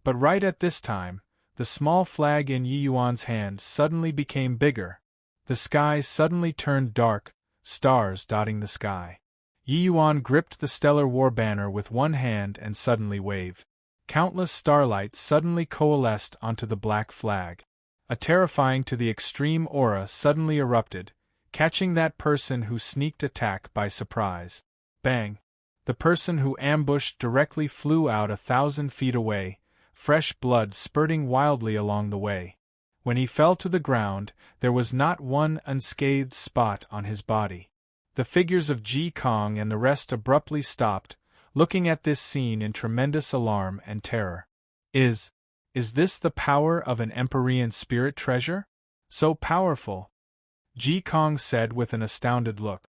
But right at this time, the small flag in Yi Yuan's hand suddenly became bigger. The sky suddenly turned dark, stars dotting the sky. Yi Yuan gripped the stellar war banner with one hand and suddenly waved. Countless starlight suddenly coalesced onto the black flag. A terrifying to the extreme aura suddenly erupted, catching that person who sneaked attack by surprise. Bang! The person who ambushed directly flew out 1,000 feet away, fresh blood spurting wildly along the way. When he fell to the ground, there was not one unscathed spot on his body. The figures of Ji Kong and the rest abruptly stopped, looking at this scene in tremendous alarm and terror. Is this the power of an Empyrean spirit treasure? So powerful? Ji Kong said with an astounded look.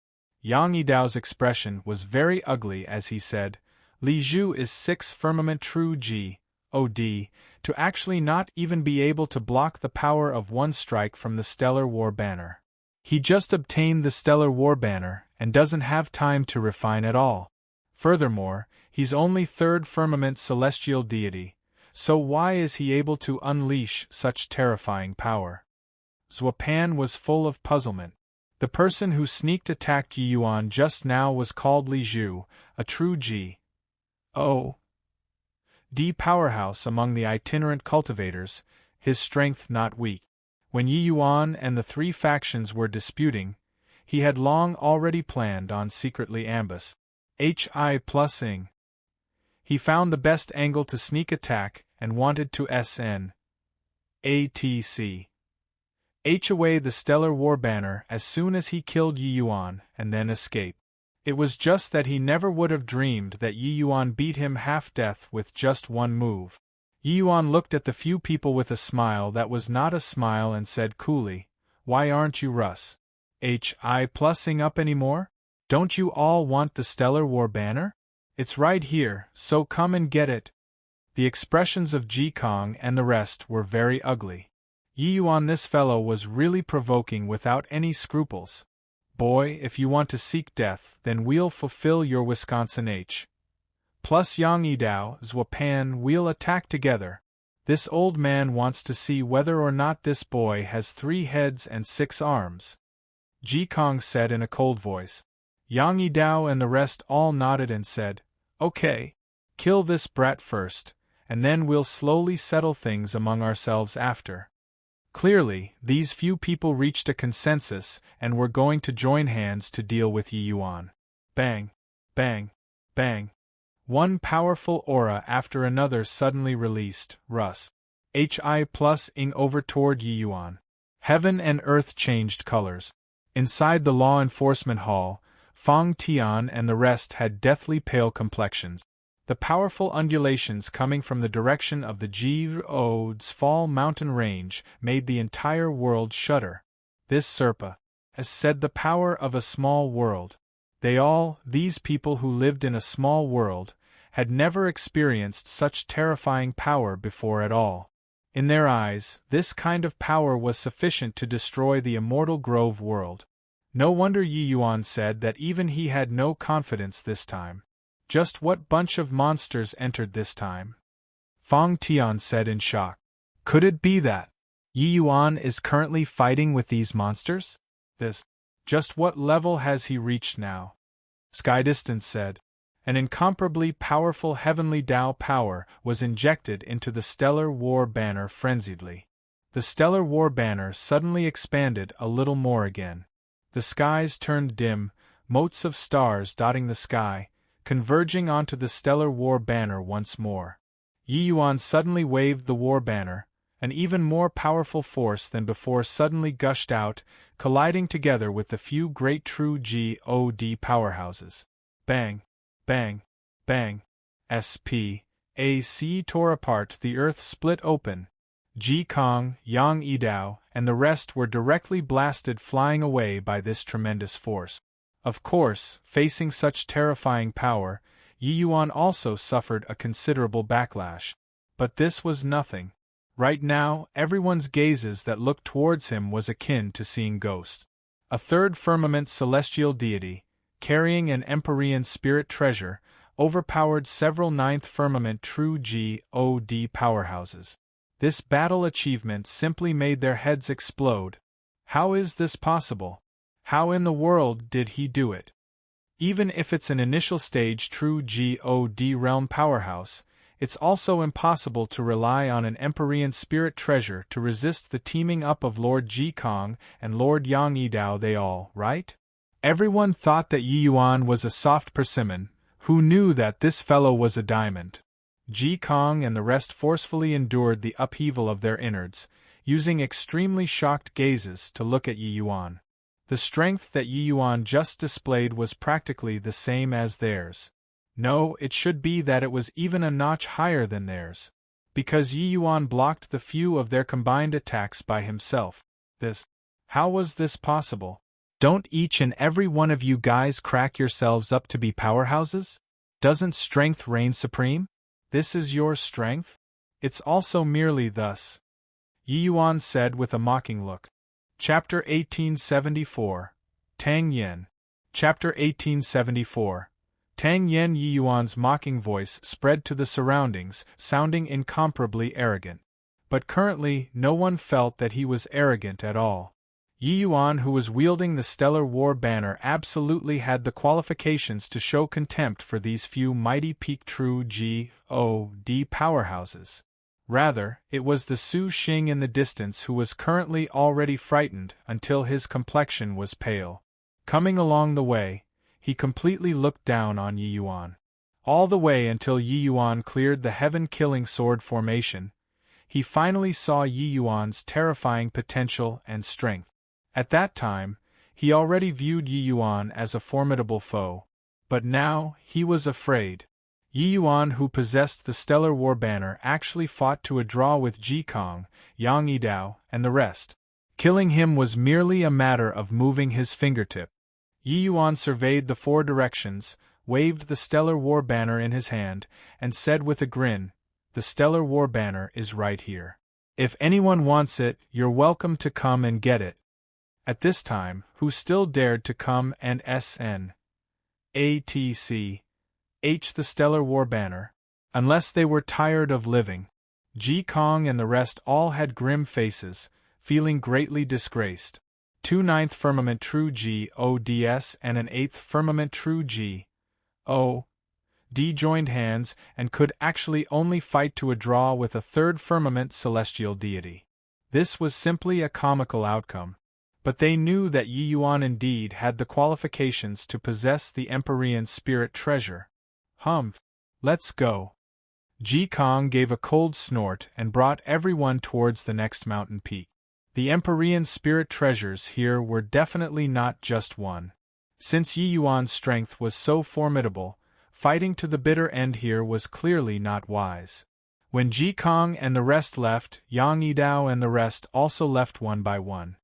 Yang Yidao's expression was very ugly as he said, Li Zhu is 6 firmament true G.O.D., to actually not even be able to block the power of one strike from the stellar war banner. He just obtained the stellar war banner and doesn't have time to refine at all. Furthermore, he's only 3rd firmament celestial deity, so why is he able to unleash such terrifying power? Zhuo Pan was full of puzzlement. The person who sneaked attacked Yi Yuan just now was called Li Zhu, a true G.O.D. powerhouse among the itinerant cultivators, his strength not weak. When Yi Yuan and the 3 factions were disputing, he had long already planned on secretly ambush. Hi+ing. He found the best angle to sneak attack and wanted to SN.ATC. Away the stellar war banner as soon as he killed Yi Yuan and then escape. It was just that he never would have dreamed that Yi Yuan beat him half-death with just one move. Yi Yuan looked at the few people with a smile that was not a smile and said coolly, "Why aren't you Russ? Hi+ing up anymore? Don't you all want the stellar war banner? It's right here, so come and get it." The expressions of Ji Kong and the rest were very ugly. Yi Yuan, this fellow was really provoking without any scruples. Boy, if you want to seek death, then we'll fulfill your Wisconsin H. Plus Yang Yidao, Zhuo Pan, we'll attack together. This old man wants to see whether or not this boy has 3 heads and 6 arms. Ji Kong said in a cold voice. Yang Yidao and the rest all nodded and said, "Okay. Kill this brat first, and then we'll slowly settle things among ourselves after." Clearly, these few people reached a consensus and were going to join hands to deal with Yi Yuan. Bang! Bang! Bang! One powerful aura after another suddenly released, Russ. Hi+ing over toward Yi Yuan. Heaven and earth changed colors. Inside the law enforcement hall, Fang Tian and the rest had deathly pale complexions. The powerful undulations coming from the direction of the Ji'O's Fall mountain range made the entire world shudder. This Serpa, as said, the power of a small world. These people who lived in a small world, had never experienced such terrifying power before at all. In their eyes, this kind of power was sufficient to destroy the immortal Grove world. No wonder Yi Yuan said that even he had no confidence this time. Just what bunch of monsters entered this time? Fang Tian said in shock. Could it be that Yi Yuan is currently fighting with these monsters? Just what level has he reached now? Sky Distance said. An incomparably powerful heavenly Tao power was injected into the stellar war banner frenziedly. The stellar war banner suddenly expanded a little more again. The skies turned dim, motes of stars dotting the sky, converging onto the stellar war banner once more. Yi Yuan suddenly waved the war banner. An even more powerful force than before suddenly gushed out, colliding together with the few great true G.O.D. powerhouses. Bang! Bang! Bang! S.P.A.C. tore apart, the earth split open. Ji Kong, Yang Yidao, and the rest were directly blasted, flying away by this tremendous force. Of course, facing such terrifying power, Yi Yuan also suffered a considerable backlash. But this was nothing. Right now, everyone's gazes that looked towards him was akin to seeing ghosts. A 3rd firmament celestial deity, carrying an Empyrean spirit treasure, overpowered several 9th firmament true G.O.D. powerhouses. This battle achievement simply made their heads explode. How is this possible? How in the world did he do it? Even if it's an initial stage true God realm powerhouse, it's also impossible to rely on an Empyrean spirit treasure to resist the teaming up of Lord Ji Kong and Lord Yang Yidao they all, right? Everyone thought that Yi Yuan was a soft persimmon, who knew that this fellow was a diamond. Ji Kong and the rest forcefully endured the upheaval of their innards, using extremely shocked gazes to look at Yi Yuan. The strength that Yi Yuan just displayed was practically the same as theirs. No, it should be that it was even a notch higher than theirs. Because Yi Yuan blocked the few of their combined attacks by himself. How was this possible? Don't each and every one of you guys crack yourselves up to be powerhouses? Doesn't strength reign supreme? This is your strength? It's also merely thus. Yi Yuan said with a mocking look. Chapter 1874. Tang Yen. Chapter 1874. Tang Yen. Yi Yuan's mocking voice spread to the surroundings, sounding incomparably arrogant. But currently no one felt that he was arrogant at all. Yi Yuan, who was wielding the Stellar War banner, absolutely had the qualifications to show contempt for these few mighty peak true God powerhouses. Rather, it was the Su Xing in the distance who was currently already frightened until his complexion was pale. Coming along the way, he completely looked down on Yi Yuan. All the way until Yi Yuan cleared the heaven-killing sword formation, he finally saw Yi Yuan's terrifying potential and strength. At that time, he already viewed Yi Yuan as a formidable foe. But now, he was afraid. Yi Yuan, who possessed the Stellar War banner, actually fought to a draw with Ji Kong, Yang Yidao, and the rest. Killing him was merely a matter of moving his fingertip. Yi Yuan surveyed the four directions, waved the Stellar War banner in his hand, and said with a grin, "The Stellar War banner is right here. If anyone wants it, you're welcome to come and get it." At this time, who still dared to come and SN? ATC. H the Stellar War banner? Unless they were tired of living. Ji Kong and the rest all had grim faces, feeling greatly disgraced. 2 9th Firmament True GODS and an 8th Firmament True GOD joined hands and could actually only fight to a draw with a 3rd Firmament Celestial Deity. This was simply a comical outcome. But they knew that Yi Yuan indeed had the qualifications to possess the Empyrean spirit treasure. Let's go. Ji Kong gave a cold snort and brought everyone towards the next mountain peak. The Empyrean spirit treasures here were definitely not just one. Since Yi Yuan's strength was so formidable, fighting to the bitter end here was clearly not wise. When Ji Kong and the rest left, Yang Yidao and the rest also left one by one.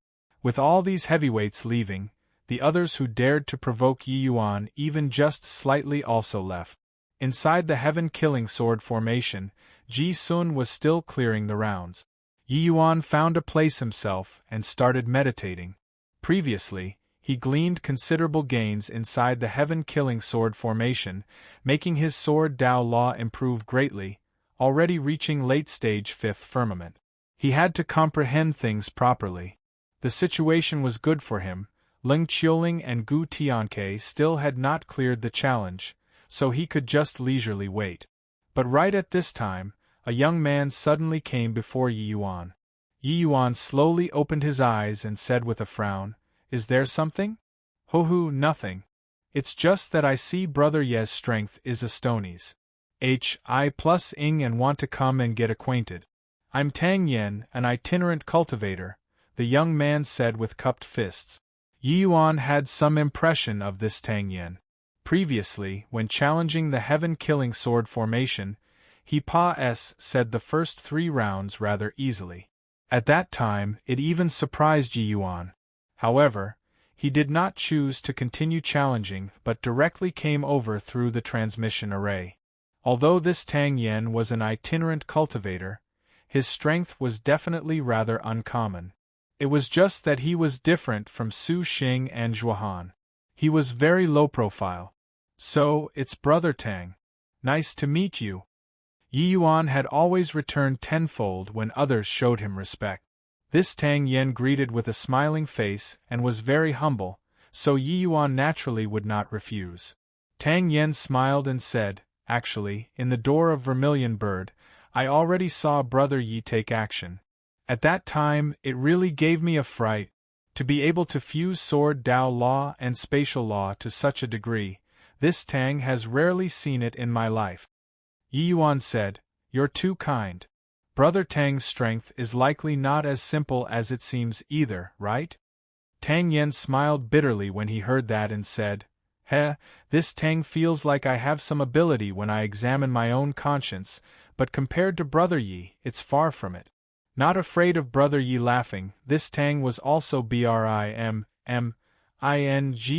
With all these heavyweights leaving, the others who dared to provoke Yi Yuan even just slightly also left. Inside the heaven-killing sword formation, Ji Sun was still clearing the rounds. Yi Yuan found a place himself and started meditating. Previously, he gleaned considerable gains inside the heaven-killing sword formation, making his sword Dao Law improve greatly, already reaching late-stage 5th firmament. He had to comprehend things properly. The situation was good for him. Ling Qiuling and Gu Tianke still had not cleared the challenge, so he could just leisurely wait. But right at this time, a young man suddenly came before Yi Yuan. Yi Yuan slowly opened his eyes and said with a frown, "Is there something?" "Ho-hoo, nothing. It's just that I see Brother Ye's strength is a stonies. I plus ing and want to come and get acquainted. I'm Tang Yen, an itinerant cultivator," the young man said with cupped fists. Yi Yuan had some impression of this Tang Yen. Previously, when challenging the heaven-killing sword formation, he said the first 3 rounds rather easily. At that time, it even surprised Yi Yuan. However, he did not choose to continue challenging but directly came over through the transmission array. Although this Tang Yen was an itinerant cultivator, his strength was definitely rather uncommon. It was just that he was different from Su Xing and Zhuohan. He was very low profile. "So, it's Brother Tang. Nice to meet you." Yi Yuan had always returned tenfold when others showed him respect. This Tang Yen greeted with a smiling face and was very humble, so Yi Yuan naturally would not refuse. Tang Yen smiled and said, "Actually, in the door of Vermilion Bird, I already saw Brother Yi take action. At that time, it really gave me a fright. To be able to fuse sword Dao law and spatial law to such a degree, this Tang has rarely seen it in my life." Yi Yuan said, "You're too kind. Brother Tang's strength is likely not as simple as it seems either, right?" Tang Yen smiled bitterly when he heard that and said, This Tang feels like I have some ability when I examine my own conscience, but compared to Brother Yi, it's far from it." Not afraid of Brother Yi laughing, this Tang was also briming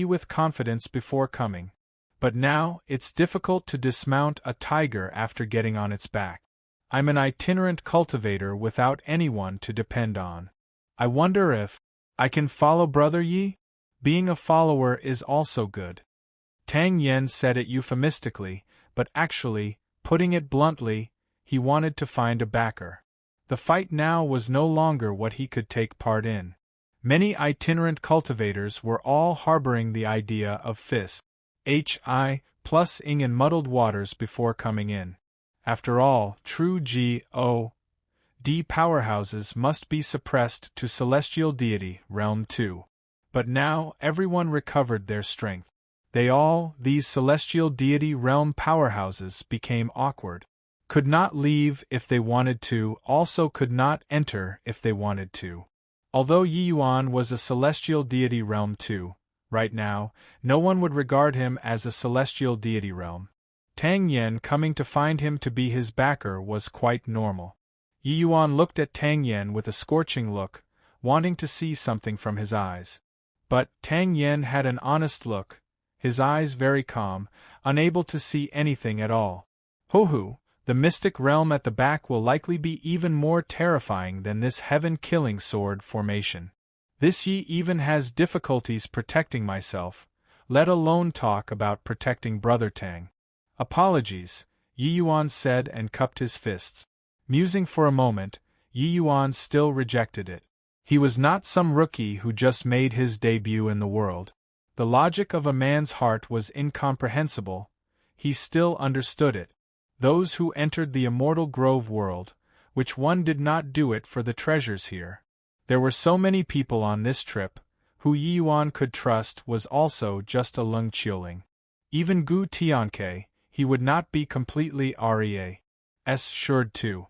with confidence before coming. But now, it's difficult to dismount a tiger after getting on its back. I'm an itinerant cultivator without anyone to depend on. I wonder if I can follow Brother Yi? Being a follower is also good. Tang Yen said it euphemistically, but actually, putting it bluntly, he wanted to find a backer. The fight now was no longer what he could take part in. Many itinerant cultivators were all harboring the idea of fist plus ing in muddled waters before coming in. After all, true God powerhouses must be suppressed to celestial deity realm 2. But now everyone recovered their strength. These celestial deity realm powerhouses became awkward. Could not leave if they wanted to, also could not enter if they wanted to. Although Yi Yuan was a celestial deity realm 2, right now, no one would regard him as a celestial deity realm. Tang Yen coming to find him to be his backer was quite normal. Yi Yuan looked at Tang Yen with a scorching look, wanting to see something from his eyes. But Tang Yen had an honest look, his eyes very calm, unable to see anything at all. Ho-hoo, the mystic realm at the back will likely be even more terrifying than this heaven-killing sword formation. This Yi even has difficulties protecting myself, let alone talk about protecting Brother Tang. Apologies, Yi Yuan said and cupped his fists. Musing for a moment, Yi Yuan still rejected it. He was not some rookie who just made his debut in the world. The logic of a man's heart was incomprehensible. He still understood it. Those who entered the immortal grove world, which one did not do it for the treasures here. There were so many people on this trip, who Yi Yuan could trust was also just a Lung Qiuling. Even Gu Tianke, he would not be completely assured too.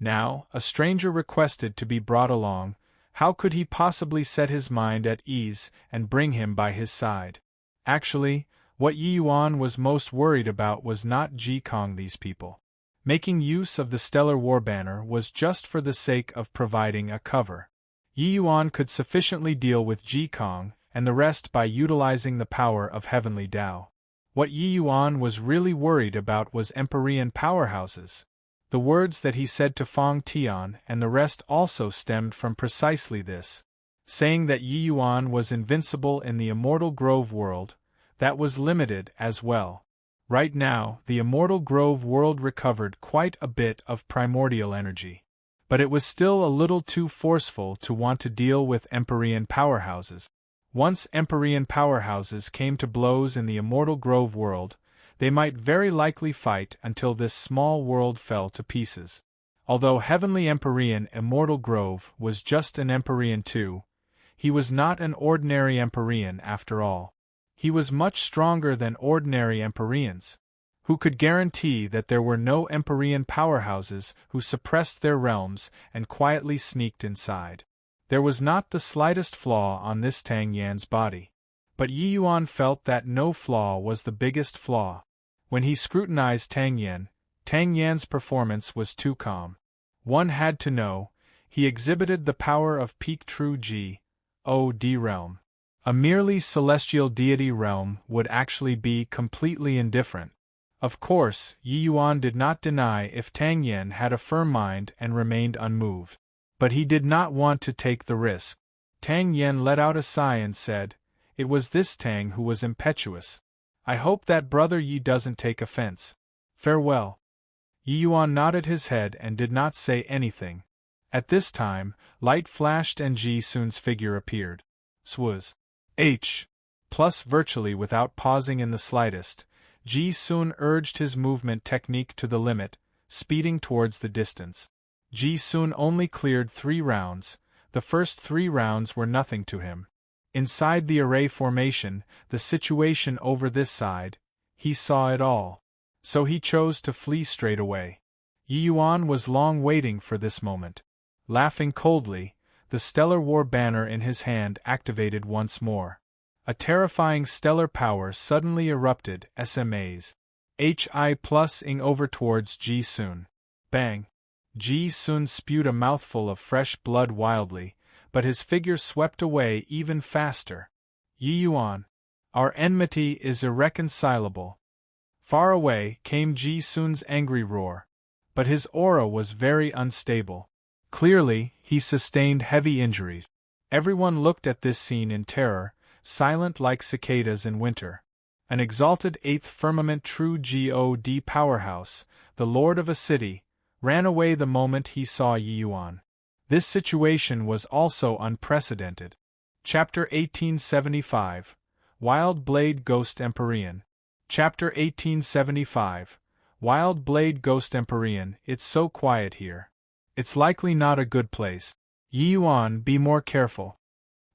Now, a stranger requested to be brought along. How could he possibly set his mind at ease and bring him by his side? Actually, what Yi Yuan was most worried about was not Ji Kong. These people making use of the Stellar War Banner was just for the sake of providing a cover. Yi Yuan could sufficiently deal with Ji Kong, and the rest by utilizing the power of Heavenly Dao. What Yi Yuan was really worried about was Empyrean powerhouses. The words that he said to Fang Tian and the rest also stemmed from precisely this. Saying that Yi Yuan was invincible in the immortal grove world, that was limited as well. Right now, the immortal grove world recovered quite a bit of primordial energy. But it was still a little too forceful to want to deal with Empyrean powerhouses. Once Empyrean powerhouses came to blows in the immortal grove world, they might very likely fight until this small world fell to pieces. Although Heavenly Empyrean Immortal Grove was just an Empyrean too, he was not an ordinary Empyrean after all. He was much stronger than ordinary Empyreans. Who could guarantee that there were no Empyrean powerhouses who suppressed their realms and quietly sneaked inside? There was not the slightest flaw on this Tang Yan's body. But Yi Yuan felt that no flaw was the biggest flaw. When he scrutinized Tang Yan's performance was too calm. One had to know, he exhibited the power of peak true God realm. A merely celestial deity realm would actually be completely indifferent. Of course, Yi Yuan did not deny if Tang Yan had a firm mind and remained unmoved. But he did not want to take the risk. Tang Yan let out a sigh and said, "It was this Tang who was impetuous. I hope that Brother Yi doesn't take offense. Farewell." Yi Yuan nodded his head and did not say anything. At this time, light flashed and Ji Sun's figure appeared. Swaz. plus virtually without pausing in the slightest, Ji Sun urged his movement technique to the limit, speeding towards the distance. Ji Sun only cleared 3 rounds, the first 3 rounds were nothing to him. Inside the array formation, the situation over this side, he saw it all. So he chose to flee straight away. Yi Yuan was long waiting for this moment. Laughing coldly, the stellar war banner in his hand activated once more. A terrifying stellar power suddenly erupted, SMAs. HI plus-ing over towards Ji Sun. Bang! Ji Sun spewed a mouthful of fresh blood wildly, but his figure swept away even faster. Yi Yuan, our enmity is irreconcilable. Far away came Ji Sun's angry roar. But his aura was very unstable. Clearly, he sustained heavy injuries. Everyone looked at this scene in terror, silent like cicadas in winter. An exalted 8th firmament true God powerhouse, the lord of a city, ran away the moment he saw Yi Yuan. This situation was also unprecedented. Chapter 1875, Wild Blade Ghost Empyrean. Chapter 1875, Wild Blade Ghost Empyrean. It's so quiet here. It's likely not a good place. Yi Yuan, be more careful.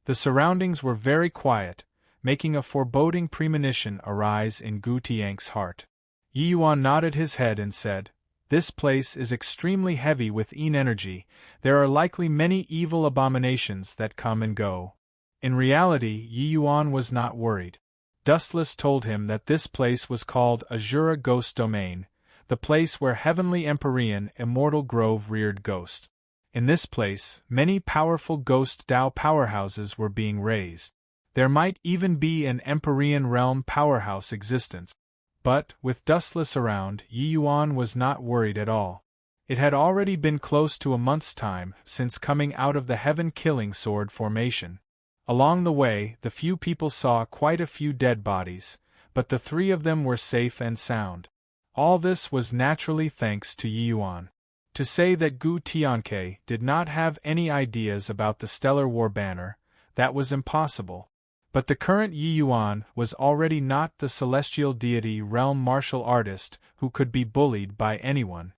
The surroundings were very quiet, making a foreboding premonition arise in Gu Tian's heart. Yi Yuan nodded his head and said, "This place is extremely heavy with Yin energy. There are likely many evil abominations that come and go." In reality, Yi Yuan was not worried. Dustless told him that this place was called Azura Ghost Domain, the place where Heavenly Empyrean Immortal Grove reared ghosts. In this place, many powerful ghost Dao powerhouses were being raised. There might even be an Empyrean realm powerhouse existence. But, with Dustless around, Yi Yuan was not worried at all. It had already been close to a month's time since coming out of the Heaven-Killing Sword formation. Along the way, the few people saw quite a few dead bodies, but the 3 of them were safe and sound. All this was naturally thanks to Yi Yuan. To say that Gu Tianke did not have any ideas about the Stellar War Banner, that was impossible. But the current Yi Yuan was already not the celestial deity realm martial artist who could be bullied by anyone.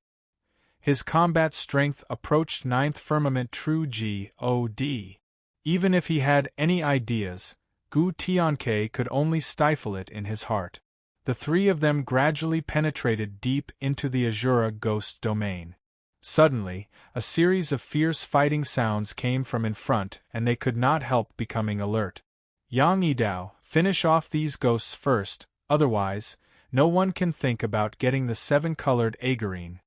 His combat strength approached 9th firmament true God. Even if he had any ideas, Gu Tianke could only stifle it in his heart. The 3 of them gradually penetrated deep into the Azura Ghost Domain. Suddenly, a series of fierce fighting sounds came from in front and they could not help becoming alert. Yang Yidao, finish off these ghosts first, otherwise, no one can think about getting the 7-colored Agarine.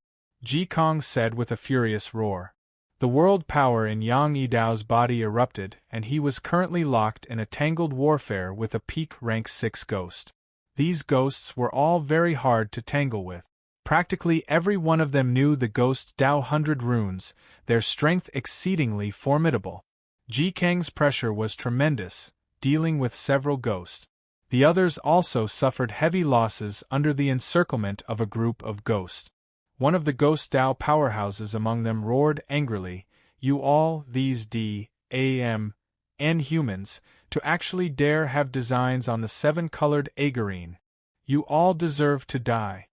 Ji Kong said with a furious roar. The world power in Yang Yidao's body erupted and he was currently locked in a tangled warfare with a peak rank 6 ghost. These ghosts were all very hard to tangle with. Practically every one of them knew the ghost Dao 100 runes, their strength exceedingly formidable. Ji Kang's pressure was tremendous, dealing with several ghosts. The others also suffered heavy losses under the encirclement of a group of ghosts. One of the ghost Dao powerhouses among them roared angrily, "You all, these D.A.M. N humans, to actually dare have designs on the 7-colored Agarine. You all deserve to die."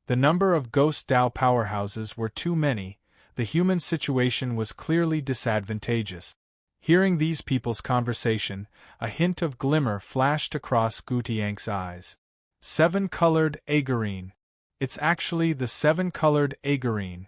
The number of ghost Dao powerhouses were too many, the human situation was clearly disadvantageous. Hearing these people's conversation, a hint of glimmer flashed across Gu Tian's eyes. 7-colored Agarine. It's actually the 7-colored Agarine.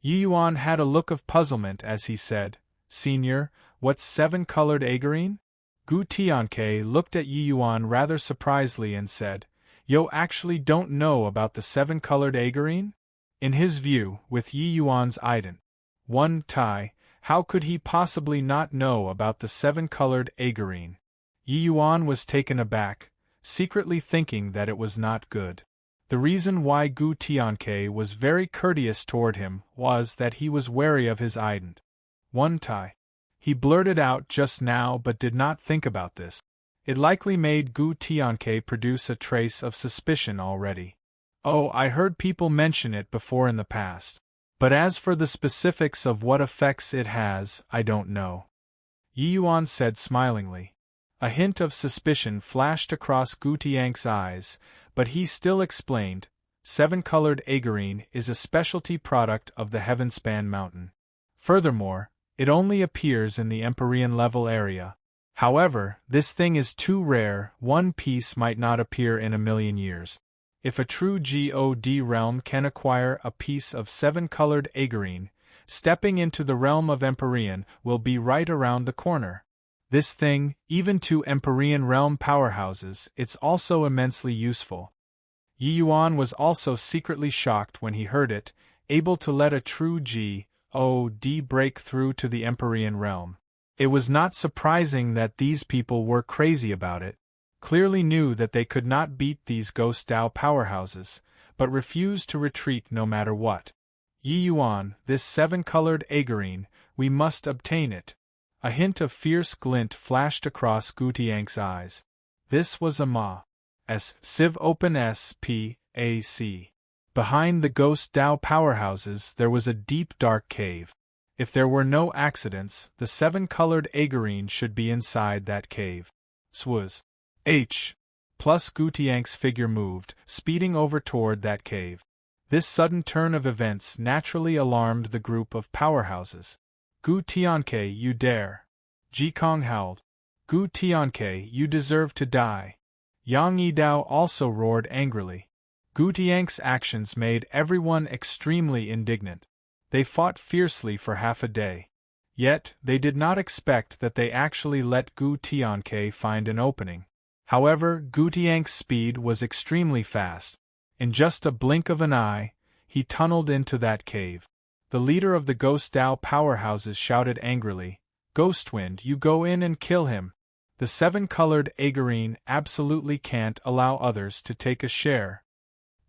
Yi Yuan had a look of puzzlement as he said, "Senior, what's 7-colored Agarine?" Gu Tianke looked at Yi Yuan rather surprisedly and said, "Yo actually don't know about the 7-colored Agarine?" In his view, with Yi Yuan's ident. 1 Tai, how could he possibly not know about the 7-colored Agarine? Yi Yuan was taken aback, secretly thinking that it was not good. The reason why Gu Tianke was very courteous toward him was that he was wary of his ident. 1 Tai. He blurted out just now but did not think about this. It likely made Gu Tianke produce a trace of suspicion already. "Oh, I heard people mention it before in the past. But as for the specifics of what effects it has, I don't know," Yi Yuan said smilingly. A hint of suspicion flashed across Gutiank's eyes, but he still explained, seven-colored agarine is a specialty product of the Heavenspan mountain. Furthermore, it only appears in the Empyrean level area. However, this thing is too rare, one piece might not appear in a million years. If a true God realm can acquire a piece of seven-colored agarine, stepping into the realm of Empyrean will be right around the corner. This thing, even to Empyrean realm powerhouses, it's also immensely useful. Yi Yuan was also secretly shocked when he heard it, able to let a true God break through to the Empyrean realm. It was not surprising that these people were crazy about it, clearly knew that they could not beat these Ghost Dao powerhouses, but refused to retreat no matter what. Yi Yuan, this seven-colored agarine, we must obtain it. A hint of fierce glint flashed across Gutiank's eyes. This was a Ma's Civ Open SPAC. Behind the Ghost Dao powerhouses there was a deep dark cave. If there were no accidents, the seven-colored agarine should be inside that cave. Swaz. Plus Gutiank's figure moved, speeding over toward that cave. This sudden turn of events naturally alarmed the group of powerhouses. Gu Tianke, you dare! Ji Kong howled. Gu Tianke, you deserve to die! Yang Yidao also roared angrily. Gutiank's actions made everyone extremely indignant. They fought fiercely for half a day. Yet, they did not expect that they actually let Gu Tianke find an opening. However, Gutiank's speed was extremely fast. In just a blink of an eye, he tunneled into that cave. The leader of the Ghost Dao powerhouses shouted angrily, Ghostwind, you go in and kill him. The seven-colored agarine absolutely can't allow others to take a share.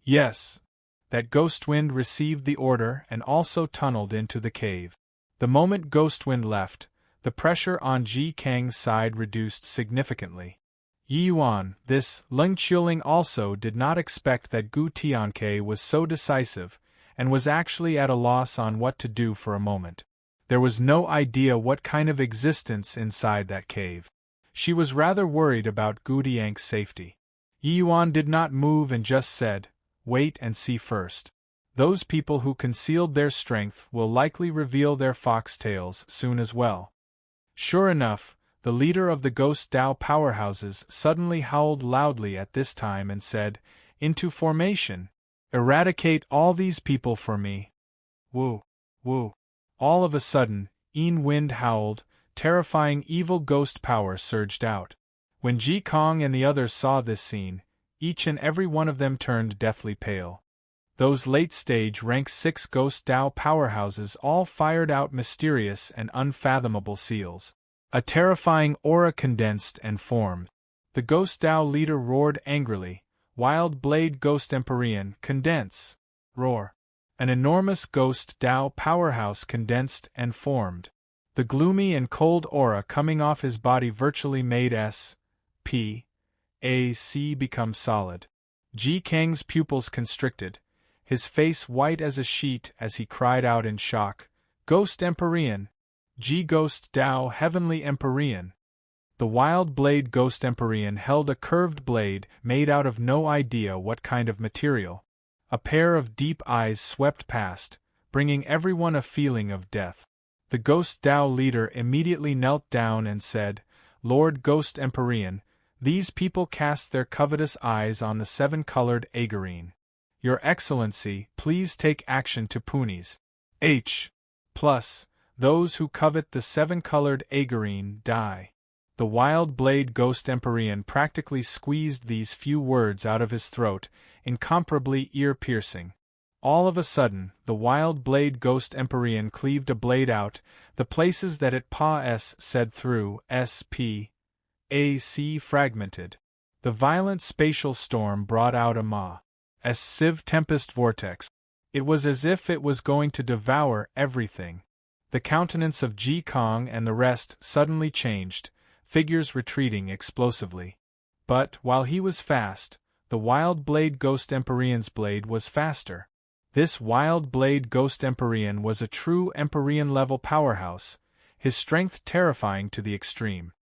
Yes. That Ghostwind received the order and also tunneled into the cave. The moment Ghostwind left, the pressure on Ji Kang's side reduced significantly. Yi Yuan, this Leng Qiuling also did not expect that Gu Tianke was so decisive, and was actually at a loss on what to do for a moment. There was no idea what kind of existence inside that cave. She was rather worried about Gutiank's safety. Yi Yuan did not move and just said, wait and see first. Those people who concealed their strength will likely reveal their foxtails soon as well. Sure enough, the leader of the Ghost Dao powerhouses suddenly howled loudly at this time and said, into formation! Eradicate all these people for me! Woo! Woo! All of a sudden, Wind howled, terrifying evil ghost power surged out. When Ji Kong and the others saw this scene, each and every one of them turned deathly pale. Those late-stage rank 6 Ghost Dao powerhouses all fired out mysterious and unfathomable seals. A terrifying aura condensed and formed. The Ghost Dao leader roared angrily, Wild Blade Ghost Empyrean, condense! Roar! An enormous Ghost Dao powerhouse condensed and formed. The gloomy and cold aura coming off his body virtually made S.P.A.C. become solid. Ji Kang's pupils constricted, his face white as a sheet as he cried out in shock, Ghost Empyrean! Ji Ghost Dao Heavenly Empyrean! The Wild Blade Ghost Empyrean held a curved blade made out of no idea what kind of material. A pair of deep eyes swept past, bringing everyone a feeling of death. The Ghost Dao leader immediately knelt down and said, Lord Ghost Empyrean, these people cast their covetous eyes on the seven-colored agarine. Your Excellency, please take action to punies. Plus, those who covet the seven-colored agarine die. The Wild Blade Ghost Empyrean practically squeezed these few words out of his throat, incomparably ear-piercing. All of a sudden, the Wild Blade Ghost Empyrean cleaved a blade out, the places that it said through, S.P.A.C. fragmented. The violent spatial storm brought out a Civ Tempest Vortex. It was as if it was going to devour everything. The countenance of Ji Kong and the rest suddenly changed, figures retreating explosively. But, while he was fast, the Wild Blade Ghost Empyrean's blade was faster. This Wild Blade Ghost Empyrean was a true Empyrean-level powerhouse, his strength terrifying to the extreme.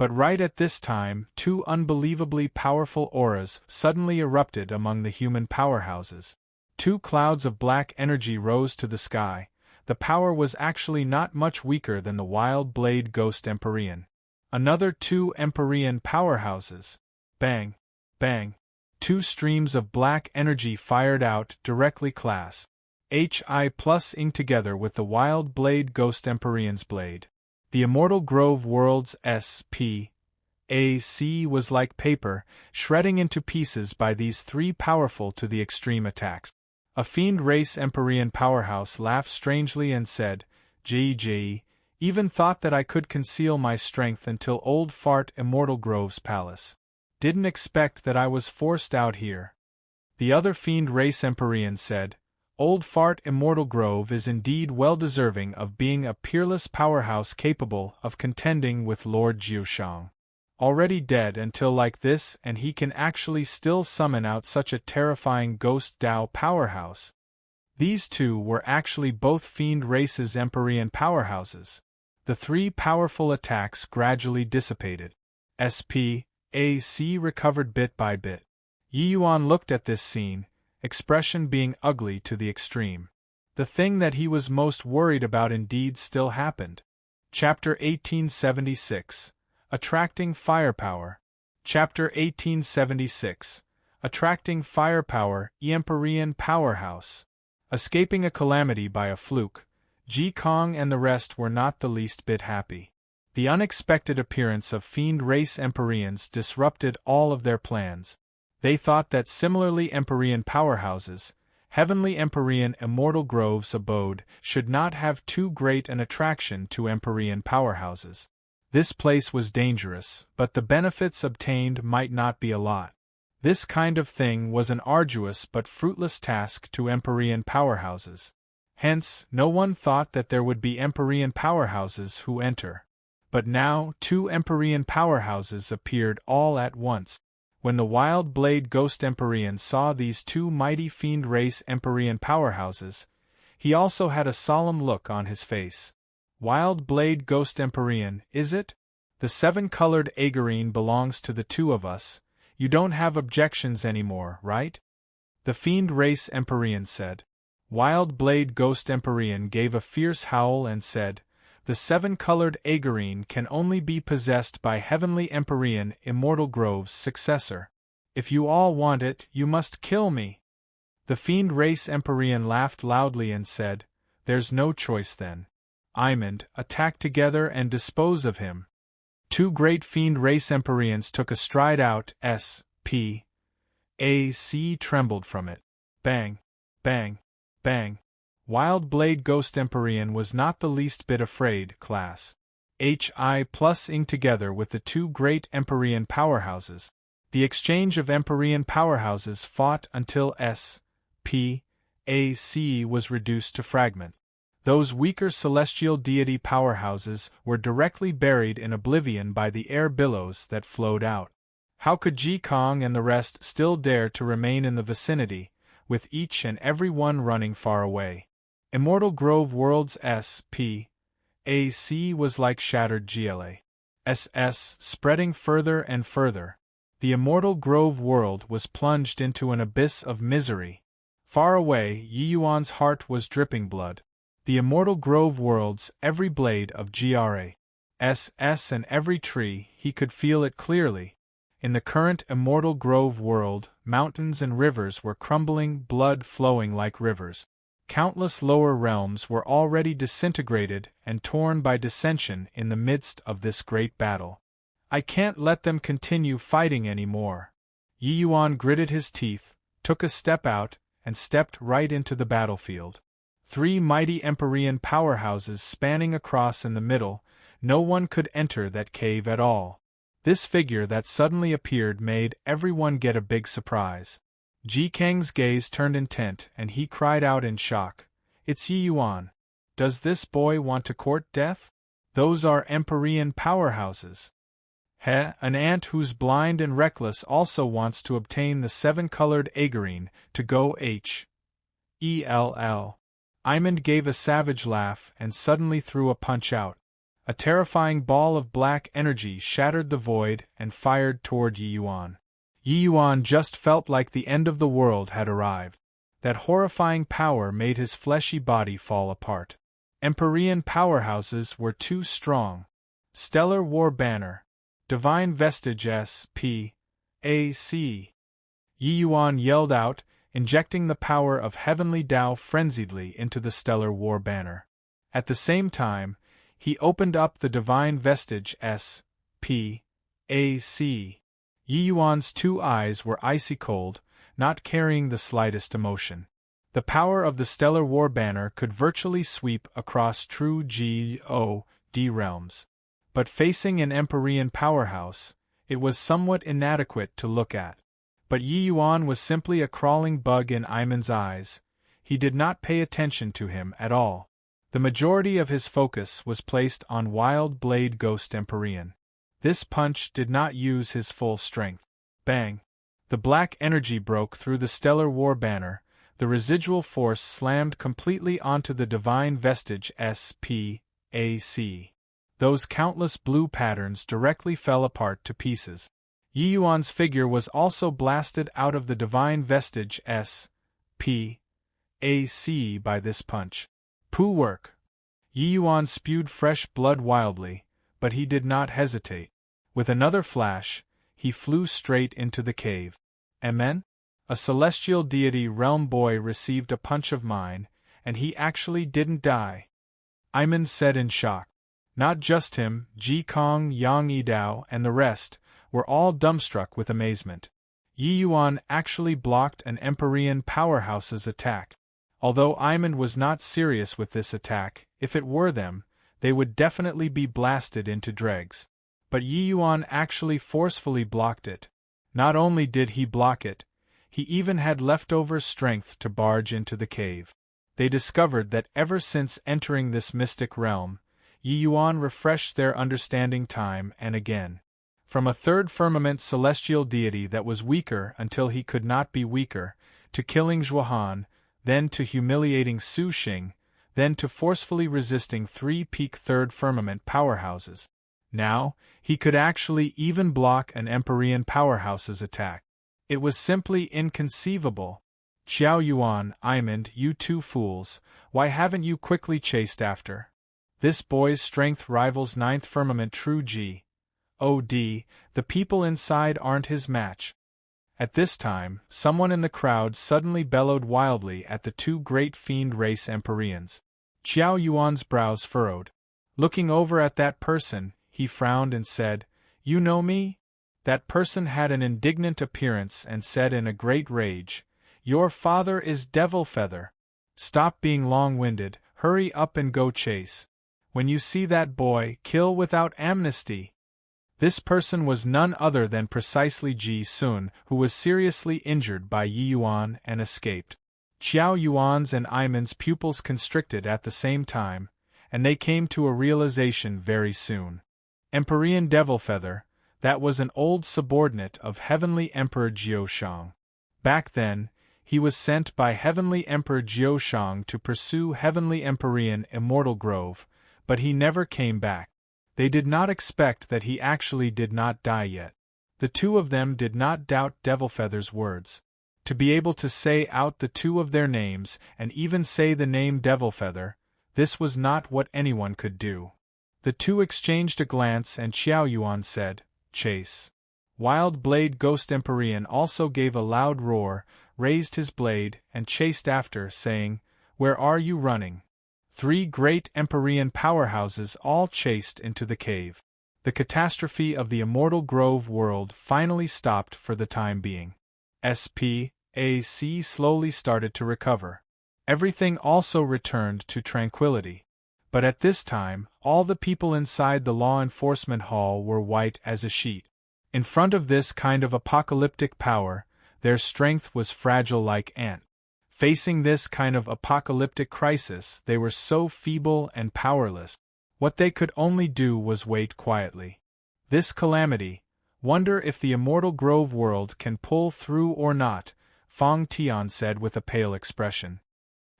But right at this time, two unbelievably powerful auras suddenly erupted among the human powerhouses. Two clouds of black energy rose to the sky. The power was actually not much weaker than the wild blade ghost Empyrean. Another two Empyrean powerhouses. Bang! Bang! Two streams of black energy fired out directly class HI+ing together with the wild blade ghost Empyrean's blade. The immortal Grove world's SPAC was like paper, shredding into pieces by these three powerful to the extreme attacks. A fiend race Empyrean powerhouse laughed strangely and said, "GG, even thought that I could conceal my strength until old fart Immortal Grove's palace. Didn't expect that I was forced out here." The other fiend race Empyrean said, "Old fart Immortal Grove is indeed well deserving of being a peerless powerhouse capable of contending with Lord Jiushang. Already dead until like this, and he can actually still summon out such a terrifying ghost Dao powerhouse." These two were actually both fiend races Empyrean powerhouses. The three powerful attacks gradually dissipated. SPAC recovered bit by bit. Yi Yuan looked at this scene, expression being ugly to the extreme. The thing that he was most worried about indeed still happened. Chapter 1876. Attracting Firepower. Chapter 1876. Attracting Firepower, Empyrean Powerhouse. Escaping a calamity by a fluke, Ji Kong and the rest were not the least bit happy. The unexpected appearance of fiend race Empyreans disrupted all of their plans. They thought that similarly Empyrean powerhouses, Heavenly Empyrean Immortal Grove's abode, should not have too great an attraction to Empyrean powerhouses. This place was dangerous, but the benefits obtained might not be a lot. This kind of thing was an arduous but fruitless task to Empyrean powerhouses. Hence, no one thought that there would be Empyrean powerhouses who enter. But now, two Empyrean powerhouses appeared all at once. When the wild blade ghost Empyrean saw these two mighty fiend race Empyrean powerhouses, he also had a solemn look on his face. "Wild blade ghost Empyrean, is it? The seven-colored Agarine belongs to the two of us. You don't have objections anymore, right?" The fiend race Empyrean said. Wild blade ghost Empyrean gave a fierce howl and said, "The seven-colored Agarine can only be possessed by Heavenly Empyrean Immortal Grove's successor. If you all want it, you must kill me." The fiend race Empyrean laughed loudly and said, "There's no choice then. Imond, attack together and dispose of him." Two great fiend race Empyreans took a stride out. SPAC trembled from it. Bang, bang, bang. Wild blade ghost Empyrean was not the least bit afraid. Class HI+ing together with the two great Empyrean powerhouses. The exchange of Empyrean powerhouses fought until SPAC was reduced to fragment. Those weaker celestial deity powerhouses were directly buried in oblivion by the air billows that flowed out. How could Ji Kong and the rest still dare to remain in the vicinity, with each and every one running far away? Immortal Grove World's SPAC was like shattered GLASS, spreading further and further. The Immortal Grove World was plunged into an abyss of misery. Far away, Yi Yuan's heart was dripping blood. The Immortal Grove World's every blade of GRASS and every tree, he could feel it clearly. In the current Immortal Grove World, mountains and rivers were crumbling, blood flowing like rivers. Countless lower realms were already disintegrated and torn by dissension in the midst of this great battle. "I can't let them continue fighting anymore." Yi Yuan gritted his teeth, took a step out, and stepped right into the battlefield. Three mighty Empyrean powerhouses spanning across in the middle, no one could enter that cave at all. This figure that suddenly appeared made everyone get a big surprise. Ji Kang's gaze turned intent and he cried out in shock, "It's Yi Yuan. Does this boy want to court death? Those are Empyrean powerhouses." An ant who's blind and reckless also wants to obtain the seven-colored Agarine to go HELL. Imond gave a savage laugh and suddenly threw a punch out. A terrifying ball of black energy shattered the void and fired toward Yi Yuan. Yi Yuan just felt like the end of the world had arrived. That horrifying power made his fleshy body fall apart. Empyrean powerhouses were too strong. Stellar War Banner. Divine Vestige S.P. A.C. Yi Yuan yelled out, injecting the power of Heavenly Tao frenziedly into the Stellar War Banner. At the same time, he opened up the Divine Vestige S.P. A.C. Yi Yuan's two eyes were icy cold, not carrying the slightest emotion. The power of the Stellar War Banner could virtually sweep across true God realms. But facing an Empyrean powerhouse, it was somewhat inadequate to look at. But Yi Yuan was simply a crawling bug in Iman's eyes. He did not pay attention to him at all. The majority of his focus was placed on Wild Blade Ghost Empyrean. This punch did not use his full strength. Bang! The black energy broke through the Stellar War Banner. The residual force slammed completely onto the Divine Vestige S.P.A.C. Those countless blue patterns directly fell apart to pieces. Yi Yuan's figure was also blasted out of the Divine Vestige S.P.A.C. by this punch. Pooh work! Yi Yuan spewed fresh blood wildly, but he did not hesitate. With another flash, he flew straight into the cave. Amen? A celestial deity realm boy received a punch of mine, and he actually didn't die. Iman said in shock. Not just him, Ji Kong, Yang Yidao, and the rest were all dumbstruck with amazement. Yi Yuan actually blocked an Empyrean powerhouse's attack. Although Iman was not serious with this attack, if it were them, they would definitely be blasted into dregs. But Yi Yuan actually forcefully blocked it. Not only did he block it, he even had leftover strength to barge into the cave. They discovered that ever since entering this mystic realm, Yi Yuan refreshed their understanding time and again. From a third firmament celestial deity that was weaker until he could not be weaker, to killing Zhuohan, then to humiliating Su Xing, then to forcefully resisting three peak third firmament powerhouses. Now, he could actually even block an Empyrean powerhouse's attack. It was simply inconceivable. Qiao Yuan, Iman, you two fools, why haven't you quickly chased after? This boy's strength rivals ninth firmament true G. O.D., the people inside aren't his match. At this time, someone in the crowd suddenly bellowed wildly at the two great fiend race Empyreans. Qiao Yuan's brows furrowed. Looking over at that person, he frowned and said, "You know me?" That person had an indignant appearance and said in a great rage, "Your father is Devil Feather. Stop being long-winded, hurry up and go chase. When you see that boy, kill without amnesty." This person was none other than precisely Ji Sun, who was seriously injured by Yi Yuan and escaped. Qiao Yuan's and Iman's pupils constricted at the same time, and they came to a realization very soon. Empyrean Devil Feather, that was an old subordinate of Heavenly Emperor Jiushang. Back then, he was sent by Heavenly Emperor Jiushang to pursue Heavenly Empyrean Immortal Grove, but he never came back. They did not expect that he actually did not die yet. The two of them did not doubt Devil Feather's words. To be able to say out the two of their names and even say the name Devil Feather, this was not what anyone could do. The two exchanged a glance and Qiao Yuan said, "Chase." Wild Blade Ghost Empyrean also gave a loud roar, raised his blade, and chased after, saying, "Where are you running?" Three great Empyrean powerhouses all chased into the cave. The catastrophe of the Immortal Grove world finally stopped for the time being. SPAC slowly started to recover. Everything also returned to tranquility. But at this time, all the people inside the law enforcement hall were white as a sheet. In front of this kind of apocalyptic power, their strength was fragile like ant. Facing this kind of apocalyptic crisis, they were so feeble and powerless. What they could only do was wait quietly. This calamity, wonder if the Immortal Grove world can pull through or not, Fong Tian said with a pale expression.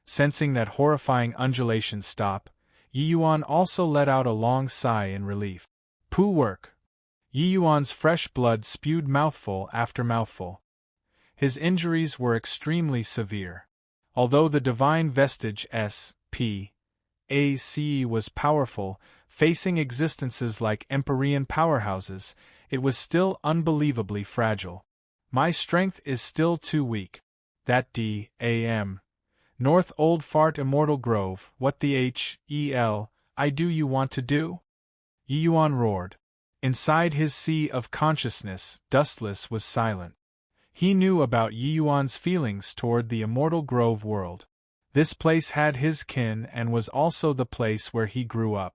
Sensing that horrifying undulation stop, Yi Yuan also let out a long sigh in relief. Poo work. Yi Yuan's fresh blood spewed mouthful after mouthful. His injuries were extremely severe. Although the divine vestige S.P. A.C. was powerful, facing existences like Empyrean powerhouses, it was still unbelievably fragile. My strength is still too weak. That D.A.M. North Old Fart Immortal Grove, what the H.E.L. I do you want to do? Yi Yuan roared. Inside his sea of consciousness, Dustless was silent. He knew about Yi Yuan's feelings toward the Immortal Grove world. This place had his kin and was also the place where he grew up.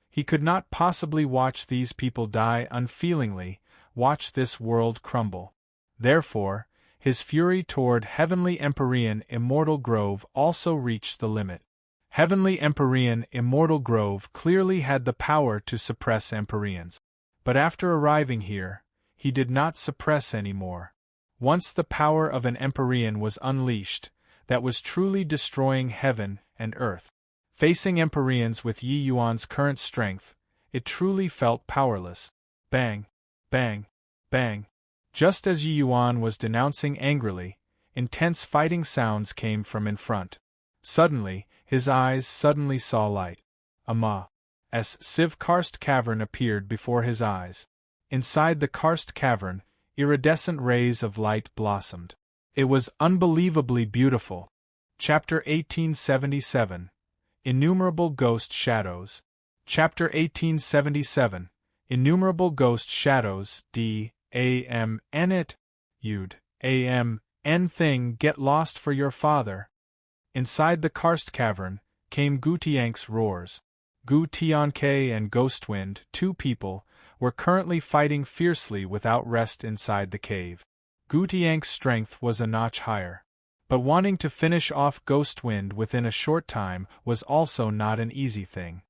He could not possibly watch these people die unfeelingly, watch this world crumble. Therefore, his fury toward Heavenly Empyrean Immortal Grove also reached the limit. Heavenly Empyrean Immortal Grove clearly had the power to suppress Empyreans. But after arriving here, he did not suppress anymore. Once the power of an Empyrean was unleashed, that was truly destroying heaven and earth. Facing Empyreans with Yi Yuan's current strength, it truly felt powerless. Bang, bang, bang. Just as Yi Yuan was denouncing angrily, intense fighting sounds came from in front. Suddenly, his eyes suddenly saw light. A massive karst cavern appeared before his eyes. Inside the karst cavern, iridescent rays of light blossomed. It was unbelievably beautiful. Chapter 1877. Innumerable Ghost Shadows. Chapter 1877. Innumerable Ghost Shadows. D.A.M. N it. You'd. A.M. N thing get lost for your father. Inside the karst cavern, came Gutiank's roars. Gu Tianke and Ghostwind, two people, were currently fighting fiercely without rest inside the cave. Gutiank's strength was a notch higher. But wanting to finish off Ghostwind within a short time was also not an easy thing.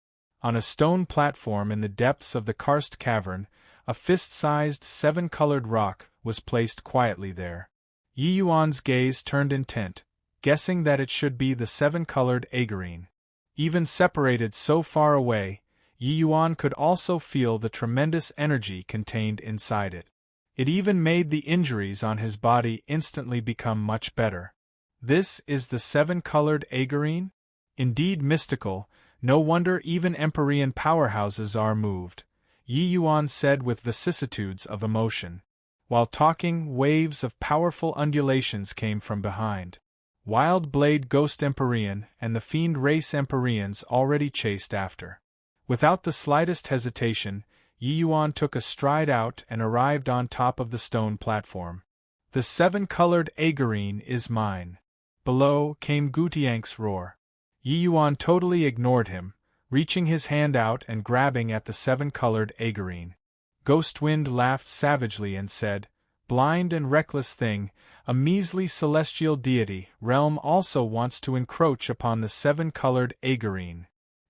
On a stone platform in the depths of the karst cavern, a fist-sized seven-colored rock was placed quietly there. Yi Yuan's gaze turned intent, guessing that it should be the seven-colored agarine. Even separated so far away, Yi Yuan could also feel the tremendous energy contained inside it. It even made the injuries on his body instantly become much better. This is the seven-colored agarine? Indeed mystical, no wonder even Empyrean powerhouses are moved, Yi Yuan said with vicissitudes of emotion. While talking, waves of powerful undulations came from behind. Wild Blade Ghost Empyrean and the Fiend Race Empyreans already chased after. Without the slightest hesitation, Yi Yuan took a stride out and arrived on top of the stone platform. The seven-colored agarine is mine. Below came Gutiank's roar. Yi Yuan totally ignored him, reaching his hand out and grabbing at the seven-colored agarine. Ghostwind laughed savagely and said, "Blind and reckless thing, a measly celestial deity realm also wants to encroach upon the seven-colored agarine."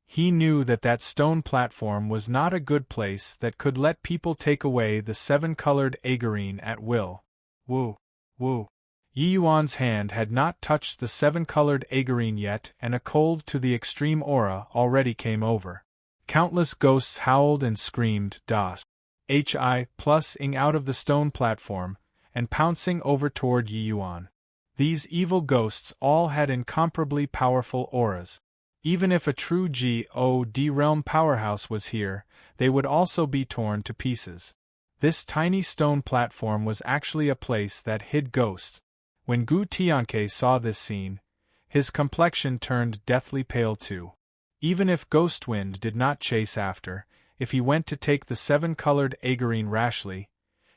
He knew that that stone platform was not a good place that could let people take away the seven-colored agarine at will. Woo, woo. Yi Yuan's hand had not touched the seven-colored agarine yet, and a cold to the extreme aura already came over. Countless ghosts howled and screamed, plus-ing out of the stone platform, and pouncing over toward Yi Yuan. These evil ghosts all had incomparably powerful auras. Even if a true God realm powerhouse was here, they would also be torn to pieces. This tiny stone platform was actually a place that hid ghosts. When Gu Tianke saw this scene, his complexion turned deathly pale too. Even if Ghostwind did not chase after, if he went to take the seven-colored agarine rashly,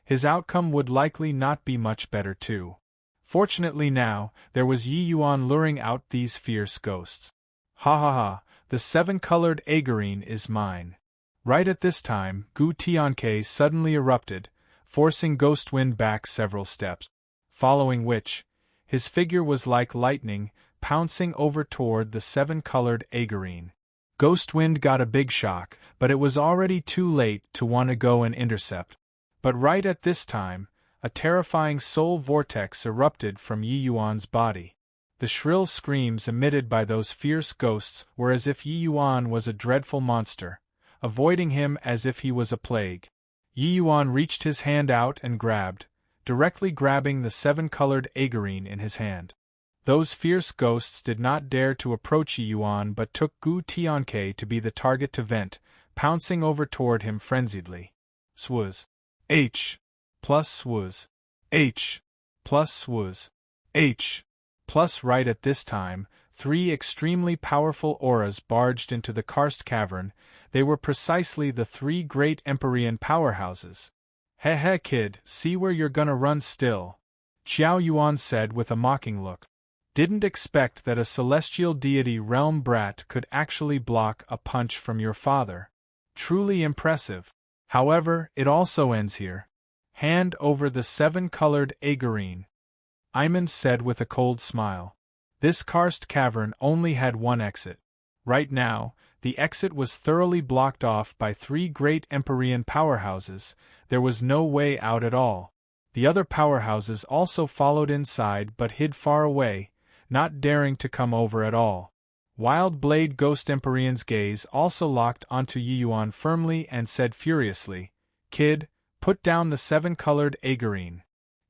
his outcome would likely not be much better too. Fortunately now, there was Yi Yuan luring out these fierce ghosts. Ha ha ha, the seven-colored agarine is mine. Right at this time, Gu Tianke suddenly erupted, forcing Ghostwind back several steps. Following which, his figure was like lightning, pouncing over toward the seven-colored agarine. Ghostwind got a big shock, but it was already too late to want to go and intercept. But right at this time, a terrifying soul vortex erupted from Yi Yuan's body. The shrill screams emitted by those fierce ghosts were as if Yi Yuan was a dreadful monster, avoiding him as if he was a plague. Yi Yuan reached his hand out and directly grabbing the seven-colored agarine in his hand. Those fierce ghosts did not dare to approach Yi Yuan but took Gu Tianke to be the target to vent, pouncing over toward him frenziedly. Swaz. H. Plus swaz. H. Plus swaz. H. Plus right at this time, 3 extremely powerful auras barged into the karst cavern. They were precisely the 3 great Empyrean powerhouses. Heh kid, see where you're gonna run still, Qiao Yuan said with a mocking look. Didn't expect that a celestial deity realm brat could actually block a punch from your father. Truly impressive. However, it also ends here. Hand over the 7-colored agarine, Iman said with a cold smile. This karst cavern only had one exit. Right now, the exit was thoroughly blocked off by 3 great Empyrean powerhouses. There was no way out at all. The other powerhouses also followed inside but hid far away, not daring to come over at all. Wild Blade Ghost Empyrean's gaze also locked onto Yi Yuan firmly and said furiously, "Kid, put down the 7-colored agarine."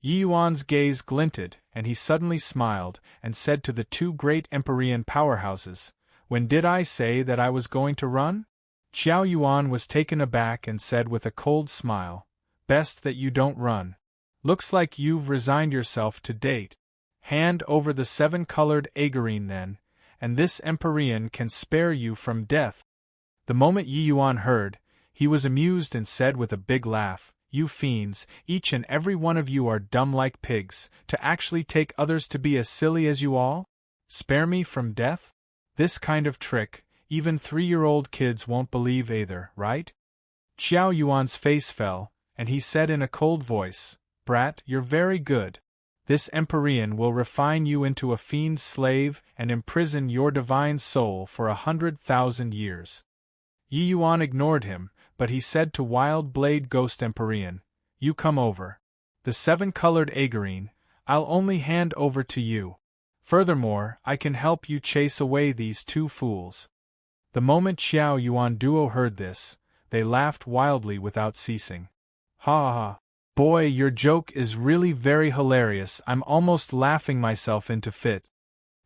Yi Yuan's gaze glinted, and he suddenly smiled and said to the 2 great Empyrean powerhouses, "When did I say that I was going to run?" Qiao Yuan was taken aback and said with a cold smile, "Best that you don't run. Looks like you've resigned yourself to date. Hand over the 7-colored agarine then, and this Empyrean can spare you from death." The moment Yi Yuan heard, he was amused and said with a big laugh, "You fiends, each and every one of you are dumb like pigs, to actually take others to be as silly as you all? Spare me from death? This kind of trick, even 3-year-old kids won't believe either, right?" Qiao Yuan's face fell, and he said in a cold voice, "Brat, you're very good. This Empyrean will refine you into a fiend's slave and imprison your divine soul for 100,000 years." Yi Yuan ignored him, but he said to Wild Blade Ghost Empyrean, "You come over. The 7-colored agarine, I'll only hand over to you. Furthermore, I can help you chase away these 2 fools." The moment Qiao Yuan duo heard this, they laughed wildly without ceasing. "Ha ha! Boy, your joke is really very hilarious. I'm almost laughing myself into fit,"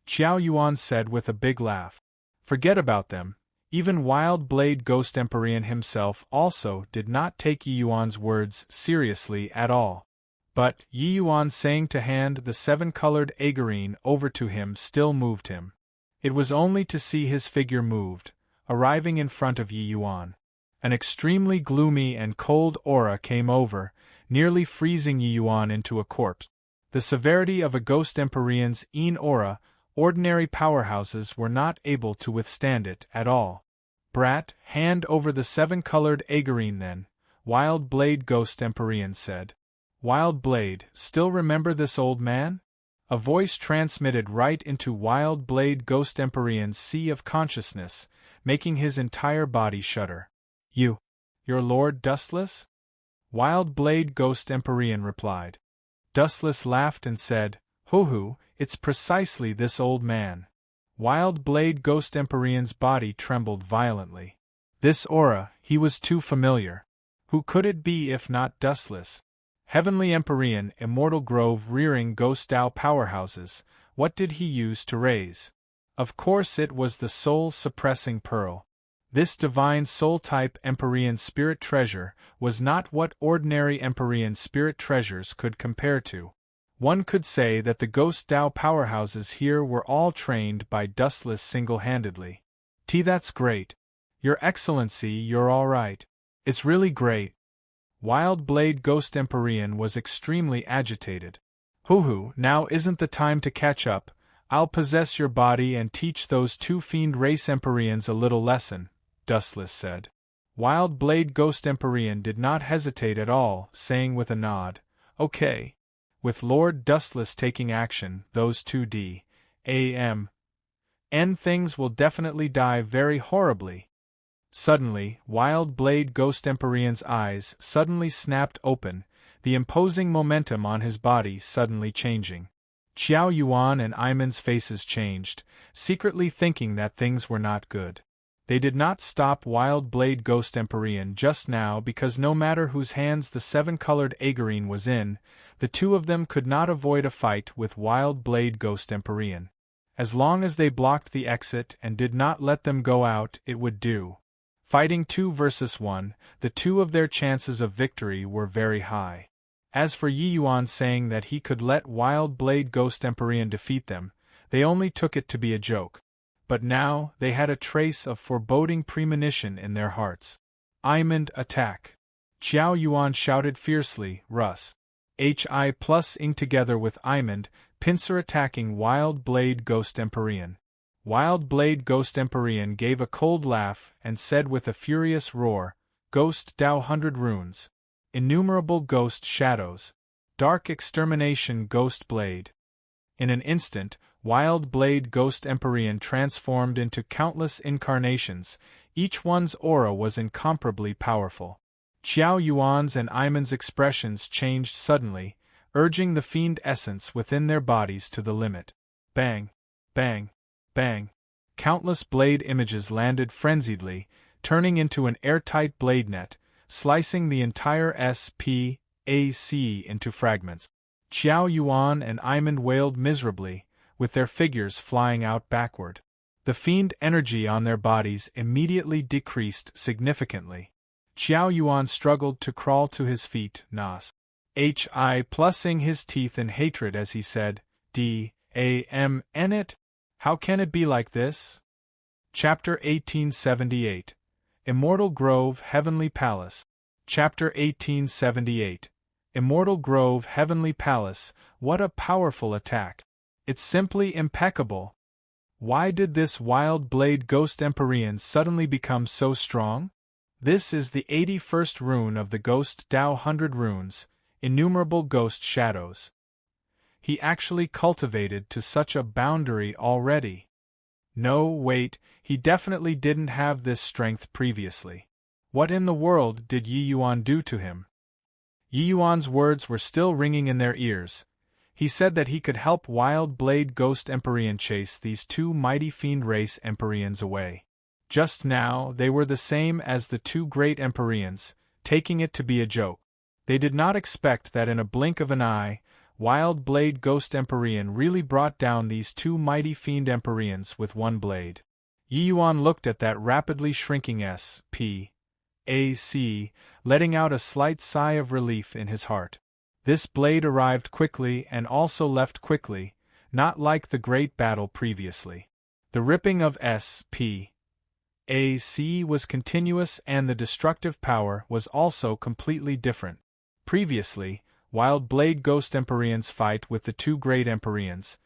Qiao Yuan said with a big laugh. Forget about them. Even Wild Blade Ghost Empyrean himself also did not take Yi Yuan's words seriously at all. But Yi Yuan saying to hand the 7-colored agarine over to him still moved him. It was only to see his figure moved, arriving in front of Yi Yuan. An extremely gloomy and cold aura came over, nearly freezing Yi Yuan into a corpse. The severity of a Ghost Empyrean's aura, ordinary powerhouses were not able to withstand it at all. "Brat, hand over the 7-colored agarine then," Wild Blade Ghost Empyrean said. "Wild Blade, still remember this old man?" A voice transmitted right into Wild Blade Ghost Empyrean's sea of consciousness, making his entire body shudder. Your Lord Dustless?" Wild Blade Ghost Empyrean replied. Dustless laughed and said, "Hoo-hoo, it's precisely this old man." Wild Blade Ghost Empyrean's body trembled violently. This aura, he was too familiar. Who could it be if not Dustless? Heavenly Empyrean, Immortal Grove rearing Ghost Dao powerhouses, what did he use to raise? Of course it was the soul-suppressing pearl. This divine soul-type Empyrean spirit treasure was not what ordinary Empyrean spirit treasures could compare to. One could say that the Ghost Dao powerhouses here were all trained by Dustless single-handedly. That's great. Your Excellency, you're all right. It's really great." Wild Blade Ghost Empyrean was extremely agitated. "Hoo-hoo, now isn't the time to catch up. I'll possess your body and teach those 2 fiend race Empyreans a little lesson," Dustless said. Wild Blade Ghost Empyrean did not hesitate at all, saying with a nod, "Okay. With Lord Dustless taking action, those 2D, A.M. N things will definitely die very horribly." Suddenly, Wild Blade Ghost Empyrean's eyes suddenly snapped open, the imposing momentum on his body suddenly changing. Qiao Yuan and Iman's faces changed, secretly thinking that things were not good. They did not stop Wild Blade Ghost Empyrean just now because no matter whose hands the seven-colored Agarine was in, the two of them could not avoid a fight with Wild Blade Ghost Empyrean. As long as they blocked the exit and did not let them go out, it would do. Fighting 2 versus 1, the two of their chances of victory were very high. As for Yi Yuan saying that he could let Wild Blade Ghost Empyrean defeat them, they only took it to be a joke. But now, they had a trace of foreboding premonition in their hearts. Imand, attack! Qiao Yuan shouted fiercely, Rus. Hi plus ing together with Imand, pincer attacking Wild Blade Ghost Empyrean. Wild Blade Ghost Empyrean gave a cold laugh and said with a furious roar, Ghost Dao 100 runes. Innumerable ghost shadows. Dark extermination Ghost Blade. In an instant, Wild Blade Ghost Empyrean transformed into countless incarnations, each one's aura was incomparably powerful. Qiao Yuan's and Imand's expressions changed suddenly, urging the fiend essence within their bodies to the limit. Bang! Bang! Bang! Countless blade images landed frenziedly, turning into an airtight blade net, slicing the entire SPAC into fragments. Qiao Yuan and Imand wailed miserably, with their figures flying out backward. The fiend energy on their bodies immediately decreased significantly. Qiao Yuan struggled to crawl to his feet, Nas. Hi plussing his teeth in hatred as he said, D-A-M-N it? How can it be like this? Chapter 1878. Immortal Grove Heavenly Palace. Chapter 1878. Immortal Grove Heavenly Palace, what a powerful attack! It's simply impeccable. Why did this Wild Blade Ghost Empyrean suddenly become so strong? This is the 81st rune of the Ghost Dao 100 runes, innumerable ghost shadows. He actually cultivated to such a boundary already. No, wait, he definitely didn't have this strength previously. What in the world did Yi Yuan do to him? Yi Yuan's words were still ringing in their ears. He said that he could help Wild Blade Ghost Empyrean chase these two mighty fiend race Empyreans away. Just now, they were the same as the two great Empyreans, taking it to be a joke. They did not expect that in a blink of an eye, Wild Blade Ghost Empyrean really brought down these two mighty fiend Empyreans with one blade. Yi Yuan looked at that rapidly shrinking SPAC, letting out a slight sigh of relief in his heart. This blade arrived quickly and also left quickly, not like the great battle previously. The ripping of SPAC was continuous and the destructive power was also completely different. Previously, Wild Blade Ghost Empyrean's fight with the two great Empyreans,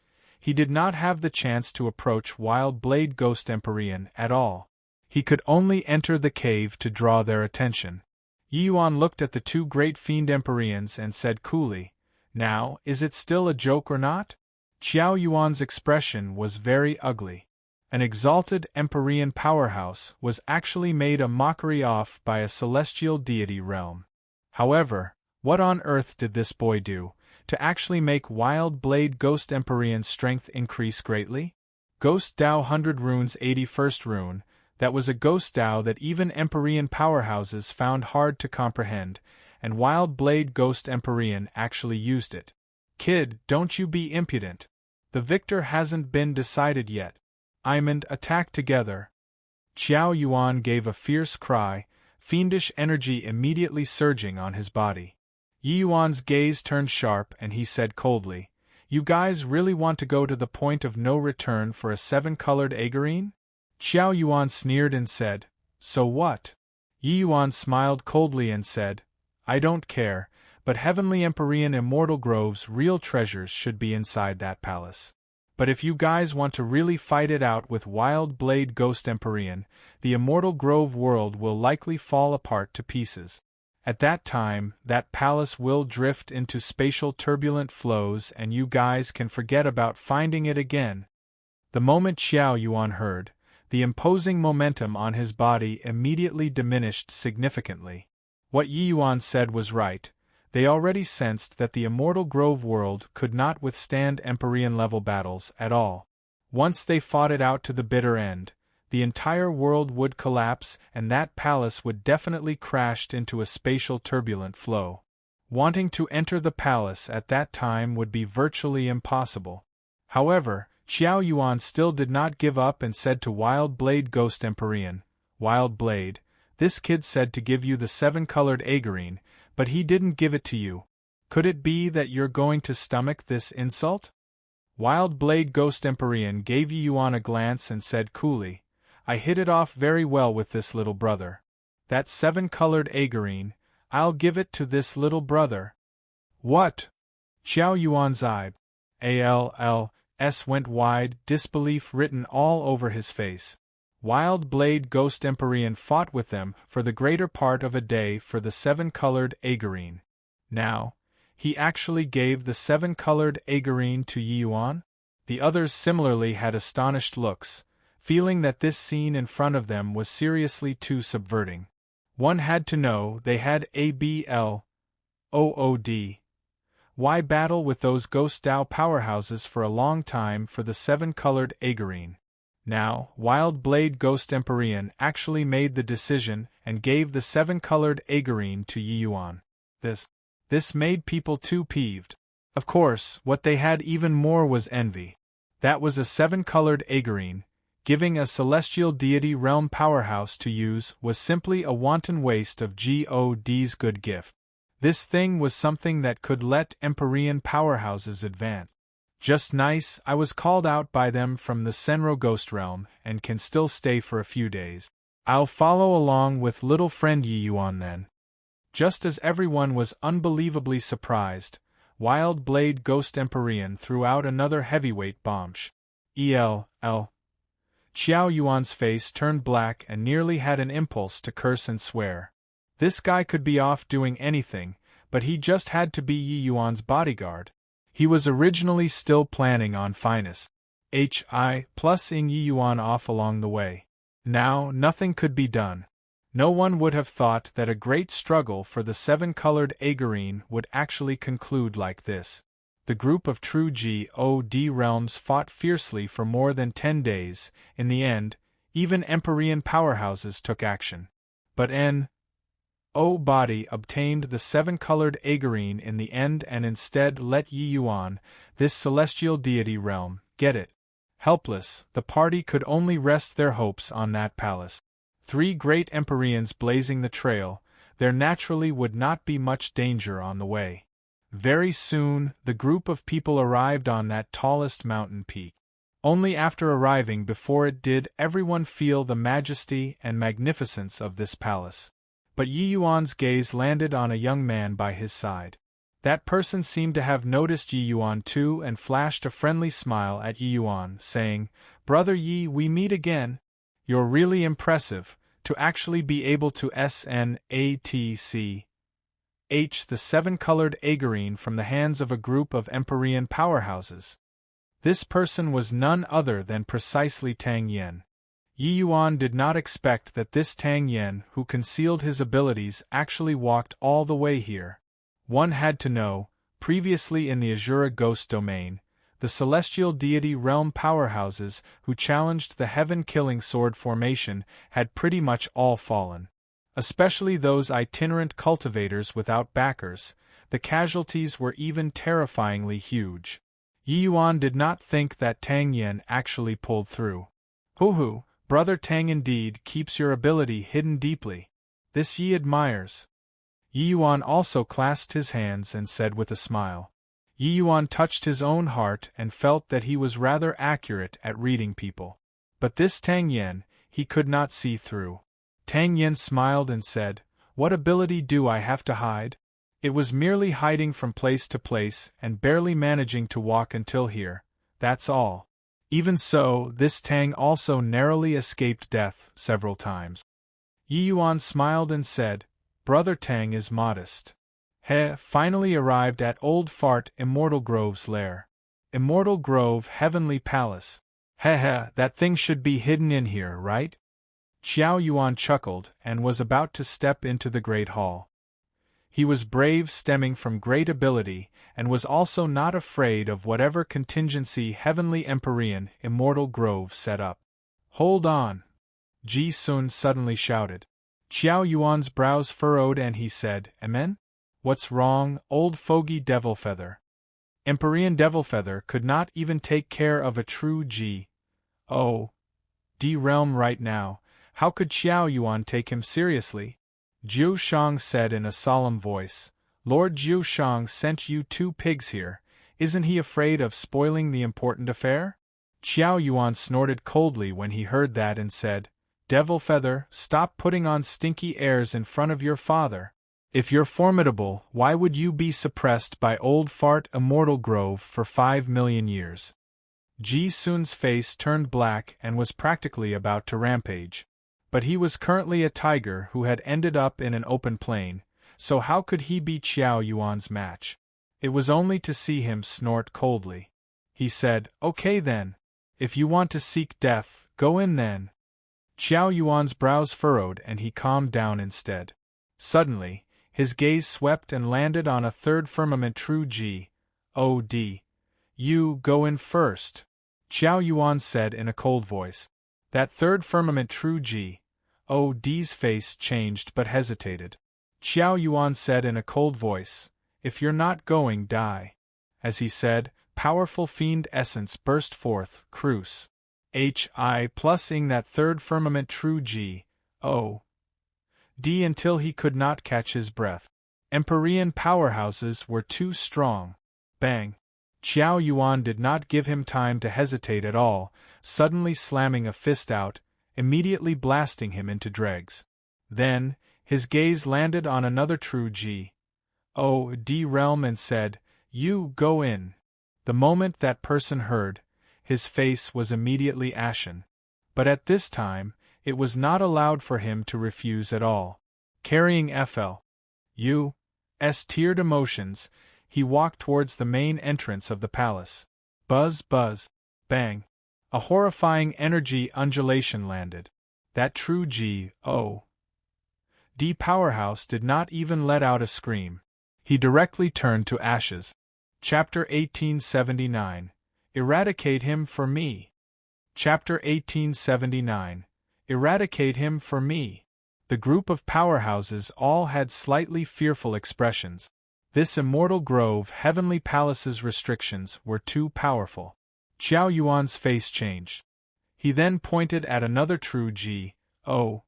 he did not have the chance to approach Wild Blade Ghost Empyrean at all. He could only enter the cave to draw their attention. Yi Yuan looked at the two great fiend Empyreans and said coolly, Now, is it still a joke or not? Qiao Yuan's expression was very ugly. An exalted Empyrean powerhouse was actually made a mockery of by a celestial deity realm. However, what on earth did this boy do, to actually make Wild Blade Ghost Empyrean's strength increase greatly? Ghost Dao 100 runes 81st rune, that was a ghost Dao that even Empyrean powerhouses found hard to comprehend, and Wild Blade Ghost Empyrean actually used it. Kid, don't you be impudent. The victor hasn't been decided yet. Imand, attack together. Qiao Yuan gave a fierce cry, fiendish energy immediately surging on his body. Yi Yuan's gaze turned sharp and he said coldly, You guys really want to go to the point of no return for a seven-colored Agarine? Qiao Yuan sneered and said, So what? Yi Yuan smiled coldly and said, I don't care, but Heavenly Empyrean Immortal Grove's real treasures should be inside that palace. But if you guys want to really fight it out with Wild Blade Ghost Empyrean, the Immortal Grove world will likely fall apart to pieces. At that time, that palace will drift into spatial turbulent flows and you guys can forget about finding it again. The moment Qiao Yuan heard, the imposing momentum on his body immediately diminished significantly. What Yi Yuan said was right. They already sensed that the Immortal Grove world could not withstand Empyrean-level battles at all. Once they fought it out to the bitter end, the entire world would collapse and that palace would definitely crash into a spatial turbulent flow. Wanting to enter the palace at that time would be virtually impossible. However, Xiao Yuan still did not give up and said to Wild Blade Ghost Empyrean, "Wild Blade, this kid said to give you the 7-colored agarine, but he didn't give it to you. Could it be that you're going to stomach this insult?" Wild Blade Ghost Empyrean gave Yi Yuan a glance and said coolly, "I hit it off very well with this little brother. That 7-colored agarine, I'll give it to this little brother." "What?" Xiao Yuan's eyes went wide, disbelief written all over his face. Wild Blade Ghost Empyrean fought with them for the greater part of a day for the 7-colored agarine. Now, he actually gave the 7-colored agarine to Yi Yuan? The others similarly had astonished looks, feeling that this scene in front of them was seriously too subverting. One had to know they had ABLOOD. Why battle with those ghost Dao powerhouses for a long time for the 7-colored agarine? Now, Wild Blade Ghost Empyrean actually made the decision and gave the 7-colored agarine to Yi Yuan. This made people too peeved. Of course, what they had even more was envy. That was a 7-colored agarine. Giving a celestial deity realm powerhouse to use was simply a wanton waste of God's good gift. This thing was something that could let Empyrean powerhouses advance. Just nice, I was called out by them from the Senro Ghost Realm and can still stay for a few days. I'll follow along with little friend Yi Yuan then. Just as everyone was unbelievably surprised, Wild Blade Ghost Empyrean threw out another heavyweight bombsh. Xiao Yuan's face turned black and nearly had an impulse to curse and swear. This guy could be off doing anything, but he just had to be Yi Yuan's bodyguard. He was originally still planning on finest plusing Yi Yuan off along the way. Now, nothing could be done. No one would have thought that a great struggle for the 7-colored agarine would actually conclude like this. The group of true God realms fought fiercely for more than 10 days. In the end, even Empyrean powerhouses took action. But body obtained the 7-colored agarine in the end and instead let Yi Yuan, this celestial deity realm, get it. Helpless, the party could only rest their hopes on that palace. 3 great Empyreans blazing the trail, there naturally would not be much danger on the way. Very soon, the group of people arrived on that tallest mountain peak. Only after arriving before it did everyone feel the majesty and magnificence of this palace. But Yi Yuan's gaze landed on a young man by his side. That person seemed to have noticed Yi Yuan too and flashed a friendly smile at Yi Yuan, saying, "Brother Yi, we meet again. You're really impressive, to actually be able to snatch the 7-colored agarine from the hands of a group of Empyrean powerhouses." This person was none other than precisely Tang Yen. Yi Yuan did not expect that this Tang Yen, who concealed his abilities, actually walked all the way here. One had to know, previously in the Azura Ghost domain, the celestial deity realm powerhouses who challenged the heaven-killing sword formation had pretty much all fallen. Especially those itinerant cultivators without backers, the casualties were even terrifyingly huge. Yi Yuan did not think that Tang Yen actually pulled through. Hoo, Brother Tang indeed keeps your ability hidden deeply. This Yi admires. Yi Yuan also clasped his hands and said with a smile. Yi Yuan touched his own heart and felt that he was rather accurate at reading people. But this Tang Yen, he could not see through. Tang Yen smiled and said, "What ability do I have to hide? It was merely hiding from place to place and barely managing to walk until here, that's all." Even so, this Tang also narrowly escaped death several times. Yi Yuan smiled and said, "Brother Tang is modest." Finally arrived at Old Fart Immortal Grove's lair. Immortal Grove Heavenly Palace. That thing should be hidden in here, right? Xiao Yuan chuckled and was about to step into the great hall. He was brave, stemming from great ability, and was also not afraid of whatever contingency Heavenly Empyrean Immortal Grove set up. "Hold on!" Ji Sun suddenly shouted. Qiao Yuan's brows furrowed and he said, "Amen? What's wrong, old fogey Devilfeather?" Empyrean Devilfeather could not even take care of a true G. Oh, D realm right now. How could Qiao Yuan take him seriously? Jiu Shang said in a solemn voice, "Lord Jiu Shang sent you 2 pigs here. Isn't he afraid of spoiling the important affair?" Qiao Yuan snorted coldly when he heard that and said, "Devilfeather, stop putting on stinky airs in front of your father. If you're formidable, why would you be suppressed by old fart Immortal Grove for 5 million years?" Ji Sun's face turned black and was practically about to rampage. But he was currently a tiger who had ended up in an open plain, so how could he be Qiao Yuan's match? It was only to see him snort coldly. He said, "Okay then. If you want to seek death, go in then." Qiao Yuan's brows furrowed and he calmed down instead. Suddenly, his gaze swept and landed on a third firmament true G. "Oh D. You go in first," Qiao Yuan said in a cold voice. That third firmament true G. Oh D's face changed but hesitated. Qiao Yuan said in a cold voice, "If you're not going, die." As he said, powerful fiend essence burst forth, Cruce. Hi plusing that third firmament true G. Oh D until he could not catch his breath. Empyrean powerhouses were too strong. Bang! Qiao Yuan did not give him time to hesitate at all, suddenly slamming a fist out, immediately blasting him into dregs. Then, his gaze landed on another true G. Oh D realm and said, "You go in." The moment that person heard, his face was immediately ashen. But at this time, it was not allowed for him to refuse at all. Carrying F.L.U.'s tiered emotions, he walked towards the main entrance of the palace. Buzz, buzz, bang. A horrifying energy undulation landed. That true G.O. D powerhouse did not even let out a scream. He directly turned to ashes. Chapter 1879. Eradicate him for me. Chapter 1879. Eradicate him for me. The group of powerhouses all had slightly fearful expressions. This Immortal Grove Heavenly Palace's restrictions were too powerful. Qiao Yuan's face changed. He then pointed at another true G.O.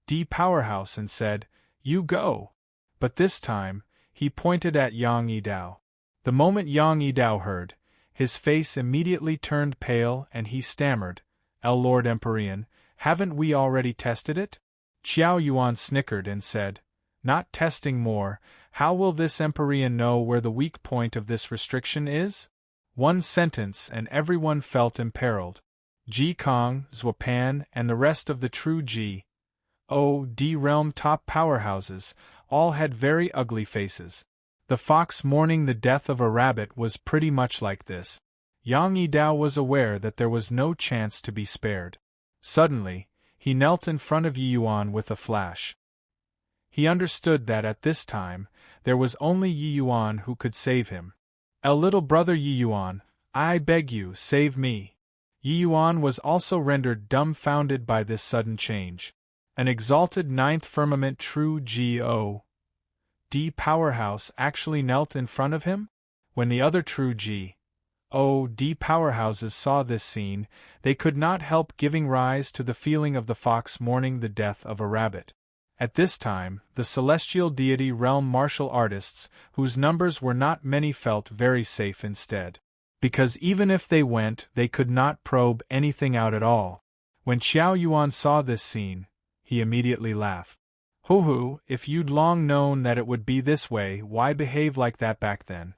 D powerhouse and said, "You go." But this time, he pointed at Yang Yidao. The moment Yang Yidao heard, his face immediately turned pale and he stammered, Lord Empyrean, haven't we already tested it?" Qiao Yuan snickered and said, "Not testing more, how will this Empyrean know where the weak point of this restriction is?" One sentence and everyone felt imperiled. Ji Kong, Zwapan, and the rest of the true G.O. D realm top powerhouses all had very ugly faces. The fox mourning the death of a rabbit was pretty much like this. Yang Yidao was aware that there was no chance to be spared. Suddenly, he knelt in front of Yi Yuan with a flash. He understood that at this time, there was only Yi Yuan who could save him. Little brother Yi Yuan, I beg you, save me." Yi Yuan was also rendered dumbfounded by this sudden change. An exalted ninth firmament true G.O. D powerhouse actually knelt in front of him? When the other true G.O. D powerhouses saw this scene, they could not help giving rise to the feeling of the fox mourning the death of a rabbit. At this time, the celestial deity realm martial artists, whose numbers were not many, felt very safe instead. Because even if they went, they could not probe anything out at all. When Qiao Yuan saw this scene, he immediately laughed. "Hoo-hoo, if you'd long known that it would be this way, why behave like that back then?"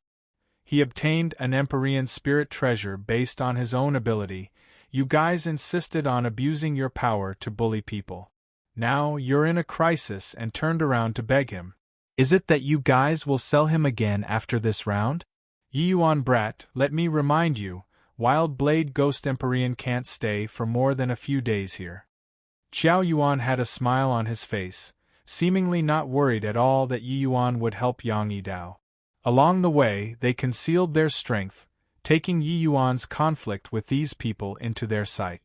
He obtained an Empyrean spirit treasure based on his own ability. You guys insisted on abusing your power to bully people. Now you're in a crisis and turned around to beg him. Is it that you guys will sell him again after this round? Yi Yuan brat, let me remind you, Wild Blade Ghost Empyrean can't stay for more than a few days here. Qiao Yuan had a smile on his face, seemingly not worried at all that Yi Yuan would help Yang Yidao. Along the way, they concealed their strength, taking Yi Yuan's conflict with these people into their sight.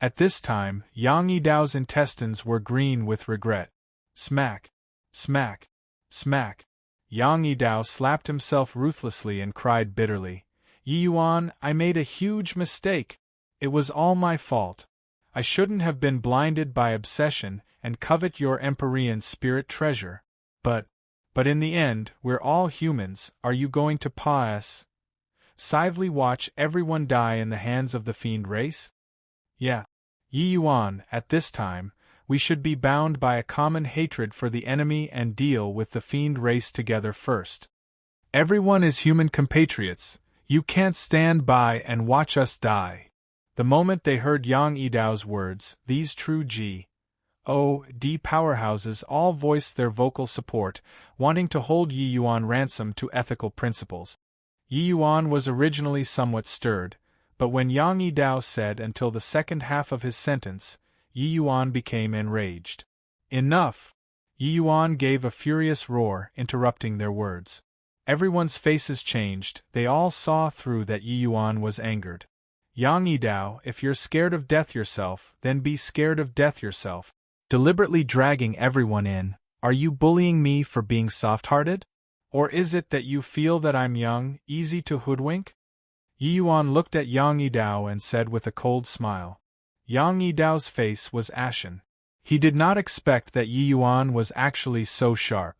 At this time, Yang Yidao's intestines were green with regret. Smack! Smack! Smack! Yang Yidao slapped himself ruthlessly and cried bitterly, "Yi Yuan, I made a huge mistake. It was all my fault. I shouldn't have been blinded by obsession and covet your Empyrean spirit treasure. But in the end, we're all humans. Are you going to passively watch everyone die in the hands of the fiend race? Yeah. Yi Yuan, at this time, we should be bound by a common hatred for the enemy and deal with the fiend race together first. Everyone is human compatriots. You can't stand by and watch us die." The moment they heard Yang Yidao's words, these true G.O.D. powerhouses all voiced their vocal support, wanting to hold Yi Yuan ransom to ethical principles. Yi Yuan was originally somewhat stirred, but when Yang Yidao said until the second half of his sentence, Yi Yuan became enraged. "Enough!" Yi Yuan gave a furious roar, interrupting their words. Everyone's faces changed, they all saw through that Yi Yuan was angered. "Yang Yidao, if you're scared of death yourself, then be scared of death yourself. Deliberately dragging everyone in, are you bullying me for being soft-hearted? Or is it that you feel that I'm young, easy to hoodwink?" Yi Yuan looked at Yang Yidao and said with a cold smile. Yang Yidao's face was ashen. He did not expect that Yi Yuan was actually so sharp.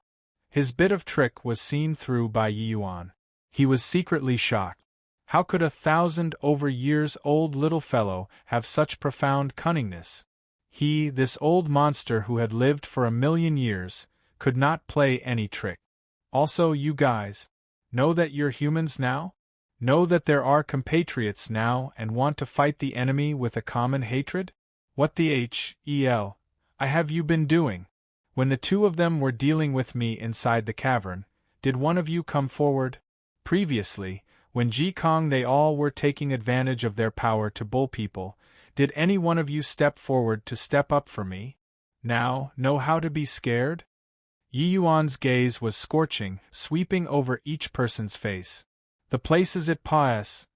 His bit of trick was seen through by Yi Yuan. He was secretly shocked. How could a 1,000-over-years-old little fellow have such profound cunningness? He, this old monster who had lived for 1,000,000 years, could not play any trick. "Also, you guys, know that you're humans now? Know that there are compatriots now and want to fight the enemy with a common hatred? What the hell have you been doing? When the two of them were dealing with me inside the cavern, did one of you come forward? Previously, when Jikong they all were taking advantage of their power to bull people, did any one of you step forward to step up for me? Now, know how to be scared?" Yi Yuan's gaze was scorching, sweeping over each person's face. The places it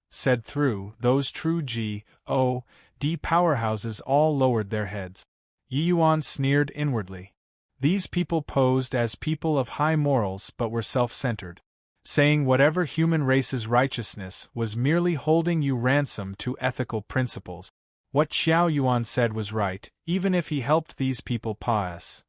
said through, those true G.O.D. powerhouses all lowered their heads. Yi Yuan sneered inwardly. These people posed as people of high morals but were self-centered. Saying whatever human race's righteousness was merely holding you ransom to ethical principles. What Xiao Yuan said was right, even if he helped these people pass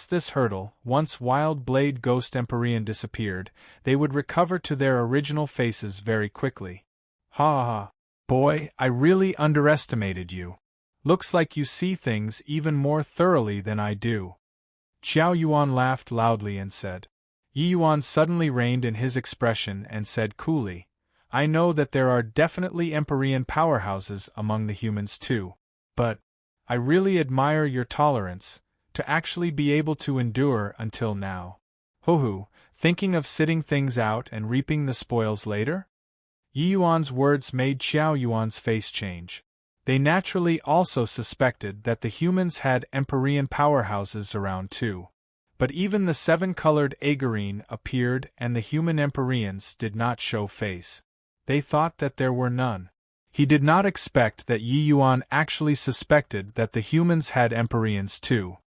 this hurdle. Once Wild Blade Ghost Empyrean disappeared, they would recover to their original faces very quickly. "Ha ha! Boy, I really underestimated you. Looks like you see things even more thoroughly than I do." Xiao Yuan laughed loudly and said. Yi Yuan suddenly reined in his expression and said coolly, "I know that there are definitely Empyrean powerhouses among the humans too. But I really admire your tolerance, to actually be able to endure until now. Hoo-hoo, thinking of sitting things out and reaping the spoils later?" Yi Yuan's words made Xiao Yuan's face change. They naturally also suspected that the humans had Empyrean powerhouses around too. But even the seven-colored Agarine appeared and the human Empyreans did not show face. They thought that there were none. He did not expect that Yi Yuan actually suspected that the humans had Empyreans too.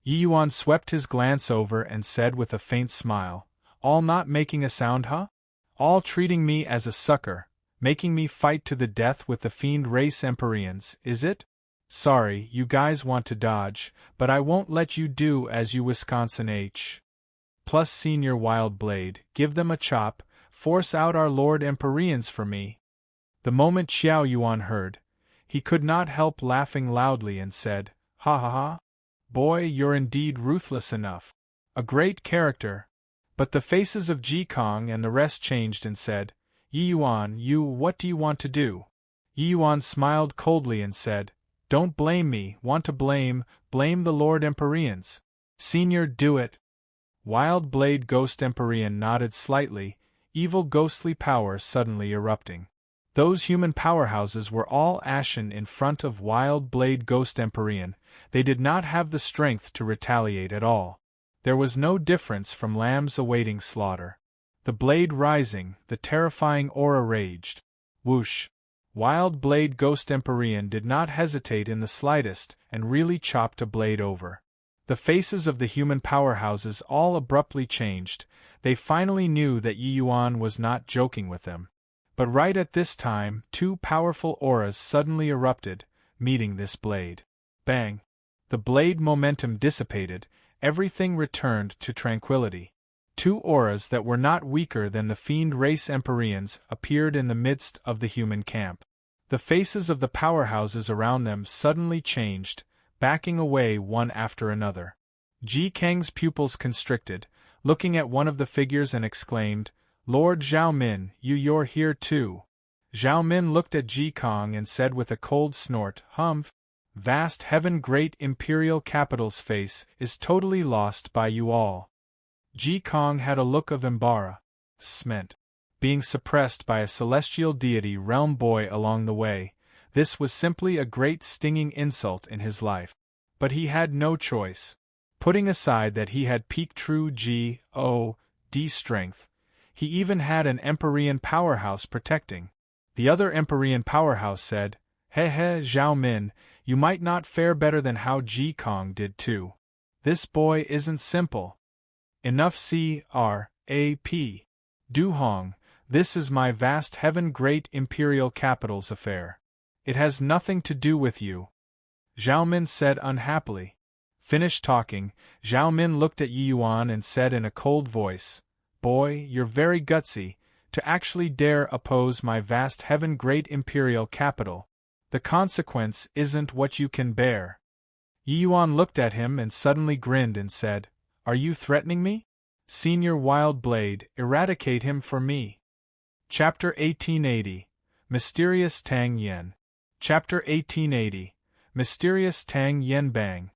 Yi Yuan swept his glance over and said with a faint smile, "All not making a sound, huh? All treating me as a sucker, making me fight to the death with the fiend race Empyreans, is it? Sorry, you guys want to dodge, but I won't let you do as you Wisconsin H. Plus Senior Wild Blade, give them a chop, force out our Lord Empyreans for me." The moment Xiao Yuan heard, he could not help laughing loudly and said, "Ha ha ha! Boy, you're indeed ruthless enough. A great character." But the faces of Jikong and the rest changed and said, "Yi Yuan, what do you want to do?" Yi Yuan smiled coldly and said, "Don't blame me, want to blame the Lord Empyreans. Senior, do it." Wild Blade Ghost Empyrean nodded slightly, evil ghostly power suddenly erupting. Those human powerhouses were all ashen in front of Wild Blade Ghost Empyrean. They did not have the strength to retaliate at all. There was no difference from lambs awaiting slaughter. The blade rising, the terrifying aura raged. Whoosh! Wild Blade Ghost Empyrean did not hesitate in the slightest and really chopped a blade over. The faces of the human powerhouses all abruptly changed. They finally knew that Yi Yuan was not joking with them. But right at this time, two powerful auras suddenly erupted, meeting this blade. Bang! The blade momentum dissipated, everything returned to tranquility. Two auras that were not weaker than the fiend race Empyreans appeared in the midst of the human camp. The faces of the powerhouses around them suddenly changed, backing away one after another. Ji Kang's pupils constricted, looking at one of the figures and exclaimed, "Lord Zhao Min, you're here too." Zhao Min looked at Ji Kang and said with a cold snort, "Humph! Vast heaven great imperial capital's face is totally lost by you all." Ji Kang had a look of embarrassment. Being suppressed by a celestial deity realm boy along the way, this was simply a great stinging insult in his life. But he had no choice. Putting aside that he had peak true G.O.D. strength, he even had an Empyrean powerhouse protecting. The other Empyrean powerhouse said, "He Zhao Min, you might not fare better than how Ji Kang did too. This boy isn't simple. Enough C.R.A.P. Du Hong, this is my vast heaven great imperial capital's affair. It has nothing to do with you." Zhao Min said unhappily. Finished talking, Zhao Min looked at Yi Yuan and said in a cold voice, "Boy, you're very gutsy, to actually dare oppose my vast heaven great imperial capital. The consequence isn't what you can bear." Yi Yuan looked at him and suddenly grinned and said, "Are you threatening me? Senior Wild Blade, eradicate him for me." Chapter 1880, Mysterious Tang Yen. Chapter 1880, Mysterious Tang Yen Bang.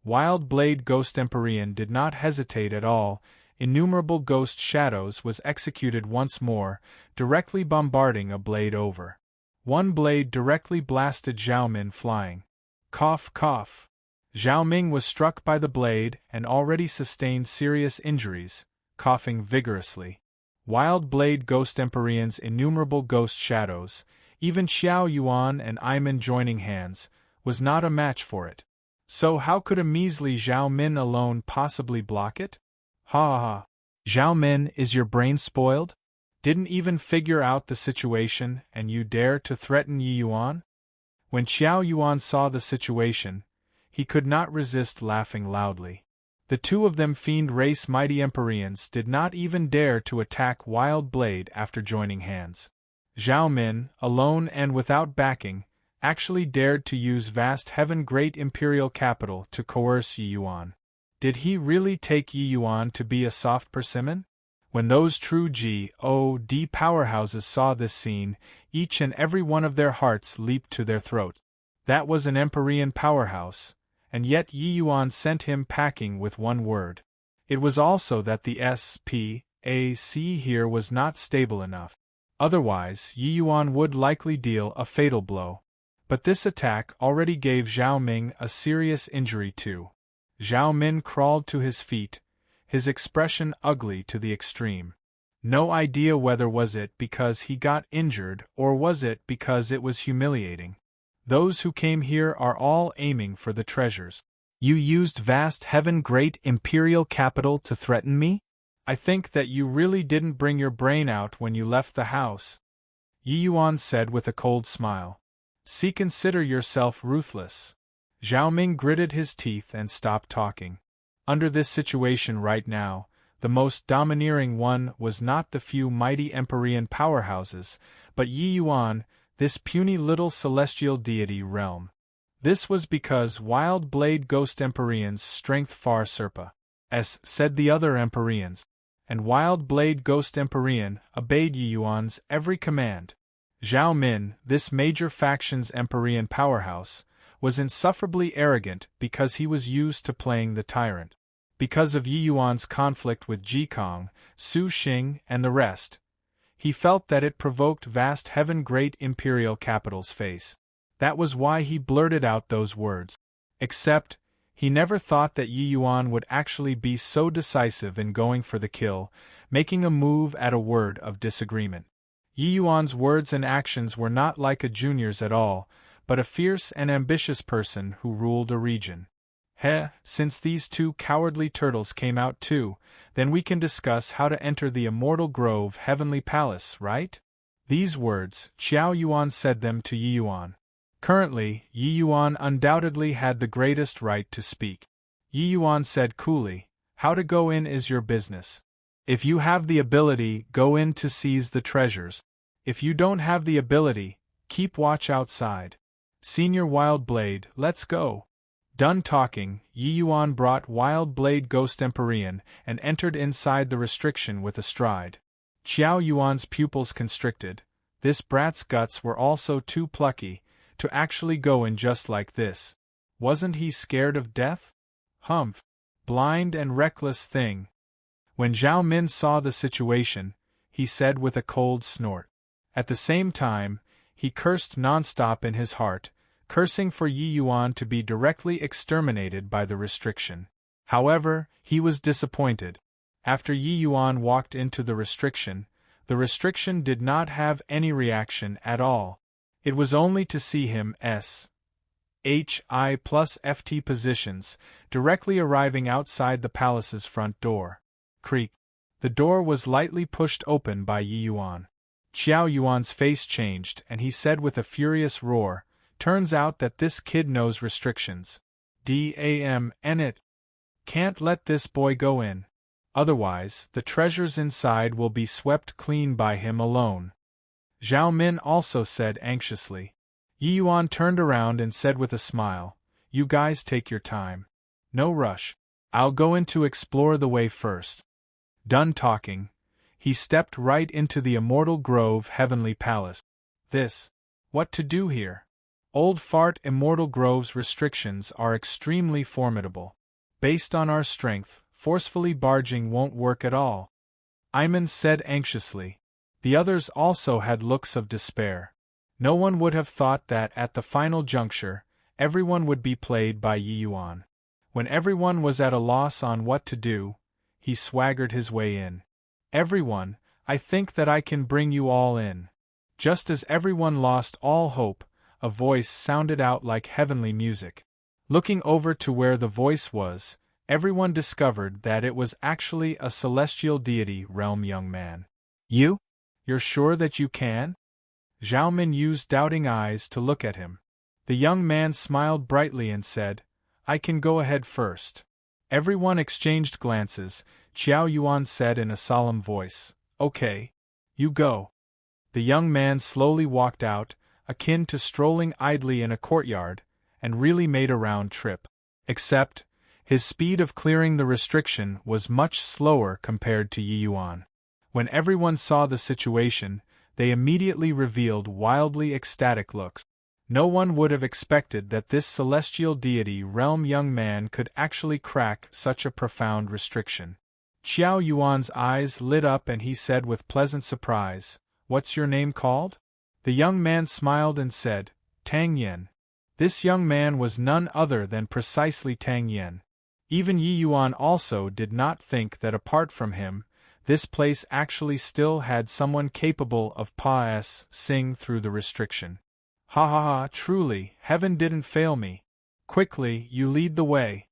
Wild Blade Ghost Empyrean did not hesitate at all. Innumerable ghost shadows was executed once more, directly bombarding a blade over. One blade directly blasted Zhao Min flying. Cough, cough. Zhao Ming was struck by the blade and already sustained serious injuries, coughing vigorously. Wild Blade Ghost Empyrean's innumerable ghost shadows, even Xiao Yuan and Iman joining hands, was not a match for it. So how could a measly Zhao Min alone possibly block it? Ha ha ha. Zhao Min, is your brain spoiled? Didn't even figure out the situation and you dare to threaten Yi Yuan? When Xiao Yuan saw the situation, he could not resist laughing loudly. The two of them fiend race mighty Empyreans did not even dare to attack Wild Blade after joining hands. Zhao Min, alone and without backing, actually dared to use vast heaven great imperial capital to coerce Yi Yuan. Did he really take Yi Yuan to be a soft persimmon? When those true G.O.D. powerhouses saw this scene, each and every one of their hearts leaped to their throat. That was an Empyrean powerhouse, and yet Yi Yuan sent him packing with one word. It was also that the SPAC here was not stable enough. Otherwise, Yi Yuan would likely deal a fatal blow. But this attack already gave Zhao Ming a serious injury too. Zhao Min crawled to his feet, his expression ugly to the extreme. No idea whether was it because he got injured or was it because it was humiliating. Those who came here are all aiming for the treasures. You used vast heaven great imperial capital to threaten me? I think that you really didn't bring your brain out when you left the house. Yi Yuan said with a cold smile. See, consider yourself ruthless. Zhao Ming gritted his teeth and stopped talking. Under this situation right now, the most domineering one was not the few mighty Empyrean powerhouses, but Yi Yuan, this puny little celestial deity realm. This was because Wild Blade Ghost Empyrean's strength far surpassed, said the other Empyreans, and Wild Blade Ghost Empyrean obeyed Yi Yuan's every command. Zhao Min, this major faction's Empyrean powerhouse, was insufferably arrogant because he was used to playing the tyrant. Because of Yi Yuan's conflict with Ji Kang, Su Xing, and the rest, He felt that it provoked vast heaven great imperial capital's face. That was why he blurted out those words. Except, he never thought that Yi Yuan would actually be so decisive in going for the kill, making a move at a word of disagreement. Yi Yuan's words and actions were not like a junior's at all, but a fierce and ambitious person who ruled a region. Since these two cowardly turtles came out too, then we can discuss how to enter the Immortal Grove Heavenly Palace, right? These words, Qiao Yuan said them to Yi Yuan. Currently, Yi Yuan undoubtedly had the greatest right to speak. Yi Yuan said coolly, how to go in is your business. If you have the ability, go in to seize the treasures. If you don't have the ability, keep watch outside. Senior Wild Blade, let's go. Done talking, Yi Yuan brought Wild Blade Ghost Empyrean and entered inside the restriction with a stride. Qiao Yuan's pupils constricted. This brat's guts were also too plucky to actually go in just like this. Wasn't he scared of death? Humph. Blind and reckless thing. When Zhao Min saw the situation, he said with a cold snort. At the same time, he cursed nonstop in his heart, cursing for Yi Yuan to be directly exterminated by the restriction. However, he was disappointed. After Yi Yuan walked into the restriction did not have any reaction at all. It was only to see him HI plus FT positions, directly arriving outside the palace's front door. Creak. The door was lightly pushed open by Yi Yuan. Qiao Yuan's face changed and he said with a furious roar, turns out that this kid knows restrictions. Damn it. Can't let this boy go in. Otherwise, the treasures inside will be swept clean by him alone. Zhao Min also said anxiously. Yi Yuan turned around and said with a smile, you guys take your time. No rush. I'll go in to explore the way first. Done talking, he stepped right into the Immortal Grove Heavenly Palace. What to do here? Old Fart Immortal Grove's restrictions are extremely formidable. Based on our strength, forcefully barging won't work at all. Iman said anxiously. The others also had looks of despair. No one would have thought that at the final juncture, everyone would be played by Yi Yuan. When everyone was at a loss on what to do, he swaggered his way in. Everyone, I think that I can bring you all in. Just as everyone lost all hope, a voice sounded out like heavenly music. Looking over to where the voice was, everyone discovered that it was actually a celestial deity realm young man. You? You're sure that you can? Zhao Min used doubting eyes to look at him. The young man smiled brightly and said, I can go ahead first. Everyone exchanged glances. Qiao Yuan said in a solemn voice, okay. You go. The young man slowly walked out, akin to strolling idly in a courtyard, and really made a round trip. Except, his speed of clearing the restriction was much slower compared to Yi Yuan. When everyone saw the situation, they immediately revealed wildly ecstatic looks. No one would have expected that this celestial deity realm young man could actually crack such a profound restriction. Qiao Yuan's eyes lit up and he said with pleasant surprise, What's your name called? The young man smiled and said, Tang Yen. This young man was none other than precisely Tang Yen. Even Yi Yuan also did not think that apart from him, this place actually still had someone capable of passing through the restriction. Ha ha ha, truly, heaven didn't fail me. Quickly, you lead the way.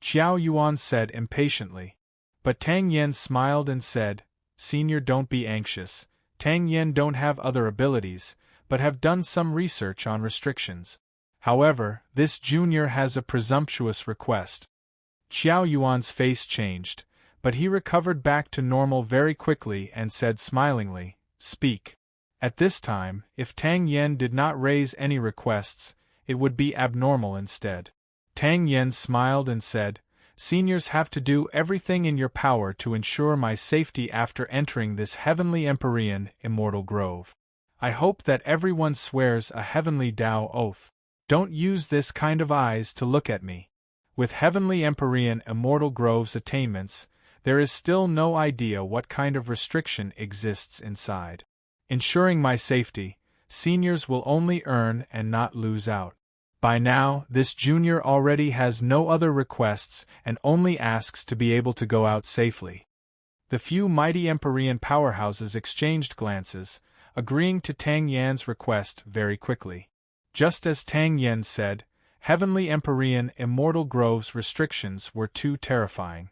Qiao Yuan said impatiently. But Tang Yen smiled and said, Senior, don't be anxious. Tang Yen don't have other abilities, but have done some research on restrictions. However, this junior has a presumptuous request. Qiao Yuan's face changed, but he recovered back to normal very quickly and said smilingly, Speak. At this time, if Tang Yen did not raise any requests, it would be abnormal instead. Tang Yen smiled and said, Seniors have to do everything in your power to ensure my safety after entering this heavenly Empyrean Immortal Grove. I hope that everyone swears a heavenly Tao oath. Don't use this kind of eyes to look at me. With heavenly Empyrean Immortal Grove's attainments, There is still no idea what kind of restriction exists inside. Ensuring my safety, seniors will only earn and not lose out. By now, this junior already has no other requests and only asks to be able to go out safely. The few mighty Empyrean powerhouses exchanged glances, agreeing to Tang Yan's request very quickly. Just as Tang Yan said, Heavenly Empyrean Immortal Grove's restrictions were too terrifying.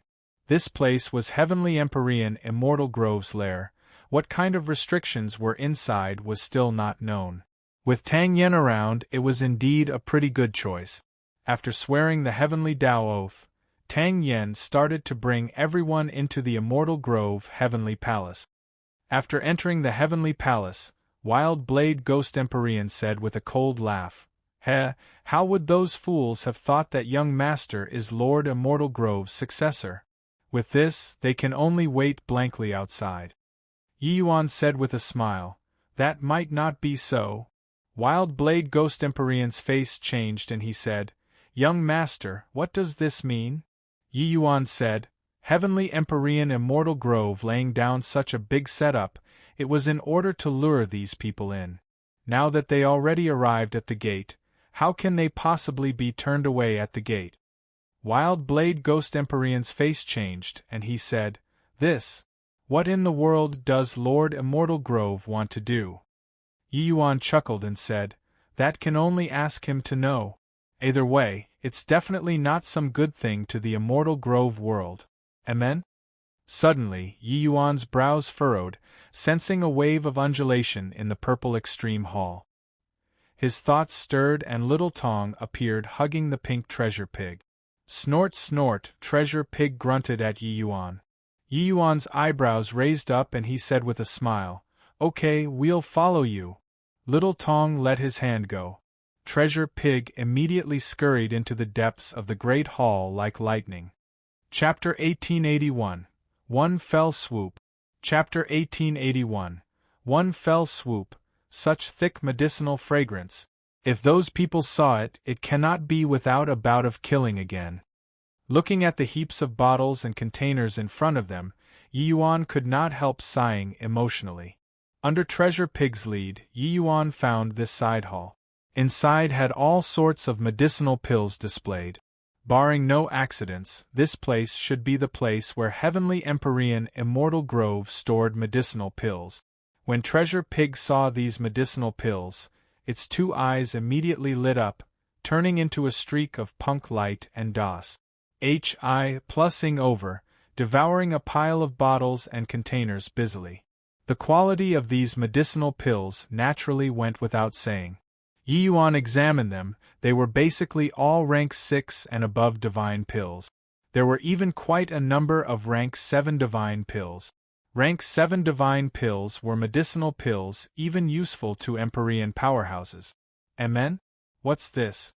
This place was Heavenly Empyrean Immortal Grove's lair. What kind of restrictions were inside was still not known. With Tang Yan around, it was indeed a pretty good choice. After swearing the Heavenly Tao Oath, Tang Yan started to bring everyone into the Immortal Grove Heavenly Palace. After entering the Heavenly Palace, Wild Blade Ghost Empyrean said with a cold laugh, how would those fools have thought that young master is Lord Immortal Grove's successor? With this, they can only wait blankly outside. Yi Yuan said with a smile, that might not be so. Wild Blade Ghost Empyrean's face changed and he said, young master, what does this mean? Yi Yuan said, Heavenly Empyrean Immortal Grove laying down such a big setup, it was in order to lure these people in. Now that they already arrived at the gate, how can they possibly be turned away at the gate? Wild Blade Ghost Empyrean's face changed and he said, what in the world does Lord Immortal Grove want to do? Yi Yuan chuckled and said, that can only ask him to know. Either way, it's definitely not some good thing to the Immortal Grove world. Amen? Suddenly, Yi Yuan's brows furrowed, sensing a wave of undulation in the purple extreme hall. His thoughts stirred and Little Tong appeared hugging the pink treasure pig. Snort snort, treasure pig grunted at Yi Yuan. Yi Yuan's eyebrows raised up and he said with a smile, okay, we'll follow you. Little Tong let his hand go. Treasure Pig immediately scurried into the depths of the great hall like lightning. Chapter 1881. One Fell Swoop. Chapter 1881. One Fell Swoop. Such thick medicinal fragrance. If those people saw it, it cannot be without a bout of killing again. Looking at the heaps of bottles and containers in front of them, Yi Yuan could not help sighing emotionally. Under Treasure Pig's lead, Yi Yuan found this side hall. Inside had all sorts of medicinal pills displayed. Barring no accidents, this place should be the place where Heavenly Empyrean Immortal Grove stored medicinal pills. When Treasure Pig saw these medicinal pills, its two eyes immediately lit up, turning into a streak of punk light and DOS. Plussing over, devouring a pile of bottles and containers busily. The quality of these medicinal pills naturally went without saying. Yi Yuan examined them, they were basically all rank 6 and above divine pills. There were even quite a number of rank 7 divine pills. Rank 7 divine pills were medicinal pills even useful to Empyrean powerhouses. Amen? What's this?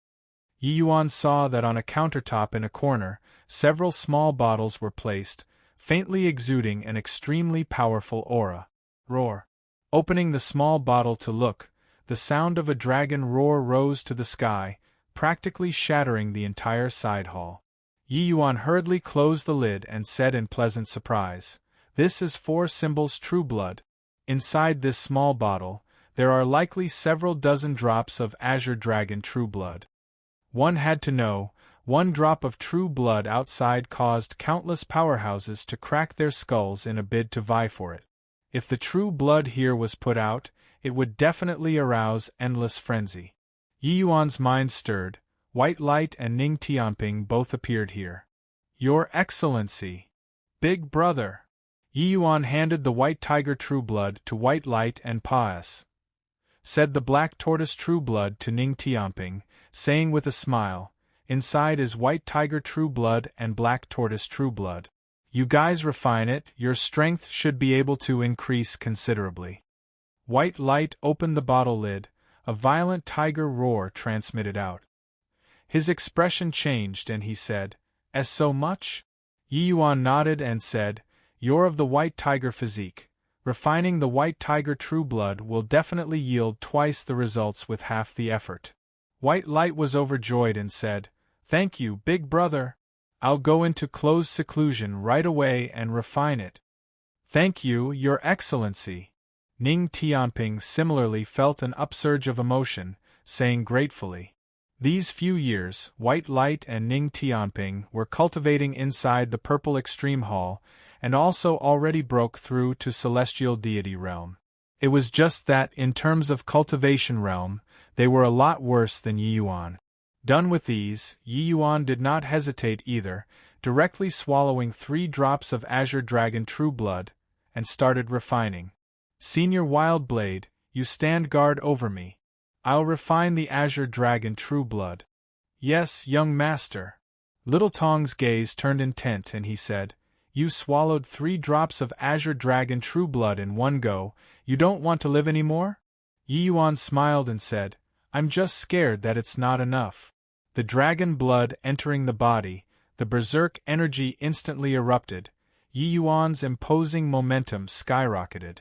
Yi Yuan saw that on a countertop in a corner, several small bottles were placed, faintly exuding an extremely powerful aura. Roar. Opening the small bottle to look, the sound of a dragon roar rose to the sky, practically shattering the entire side hall. Yi Yuan hurriedly closed the lid and said in pleasant surprise, this is 4 symbols true blood. Inside this small bottle, there are likely several dozen drops of Azure Dragon true blood. One had to know, 1 drop of true blood outside caused countless powerhouses to crack their skulls in a bid to vie for it. If the true blood here was put out, it would definitely arouse endless frenzy. Yi Yuan's mind stirred. White Light and Ning Tianping both appeared here. Your Excellency! Big Brother! Yi Yuan handed the White Tiger True Blood to White Light and Paas. Said the Black Tortoise True Blood to Ning Tianping, saying with a smile, inside is White Tiger True Blood and Black Tortoise True Blood. You guys refine it, your strength should be able to increase considerably. White Light opened the bottle lid, a violent tiger roar transmitted out. His expression changed and he said, as so much? Yi Yuan nodded and said, you're of the White Tiger physique. Refining the White Tiger True Blood will definitely yield twice the results with half the effort. White Light was overjoyed and said, thank you, Big Brother. I'll go into close seclusion right away and refine it. Thank you, Your Excellency. Ning Tianping similarly felt an upsurge of emotion, saying gratefully. These few years, White Light and Ning Tianping were cultivating inside the Purple Extreme Hall, and also already broke through to Celestial Deity Realm. It was just that, in terms of cultivation realm, they were a lot worse than Yi Yuan. Done with these, Yi Yuan did not hesitate either, directly swallowing 3 drops of Azure Dragon True Blood, and started refining. Senior Wild Blade, you stand guard over me. I'll refine the Azure Dragon True Blood. Yes, young master. Little Tong's gaze turned intent and he said, You swallowed 3 drops of Azure Dragon True Blood in one go, you don't want to live anymore? Yi Yuan smiled and said, I'm just scared that it's not enough. The dragon blood entering the body, the berserk energy instantly erupted. Yi Yuan's imposing momentum skyrocketed.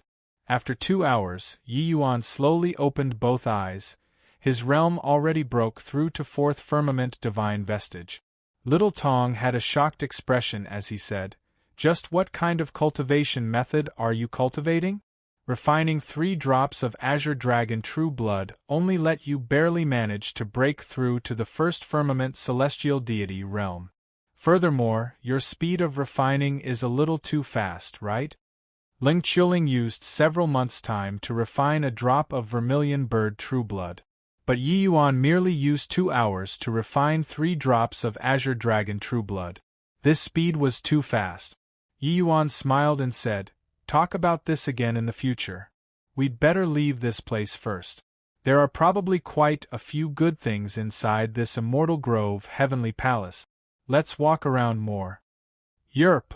After 2 hours, Yi Yuan slowly opened both eyes. His realm already broke through to 4th firmament divine vestige. Little Tong had a shocked expression as he said, Just what kind of cultivation method are you cultivating? Refining 3 drops of Azure Dragon True Blood only let you barely manage to break through to the 1st firmament Celestial Deity realm. Furthermore, your speed of refining is a little too fast, right? Ling Qiuling used several months' time to refine a drop of Vermilion Bird True Blood. But Yi Yuan merely used 2 hours to refine 3 drops of Azure Dragon True Blood. This speed was too fast. Yi Yuan smiled and said, Talk about this again in the future. We'd better leave this place first. There are probably quite a few good things inside this Immortal Grove Heavenly Palace. Let's walk around more. Yerp!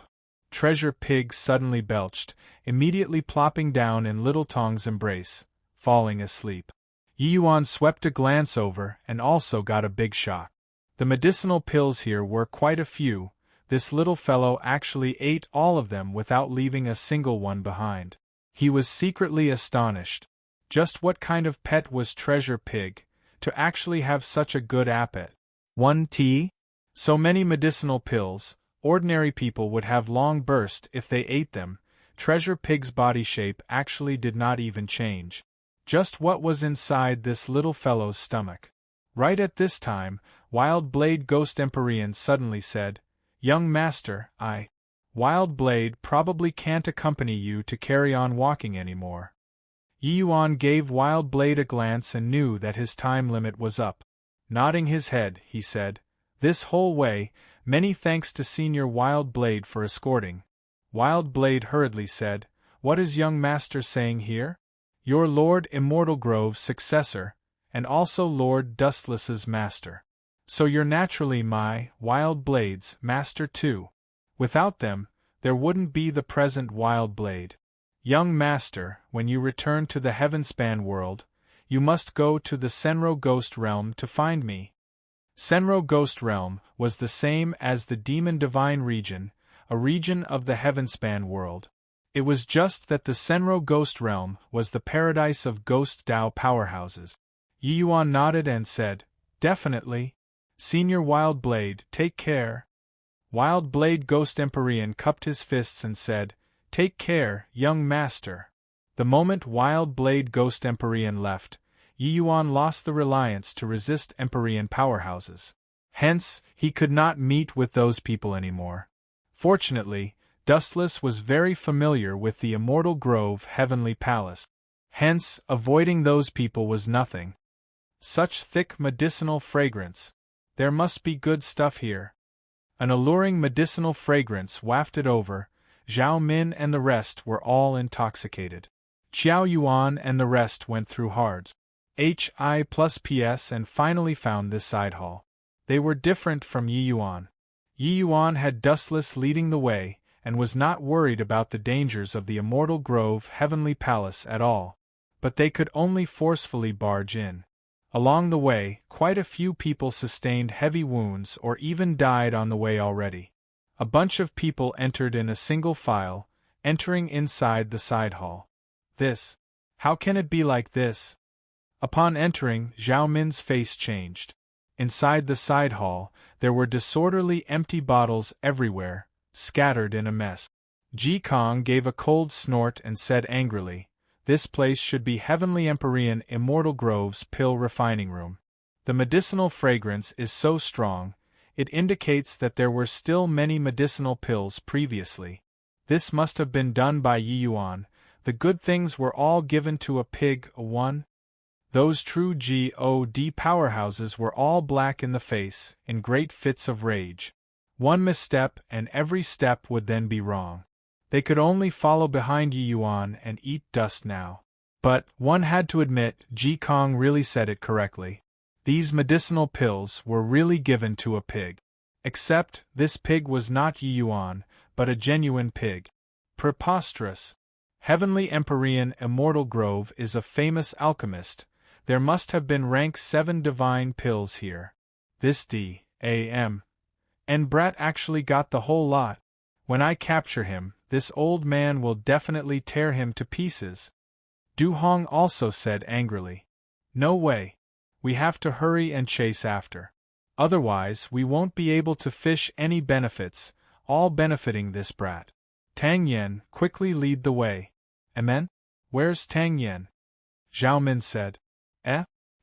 Treasure Pig suddenly belched, immediately plopping down in Little Tong's embrace, falling asleep. Yi Yuan swept a glance over and also got a big shock. The medicinal pills here were quite a few. This little fellow actually ate all of them without leaving a single one behind. He was secretly astonished. Just what kind of pet was Treasure Pig, to actually have such a good appetite? 1 tea? So many medicinal pills, ordinary people would have long burst if they ate them. Treasure Pig's body shape actually did not even change. Just what was inside this little fellow's stomach? Right at this time, Wild Blade Ghost Empyrean suddenly said, Young master, Wild Blade probably can't accompany you to carry on walking anymore. Yi Yuan gave Wild Blade a glance and knew that his time limit was up. Nodding his head, he said, This whole way, many thanks to Senior Wild Blade for escorting. Wild Blade hurriedly said, What is young master saying here? Your Lord Immortal Grove's successor, and also Lord Dustless's master. So you're naturally my, Wild Blade's, master too. Without them, there wouldn't be the present Wild Blade. Young master, when you return to the Heavenspan world, you must go to the Senro Ghost Realm to find me. Senro Ghost Realm was the same as the Demon Divine region, a region of the Heavenspan world. It was just that the Senro Ghost Realm was the paradise of Ghost Dao powerhouses. Yi Yuan nodded and said, Definitely. Senior Wild Blade, take care. Wild Blade Ghost Empyrean cupped his fists and said, Take care, young master. The moment Wild Blade Ghost Empyrean left, Yi Yuan lost the reliance to resist Empyrean powerhouses. Hence, he could not meet with those people anymore. Fortunately, Dustless was very familiar with the Immortal Grove Heavenly Palace. Hence, avoiding those people was nothing. Such thick medicinal fragrance. There must be good stuff here. An alluring medicinal fragrance wafted over. Zhao Min and the rest were all intoxicated. Qiao Yuan and the rest went through hards. HI+PS and finally found this side hall. They were different from Yi Yuan. Yi Yuan had Dustless leading the way, and was not worried about the dangers of the Immortal Grove Heavenly Palace at all. But they could only forcefully barge in. Along the way, quite a few people sustained heavy wounds or even died on the way already. A bunch of people entered in a single file, entering inside the side hall. This. How can it be like this? Upon entering, Zhao Min's face changed. Inside the side hall, there were disorderly empty bottles everywhere, scattered in a mess. Ji Kong gave a cold snort and said angrily, "This place should be Heavenly Empyrean Immortal Grove's pill refining room. The medicinal fragrance is so strong, it indicates that there were still many medicinal pills previously. This must have been done by Yi Yuan. The good things were all given to a pig, a one. Those true God powerhouses were all black in the face, in great fits of rage. One misstep and every step would then be wrong. They could only follow behind Yi Yuan and eat dust now. But, one had to admit, Ji Kong really said it correctly. These medicinal pills were really given to a pig. Except, this pig was not Yi Yuan, but a genuine pig. Preposterous. Heavenly Empyrean Immortal Grove is a famous alchemist. There must have been rank 7 divine pills here. This D.A.M. and Brat actually got the whole lot. When I capture him, this old man will definitely tear him to pieces." Du Hong also said angrily. "No way. We have to hurry and chase after. Otherwise we won't be able to fish any benefits, all benefiting this brat. Tang Yen, quickly lead the way." "Amen? Where's Tang Yen?" Zhao Min said.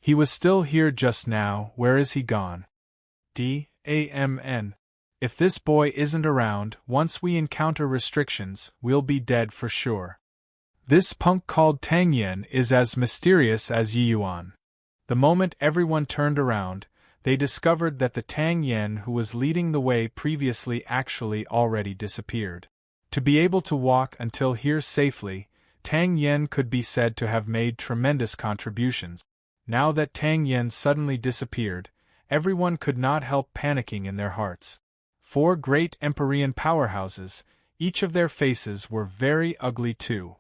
He was still here just now, where is he gone?" "D.A.M.N. If this boy isn't around, once we encounter restrictions, we'll be dead for sure. This punk called Tang Yen is as mysterious as Yi Yuan." The moment everyone turned around, they discovered that the Tang Yen who was leading the way previously actually already disappeared. To be able to walk until here safely, Tang Yen could be said to have made tremendous contributions. Now that Tang Yen suddenly disappeared, everyone could not help panicking in their hearts. 4 great Empyrean powerhouses, each of their faces were very ugly too.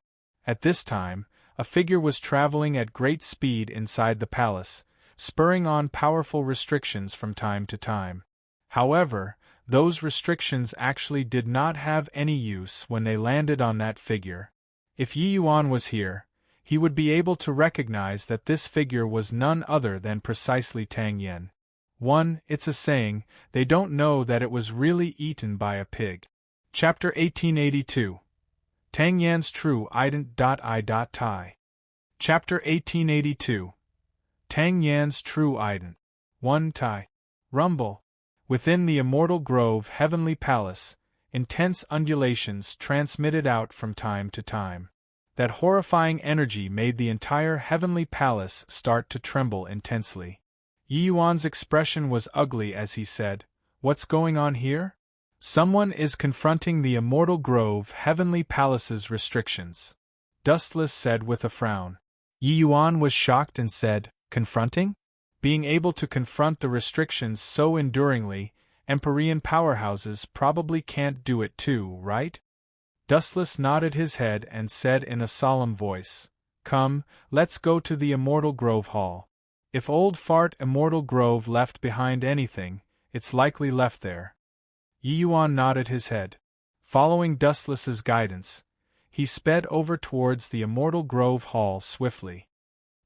At this time, a figure was traveling at great speed inside the palace, spurring on powerful restrictions from time to time. However, those restrictions actually did not have any use when they landed on that figure. If Yi Yuan was here, he would be able to recognize that this figure was none other than precisely Tang Yen. It's a saying, they don't know that it was really eaten by a pig. Chapter 1882. Tang Yan's True Ident.I.Tai. Chapter 1882. Tang Yan's True Ident. 1 Tai. Rumble. Within the Immortal Grove Heavenly Palace, intense undulations transmitted out from time to time. That horrifying energy made the entire Heavenly Palace start to tremble intensely. Yi Yuan's expression was ugly as he said, "What's going on here?" "Someone is confronting the Immortal Grove Heavenly Palace's restrictions," Dustless said with a frown. Yi Yuan was shocked and said, "Confronting?" Being able to confront the restrictions so enduringly, Empyrean powerhouses probably can't do it too, right? Dustless nodded his head and said in a solemn voice, "Come, let's go to the Immortal Grove Hall. If old fart Immortal Grove left behind anything, it's likely left there." Yi Yuan nodded his head. Following Dustless's guidance, he sped over towards the Immortal Grove Hall swiftly.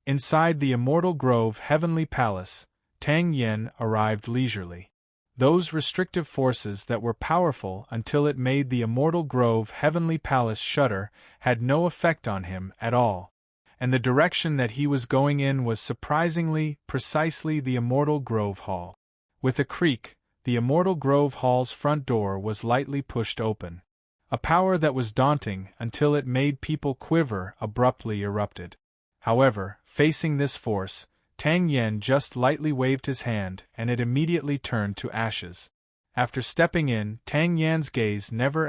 Inside the Immortal Grove Heavenly Palace, Tang Yen arrived leisurely. Those restrictive forces that were powerful until it made the Immortal Grove Heavenly Palace shudder had no effect on him at all, and the direction that he was going in was surprisingly, precisely the Immortal Grove Hall. With a creak, the Immortal Grove Hall's front door was lightly pushed open. A power that was daunting until it made people quiver abruptly erupted. However, facing this force, Tang Yen just lightly waved his hand and it immediately turned to ashes. After stepping in, Tang Yan's gaze never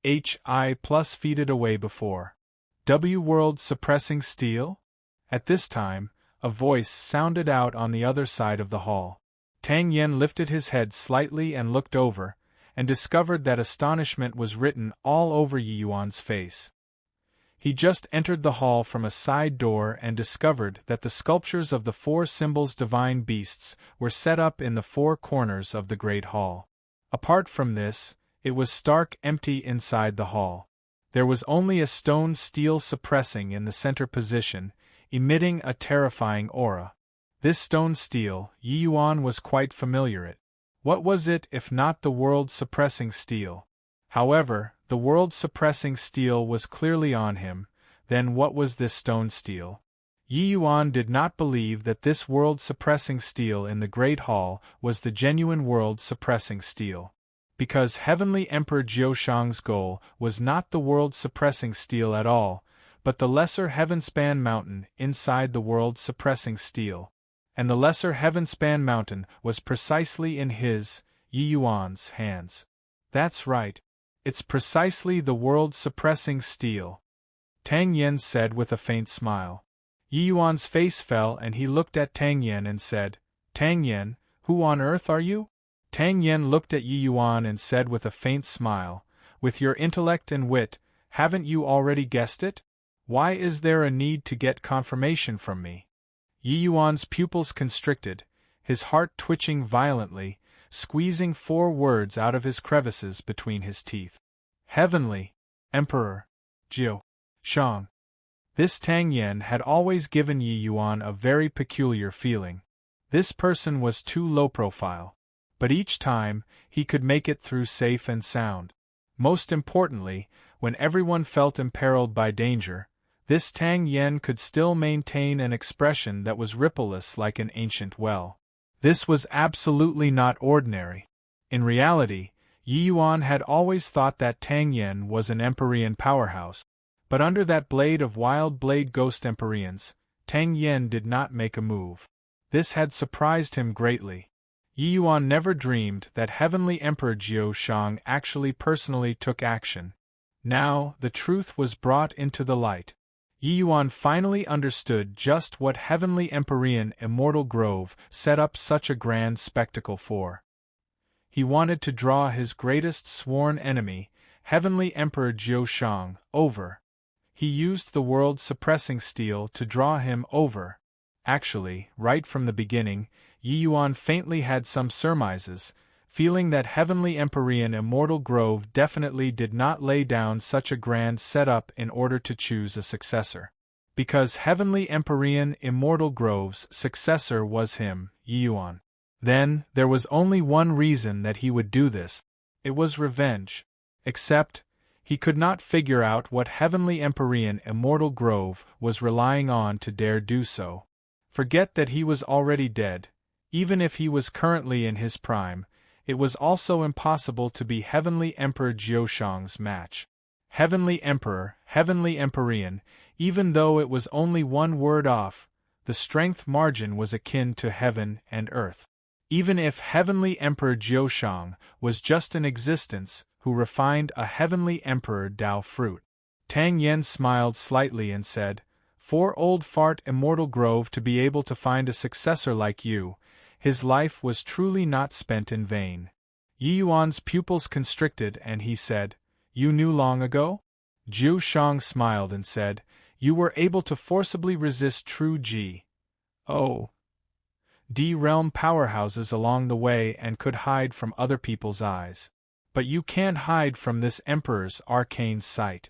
faded away before. World suppressing steel? At this time, a voice sounded out on the other side of the hall. Tang Yen lifted his head slightly and looked over, and discovered that astonishment was written all over Yi Yuan's face. He just entered the hall from a side door and discovered that the sculptures of the 4 symbols divine beasts were set up in the 4 corners of the great hall. Apart from this, it was stark empty inside the hall. There was only a stone steel suppressing in the center position, emitting a terrifying aura. This stone steel, Yi Yuan was quite familiar it. What was it if not the world-suppressing steel? However, the world-suppressing steel was clearly on him. Then what was this stone steel? Yi Yuan did not believe that this world-suppressing steel in the Great Hall was the genuine world-suppressing steel. Because Heavenly Emperor Jiushang's goal was not the world-suppressing steel at all, but the lesser heaven-span mountain inside the world-suppressing steel. And the lesser heaven-span mountain was precisely in his, Yi Yuan's, hands. That's right. It's precisely the world-suppressing steel, Tang Yen said with a faint smile. Yi Yuan's face fell and he looked at Tang Yen and said, Tang Yen, who on earth are you? Tang Yen looked at Yi Yuan and said with a faint smile, with your intellect and wit, haven't you already guessed it? Why is there a need to get confirmation from me? Yi Yuan's pupils constricted, his heart twitching violently, squeezing 4 words out of his crevices between his teeth. Heavenly Emperor Jiu Shang. This Tang Yen had always given Yi Yuan a very peculiar feeling. This person was too low profile. But each time, he could make it through safe and sound. Most importantly, when everyone felt imperiled by danger, this Tang Yen could still maintain an expression that was rippleless like an ancient well. This was absolutely not ordinary. In reality, Yi Yuan had always thought that Tang Yen was an Empyrean powerhouse, but under that blade of wild blade ghost Empyreans, Tang Yen did not make a move. This had surprised him greatly. Yi Yuan never dreamed that Heavenly Emperor Jiu Shang actually personally took action. Now, the truth was brought into the light. Yi Yuan finally understood just what Heavenly Empyrean Immortal Grove set up such a grand spectacle for. He wanted to draw his greatest sworn enemy, Heavenly Emperor Jiu Shang, over. He used the world-suppressing steel to draw him over. Actually, right from the beginning, Yi Yuan faintly had some surmises, feeling that Heavenly Empyrean Immortal Grove definitely did not lay down such a grand setup in order to choose a successor. Because Heavenly Empyrean Immortal Grove's successor was him, Yi Yuan. Then, there was only one reason that he would do this. It was revenge. Except, he could not figure out what Heavenly Empyrean Immortal Grove was relying on to dare do so. Forget that he was already dead. Even if he was currently in his prime, it was also impossible to be Heavenly Emperor Jiushang's match. Heavenly Emperor, Heavenly Empyrean, even though it was only 1 word off, the strength margin was akin to heaven and earth. Even if Heavenly Emperor Jiushang was just an existence who refined a Heavenly Emperor Dao fruit. Tang Yen smiled slightly and said, "For old fart Immortal Grove to be able to find a successor like you, his life was truly not spent in vain." Yi Yuan's pupils constricted and he said, "You knew long ago?" Jiu Shang smiled and said, "You were able to forcibly resist true D realm powerhouses along the way and could hide from other people's eyes. But you can't hide from this Emperor's arcane sight.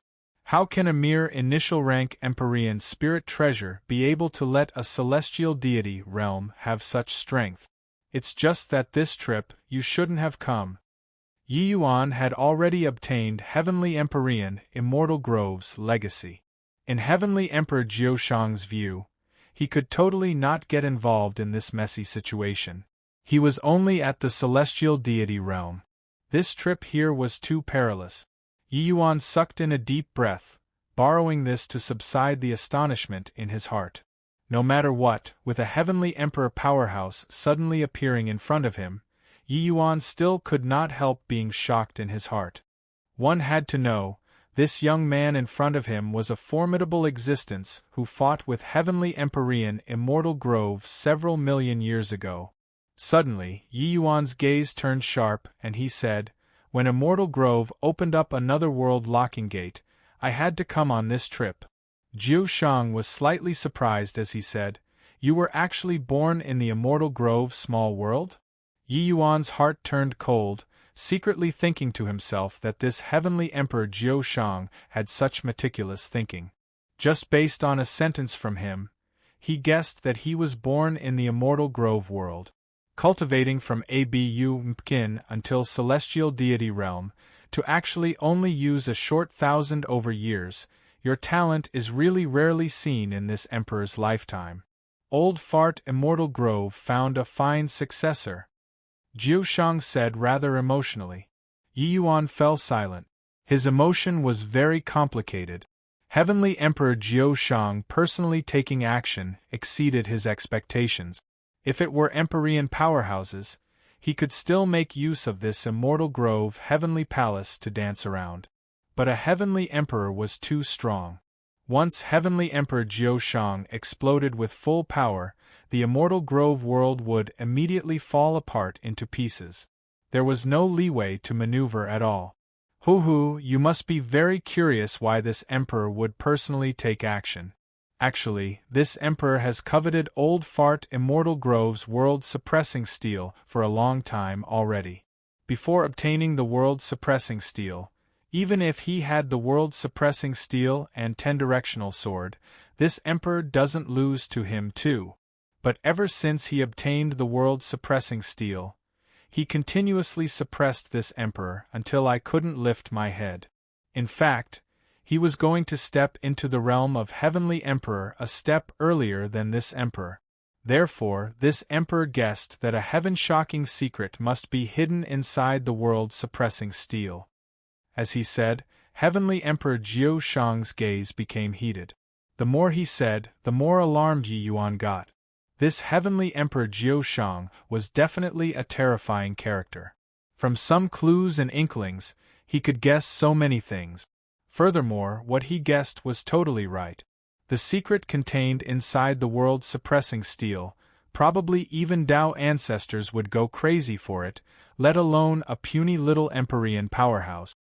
How can a mere initial rank Empyrean spirit treasure be able to let a celestial deity realm have such strength? It's just that this trip you shouldn't have come." Yi Yuan had already obtained Heavenly Empyrean Immortal Grove's legacy. In Heavenly Emperor Jiushang's view, he could totally not get involved in this messy situation. He was only at the celestial deity realm. This trip here was too perilous. Yi Yuan sucked in a deep breath, borrowing this to subside the astonishment in his heart. No matter what, with a Heavenly Emperor powerhouse suddenly appearing in front of him, Yi Yuan still could not help being shocked in his heart. One had to know, this young man in front of him was a formidable existence who fought with Heavenly Empyrean Immortal Grove several million years ago. Suddenly, Yi Yuan's gaze turned sharp and he said, "When Immortal Grove opened up another world locking gate, I had to come on this trip." Jiu Shang was slightly surprised as he said, "You were actually born in the Immortal Grove small world?" Yi Yuan's heart turned cold, secretly thinking to himself that this Heavenly Emperor Jiu Shang had such meticulous thinking. Just based on a sentence from him, he guessed that he was born in the immortal grove world. Cultivating from Abu Mpkin until celestial deity realm, to actually only use a short 1,000 over years, your talent is really rarely seen in this emperor's lifetime. Old Fart Immortal Grove found a fine successor, Jiu Shang said rather emotionally. Yi Yuan fell silent. His emotion was very complicated. Heavenly Emperor Jiu Shang personally taking action exceeded his expectations. If it were Empyrean powerhouses, he could still make use of this immortal grove heavenly palace to dance around. But a heavenly emperor was too strong. Once Heavenly Emperor Jiu Shang exploded with full power, the immortal grove world would immediately fall apart into pieces. There was no leeway to maneuver at all. Hoo, you must be very curious why this emperor would personally take action. Actually, this emperor has coveted Old Fart Immortal Grove's world-suppressing steel for a long time already. Before obtaining the world-suppressing steel, even if he had the world-suppressing steel and 10-directional sword, this emperor doesn't lose to him too. But ever since he obtained the world-suppressing steel, he continuously suppressed this emperor until I couldn't lift my head. In fact, he was going to step into the realm of Heavenly Emperor a step earlier than this emperor. Therefore, this emperor guessed that a heaven-shocking secret must be hidden inside the world-suppressing steel. As he said, Heavenly Emperor Jiu Shang's gaze became heated. The more he said, the more alarmed Yi Yuan got. This Heavenly Emperor Jiu Shang was definitely a terrifying character. From some clues and inklings, he could guess so many things. Furthermore, what he guessed was totally right. The secret contained inside the world-suppressing steel, probably even Tao ancestors would go crazy for it, let alone a puny little Empyrean powerhouse.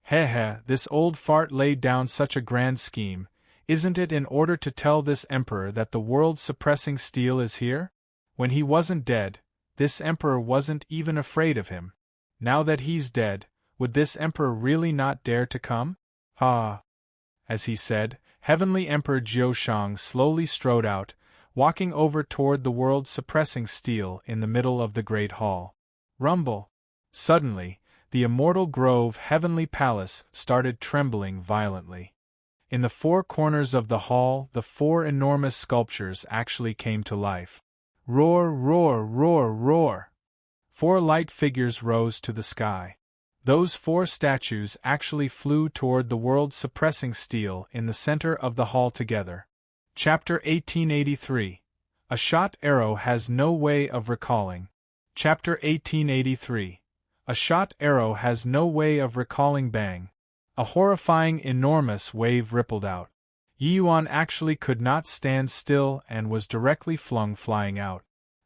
This old fart laid down such a grand scheme, isn't it, in order to tell this emperor that the world-suppressing steel is here? When he wasn't dead, this emperor wasn't even afraid of him. Now that he's dead, would this emperor really not dare to come? As he said, Heavenly Emperor Jiu Shang slowly strode out, walking over toward the world-suppressing steel in the middle of the great hall. Rumble! Suddenly, the immortal grove heavenly palace started trembling violently. In the four corners of the hall, the four enormous sculptures actually came to life. Roar, roar, roar, roar! 4 light figures rose to the sky. Those 4 statues actually flew toward the world-suppressing steel in the center of the hall together. Chapter 1883. A shot arrow has no way of recalling. Chapter 1883. A shot arrow has no way of recalling. Bang! A horrifying enormous wave rippled out. Yi Yuan actually could not stand still and was directly flung flying out.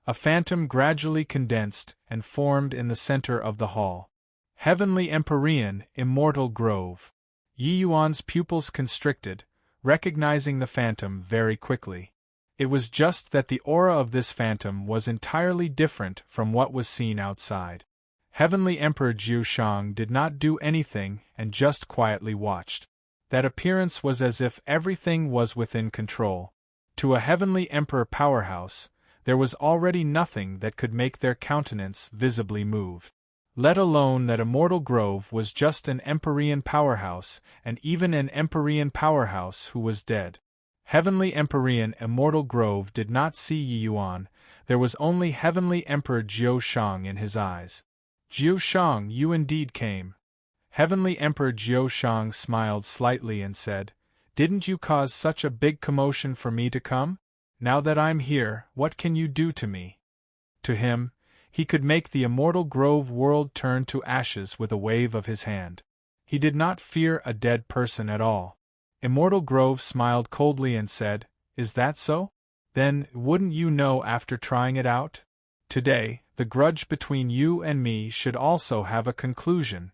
A phantom gradually condensed and formed in the center of the hall. Heavenly Empyrean Immortal Grove. Yi Yuan's pupils constricted, recognizing the phantom very quickly. It was just that the aura of this phantom was entirely different from what was seen outside. Heavenly Emperor Jiu Shang did not do anything and just quietly watched. That appearance was as if everything was within control. To a Heavenly Emperor powerhouse, there was already nothing that could make their countenance visibly move. Let alone that Immortal Grove was just an Empyrean powerhouse, and even an Empyrean powerhouse who was dead. Heavenly Empyrean Immortal Grove did not see Yi Yuan, there was only Heavenly Emperor Jiu Shang in his eyes. Jiu Shang, you indeed came. Heavenly Emperor Jiu Shang smiled slightly and said, "Didn't you cause such a big commotion for me to come? Now that I'm here, what can you do to me?" To him, he could make the Immortal Grove world turn to ashes with a wave of his hand. He did not fear a dead person at all. Immortal Grove smiled coldly and said, "Is that so? Then, wouldn't you know after trying it out? Today, the grudge between you and me should also have a conclusion."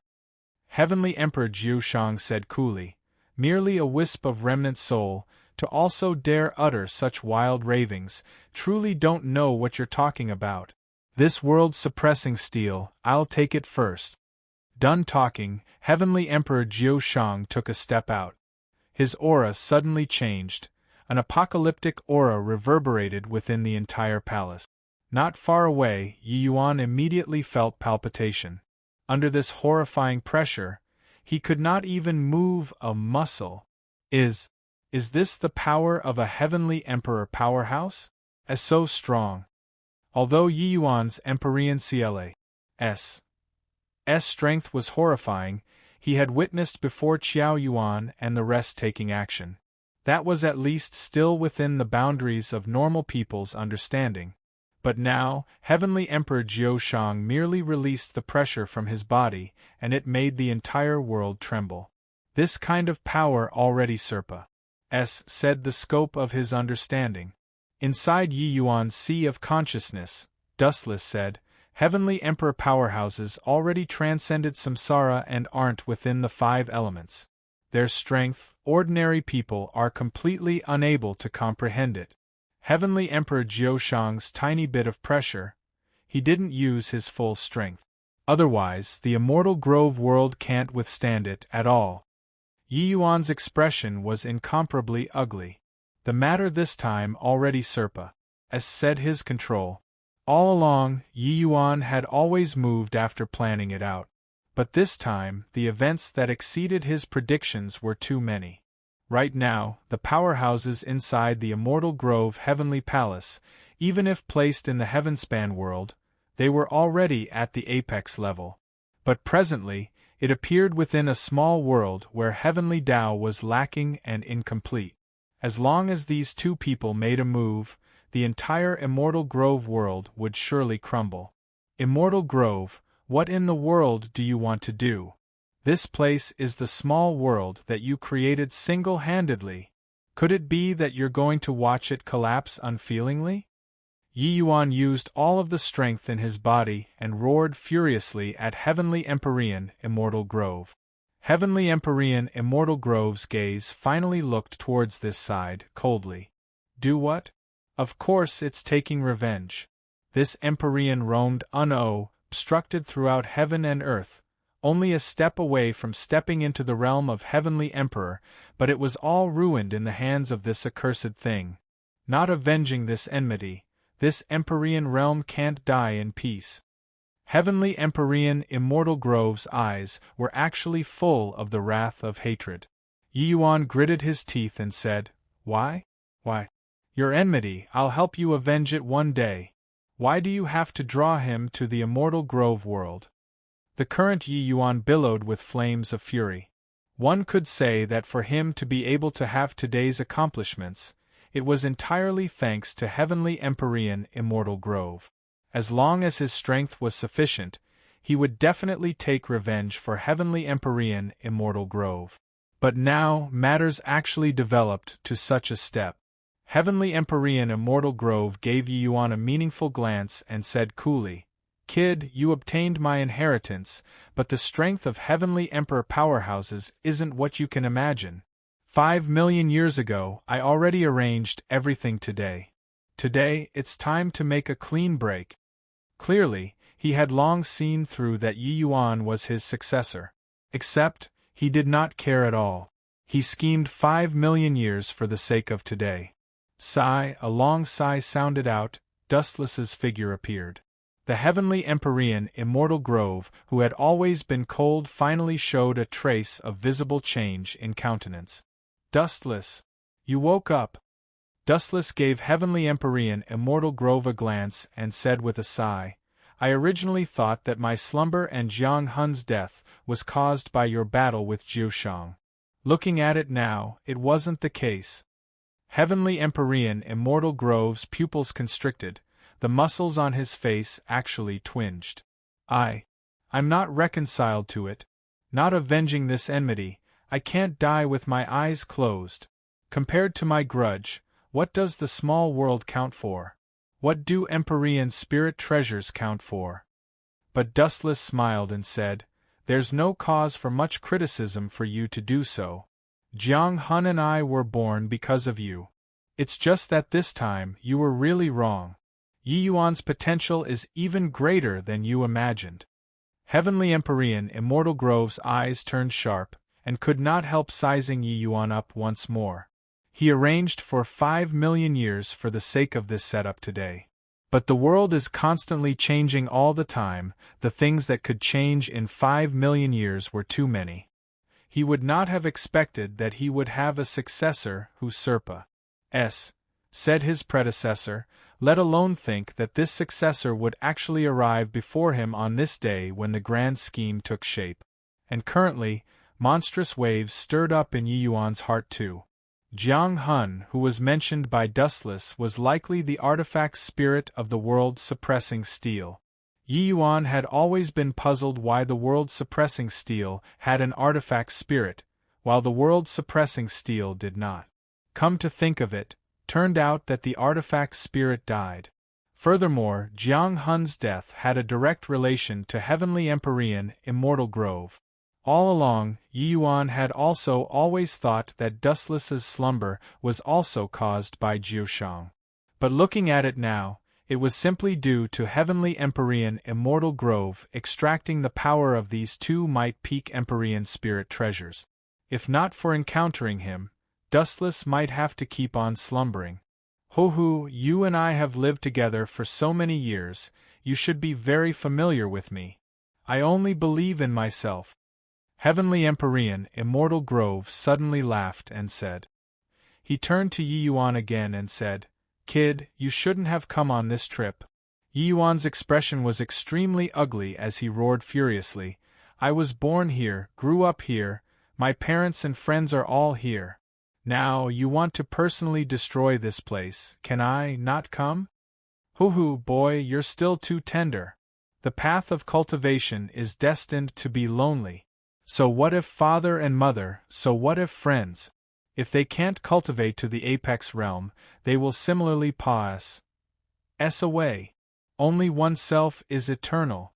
Heavenly Emperor Jiu Shang said coolly, "Merely a wisp of remnant soul, to also dare utter such wild ravings, truly don't know what you're talking about. This world-suppressing steel, I'll take it first." Done talking, Heavenly Emperor Jiu Shang took a step out. His aura suddenly changed. An apocalyptic aura reverberated within the entire palace. Not far away, Yi Yuan immediately felt palpitation. Under this horrifying pressure, he could not even move a muscle. Is this the power of a heavenly emperor powerhouse? As so strong. Although Yi Yuan's Empyrean CLA's strength was horrifying, he had witnessed before Qiao Yuan and the rest taking action. That was at least still within the boundaries of normal people's understanding. But now, Heavenly Emperor Jiao Shang merely released the pressure from his body, and it made the entire world tremble. This kind of power already said the scope of his understanding. Inside Yi Yuan's sea of consciousness, Dustless said, Heavenly Emperor powerhouses already transcended samsara and aren't within the 5 elements. Their strength, ordinary people are completely unable to comprehend it. Heavenly Emperor Jiao Shang's tiny bit of pressure, he didn't use his full strength. Otherwise, the immortal grove world can't withstand it at all. Yi Yuan's expression was incomparably ugly. The matter this time already said his control. All along, Yi Yuan had always moved after planning it out. But this time, the events that exceeded his predictions were too many. Right now, the powerhouses inside the Immortal Grove Heavenly Palace, even if placed in the Heavenspan world, they were already at the apex level. But presently, it appeared within a small world where Heavenly Tao was lacking and incomplete. As long as these two people made a move, the entire Immortal Grove world would surely crumble. Immortal Grove, what in the world do you want to do? This place is the small world that you created single-handedly. Could it be that you're going to watch it collapse unfeelingly? Yi Yuan used all of the strength in his body and roared furiously at Heavenly Empyrean Immortal Grove. Heavenly Empyrean Immortal Grove's gaze finally looked towards this side, coldly. Do what? Of course it's taking revenge. This Empyrean roamed obstructed throughout heaven and earth, only a step away from stepping into the realm of Heavenly Emperor, but it was all ruined in the hands of this accursed thing. Not avenging this enmity, this Empyrean realm can't die in peace. Heavenly Empyrean Immortal Grove's eyes were actually full of the wrath of hatred. Yi Yuan gritted his teeth and said, Why? Your enmity, I'll help you avenge it one day. Why do you have to draw him to the Immortal Grove world? The current Yi Yuan billowed with flames of fury. One could say that for him to be able to have today's accomplishments, it was entirely thanks to Heavenly Empyrean Immortal Grove. As long as his strength was sufficient, he would definitely take revenge for Heavenly Empyrean Immortal Grove. But now, matters actually developed to such a step. Heavenly Empyrean Immortal Grove gave Yi Yuan a meaningful glance and said coolly, Kid, you obtained my inheritance, but the strength of Heavenly Emperor powerhouses isn't what you can imagine. 5 million years ago, I already arranged everything today. Today, it's time to make a clean break. Clearly, he had long seen through that Yi Yuan was his successor. Except, he did not care at all. He schemed 5 million years for the sake of today. A long sigh sounded out, Dustless's figure appeared. The Heavenly Empyrean Immortal Grove, who had always been cold, finally showed a trace of visible change in countenance. Dustless, you woke up. Dustless gave Heavenly Empyrean Immortal Grove a glance and said with a sigh, I originally thought that my slumber and Jiang Hun's death was caused by your battle with Jiao Shang. Looking at it now, it wasn't the case. Heavenly Empyrean Immortal Grove's pupils constricted, the muscles on his face actually twinged. I'm not reconciled to it. Not avenging this enmity, I can't die with my eyes closed. Compared to my grudge, what does the small world count for? What do Empyrean spirit treasures count for? But Dustless smiled and said, There's no cause for much criticism for you to do so. Jiang Hun and I were born because of you. It's just that this time you were really wrong. Yi Yuan's potential is even greater than you imagined. Heavenly Empyrean Immortal Grove's eyes turned sharp, and could not help sizing Yi Yuan up once more. He arranged for 5 million years for the sake of this setup today. But the world is constantly changing all the time, the things that could change in 5 million years were too many. He would not have expected that he would have a successor who Serpa said his predecessor, let alone think that this successor would actually arrive before him on this day when the grand scheme took shape. And currently, monstrous waves stirred up in Yi Yuan's heart too. Jiang Hun, who was mentioned by Dustless, was likely the artifact spirit of the world-suppressing steel. Yi Yuan had always been puzzled why the world-suppressing steel had an artifact spirit, while the world-suppressing steel did not. Come to think of it, turned out that the artifact spirit died. Furthermore, Jiang Hun's death had a direct relation to Heavenly Empyrean Immortal Grove. All along, Yi Yuan had also always thought that Dustless's slumber was also caused by Jiushang. But looking at it now, it was simply due to Heavenly Empyrean Immortal Grove extracting the power of these two might peak Empyrean spirit treasures. If not for encountering him, Dustless might have to keep on slumbering. Ho-hoo, you and I have lived together for so many years, you should be very familiar with me. I only believe in myself. Heavenly Empyrean Immortal Grove suddenly laughed and said. He turned to Yi Yuan again and said, Kid, you shouldn't have come on this trip. Yi Yuan's expression was extremely ugly as he roared furiously, I was born here, grew up here, my parents and friends are all here. Now, you want to personally destroy this place, can I not come? Hoo-hoo, boy, you're still too tender. The path of cultivation is destined to be lonely. So what if father and mother, so what if friends? If they can't cultivate to the apex realm, they will similarly pass away. Only oneself is eternal.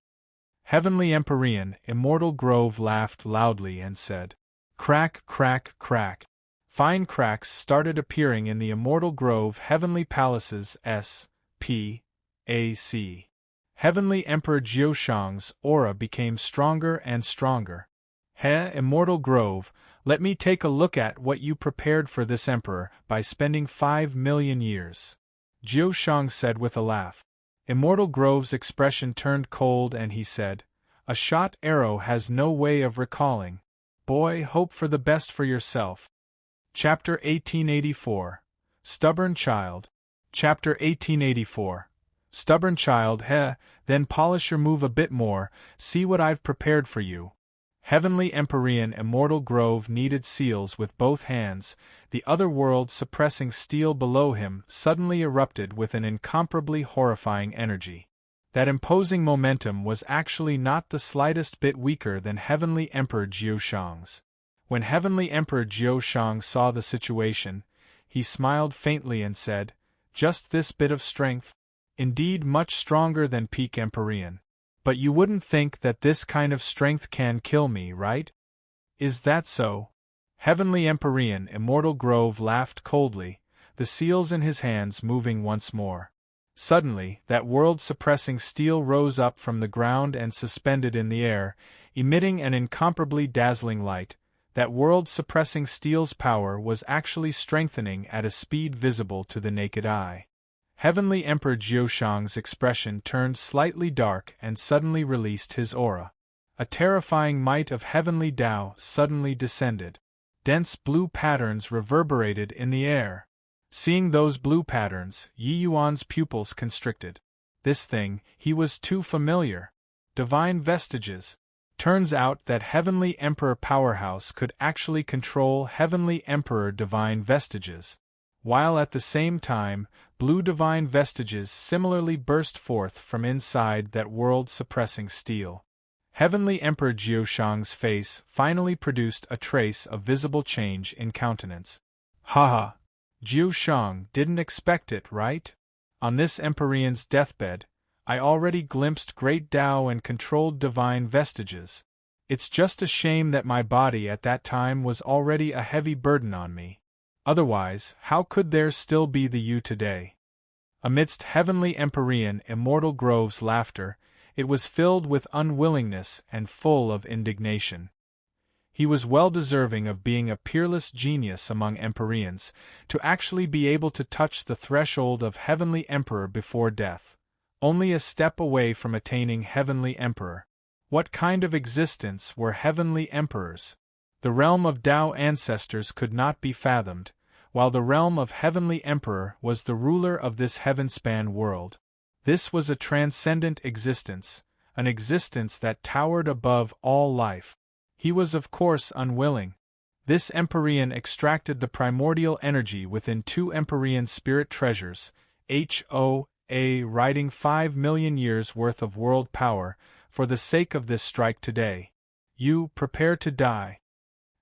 Heavenly Empyrean Immortal Grove laughed loudly and said, Crack, crack, crack. Fine cracks started appearing in the Immortal Grove Heavenly Palace's S.P.A.C. Heavenly Emperor Jiushang's aura became stronger and stronger. Immortal Grove, let me take a look at what you prepared for this emperor by spending 5 million years. Jiushang said with a laugh. Immortal Grove's expression turned cold and he said, A shot arrow has no way of recalling. Boy, hope for the best for yourself. Chapter 1884. Stubborn Child. Chapter 1884. Stubborn Child, then polish your move a bit more, see what I've prepared for you. Heavenly Empyrean Immortal Grove kneaded seals with both hands, the other world suppressing steel below him suddenly erupted with an incomparably horrifying energy. That imposing momentum was actually not the slightest bit weaker than Heavenly Emperor Jiushang's. When Heavenly Emperor Jiushang saw the situation, he smiled faintly and said, Just this bit of strength? Indeed much stronger than peak Empyrean. But you wouldn't think that this kind of strength can kill me, right? Is that so? Heavenly Empyrean Immortal Grove laughed coldly, the seals in his hands moving once more. Suddenly, that world-suppressing steel rose up from the ground and suspended in the air, emitting an incomparably dazzling light. That world-suppressing steel's power was actually strengthening at a speed visible to the naked eye. Heavenly Emperor Jiushang's expression turned slightly dark and suddenly released his aura. A terrifying might of heavenly Tao suddenly descended. Dense blue patterns reverberated in the air. Seeing those blue patterns, Yi Yuan's pupils constricted. This thing, he was too familiar. Divine vestiges. Turns out that Heavenly Emperor Powerhouse could actually control Heavenly Emperor Divine Vestiges. While at the same time, blue Divine Vestiges similarly burst forth from inside that world-suppressing steel. Heavenly Emperor Jiushang's face finally produced a trace of visible change in countenance. Haha! Jiushang didn't expect it, right? On this Empyrean's deathbed, I already glimpsed great Tao and controlled divine vestiges. It's just a shame that my body at that time was already a heavy burden on me. Otherwise, how could there still be the you today? Amidst Heavenly Empyrean Immortal Grove's laughter, it was filled with unwillingness and full of indignation. He was well deserving of being a peerless genius among Empyreans, to actually be able to touch the threshold of Heavenly Emperor before death. Only a step away from attaining Heavenly Emperor. What kind of existence were Heavenly Emperors? The realm of Tao ancestors could not be fathomed, while the realm of Heavenly Emperor was the ruler of this heaven-span world. This was a transcendent existence, an existence that towered above all life. He was of course unwilling. This Empyrean extracted the primordial energy within 2 Empyrean spirit treasures, HOA riding 5 million years worth of world power, for the sake of this strike today. You prepare to die.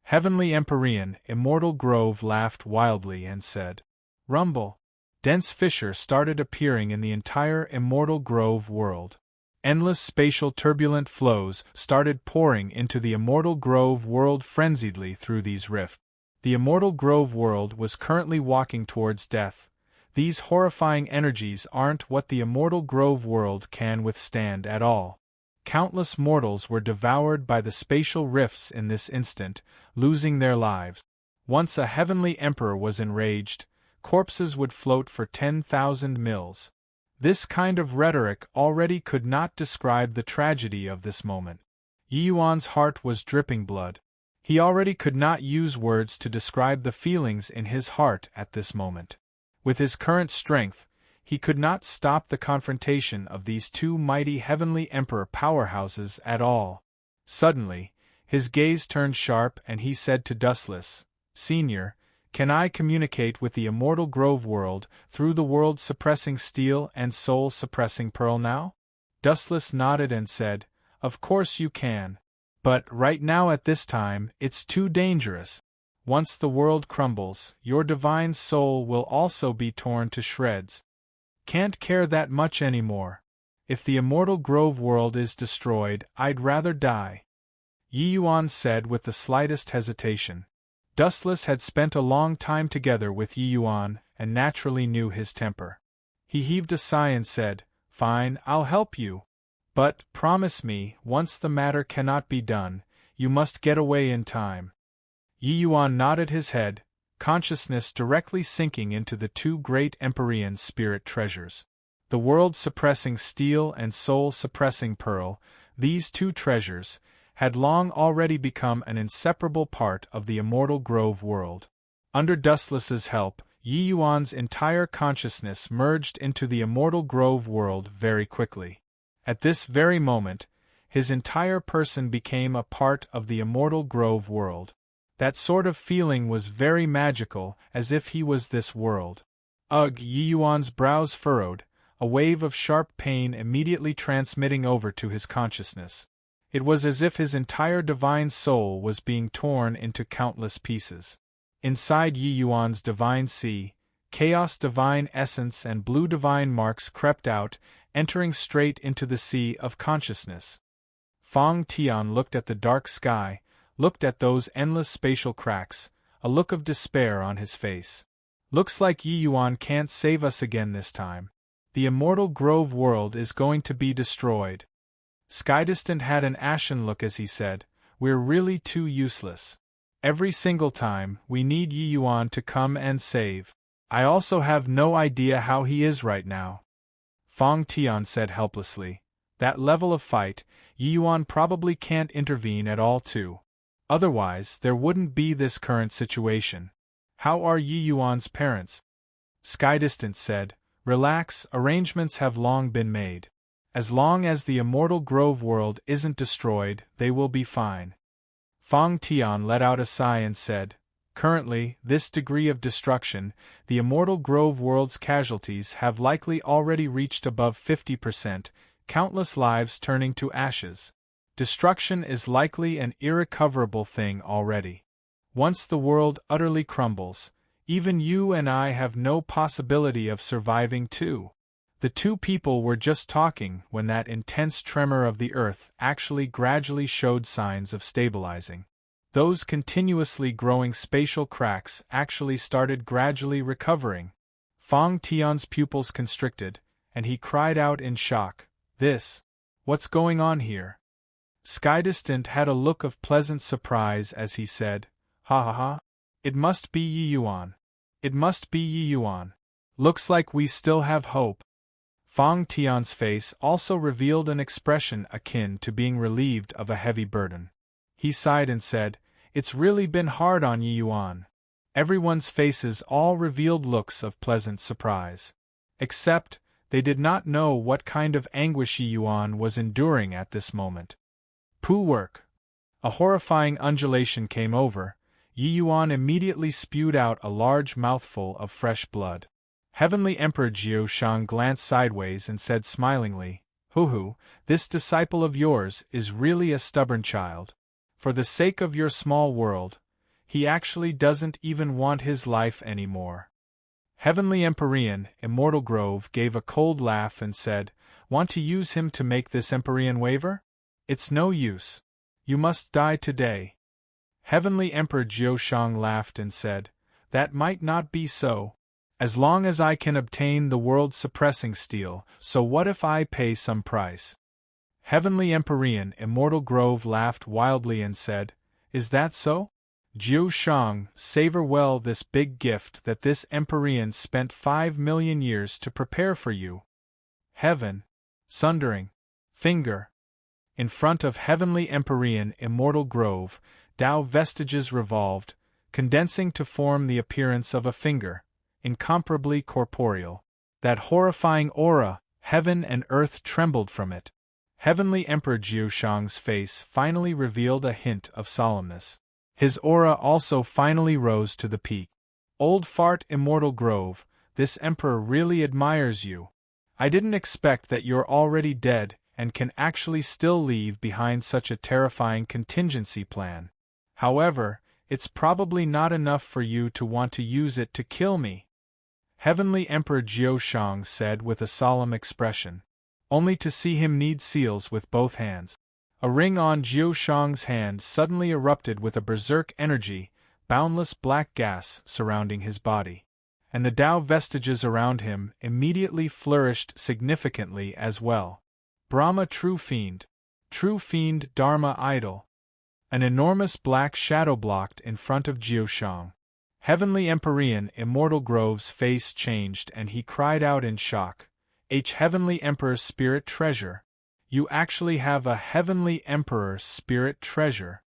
Heavenly Empyrean, Immortal Grove laughed wildly and said, "Rumble." Dense fissure started appearing in the entire Immortal Grove world. Endless spatial turbulent flows started pouring into the Immortal Grove world frenziedly through these rifts. The Immortal Grove world was currently walking towards death. These horrifying energies aren't what the Immortal Grove world can withstand at all. Countless mortals were devoured by the spatial rifts in this instant, losing their lives. Once a Heavenly Emperor was enraged, corpses would float for 10,000 mills. This kind of rhetoric already could not describe the tragedy of this moment. Yi Yuan's heart was dripping blood. He already could not use words to describe the feelings in his heart at this moment. With his current strength, he could not stop the confrontation of these 2 mighty Heavenly Emperor powerhouses at all. Suddenly, his gaze turned sharp and he said to Dustless, "Senior, can I communicate with the Immortal Grove world through the world-suppressing steel and soul-suppressing pearl now?" Dustless nodded and said, "Of course you can. But right now at this time, it's too dangerous. Once the world crumbles, your divine soul will also be torn to shreds. Can't care that much anymore. If the Immortal Grove world is destroyed, I'd rather die," Yi Yuan said with the slightest hesitation. Dustless had spent a long time together with Yi Yuan, and naturally knew his temper. He heaved a sigh and said, "Fine, I'll help you. But, promise me, once the matter cannot be done, you must get away in time." Yi Yuan nodded his head, consciousness directly sinking into the 2 great Empyrean spirit treasures. The world-suppressing steel and soul-suppressing pearl, these 2 treasures, had long already become an inseparable part of the Immortal Grove world. Under Dustless's help, Yi Yuan's entire consciousness merged into the Immortal Grove world very quickly. At this very moment, his entire person became a part of the Immortal Grove world. That sort of feeling was very magical, as if he was this world. Ugh! Yi Yuan's brows furrowed, a wave of sharp pain immediately transmitting over to his consciousness. It was as if his entire divine soul was being torn into countless pieces. Inside Yi Yuan's divine sea, chaos divine essence and blue divine marks crept out, entering straight into the sea of consciousness. Fang Tian looked at the dark sky, looked at those endless spatial cracks, a look of despair on his face. "Looks like Yi Yuan can't save us again this time. The Immortal Grove world is going to be destroyed." Skydistant had an ashen look as he said, "We're really too useless. Every single time, we need Yi Yuan to come and save. I also have no idea how he is right now." Fang Tian said helplessly, "That level of fight, Yi Yuan probably can't intervene at all too. Otherwise, there wouldn't be this current situation. How are Yi Yuan's parents?" Skydistant said, "Relax, arrangements have long been made. As long as the Immortal Grove world isn't destroyed, they will be fine." Fang Tian let out a sigh and said, "Currently, this degree of destruction, the Immortal Grove world's casualties have likely already reached above 50%, countless lives turning to ashes. Destruction is likely an irrecoverable thing already. Once the world utterly crumbles, even you and I have no possibility of surviving too." The 2 people were just talking when that intense tremor of the earth actually gradually showed signs of stabilizing. Those continuously growing spatial cracks actually started gradually recovering. Fang Tian's pupils constricted, and he cried out in shock, "What's going on here?" Skydistant had a look of pleasant surprise as he said, "Ha ha ha. It must be Yi Yuan. It must be Yi Yuan. Looks like we still have hope." Fang Tian's face also revealed an expression akin to being relieved of a heavy burden. He sighed and said, "It's really been hard on Yi Yuan." Everyone's faces all revealed looks of pleasant surprise. Except, they did not know what kind of anguish Yi Yuan was enduring at this moment. Pooh work! A horrifying undulation came over. Yi Yuan immediately spewed out a large mouthful of fresh blood. Heavenly Emperor Jiu Shang glanced sideways and said smilingly, "Hoo, this disciple of yours is really a stubborn child. For the sake of your small world, he actually doesn't even want his life anymore." Heavenly Empyrean, Immortal Grove gave a cold laugh and said, "Want to use him to make this Empyrean waver? It's no use. You must die today." Heavenly Emperor Jiu Shang laughed and said, "That might not be so. As long as I can obtain the world-suppressing steel, so what if I pay some price?" Heavenly Empyrean Immortal Grove laughed wildly and said, "Is that so? Jiu Shang, savor well this big gift that this Empyrean spent 5 million years to prepare for you." Heaven. Sundering. Finger. In front of Heavenly Empyrean Immortal Grove, Tao vestiges revolved, condensing to form the appearance of a finger, incomparably corporeal. That horrifying aura, heaven and earth trembled from it. Heavenly Emperor Jiu Shang's face finally revealed a hint of solemnness. His aura also finally rose to the peak. "Old fart Immortal Grove, this emperor really admires you. I didn't expect that you're already dead and can actually still leave behind such a terrifying contingency plan. However, it's probably not enough for you to want to use it to kill me." Heavenly Emperor Jiu Shang said with a solemn expression, only to see him knead seals with both hands. A ring on Jiu Shang's hand suddenly erupted with a berserk energy, boundless black gas surrounding his body. And the Tao vestiges around him immediately flourished significantly as well. Brahma True Fiend Dharma Idol. An enormous black shadow blocked in front of Jiu Shang. Heavenly Empyrean Immortal Grove's face changed and he cried out in shock, Heavenly Emperor Spirit Treasure. You actually have a Heavenly Emperor Spirit Treasure."